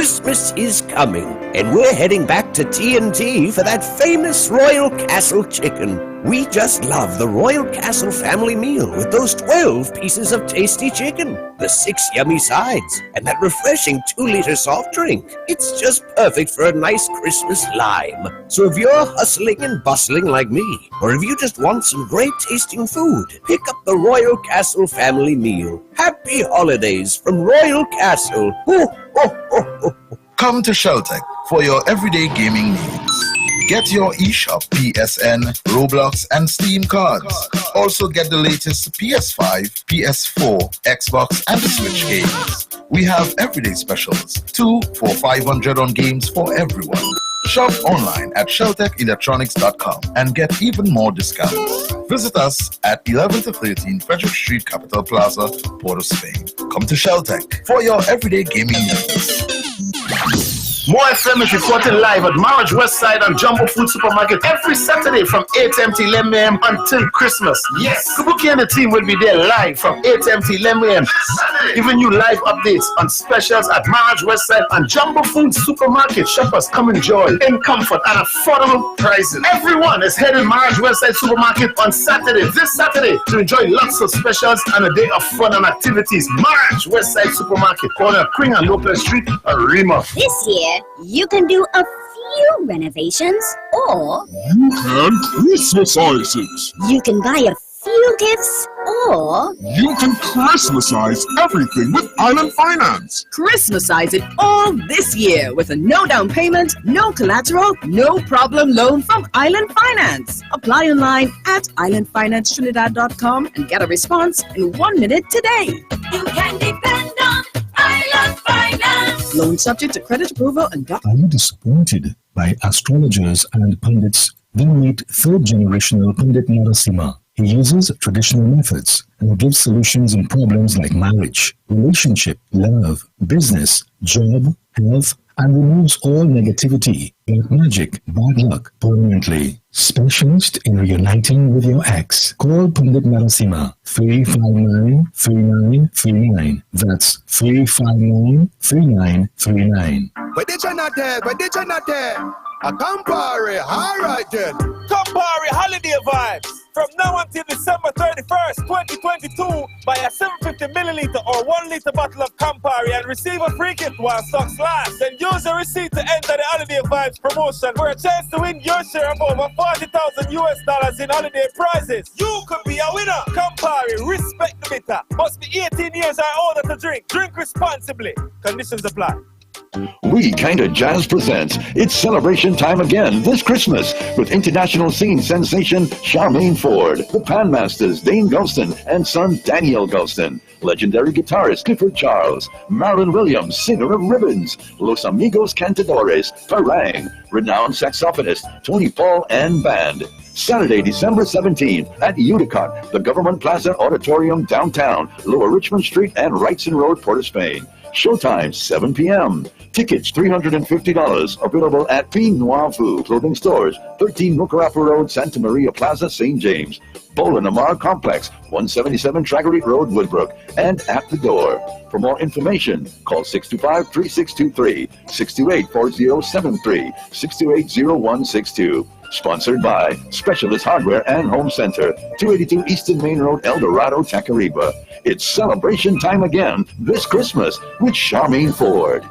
Christmas is coming, and we're heading back to TNT for that famous Royal Castle chicken. We just love the Royal Castle family meal with those 12 pieces of tasty chicken, the 6 yummy sides, and that refreshing 2-liter soft drink. It's just perfect for a nice Christmas lime. So if you're hustling and bustling like me, or if you just want some great tasting food, pick up the Royal Castle family meal. Happy holidays from Royal Castle. Ho, ho, ho, ho. Come to Sheltec for your everyday gaming needs. Get your eShop, PSN, Roblox, and Steam cards. Also get the latest PS5, PS4, Xbox, and the Switch games. We have everyday specials, 2 for $500 on games for everyone. Shop online at sheltechelectronics.com and get even more discounts. Visit us at 11 to 13 Frederick Street, Capital Plaza, Port of Spain. Come to Sheltec for your everyday gaming needs. More FM is reporting live at Marriage Westside and Jumbo Food Supermarket every Saturday from 8 a.m. to 11 a.m. until Christmas. Yes, Kabuki and the team will be there live from 8 a.m. to 11 a.m. giving you live updates on specials at Marriage Westside and Jumbo Food Supermarket. Shoppers come enjoy in comfort and affordable prices. Everyone is heading Marriage Westside Supermarket on Saturday, this Saturday, to enjoy lots of specials and a day of fun and activities. Marriage Westside Supermarket, corner Queen and Lopez Street, Arima. This year, you can do a few renovations, or you can Christmasize it. You can buy a few gifts, or you can Christmasize everything with Island Finance. Christmasize it all this year with a no down payment, no collateral, no problem loan from Island Finance. Apply online at islandfinancetrinidad.com and get a response in 1 minute today. You can depend on Island Finance. Loan subject to credit approval and Are you disappointed by astrologers and pundits? Then meet third-generational Pandit Narasimha. He uses traditional methods and gives solutions in problems like marriage, relationship, love, business, job, health, and removes all negativity, black magic, bad luck permanently. Specialist in reuniting with your ex. Call Pandit Narasimha 359-3939. That's 359-3939. But did you not there? A Campari, alright then. Campari holiday vibes. From now until December 31st, 2022, buy a 750 milliliter or 1 liter bottle of Campari and receive a free gift while stocks last. Then use the receipt to enter the holiday vibes promotion for a chance to win your share of over $40,000 in holiday prizes. You could be a winner. Campari, respect the bitter. Must be 18 years or older to drink. Drink responsibly. Conditions apply. We Kinda Jazz presents It's Celebration Time Again this Christmas with international scene sensation Charmaine Ford, the Panmasters Dane Gulston and son Daniel Gulston, legendary guitarist Clifford Charles, Marilyn Williams, singer of Ribbons, Los Amigos Cantadores, Parang, renowned saxophonist Tony Paul and band. Saturday, December 17th at Utica, the Government Plaza Auditorium downtown, Lower Richmond Street and Wrightson Road, Port of Spain. Showtime, 7 p.m. Tickets, $350. Available at Pinot Noir Food Clothing Stores, 13 Mucarafa Road, Santa Maria Plaza, St. James. Bowl and Amar Complex, 177 Traggery Road, Woodbrook, and at the door. For more information, call 625-3623, 628-4073, 628-0162. Sponsored by Specialist Hardware and Home Center, 282 Eastern Main Road, El Dorado, Tacariba. It's celebration time again this Christmas with Charmaine Ford.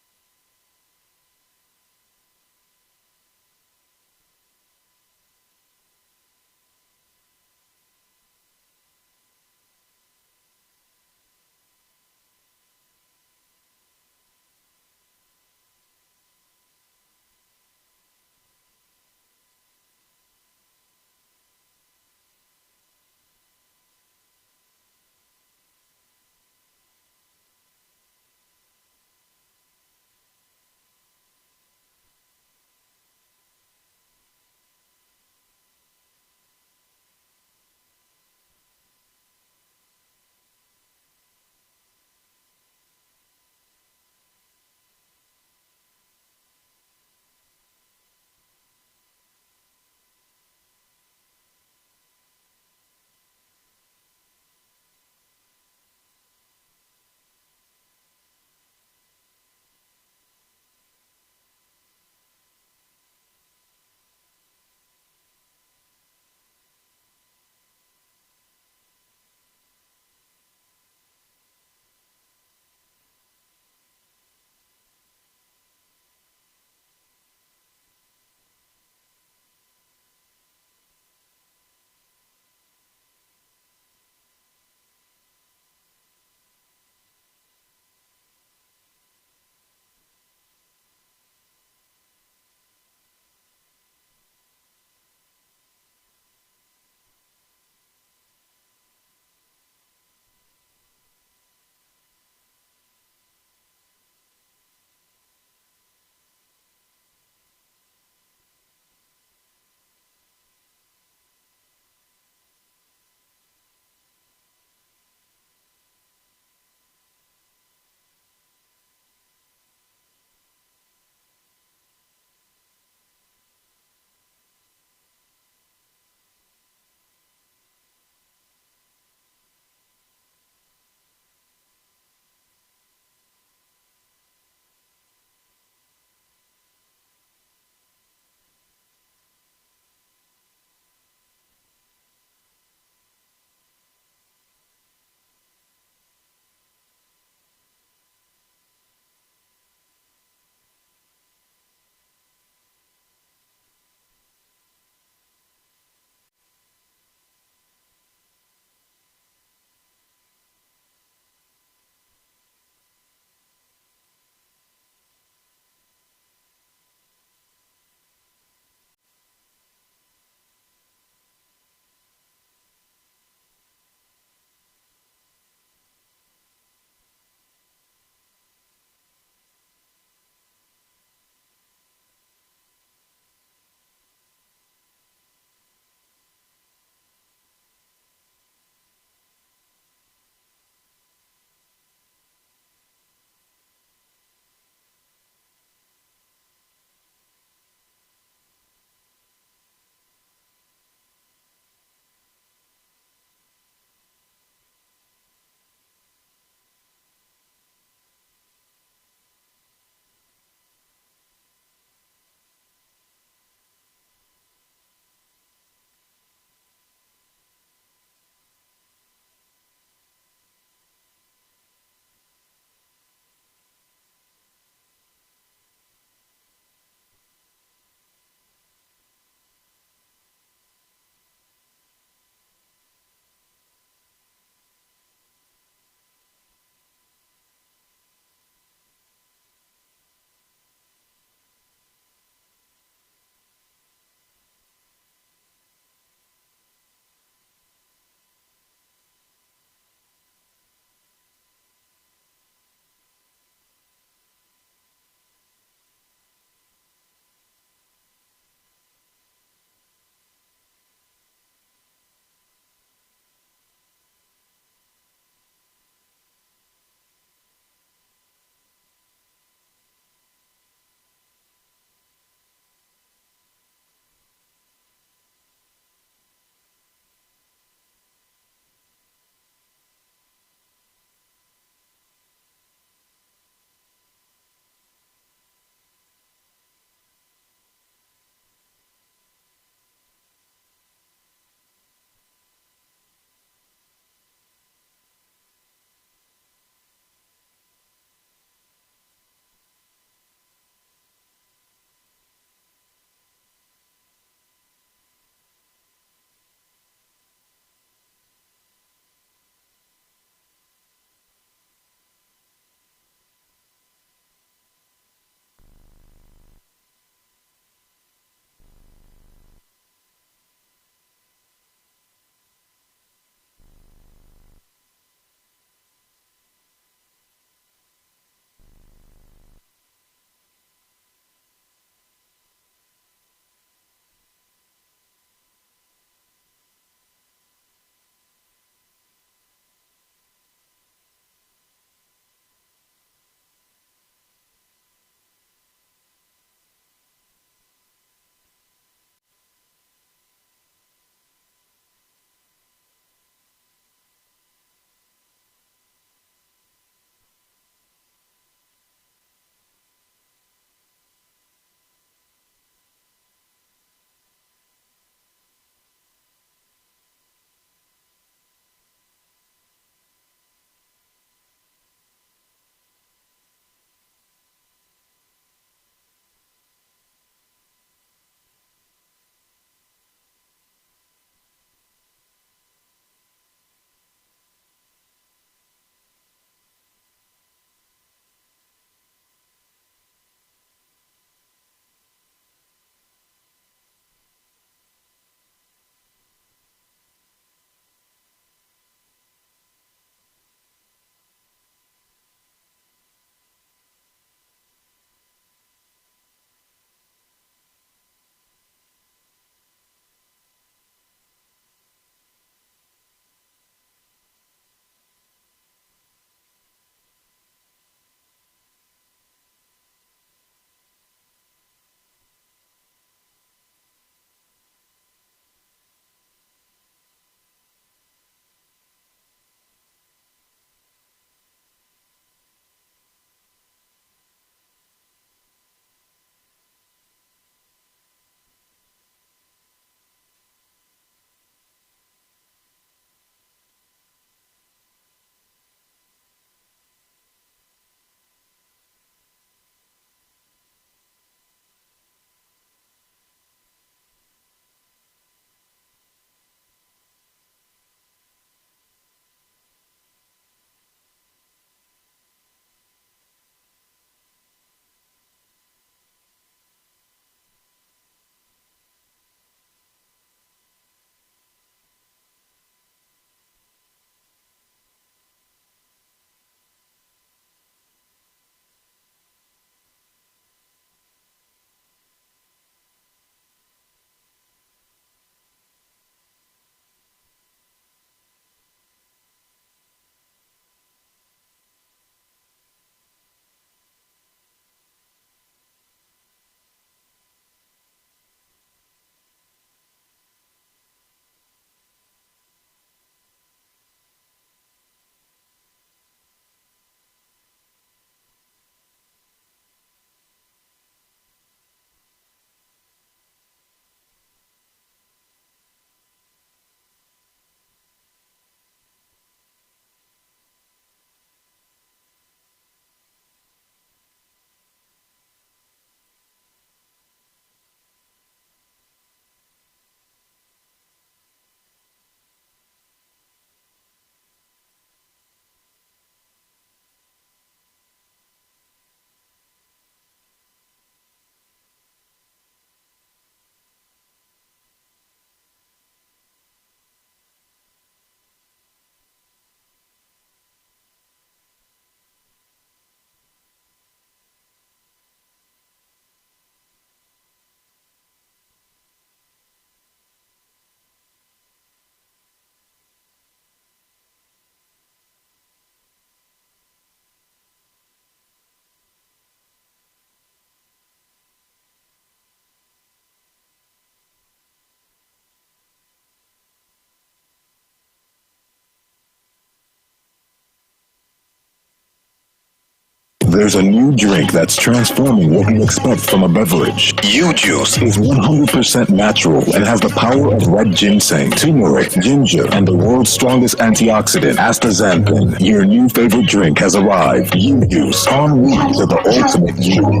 There's a new drink that's transforming what you expect from a beverage. U-Juice is 100% natural and has the power of red ginseng, turmeric, ginger, and the world's strongest antioxidant, astaxanthin. Your new favorite drink has arrived. U-Juice. En route to the ultimate you.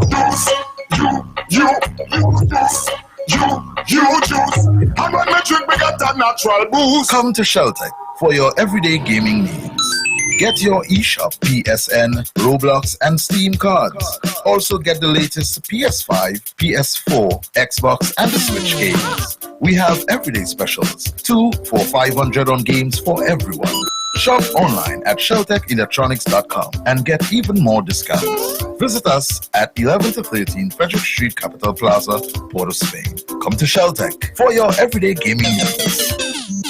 U-Juice. And when we drink, we got that natural boost. Come to Sheltec for your everyday gaming needs. Get your eShop, PSN, Roblox, and Steam cards. Also get the latest PS5, PS4, Xbox, and the Switch games. We have everyday specials, 2 for $500 on games for everyone. Shop online at sheltechelectronics.com and get even more discounts. Visit us at 11 to 13 Frederick Street, Capital Plaza, Port of Spain. Come to Sheltec for your everyday gaming needs.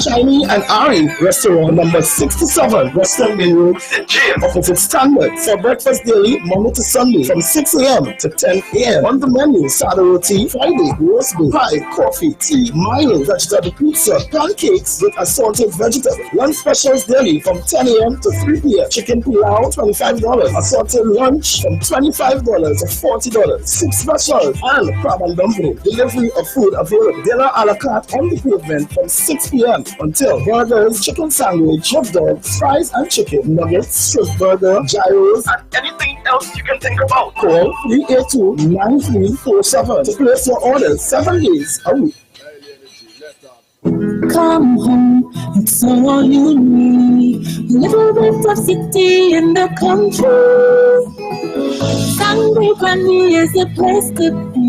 Shiny and Ari Restaurant, number 67, Western Main Road, Gym, opposite Standard, for breakfast daily, Monday to Sunday, from 6 a.m. to 10 a.m. On the menu, sada roti, Friday, roast beef, pie, coffee, tea, mayo, vegetable pizza, pancakes with assorted vegetables. Lunch specials daily from 10 a.m. to 3 p.m. Chicken pilau, $25. Assorted lunch from $25 to $40. Soup special and crab and dumpling. Delivery of food available. Dinner a la carte on the pavement from 6 p.m. until burgers, chicken sandwich, hot dogs, fries and chicken, nuggets, shrimp burger, gyros, and anything else you can think about. Call 382-9347 to place your orders 7 days a week. Come home, it's all you need. Little bit of city in the country. Sunday Granny is the place to be.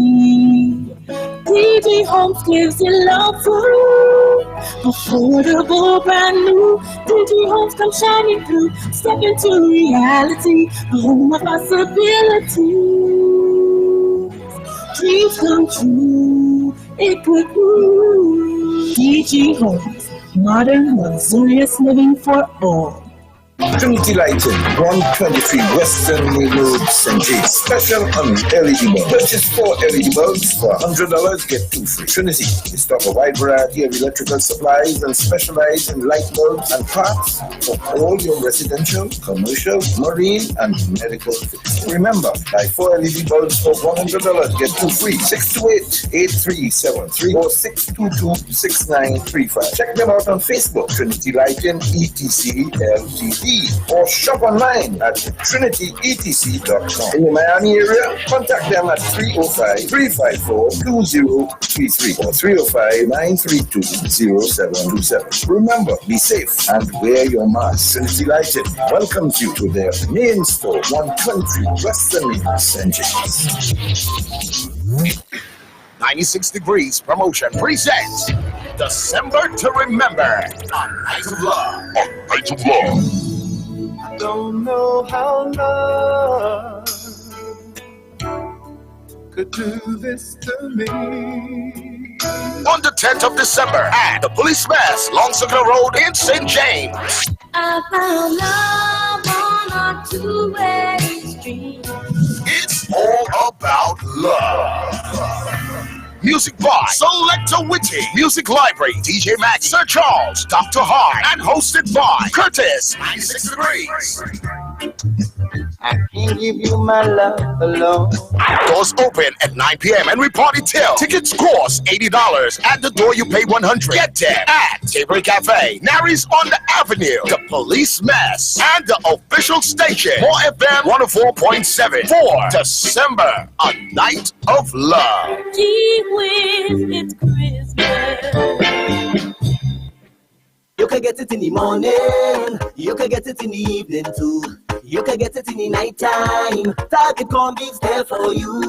DG Homes gives you love for you. Affordable, brand new. DG Homes come shining through. Step into reality, a home of possibilities. Dreams come true, it could be. DG Homes, modern, luxurious living for all. Trinity Lighting, 123 Western Main Road, St. James. Special on LED bulbs. Purchase 4 LED bulbs for $100, get 2 free. Trinity, we stock a wide variety of electrical supplies and specialize in light bulbs and parts for all your residential, commercial, marine, and medical fixtures. Remember, buy 4 LED bulbs for $100, get 2 free. 628-8373 or 622-6935. Check them out on Facebook, Trinity Lighting, ETC LTD. Or shop online at trinityetc.com. In the Miami area, contact them at 305-354-2033 or 305-932-0727. Remember, be safe and wear your mask. Trinity Lighting welcomes you to their main store, 120 Western Main, St. James. 96 Degrees Promotion presents December to Remember on Night of Love. Night of Love. I don't know how love could do this to me. On the 10th of December at the Police Mess, Long Circle Road in St. James. I found love on a two-way street. It's all about love. Music by Selector Witty, Music Library, DJ Maggie, Sir Charles, Dr. Hart, and hosted by Curtis, 96 Degrees. I can't give you my love alone. Doors open at 9 p.m. and we party till. Tickets cost $80. At the door you pay $100. Get there at Table Cafe, Nary's on the Avenue, the Police Mess, and the official station, More FM 104.7 for December, a night of love. Gee whiz, it's Christmas. You can get it in the morning, you can get it in the evening too. You can get it in the night time. Target corn beef's there for you.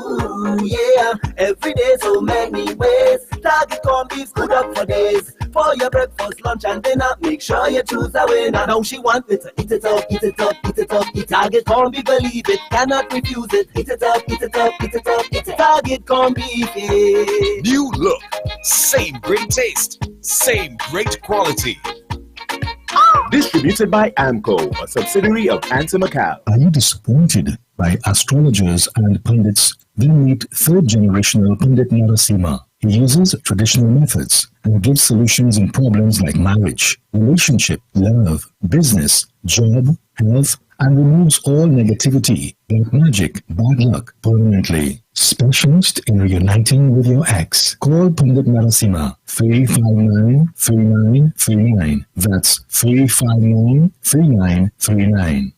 Yeah, every day so many ways. Target corn beef's good up for days. For your breakfast, lunch, and dinner, make sure you choose a winner. Now she wants it to eat it up, eat it up, eat it up. Eat Target corn beef, believe it, cannot refuse it. Eat it up, eat it up, eat it up, eat it. Target corn beef. Yeah. New look, same great taste, same great quality. Distributed by AMCO, a subsidiary of Antimacabre. Are you disappointed by astrologers and pundits? Then meet third-generational Pandit Narasimha. He uses traditional methods and gives solutions in problems like marriage, relationship, love, business, job, health, and removes all negativity, black magic, bad luck permanently. Specialist in reuniting with your ex. Call Pandit Narasimha 359-3939. That's 359-3939.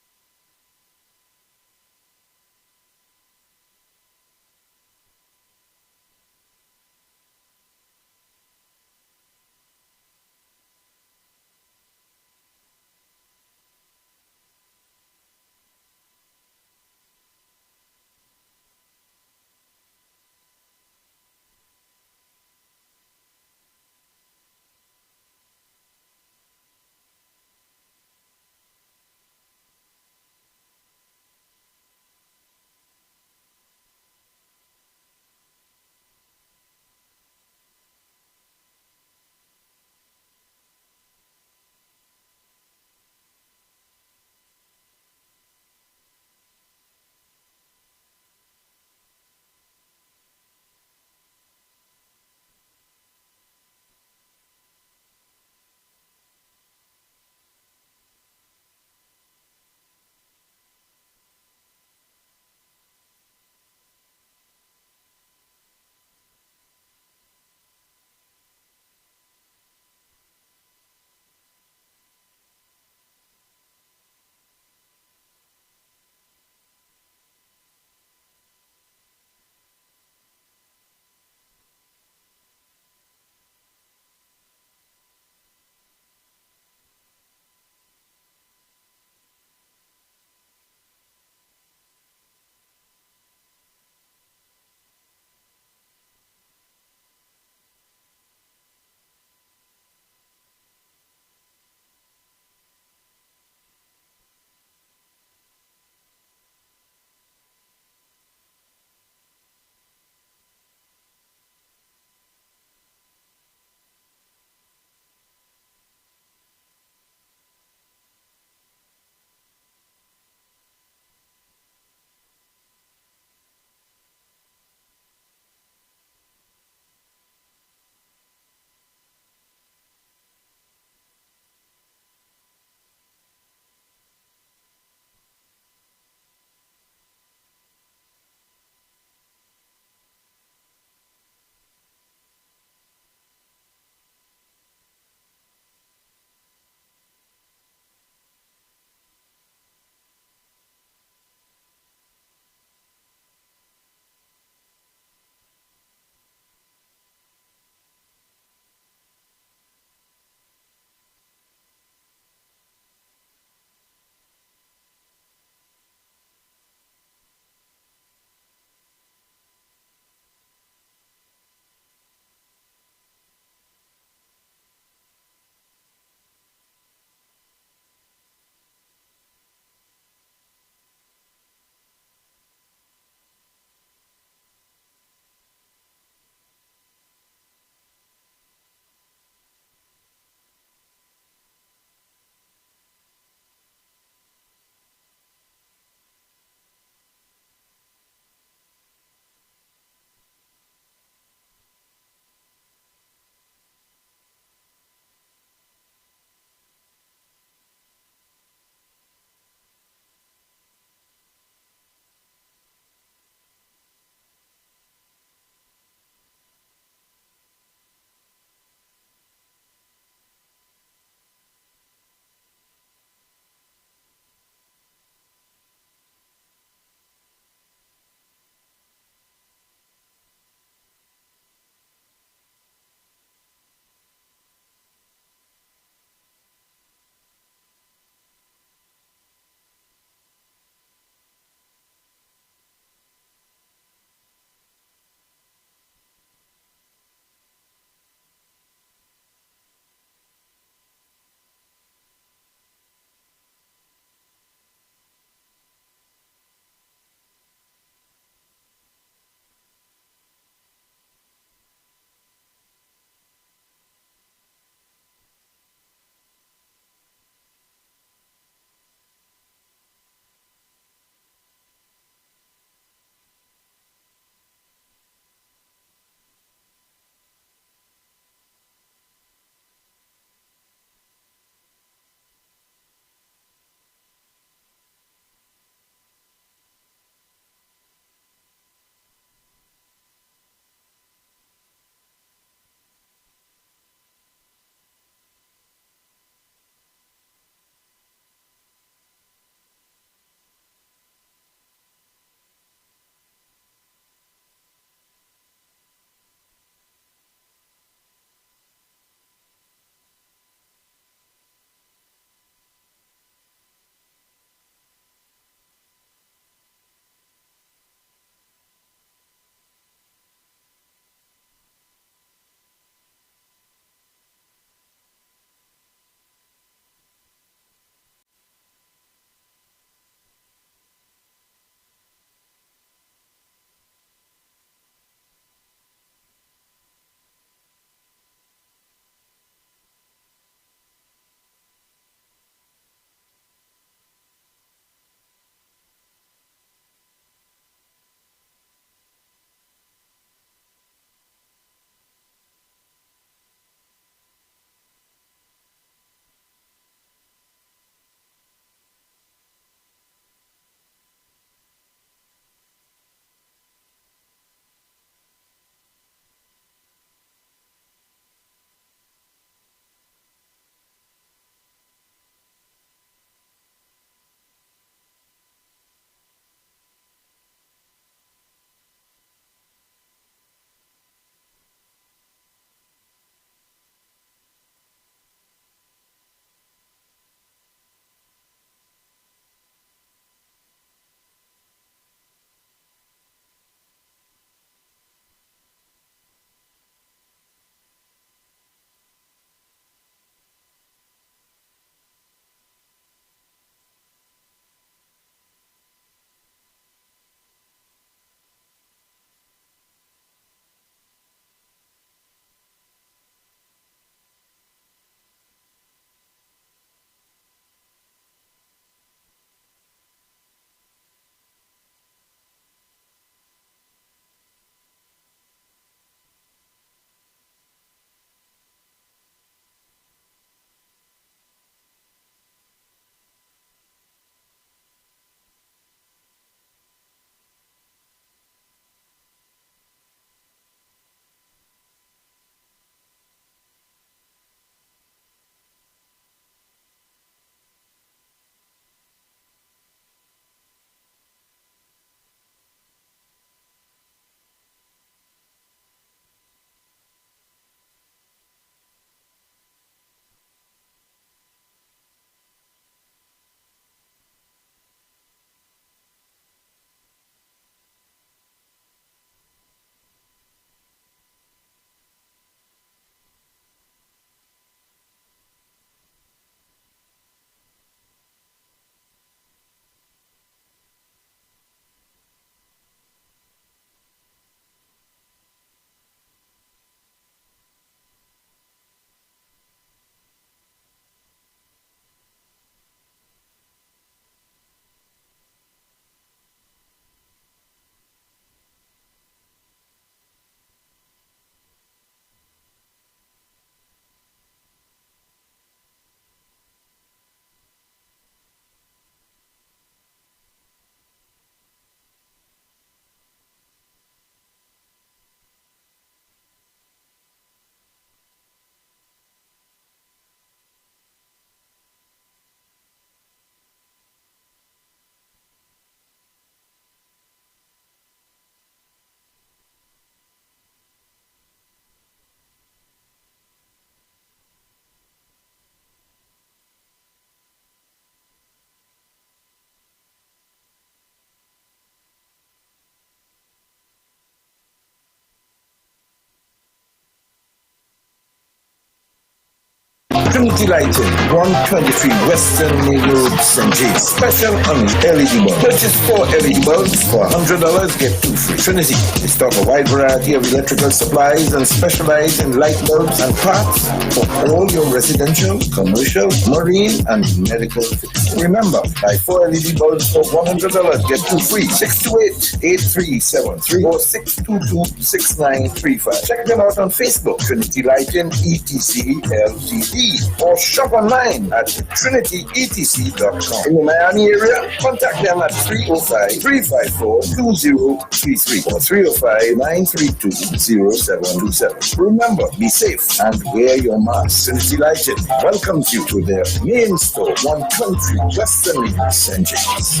Trinity Lighting, 123 Western Main Road, St. James. Special on LED bulbs. Purchase 4 LED bulbs for $100, get 2 free. Trinity, they stock a wide variety of electrical supplies and specialize in light bulbs and parts for all your residential, commercial, marine, and medical fixtures. Remember, buy 4 LED bulbs for $100, get 2 free. 628-8373 or 622-6935. Check them out on Facebook, Trinity Lighting ETC Ltd, or shop online at trinityetc.com. In the Miami area, contact them at 305-354-2033 or 305-932-0727. Remember, be safe and wear your mask. Trinity Lighting welcomes you to their main store, 123 Western Main, St. James.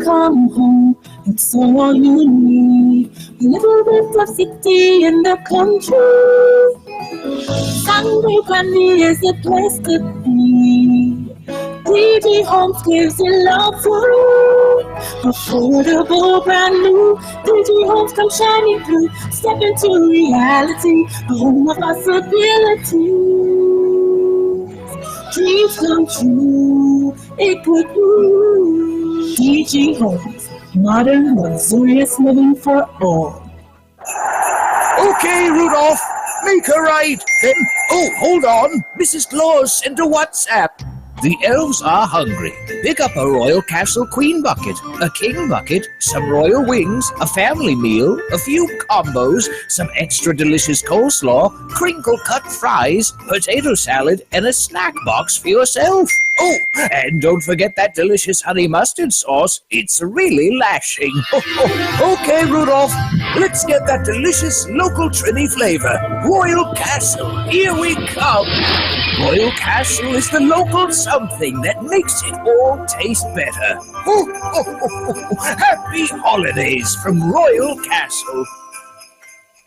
Come home, it's all you need. A little bit of city in the country. Sangre Grande is the place to be. DG Homes gives you love for affordable, brand new. DG Homes come shining through. Step into reality, a home of possibilities. Dreams come true, it would do. DG Homes, modern, luxurious living for all. Okay, Rudolph, make a right. Then, hold on. Mrs. Claus sent a WhatsApp. The elves are hungry. Pick up a Royal Castle Queen bucket, a King bucket, some royal wings, a family meal, a few combos, some extra delicious coleslaw, crinkle-cut fries, potato salad, and a snack box for yourself. Oh, and don't forget that delicious honey mustard sauce. It's really lashing. Okay, Rudolph, let's get that delicious local Trini flavor. Royal Castle, here we come. Royal Castle is the local something that makes it all taste better. Happy holidays from Royal Castle.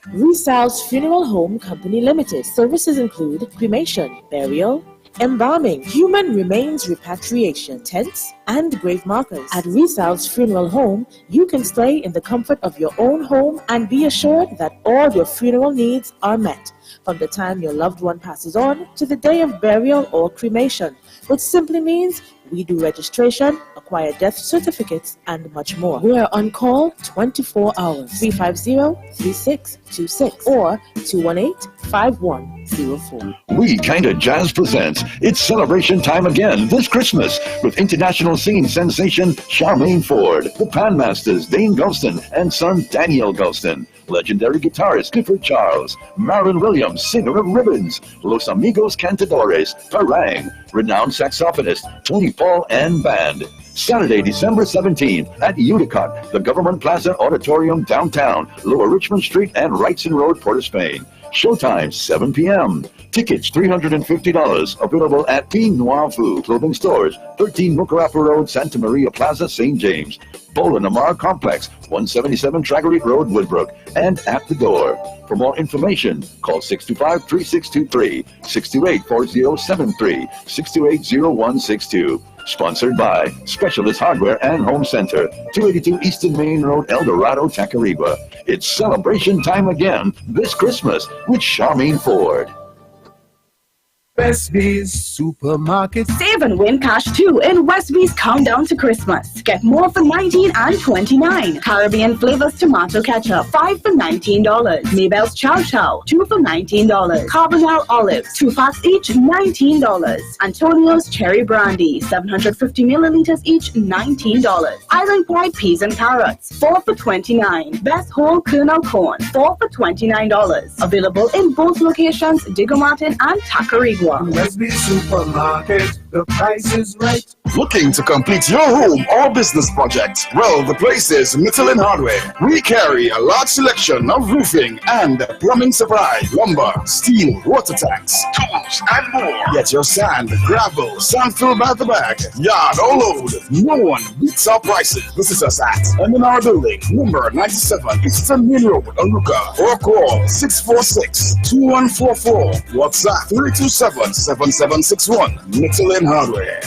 Resal's Funeral Home Company Limited. Services include cremation, burial, embalming, human remains repatriation, tents, and grave markers. At Resal's Funeral Home, you can stay in the comfort of your own home and be assured that all your funeral needs are met, from the time your loved one passes on to the day of burial or cremation, which simply means we do registration, acquire death certificates, and much more. We are on call 24 hours, 350-3626 or 218-5104. We Kinda Jazz presents It's Celebration Time Again this Christmas with international scene sensation Charmaine Ford, the Panmasters Dane Gulston and son Daniel Gulston, legendary guitarist Clifford Charles, Marilyn Williams, singer of Ribbons, Los Amigos Cantadores, Parang, renowned saxophonist Tony Paul and band. Saturday, December 17th at Uticot, the Government Plaza Auditorium downtown, Lower Richmond Street and Wrightson Road, Port of Spain. Showtime, 7 p.m. Tickets, $350. Available at Team Noir Fu Clothing Stores, 13 Mucarafa Road, Santa Maria Plaza, St. James. Boland Amar Complex, 177 Traggery Road, Woodbrook, and at the door. For more information, call 625-3623, 628-4073, 628-0162. Sponsored by Specialist Hardware and Home Center, 282 Eastern Main Road, El Dorado, Tacarigua. It's celebration time again this Christmas with Charmaine Ford. Westby's Supermarket. Save and win cash too in Westby's Countdown to Christmas. Get more for $19 and $29. Caribbean Flavors Tomato Ketchup, 5 for $19. Maybell's Chow Chow, 2 for $19. Carbonell Olives, 2 packs each, $19. Antonio's Cherry Brandy, 750 milliliters each, $19. Island Pride Peas and Carrots, 4 for $29. Best Whole Kernel Corn, 4 for $29. Available in both locations, Diego Martin and Tacarigua. Westby Supermarket, the price is right. Looking to complete your home or business project? Well, the place is Michelin Hardware. We carry a large selection of roofing and plumbing supply, lumber, steel, water tanks, tools, and more. Get your sand, gravel, sand fill by the bag, yard or load. No one beats our prices. Visit us at M&R Building, number 97, Eastern Main Road, Aluka, or call 646-2144. WhatsApp 327-7761. Michelin Hardware.